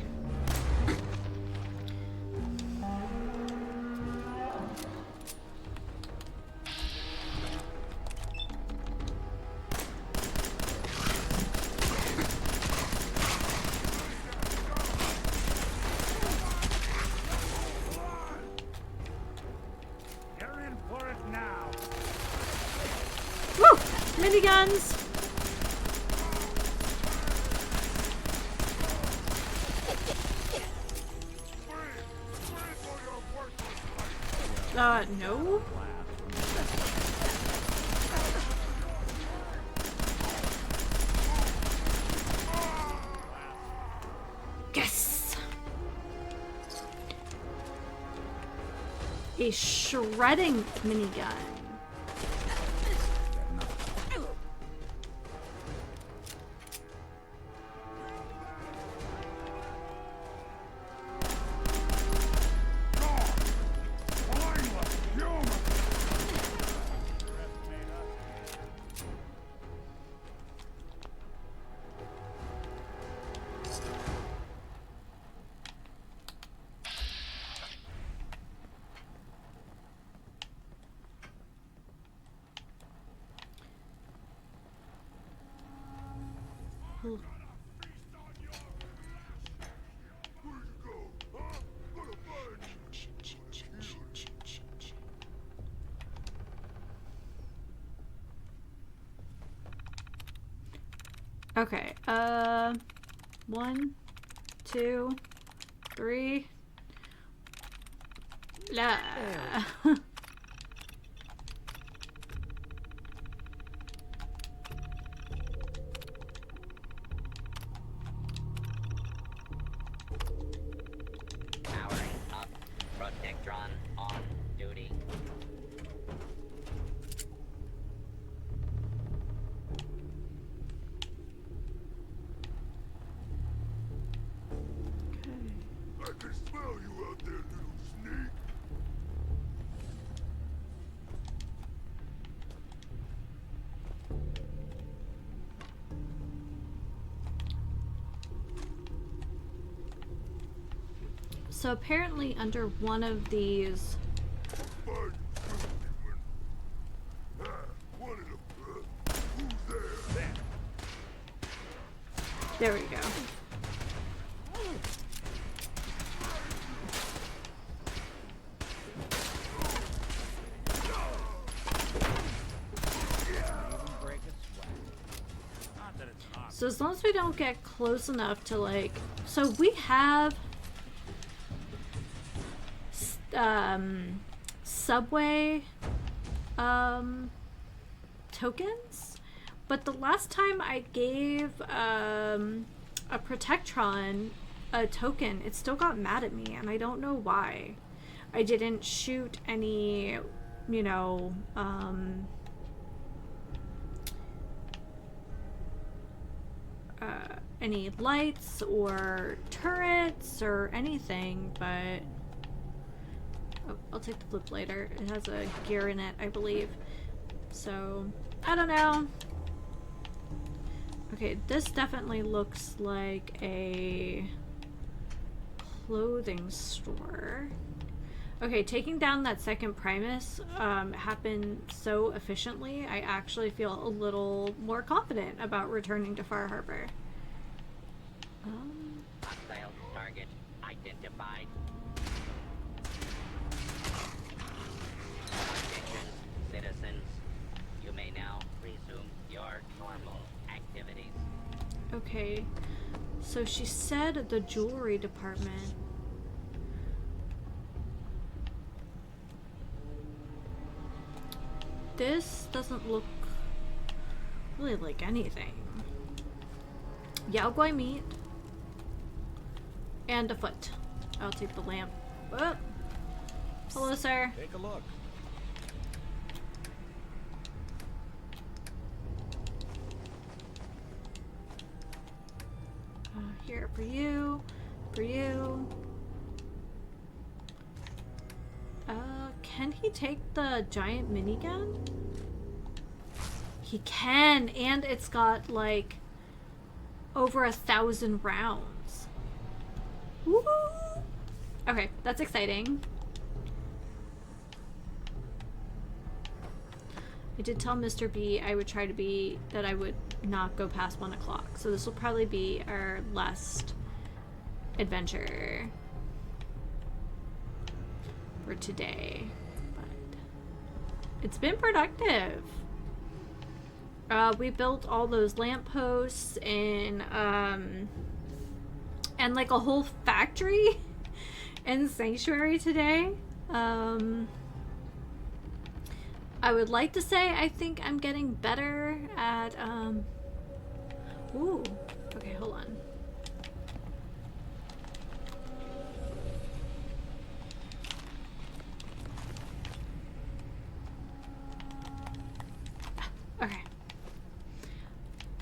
Miniguns! No? Yes! A shredding minigun. Okay, 1, 2, 3. La. Powering up. Protectron on duty. I can smell you out there, little sneak. So apparently under one of these... There we go. So as long as we don't get close enough to like... So we have... subway tokens, but the last time I gave a Protectron a token, it still got mad at me, and I don't know why. I didn't shoot any, you know, any lights or turrets or anything, but take the flip lighter. It has a gear in it, I believe. So, I don't know. Okay, this definitely looks like a clothing store. Okay, taking down that second Primus happened so efficiently, I actually feel a little more confident about returning to Far Harbor. Hostile target identified. Attention, citizens. You may now resume your normal activities. Okay, so she said the jewelry department. This doesn't look really like anything. Yaogui meat and a foot. I'll take the lamp. Oh. Hello, sir. Take a look. Here for you. For you. Can he take the giant minigun? He can, and it's got like over 1,000 rounds. Woo! Okay, that's exciting. I did tell Mr. B I would try to be, that I would not go past 1 o'clock. So this will probably be our last adventure for today. But it's been productive. We built all those lampposts and like a whole factory in Sanctuary today. I would like to say I think I'm getting better at, ooh, okay, hold on. Okay.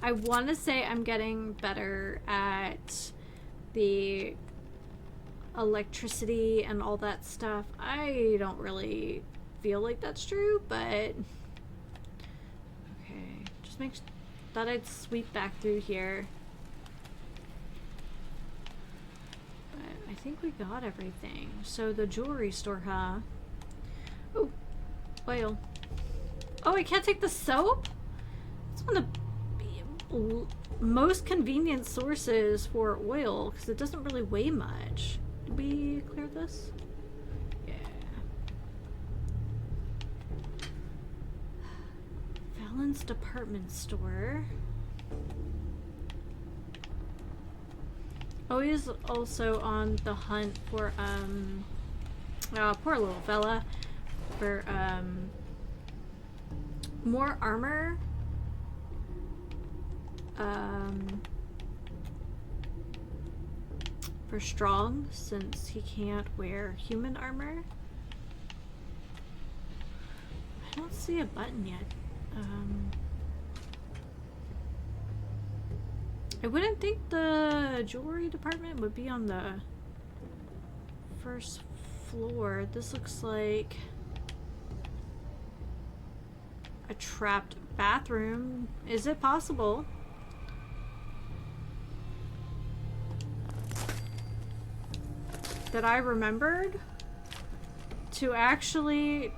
I want to say I'm getting better at the electricity and all that stuff. I don't really feel like that's true, but okay, just thought I'd sweep back through here. But I think we got everything. So the jewelry store, huh? Oh, oil. Oh, I can't take the soap? It's one of the most convenient sources for oil because it doesn't really weigh much. Did we clear this? Fallon's department store. Always also on the hunt for poor little fella, for more armor. For Strong, since he can't wear human armor. I don't see a button yet. I wouldn't think the jewelry department would be on the first floor. This looks like a trapped bathroom. Is it possible? That I remembered to actually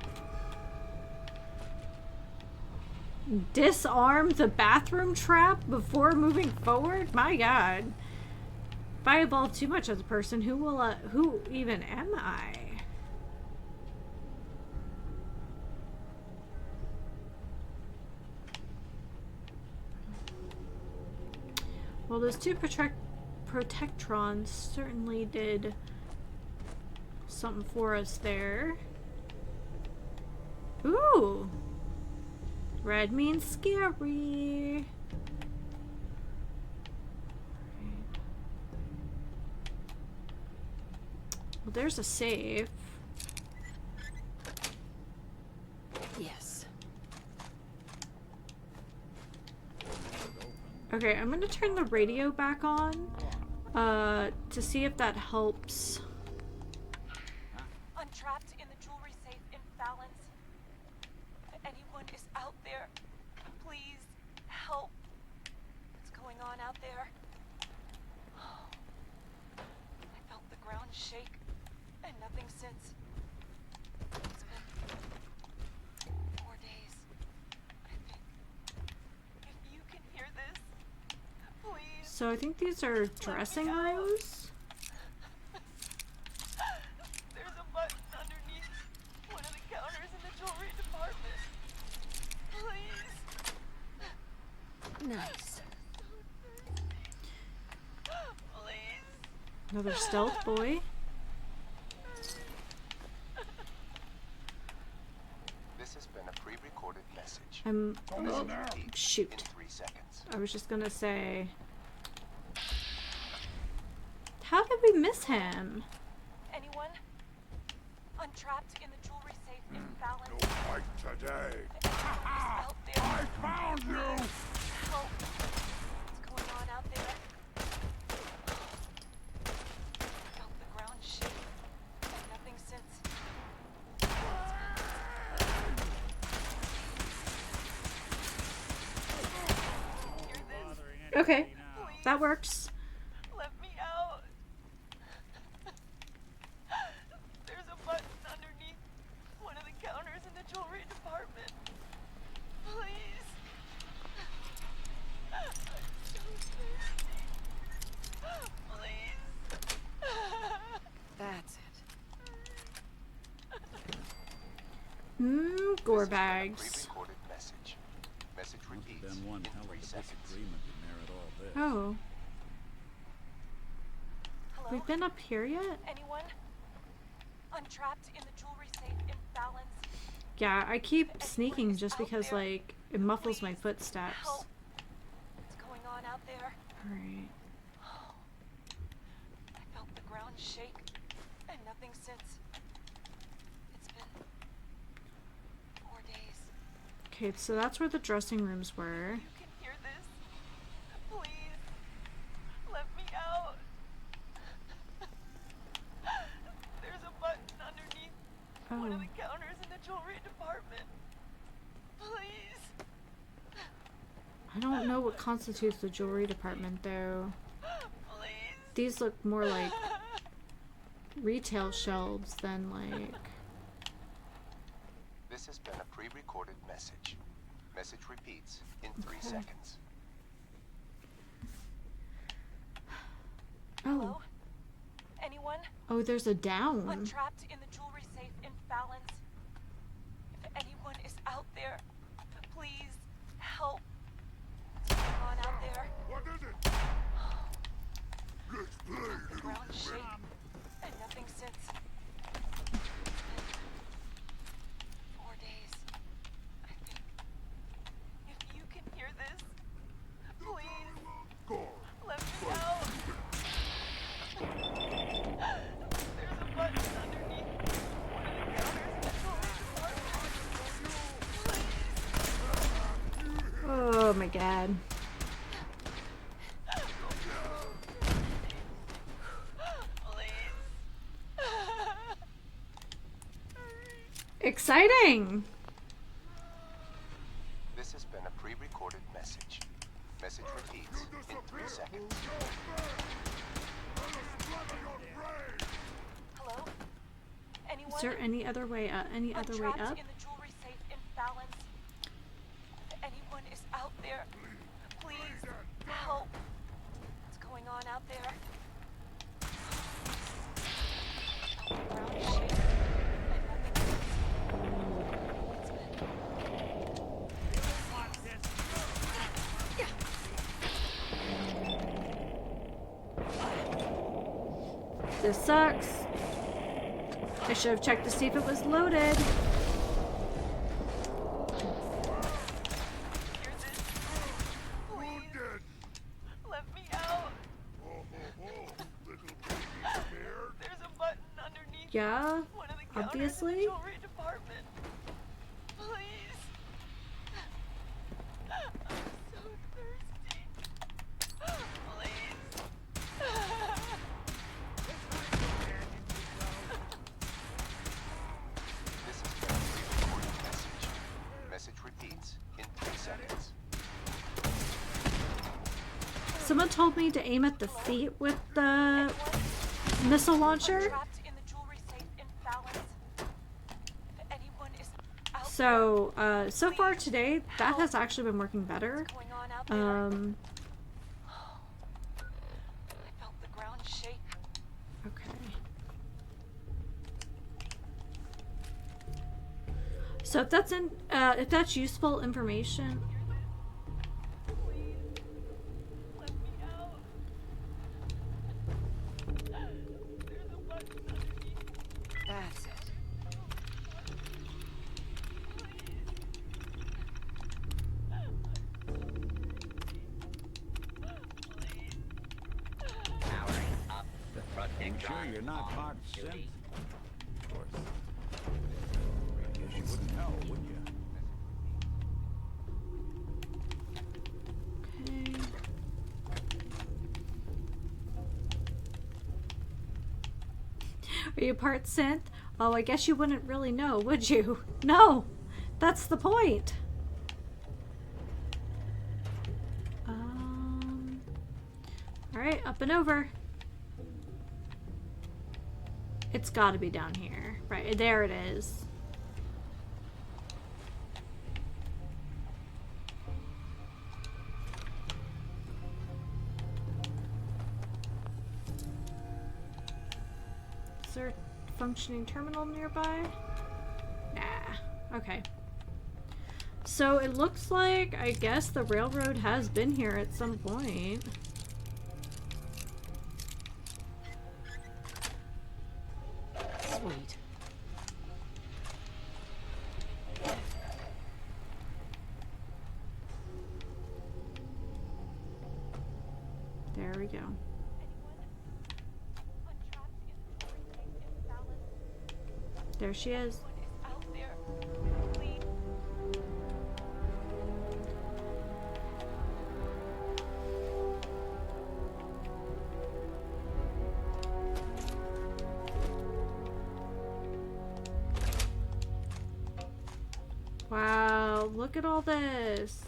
disarm the bathroom trap before moving forward? My god. If I evolve too much as a person, who even am I? Well, those two Protectrons certainly did something for us there. Ooh! Red means scary. Well, there's a save. Yes. Okay, I'm gonna turn the radio back on to see if that helps. trapped in the jewelry safe in Fallon's. If anyone is out there, please help. What's going on out there? I felt the ground shake, and nothing since. It's been 4 days, I think. If you can hear this, please. So I think these are dressing rooms. There's a button underneath one of the counters in the jewelry department. Please. Nice. Please. Another stealth boy. This has been a pre-recorded message. Oh, shoot. In 3 seconds. I was just gonna say. How did we miss him? Anyone? I'm trapped in the jewelry safe in Fallon's. No fight today. Out there. I found you. Help. What's going on out there? I felt the ground shake, and nothing since. Hear this? Okay, that works. Let me out. There's a button underneath one of the counters in the jewelry department. Please. I'm so thirsty. Please. That's it. Gore bags. Pre-recorded message. Message repeats Been one in hell 3 of a seconds. disagreement to merit all this. Oh. Hello? We've been up here yet? Anyone? I'm trapped in the jewelry safe in Fallon's. Yeah, I keep sneaking just because, like, it muffles my footsteps. Help. What's going on out there? Alright. I felt the ground shake, and nothing since. It's been 4 days. Okay, so that's where the dressing rooms were. You can hear this? Please. Let me out. There's a button underneath one of the counters in the jewelry department. Please. I don't know what constitutes the jewelry department, though. Please. These look more like retail shelves than, like... This has been a pre-recorded message. Message repeats in 3 Okay. seconds. Oh. Anyone? Oh, there's a I'm down. trapped in the jewelry safe in Fallon's. If anyone is out there, please help. What's going on out there? What is it? Let's play. The ground shake, and nothing since. 4 days, I think. If you can hear this, please. Let me out. There's a button underneath one of the counters in the jewelry department. Oh my god. Exciting! This has been a pre-recorded message. Message repeats in 3 seconds. Hello? Anyone? Is there any other way up? Any other way trapped up? in the jewelry safe in Fallon's. If anyone is out there, please help. What's going on out there? The ground shake, and nothing This sucks. I should have checked to see if it was loaded. Please, let me out. There's a button underneath Yeah, one of the counters in the obviously. jewelry department. Please. I'm so thirsty. Please. Someone told me to aim at the feet with the missile launcher. So, so far today, that has actually been working better. I felt the ground shake. Okay. So if that's useful information. That's it. I'm sure you're not part synth. Of course. I guess you wouldn't know, would you? Okay. Are you part synth? Oh, I guess you wouldn't really know, would you? No, that's the point. All right, up and over. It's got to be down here. Right, there it is. Is there a functioning terminal nearby? Nah. Okay. So it looks like, I guess the railroad has been here at some point. Sweet. There we go. There she is. Wow, look at all this.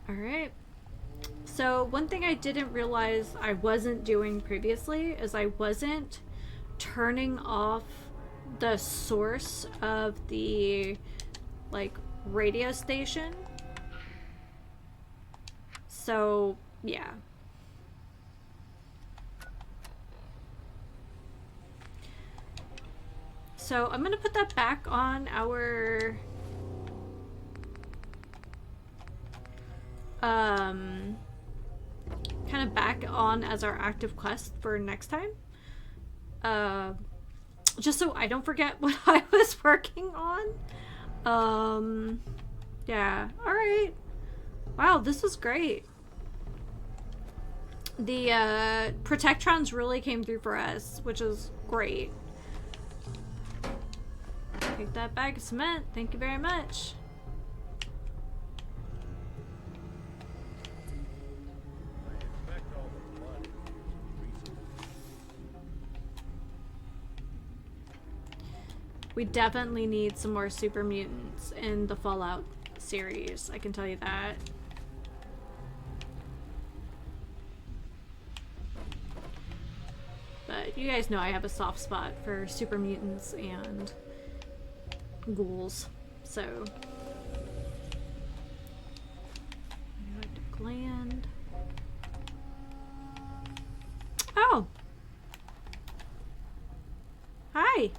Alright, so one thing I didn't realize I wasn't doing previously is I wasn't turning off the source of the, like, radio station. So, yeah. So I'm gonna put that back on our kind of back on as our active quest for next time. Just so I don't forget what I was working on. Yeah. Alright. Wow, this was great. The Protectrons really came through for us, which is great. Take that bag of cement. Thank you very much. We definitely need some more super mutants in the Fallout series, I can tell you that. But you guys know I have a soft spot for super mutants and ghouls, so. Gland. Oh! Hi!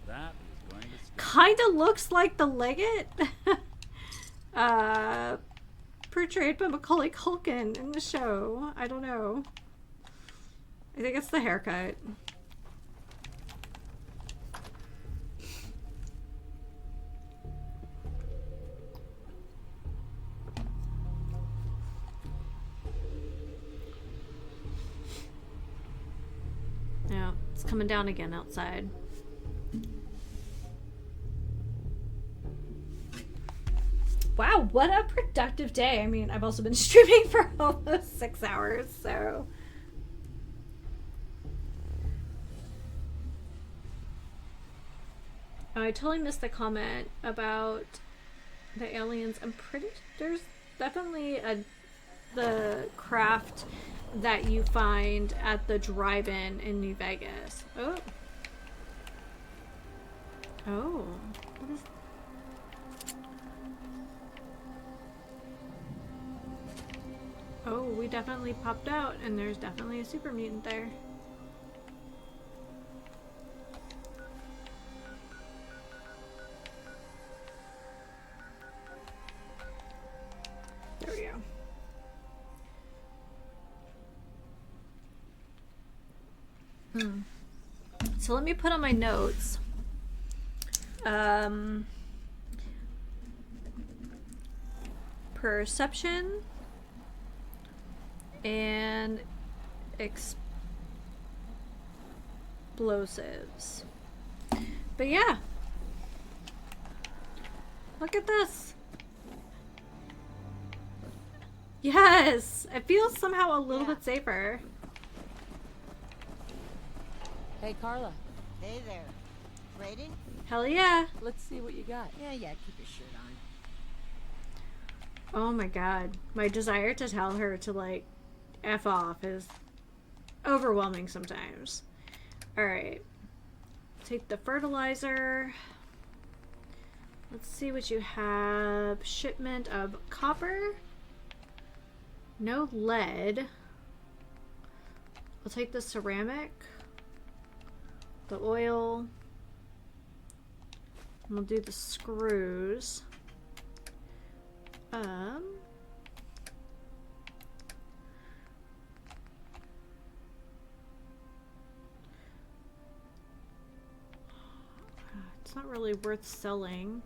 That is going to kinda looks like the Legate portrayed by Macaulay Culkin in the show. I don't know. I think it's the haircut. It's coming down again outside. Wow, what a productive day. I mean, I've also been streaming for almost 6 hours, so... Oh, I totally missed the comment about the aliens. I'm pretty... There's definitely the craft that you find at the drive-in in New Vegas. Oh. Oh. What is... Oh, we definitely popped out, and there's definitely a super mutant there. There we go. So let me put on my notes. Perception and explosives. But yeah. Look at this. Yes! It feels somehow a little bit safer. Hey, Carla. Hey there. Trading? Hell yeah. Let's see what you got. Yeah, keep your shirt on. Oh my god. My desire to tell her to, like, F off is overwhelming sometimes. Alright. Take the fertilizer. Let's see what you have. Shipment of copper. No lead. I'll take the ceramic. The oil. And we'll do the screws. It's not really worth selling.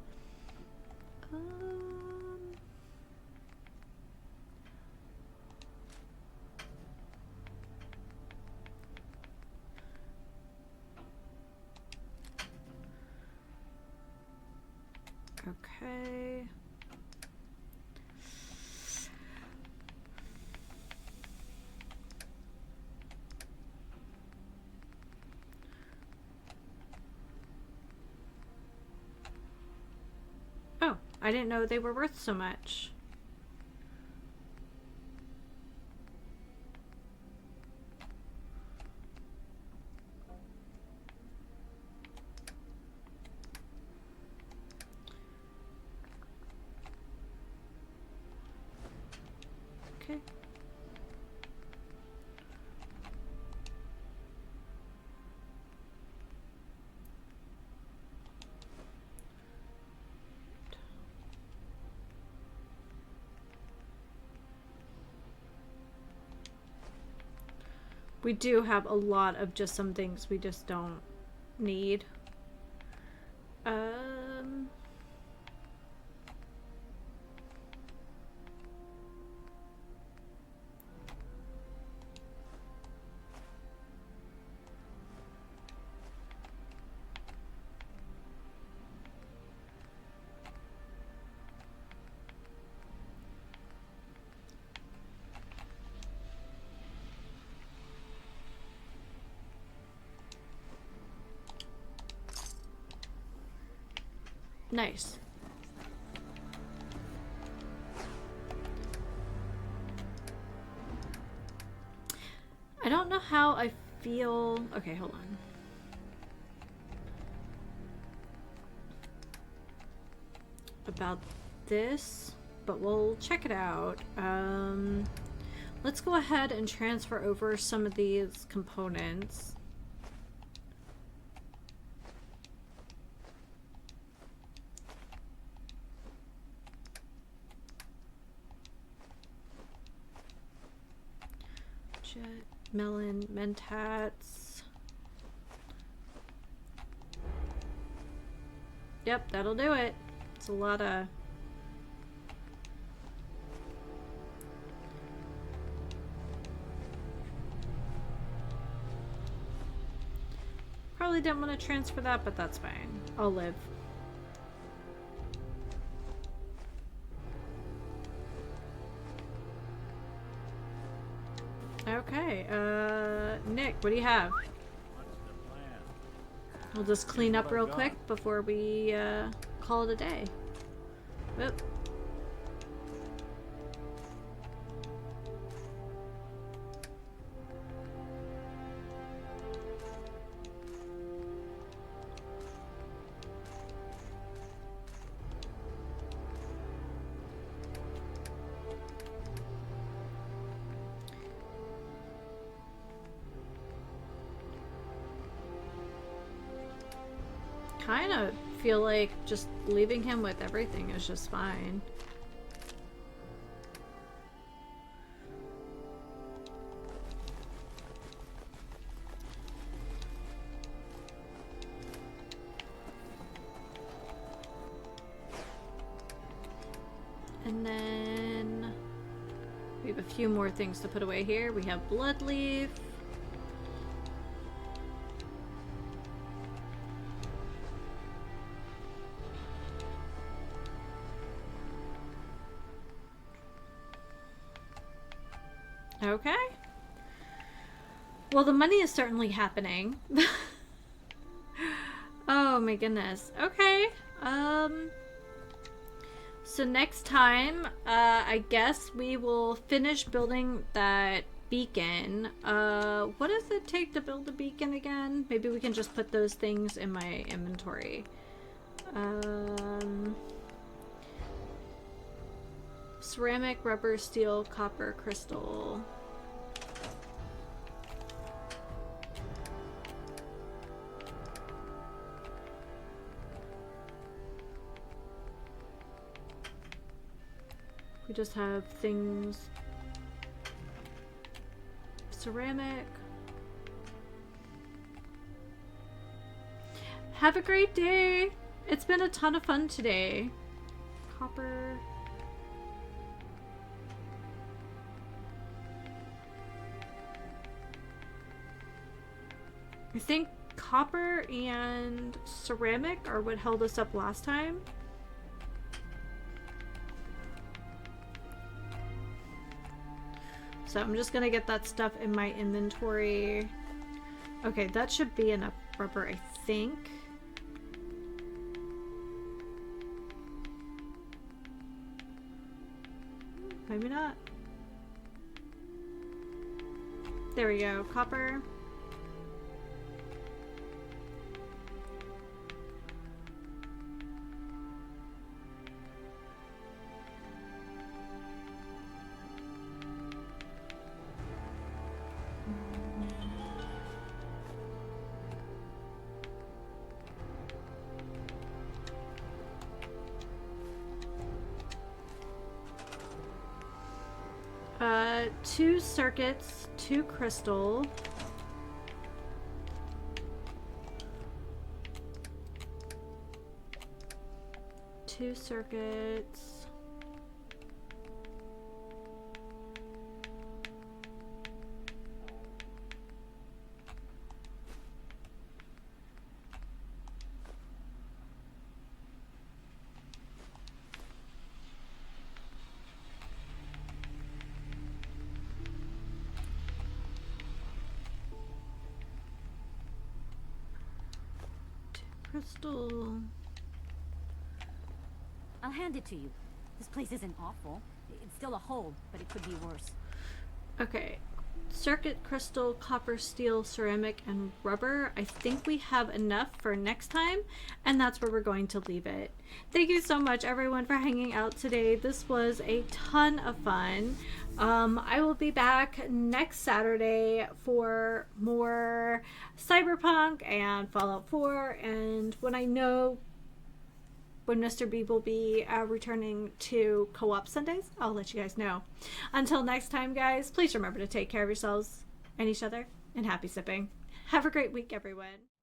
Okay. Oh, I didn't know they were worth so much. Okay. We do have a lot of just some things we just don't need. Nice. I don't know how I feel. Okay, hold on. About this, but we'll check it out. Let's go ahead and transfer over some of these components. Melon, mentats. Yep, that'll do it. It's a lot of... really didn't want to transfer that, but that's fine. I'll live. Okay, Nick, what do you have? What's the plan? We'll just clean up real quick before we call it a day. Whoop. Kind of feel like just leaving him with everything is just fine. And then we have a few more things to put away here. We have blood leaf. Okay. Well, the money is certainly happening. Oh my goodness. Okay. So next time, I guess we will finish building that beacon. What does it take to build a beacon again? Maybe we can just put those things in my inventory. Ceramic, rubber, steel, copper, crystal. We just have things. Ceramic. Have a great day. It's been a ton of fun today. Copper. I think copper and ceramic are what held us up last time. So I'm just gonna get that stuff in my inventory. Okay, that should be enough rubber, I think. Maybe not. There we go, copper. Two circuits, 2 crystal. Two circuits. Crystal. I'll hand it to you. This place isn't awful. It's still a hole, but it could be worse. Okay. Circuit, crystal, copper, steel, ceramic, and rubber. I think we have enough for next time, and that's where we're going to leave it. Thank you so much, everyone, for hanging out today. This was a ton of fun. I will be back next Saturday for more Cyberpunk and Fallout 4, and when I know when Mr. B will be returning to Co-op Sundays, I'll let you guys know. Until next time, guys, please remember to take care of yourselves and each other, and happy sipping. Have a great week, everyone.